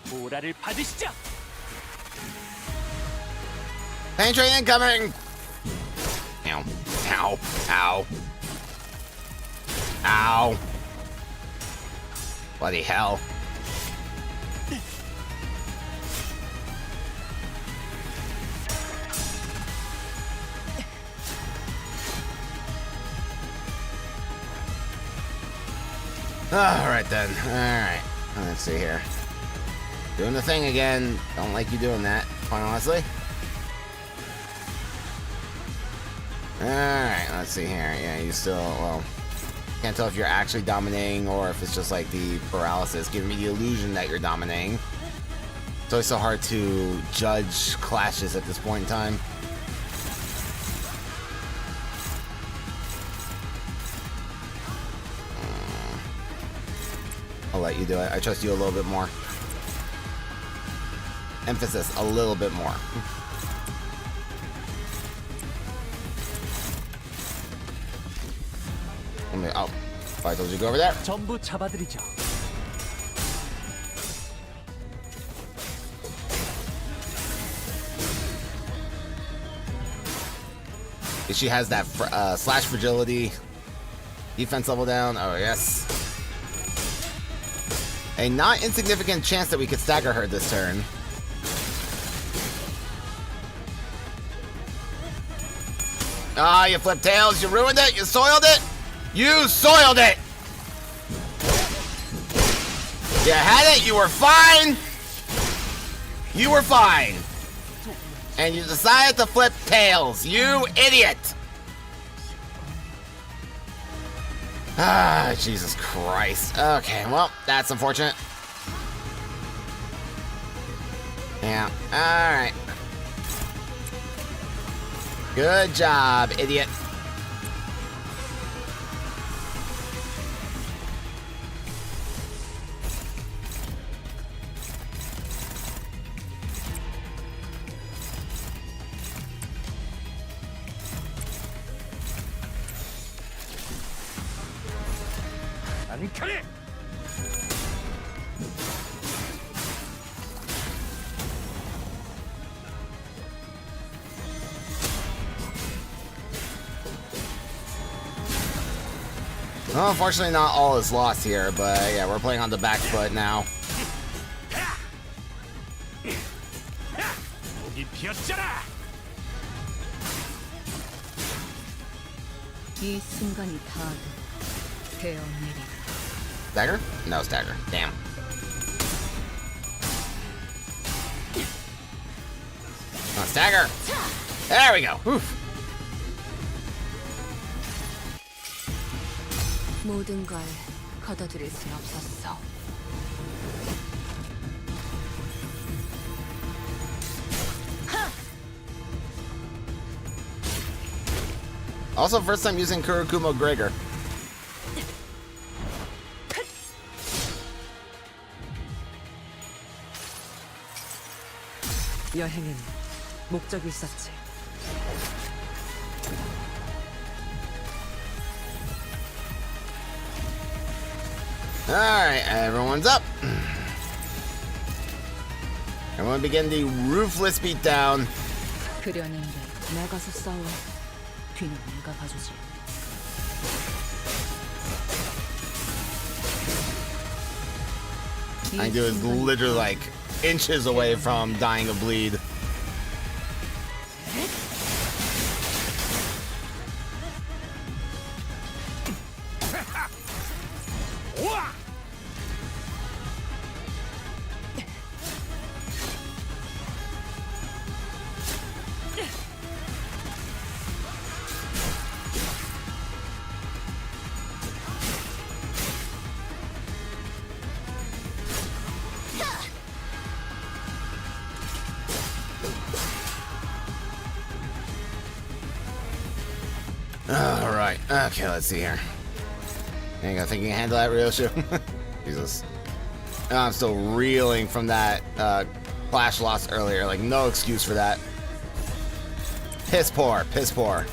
보라를 받으시죠. Pain train incoming! Ow. Ow. Ow. Ow. Bloody hell. Alright then. Alright. Let's see here. Doing the thing again. Don't like you doing that, quite honestly. Alright, let's see here. Yeah, you still, well, can't tell if you're actually dominating or if it's just like the paralysis, giving me the illusion that you're dominating. It's always so hard to judge clashes at this point in time. I'll let you do it. I trust you a little bit more. Emphasis, a little bit more. Oh, if I told you to go over there. 전부 잡아드리죠. She has that slash fragility. Defense level down. Oh, yes. A not insignificant chance that we could stagger her this turn. Ah, you flipped tails. You ruined it. You soiled it. You soiled it. You had it. You were fine. You were fine. And you decided to flip tails. You idiot. Ah, Jesus Christ. Okay, well, that's unfortunate. Yeah, alright. Good job, idiot. 안카리. Well, unfortunately, not all is lost here, but yeah, we're playing on the back foot now. 목이 피었잖아. 이 순간이 다 되어내리. Stagger? No stagger. Damn. Oh, stagger! There we go. Oof. 모든 걸 걷어들일 순 없었어. Also, first time using Kurokumo Gregor. 여행엔 목적이 있었지. Alright, everyone's up. Everyone begin the ruthless beatdown. 그려낸 게 나가서 싸워. 뒤는 내가 봐주지. I do is literally like inches away from dying of bleed. Alright, okay, let's see here. I think you can handle that, Ryoshu? Jesus. Oh, I'm still reeling from that flash loss earlier. Like, no excuse for that. Piss poor, piss poor.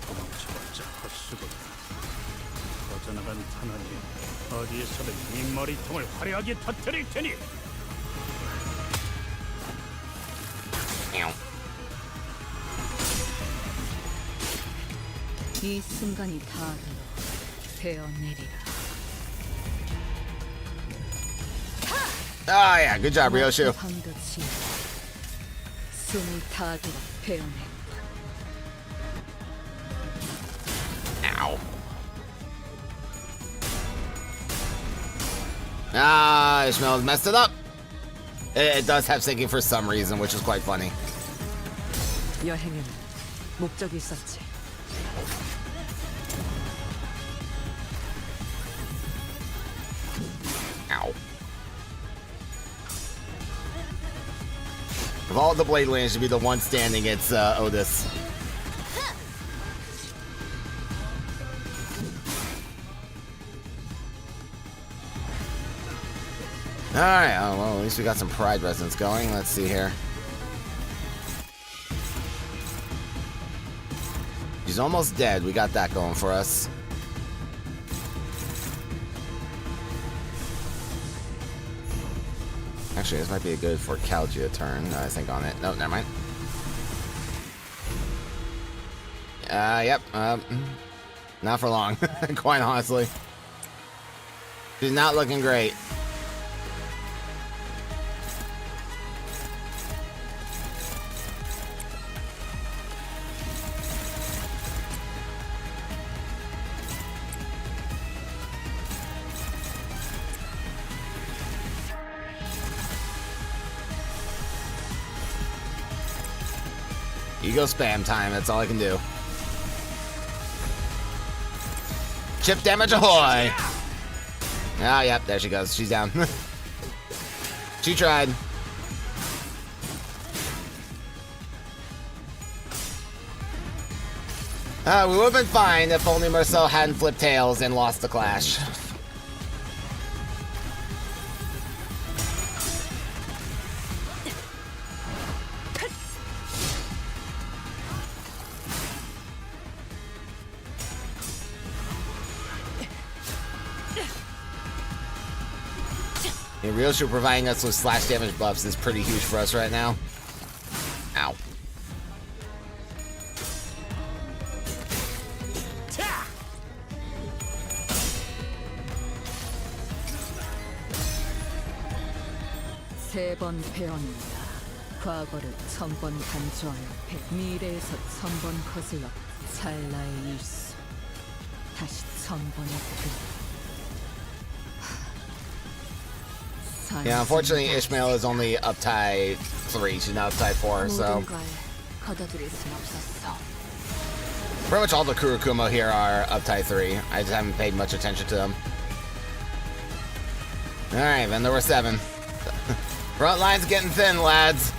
도망쳐봤자 헛수고다. 퍼져나간 탄환이 어디에서든 이 머리통을 화려하게 터뜨릴 테니. 이 순간이 다 되어내리라. Oh yeah, good job, Ryoshu. 밤도치 숨을 다 들어 베어낸다. Ow. Ah, Ishmael messed it up. It does have sinking for some reason, which is quite funny. 여행에는 목적이 있었지. Ow. Of all the Blade Lands to be the one standing, it's Otis. Alright, oh, well, at least we got some Pride Resonance going. Let's see here. She's almost dead. We got that going for us. Actually, this might be a good for Calgia turn. I think on it. Nope, never mind. Yep. Not for long, quite honestly. She's not looking great. Ego spam time, that's all I can do. Chip damage ahoy! Ah, yep, there she goes. She's down. She tried. We would have been fine if only Marcel hadn't flipped tails and lost the clash. Ryoshu providing us with slash damage buffs is pretty huge for us right now. Ow. 세 번 배웠다. 과거를 1000번 간주하여 미래에서 1000번 거슬러 찰나의 일수. 다시 1000번의 그. Yeah, unfortunately, Ishmael is only up tie 3. She's not up tie 4, so pretty much all the Kurokumo here are up tie 3. I just haven't paid much attention to them. Alright, then there were 7. Front line's getting thin, lads.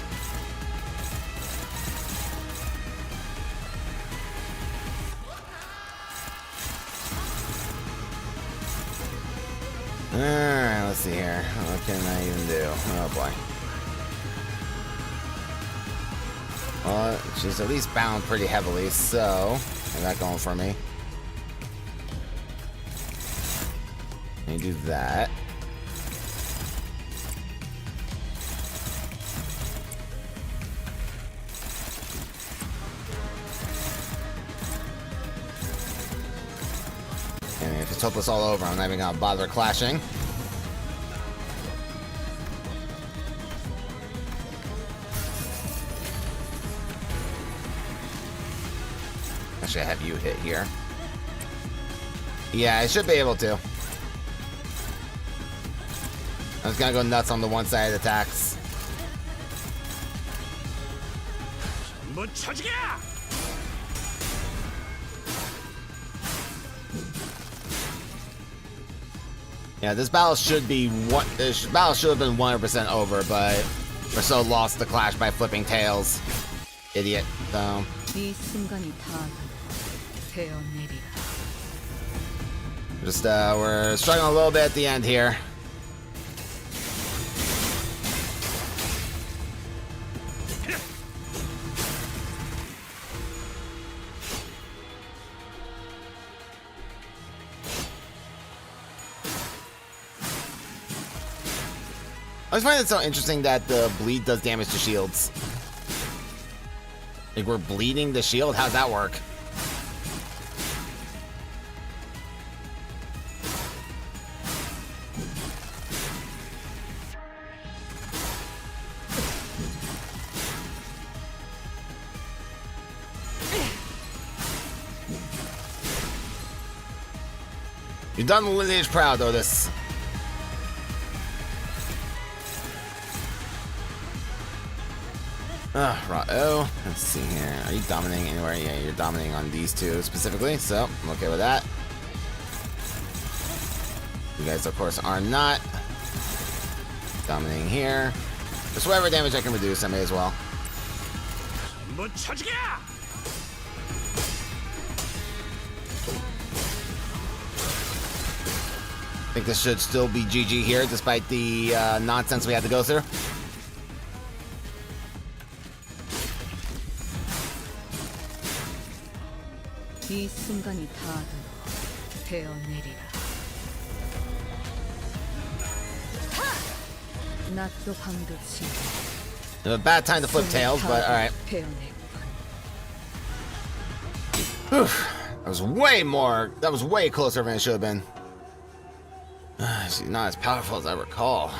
Alright, let's see here. What can I even do? Oh boy. Well, she's at least bound pretty heavily, so I got going for me. Let me do that. And if it's hopeless all over, I'm not even gonna bother clashing. Actually, I have you hit here. Yeah, I should be able to. I was gonna go nuts on the one-sided attacks. Yeah, this battle should be this battle should have been 100% over, but we're so lost to clash by flipping tails. Idiot. So. 이 순간이 다 되어내리라. Just we're struggling a little bit at the end here. I just find it so interesting that the bleed does damage to shields. Like, we're bleeding the shield? How's that work? You've done the lineage proud, Otis. Oh, let's see here. Are you dominating anywhere? Yeah, you're dominating on these two specifically, so I'm okay with that. You guys, of course, are not. Dominating here. Just whatever damage I can reduce, I may as well. I think this should still be GG here, despite the nonsense we had to go through. 이 순간이 다 되어내리라. 낫도 방긋이. A bad time to flip tails, but alright. That was way closer than it should have been. She's not as powerful as I recall.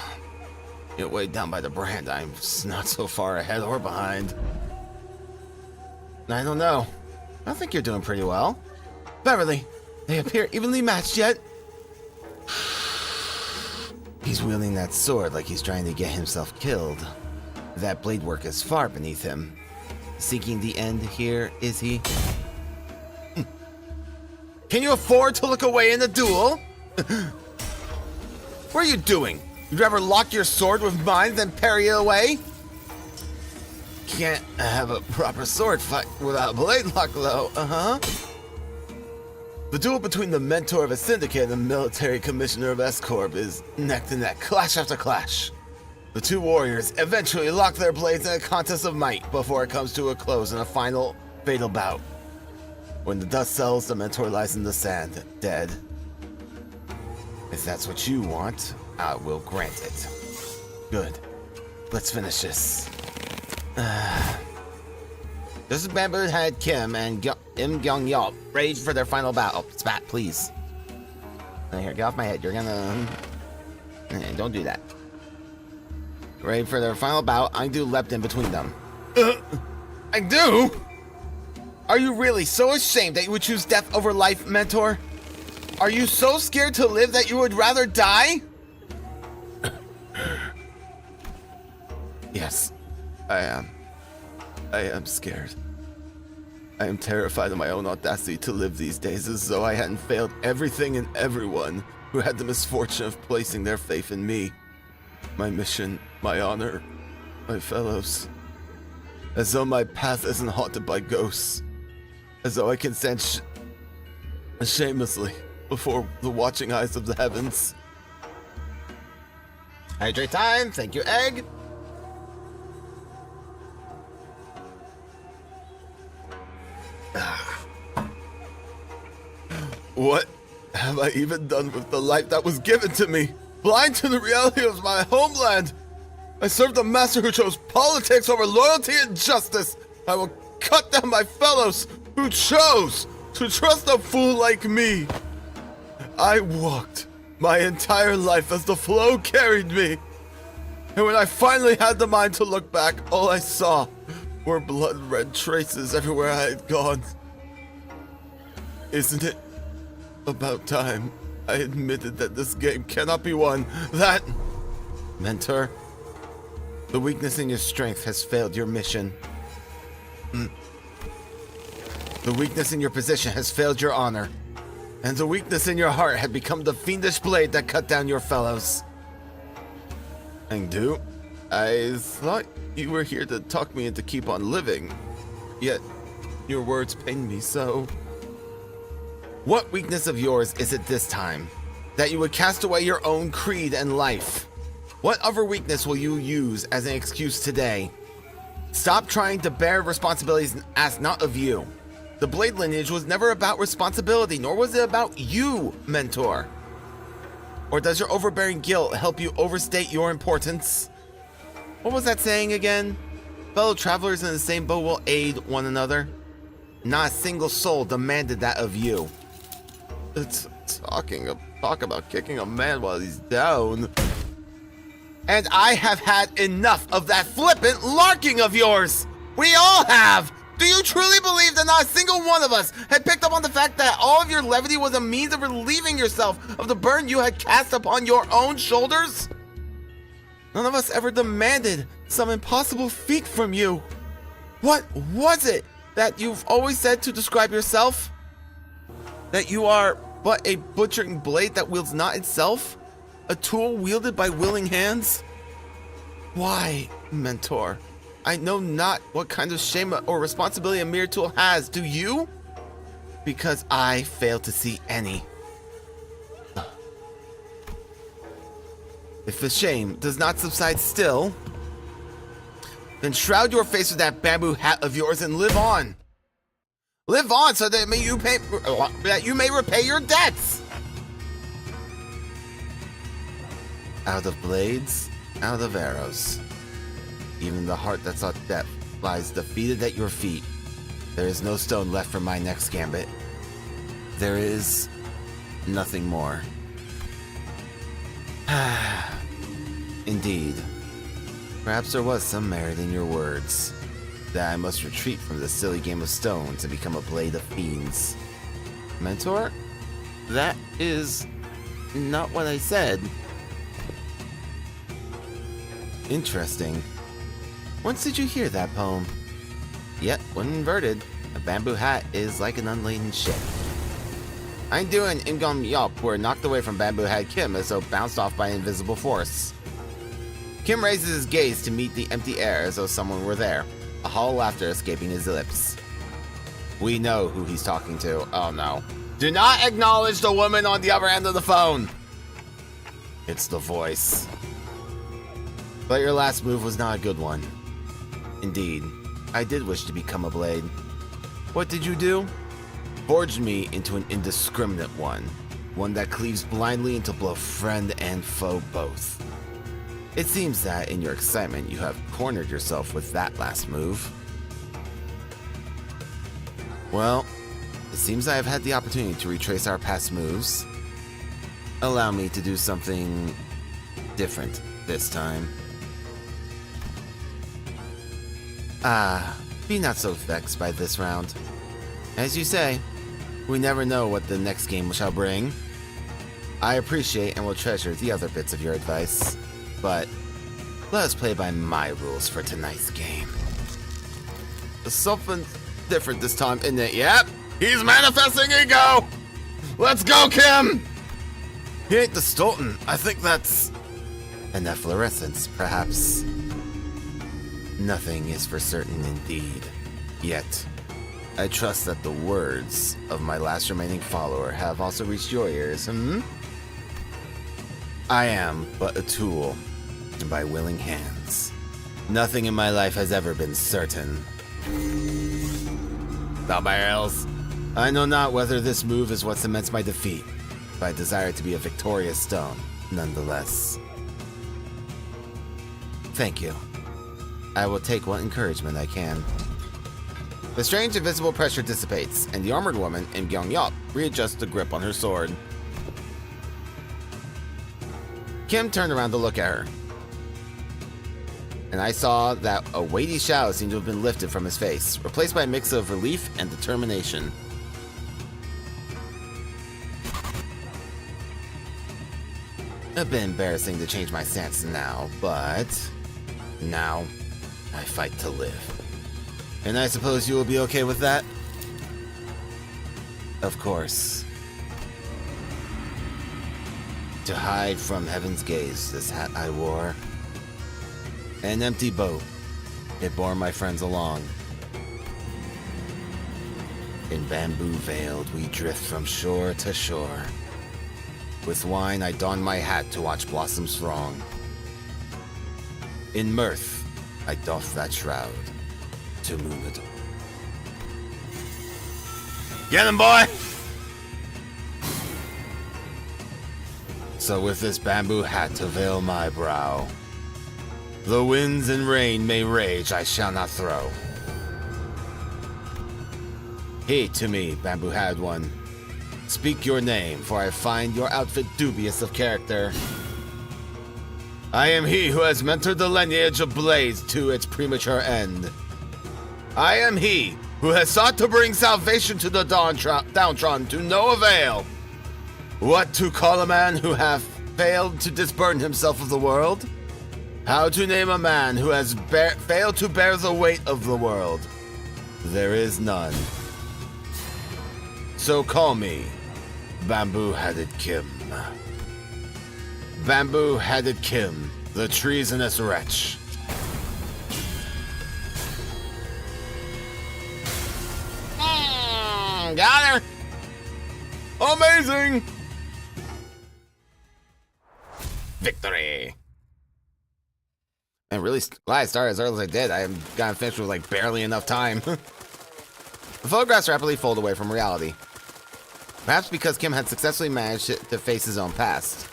You're weighed down by the brand. I'm not so far ahead or behind. I don't know. I think you're doing pretty well. Beverly, they appear evenly matched yet. He's wielding that sword like he's trying to get himself killed. That blade work is far beneath him. Seeking the end here, is he? Can you afford to look away in a duel? What are you doing? You'd rather lock your sword with mine than parry it away? Can't have a proper sword fight without a blade lock, though. The duel between the mentor of a syndicate and the military commissioner of S-Corp is neck to neck, clash after clash. The two warriors eventually lock their blades in a contest of might before it comes to a close in a final, fatal bout. When the dust settles, the mentor lies in the sand, dead. If that's what you want, I will grant it. Good. Let's finish this. This is Bamboo Head Kim and Im Gyung Yop, ready for their final battle. Spat, please. Here, get off my head. You're gonna... Don't do that. Ready for their final bout. I do leapt in between them. I do? Are you really so ashamed that you would choose death over life, Mentor? Are you so scared to live that you would rather die? Yes, I am. I am scared. I am terrified of my own audacity to live these days as though I hadn't failed everything and everyone who had the misfortune of placing their faith in me. My mission, my honor, my fellows. As though my path isn't haunted by ghosts. As though I can stand shamelessly before the watching eyes of the heavens. Hydrate time. Thank you, egg. What have I even done with the life that was given to me? Blind to the reality of my homeland. I served a master who chose politics over loyalty and justice. I will cut down my fellows who chose to trust a fool like me. I walked my entire life as the flow carried me. And when I finally had the mind to look back, all I saw were blood-red traces everywhere I had gone. Isn't it about time I admitted that this game cannot be won? That... Mentor, the weakness in your strength has failed your mission. The weakness in your position has failed your honor. And the weakness in your heart had become the fiendish blade that cut down your fellows. Engdu, I thought you were here to talk me into keep on living. Yet, your words pain me so. What weakness of yours is it this time? That you would cast away your own creed and life? What other weakness will you use as an excuse today? Stop trying to bear responsibilities and ask not of you. The Blade lineage was never about responsibility, nor was it about you, Mentor. Or does your overbearing guilt help you overstate your importance? What was that saying again? Fellow travelers in the same boat will aid one another. Not a single soul demanded that of you. It's talk about kicking a man while he's down. And I have had enough of that flippant larking of yours! We all have! Do you truly believe that not a single one of us had picked up on the fact that all of your levity was a means of relieving yourself of the burden you had cast upon your own shoulders? None of us ever demanded some impossible feat from you. What was it that you've always said to describe yourself? That you are but a butchering blade that wields not itself? A tool wielded by willing hands? Why, Mentor? I know not what kind of shame or responsibility a mere tool has, do you? Because I fail to see any. If the shame does not subside still, then shroud your face with that bamboo hat of yours and live on. Live on so that you may repay your debts. Out of blades, out of arrows. Even the heart that sought death lies defeated at your feet. There is no stone left for my next gambit. There is nothing more. Indeed. Perhaps there was some merit in your words. That I must retreat from the silly game of stones and become a blade of fiends. Mentor? That is not what I said. Interesting. Whence did you hear that poem? Yet, when inverted, a bamboo hat is like an unladen ship. Eindu and Ingom Yop were knocked away from Bamboo Hat Kim as though bounced off by an invisible force. Kim raises his gaze to meet the empty air as though someone were there, a hollow laughter escaping his lips. We know who he's talking to. Oh no. Do not acknowledge the woman on the other end of the phone! It's the voice. But your last move was not a good one. Indeed, I did wish to become a blade. What did you do? Forged me into an indiscriminate one that cleaves blindly into both friend and foe both. It seems that in your excitement you have cornered yourself with that last move. Well, it seems I have had the opportunity to retrace our past moves. Allow me to do something different this time. Be not so vexed by this round. As you say, we never know what the next game shall bring. I appreciate and will treasure the other bits of your advice, but let us play by my rules for tonight's game. Something different this time, isn't it? Yep, he's manifesting ego! Let's go, Kim! He ain't the Stolton. I think that's an efflorescence, perhaps. Nothing is for certain indeed. Yet, I trust that the words of my last remaining follower have also reached your ears, I am but a tool, and by willing hands. Nothing in my life has ever been certain. Not by else. I know not whether this move is what cements my defeat, but I desire to be a victorious stone, nonetheless. Thank you. I will take what encouragement I can. The strange invisible pressure dissipates, and the armored woman, Im Gyeong-yeop, readjusts the grip on her sword. Kim turned around to look at her, and I saw that a weighty shadow seemed to have been lifted from his face, replaced by a mix of relief and determination. A bit embarrassing to change my stance now, but now I fight to live. And I suppose you will be okay with that? Of course. To hide from heaven's gaze, this hat I wore. An empty boat. It bore my friends along. In bamboo veiled, we drift from shore to shore. With wine, I don my hat to watch blossoms throng. In mirth, I doff that shroud to moon adore. Get him, boy! So with this bamboo hat to veil my brow, the winds and rain may rage, I shall not throw. Heed to me, bamboo-hatted one. Speak your name, for I find your outfit dubious of character. I am he who has mentored the lineage of Blaze to its premature end. I am he who has sought to bring salvation to the downtrodden to no avail. What to call a man who hath failed to disburden himself of the world? How to name a man who has failed to bear the weight of the world? There is none. So call me Bamboo-Hatted Kim. Bamboo-Hatted Kim, the treasonous wretch. Got her! Amazing! Victory! And really glad I started as early as I did. I got finished with like barely enough time. The photographs rapidly fold away from reality. Perhaps because Kim had successfully managed to face his own past.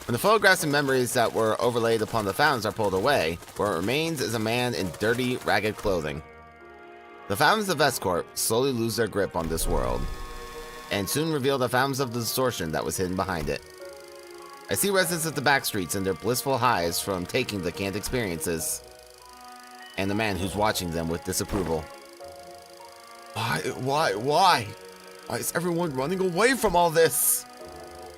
When the photographs and memories that were overlaid upon the fountains are pulled away, what remains is a man in dirty, ragged clothing. The fountains of Escort slowly lose their grip on this world, and soon reveal the fountains of the distortion that was hidden behind it. I see residents of the back streets in their blissful highs from taking the canned experiences, and the man who's watching them with disapproval. Why? Why is everyone running away from all this?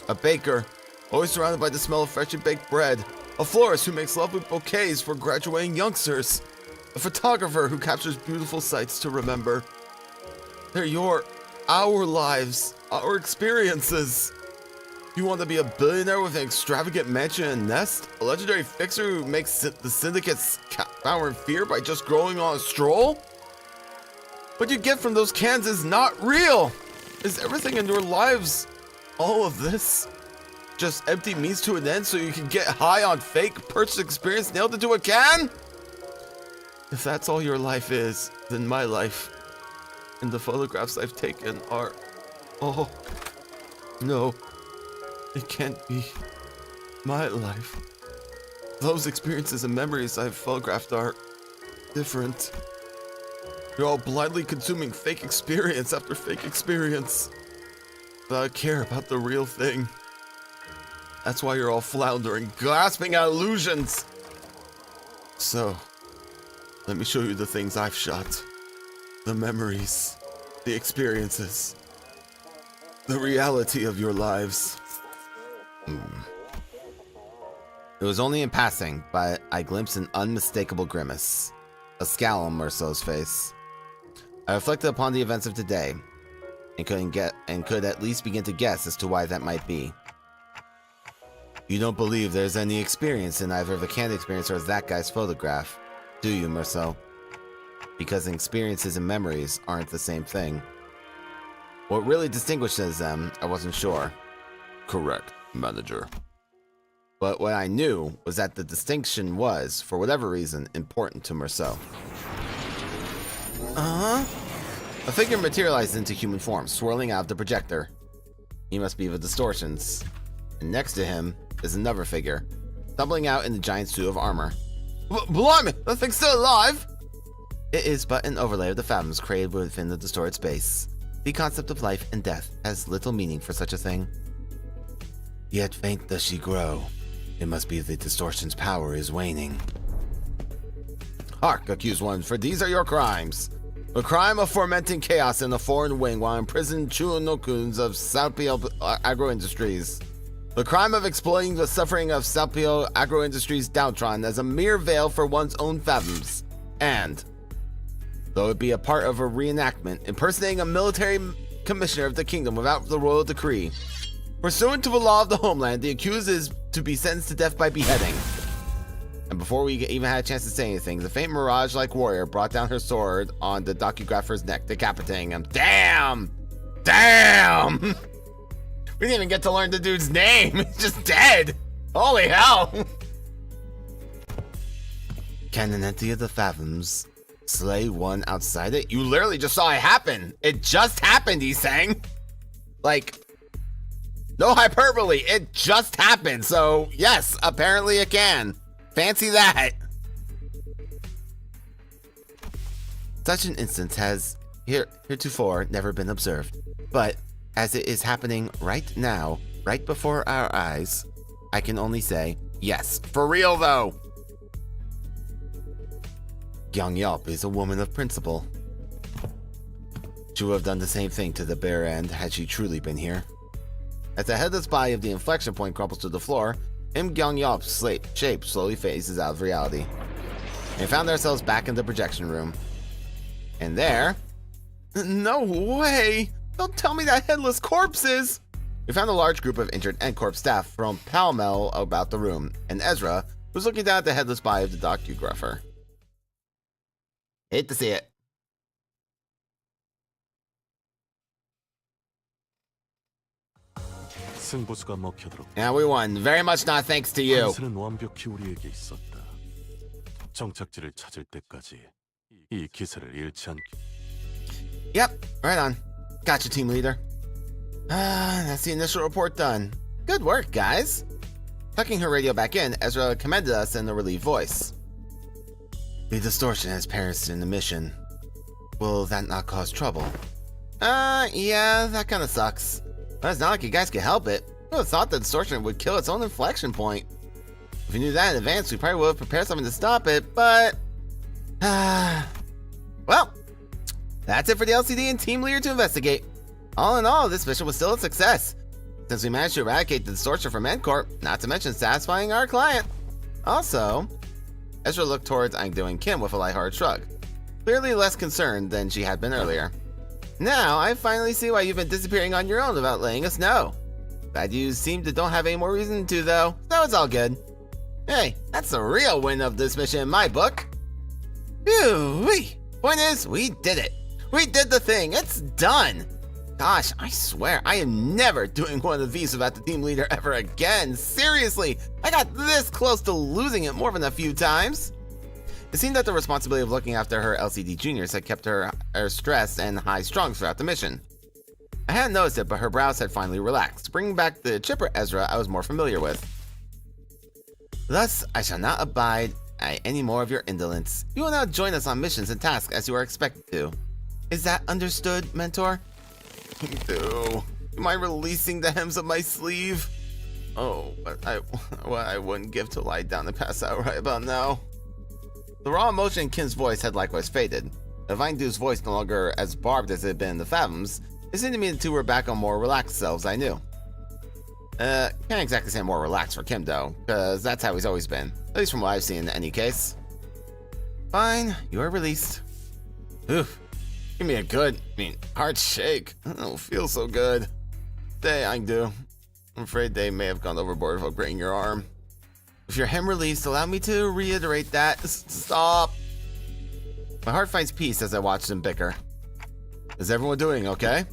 A baker, always surrounded by the smell of freshly baked bread. A florist who makes love with bouquets for graduating youngsters. A photographer who captures beautiful sights to remember. They're our lives, our experiences. You want to be a billionaire with an extravagant mansion and nest? A legendary fixer who makes the syndicates cower in fear by just going on a stroll? What you get from those cans is not real. Is everything in your lives all of this? Just empty means to an end so you can get high on fake purchase experience nailed into a can? If that's all your life is, then my life and the photographs I've taken are... Oh, no. It can't be my life. Those experiences and memories I've photographed are different. You're all blindly consuming fake experience after fake experience. Without a care about the real thing. That's why you're all floundering, grasping at illusions. So, let me show you the things I've shot. The memories, the experiences, the reality of your lives. It was only in passing, but I glimpsed an unmistakable grimace. A scowl on Merceau's face. I reflected upon the events of today, and could at least begin to guess as to why that might be. You don't believe there's any experience in either the canned experience or that guy's photograph, do you, Merceau? Because experiences and memories aren't the same thing. What really distinguishes them, I wasn't sure. Correct, manager. But what I knew was that the distinction was, for whatever reason, important to Merceau. A figure materialized into human form, swirling out of the projector. He must be the distortions. And next to him is another figure, stumbling out in a giant suit of armor. Blimey, that thing's still alive! It is but an overlay of the fathoms created within the distorted space. The concept of life and death has little meaning for such a thing. Yet faint does she grow. It must be the distortion's power is waning. Hark, accused one, for these are your crimes. The crime of fomenting chaos in the foreign wing while imprisoned Chunokuns of Salpio Agro-Industries. The crime of exploiting the suffering of Salpio Agro-Industries downtrodden as a mere veil for one's own fathoms. And, though it be a part of a reenactment, impersonating a military commissioner of the kingdom without the royal decree. Pursuant to the law of the homeland, the accused is to be sentenced to death by beheading. And before we even had a chance to say anything, the faint mirage-like warrior brought down her sword on the docugrapher's neck, decapitating him. Damn! Damn! We didn't even get to learn the dude's name. He's just dead. Holy hell! Can an entity of the fathoms slay one outside it? You literally just saw it happen. It just happened, he's saying. Like, no hyperbole. It just happened. So, yes, apparently it can. Fancy that. Such an instance has heretofore never been observed. But, as it is happening right now, right before our eyes, I can only say, yes. For real, though. Gyang Yop is a woman of principle. She would have done the same thing to the bare end had she truly been here. As the headless body of the inflection point crumples to the floor, Im Gyang Yop's shape slowly phases out of reality. We found ourselves back in the projection room. And there... No way! Don't tell me that headless corpse is... We found a large group of injured N-Corp staff from pell-mell about the room, and Ezra was looking down at the headless body of the docugrapher. Hate to see it. 승부수가 먹혀들었고. Yeah, we won. Very much not thanks to you. 판세는 완벽히 우리에게 있었다. 정착지를 찾을 때까지 이 기세를 잃지 않게. Yep, right on. Gotcha, team leader. That's the initial report done. Good work, guys. Tucking her radio back in, Ezra commended us in a relieved voice. The distortion has perished in the mission. Will that not cause trouble? Yeah, that kinda sucks. But it's not like you guys could help it. Who would have thought the distortion would kill its own inflection point? If we knew that in advance, we probably would have prepared something to stop it, but... well, that's it for the LCD and team leader to investigate. All in all, this mission was still a success, since we managed to eradicate the distortion from N-Corp, not to mention satisfying our client. Also, Ezra looked towards Angdo and Kim with a lighthearted shrug, clearly less concerned than she had been earlier. Now, I finally see why you've been disappearing on your own without letting us know. Glad you seem to don't have any more reason to, though, so it's all good. Hey, that's the real win of this mission in my book. Phew-wee. Point is, we did it. We did the thing. It's done. Gosh, I swear, I am never doing one of these without the team leader ever again. Seriously, I got this close to losing it more than a few times. It seemed that the responsibility of looking after her LCD juniors had kept her stressed and high-strung throughout the mission. I hadn't noticed it, but her brows had finally relaxed, bringing back the chipper Ezra I was more familiar with. Thus, I shall not abide any more of your indolence. You will now join us on missions and tasks as you are expected to. Is that understood, Mentor? Do you mind releasing the hems of my sleeve? Oh, but I wouldn't give to lie down and pass out right about now. The raw emotion in Kim's voice had likewise faded. Divine Du's voice no longer as barbed as it had been in the Fathoms. It seemed to me the two were back on more relaxed selves I knew. Can't exactly say more relaxed for Kim though, because that's how he's always been. At least from what I've seen in any case. Fine, you are released. Oof. Give me a good, hard shake. I don't feel so good. I do. I'm afraid they may have gone overboard with upgrading your arm. With your hem released, allow me to reiterate that. Stop. My heart finds peace as I watch them bicker. Is everyone doing okay?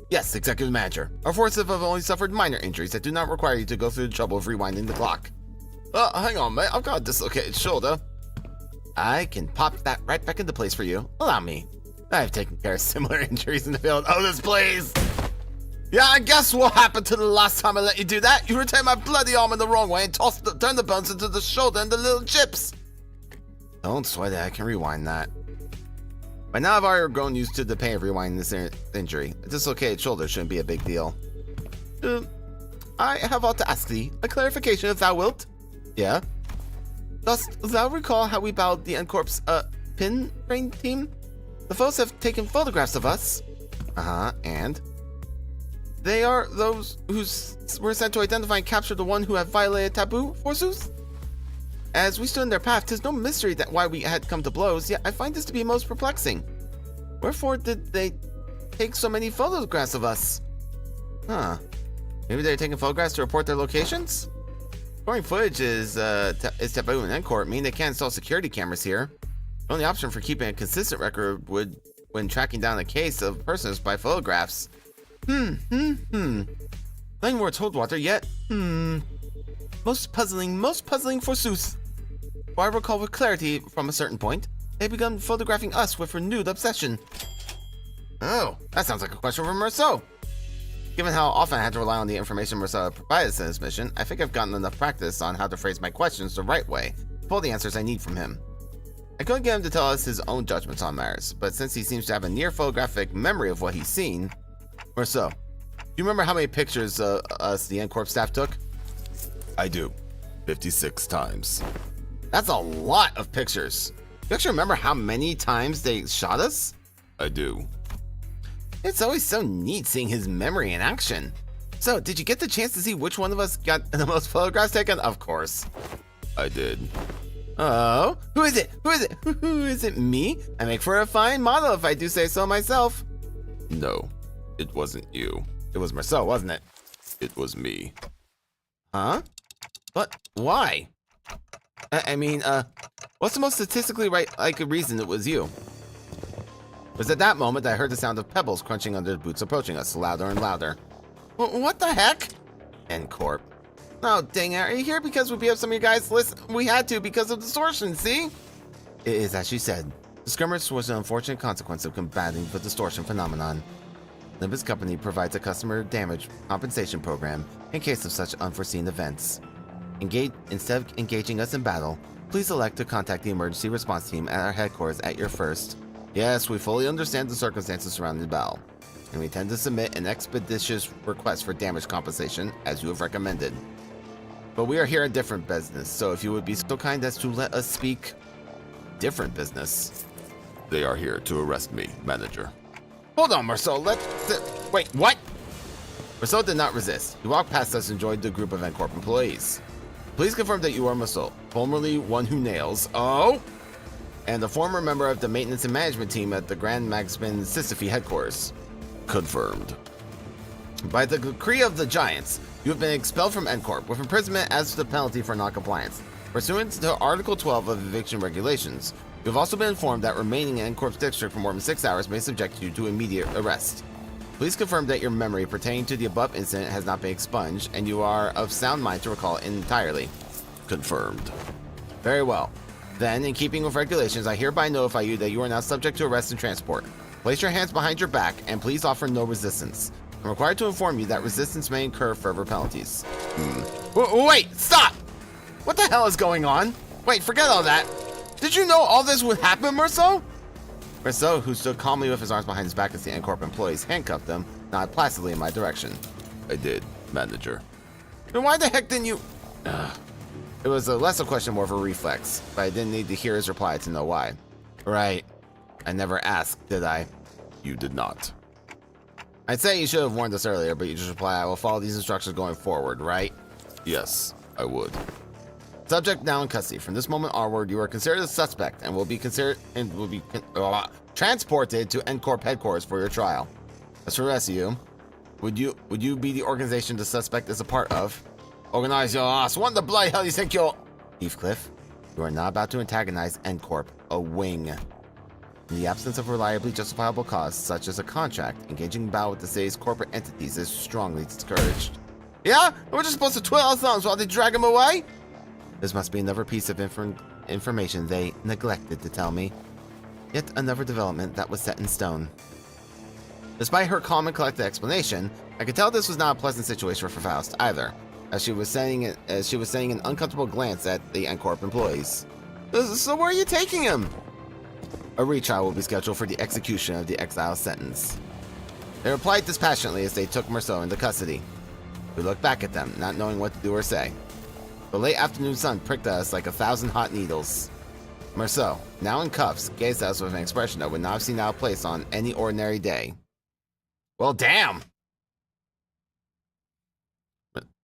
Yes, Executive Manager. Our forces have only suffered minor injuries that do not require you to go through the trouble of rewinding the clock. Hang on, mate. I've got a dislocated shoulder. I can pop that right back into place for you. Allow me. I've taken care of similar injuries in the field. Oh, this place. Yeah, I guess what happened to the last time I let you do that? You retained my bloody arm in the wrong way and turned the bones into the shoulder and the little chips. Don't sweat it. I can rewind that. By now, I've already grown used to the pain of rewinding this injury. A dislocated shoulder shouldn't be a big deal. I have ought to ask thee a clarification if thou wilt. Yeah? Dost thou recall how we battled the NCorp's pin brain team? The foes have taken photographs of us. And? They are those who were sent to identify and capture the one who had violated taboo, forsooth? As we stood in their path, 'tis no mystery that why we had come to blows, yet I find this to be most perplexing. Wherefore did they take so many photographs of us? Maybe they're taking photographs to report their locations? Storing footage is taboo in NCorp, meaning they can't install security cameras here. The only option for keeping a consistent record would when tracking down a case of persons by photographs. Nothing more told water yet. Most puzzling forsooth. For I recall with clarity from a certain point, they've begun photographing us with renewed obsession. Oh, that sounds like a question from Merceau. Given how often I had to rely on the information Merceau provided us in this mission, I think I've gotten enough practice on how to phrase my questions the right way to pull the answers I need from him. I couldn't get him to tell us his own judgments on matters, but since he seems to have a near photographic memory of what he's seen. Merceau, do you remember how many pictures us the NCorp staff took? I do. 56 times. That's a lot of pictures. You actually remember how many times they shot us? I do. It's always so neat seeing his memory in action. So, did you get the chance to see which one of us got the most photographs taken? Of course. I did. Oh, who is it? Who is it? Me? I make for a fine model if I do say so myself. No, it wasn't you. It was Merceau, wasn't it? It was me. Huh? But why? I mean, what's the most statistically likely reason it was you? It was at that moment that I heard the sound of pebbles crunching under the boots approaching us, louder and louder. What the heck? NCorp. Oh, dang it. Are you here because we beat up some of you guys? Listen, we had to because of distortion, see? It is as she said. The skirmish was an unfortunate consequence of combating the distortion phenomenon. Limbus Company provides a customer damage compensation program in case of such unforeseen events. Instead of engaging us in battle, please elect to contact the emergency response team at our headquarters at your first. Yes, we fully understand the circumstances surrounding the battle, and we intend to submit an expeditious request for damage compensation, as you have recommended. But we are here at different business, so if you would be so kind as to let us speak different business. They are here to arrest me, manager. Hold on, Merceau, wait, what? Merceau did not resist. He walked past us and joined the group of NCorp employees. Please confirm that you are Merceau, formerly one who nails, and a former member of the maintenance and management team at the Grand Magsman Sisyphe headquarters. Confirmed. By the decree of the Giants, you have been expelled from NCorp with imprisonment as the penalty for non-compliance. Pursuant to Article 12 of Eviction Regulations, you have also been informed that remaining in NCorp's district for more than 6 hours may subject you to immediate arrest. Please confirm that your memory pertaining to the above incident has not been expunged, and you are of sound mind to recall it entirely. Confirmed. Very well. Then, in keeping with regulations, I hereby notify you that you are now subject to arrest and transport. Place your hands behind your back, and please offer no resistance. I'm required to inform you that resistance may incur further penalties. Wait, stop! What the hell is going on? Wait, forget all that. Did you know all this would happen, Merceau? Merceau, who stood calmly with his arms behind his back as the NCorp employees handcuffed him, nodded placidly in my direction. I did, manager. Then why the heck didn't you... It was less a question, more of a reflex, but I didn't need to hear his reply to know why. Right. I never asked, did I? You did not. I'd say you should have warned us earlier, but you just reply, I will follow these instructions going forward, right? Yes, I would. Subject now in custody. From this moment onward, you are considered a suspect and will be transported to NCorp headquarters for your trial. As for the rest of you, would you be the organization the suspect is a part of? Organize your ass. What in the bloody hell do you think you'll... Heathcliff, you are not about to antagonize NCorp, a wing. In the absence of reliably justifiable cause, such as a contract, engaging in battle with the city's corporate entities is strongly discouraged. Yeah? We're just supposed to twiddle our thumbs while they drag him away? This must be another piece of information they neglected to tell me. Yet another development that was set in stone. Despite her calm and collected explanation, I could tell this was not a pleasant situation for Faust either, as she was sending an uncomfortable glance at the N-Corp employees. So where are you taking him? A retrial will be scheduled for the execution of the exile sentence. They replied dispassionately as they took Marceau into custody. We looked back at them, not knowing what to do or say. The late afternoon sun pricked us like 1,000 hot needles. Marceau, now in cuffs, gazed at us with an expression that would not have seen out of place on any ordinary day. Well, damn!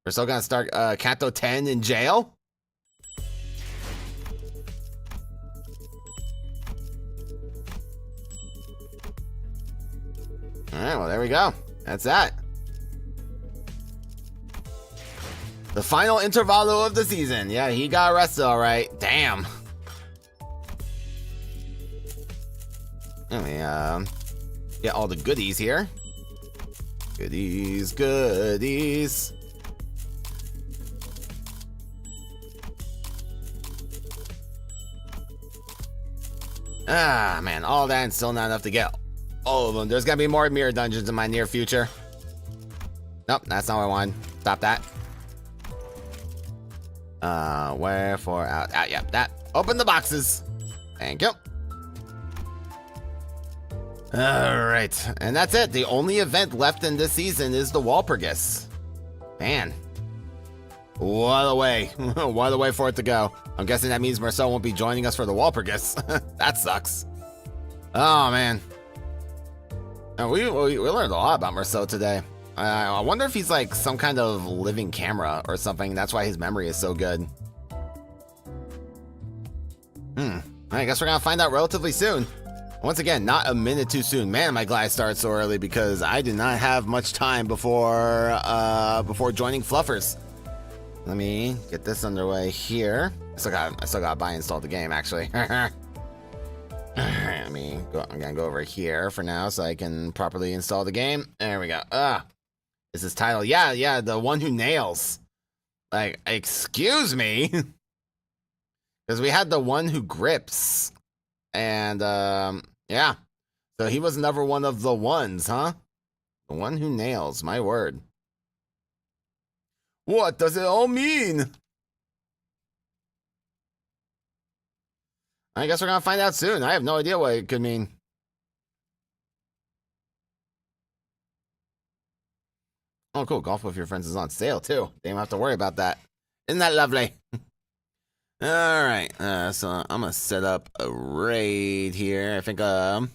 Marceau gonna start Canto 10 in jail? Alright, well, there we go. That's that. The final intervallo of the season. Yeah, he got arrested, alright. Damn. Let me, get all the goodies here. Goodies, goodies. Ah, man, all that and still not enough to get all of them. There's gonna be more mirror dungeons in my near future. Nope, that's not what I want. Stop that. Wherefore out. Yeah, that. Open the boxes. Thank you. Alright, and that's it. The only event left in this season is the Walpurgis. Man. What a way. What a way for it to go. I'm guessing that means Marceau won't be joining us for the Walpurgis. That sucks. Oh, man. We learned a lot about Marceau today. I wonder if he's like some kind of living camera or something. That's why his memory is so good. I guess we're gonna find out relatively soon. Once again, not a minute too soon. Man, am I glad I started so early because I did not have much time before joining Fluffers. Let me get this underway here. I still got buy and install the game actually. Alright, let me go. I'm gonna go over here for now so I can properly install the game. There we go. Is this title? Yeah, the one who nails. Like, excuse me. Because we had the one who grips. And yeah. So he was never one of the ones, huh? The one who nails, my word. What does it all mean? I guess we're gonna find out soon. I have no idea what it could mean. Oh, cool. Golf with Your Friends is on sale, too. They don't have to worry about that. Isn't that lovely? All right. So I'm going to set up a raid here. I think I'm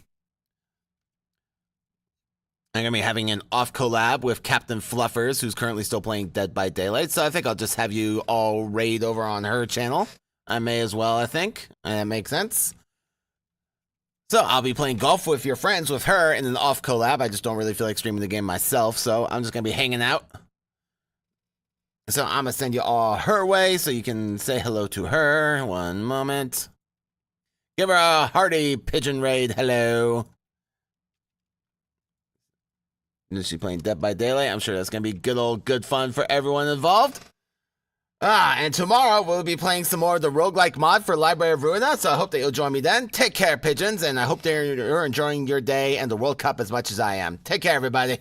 going to be having an off collab with Captain Fluffers, who's currently still playing Dead by Daylight. So I think I'll just have you all raid over on her channel. I may as well, I think. That makes sense. So I'll be playing golf with your friends with her in an off collab. I just don't really feel like streaming the game myself, so I'm just gonna be hanging out. So I'm gonna send you all her way so you can say hello to her. One moment. Give her a hearty pigeon raid hello. Is she playing Dead by Daylight? I'm sure that's gonna be good fun for everyone involved. And tomorrow we'll be playing some more of the roguelike mod for Library of Ruina, so I hope that you'll join me then. Take care, pigeons, and I hope that you're enjoying your day and the World Cup as much as I am. Take care, everybody.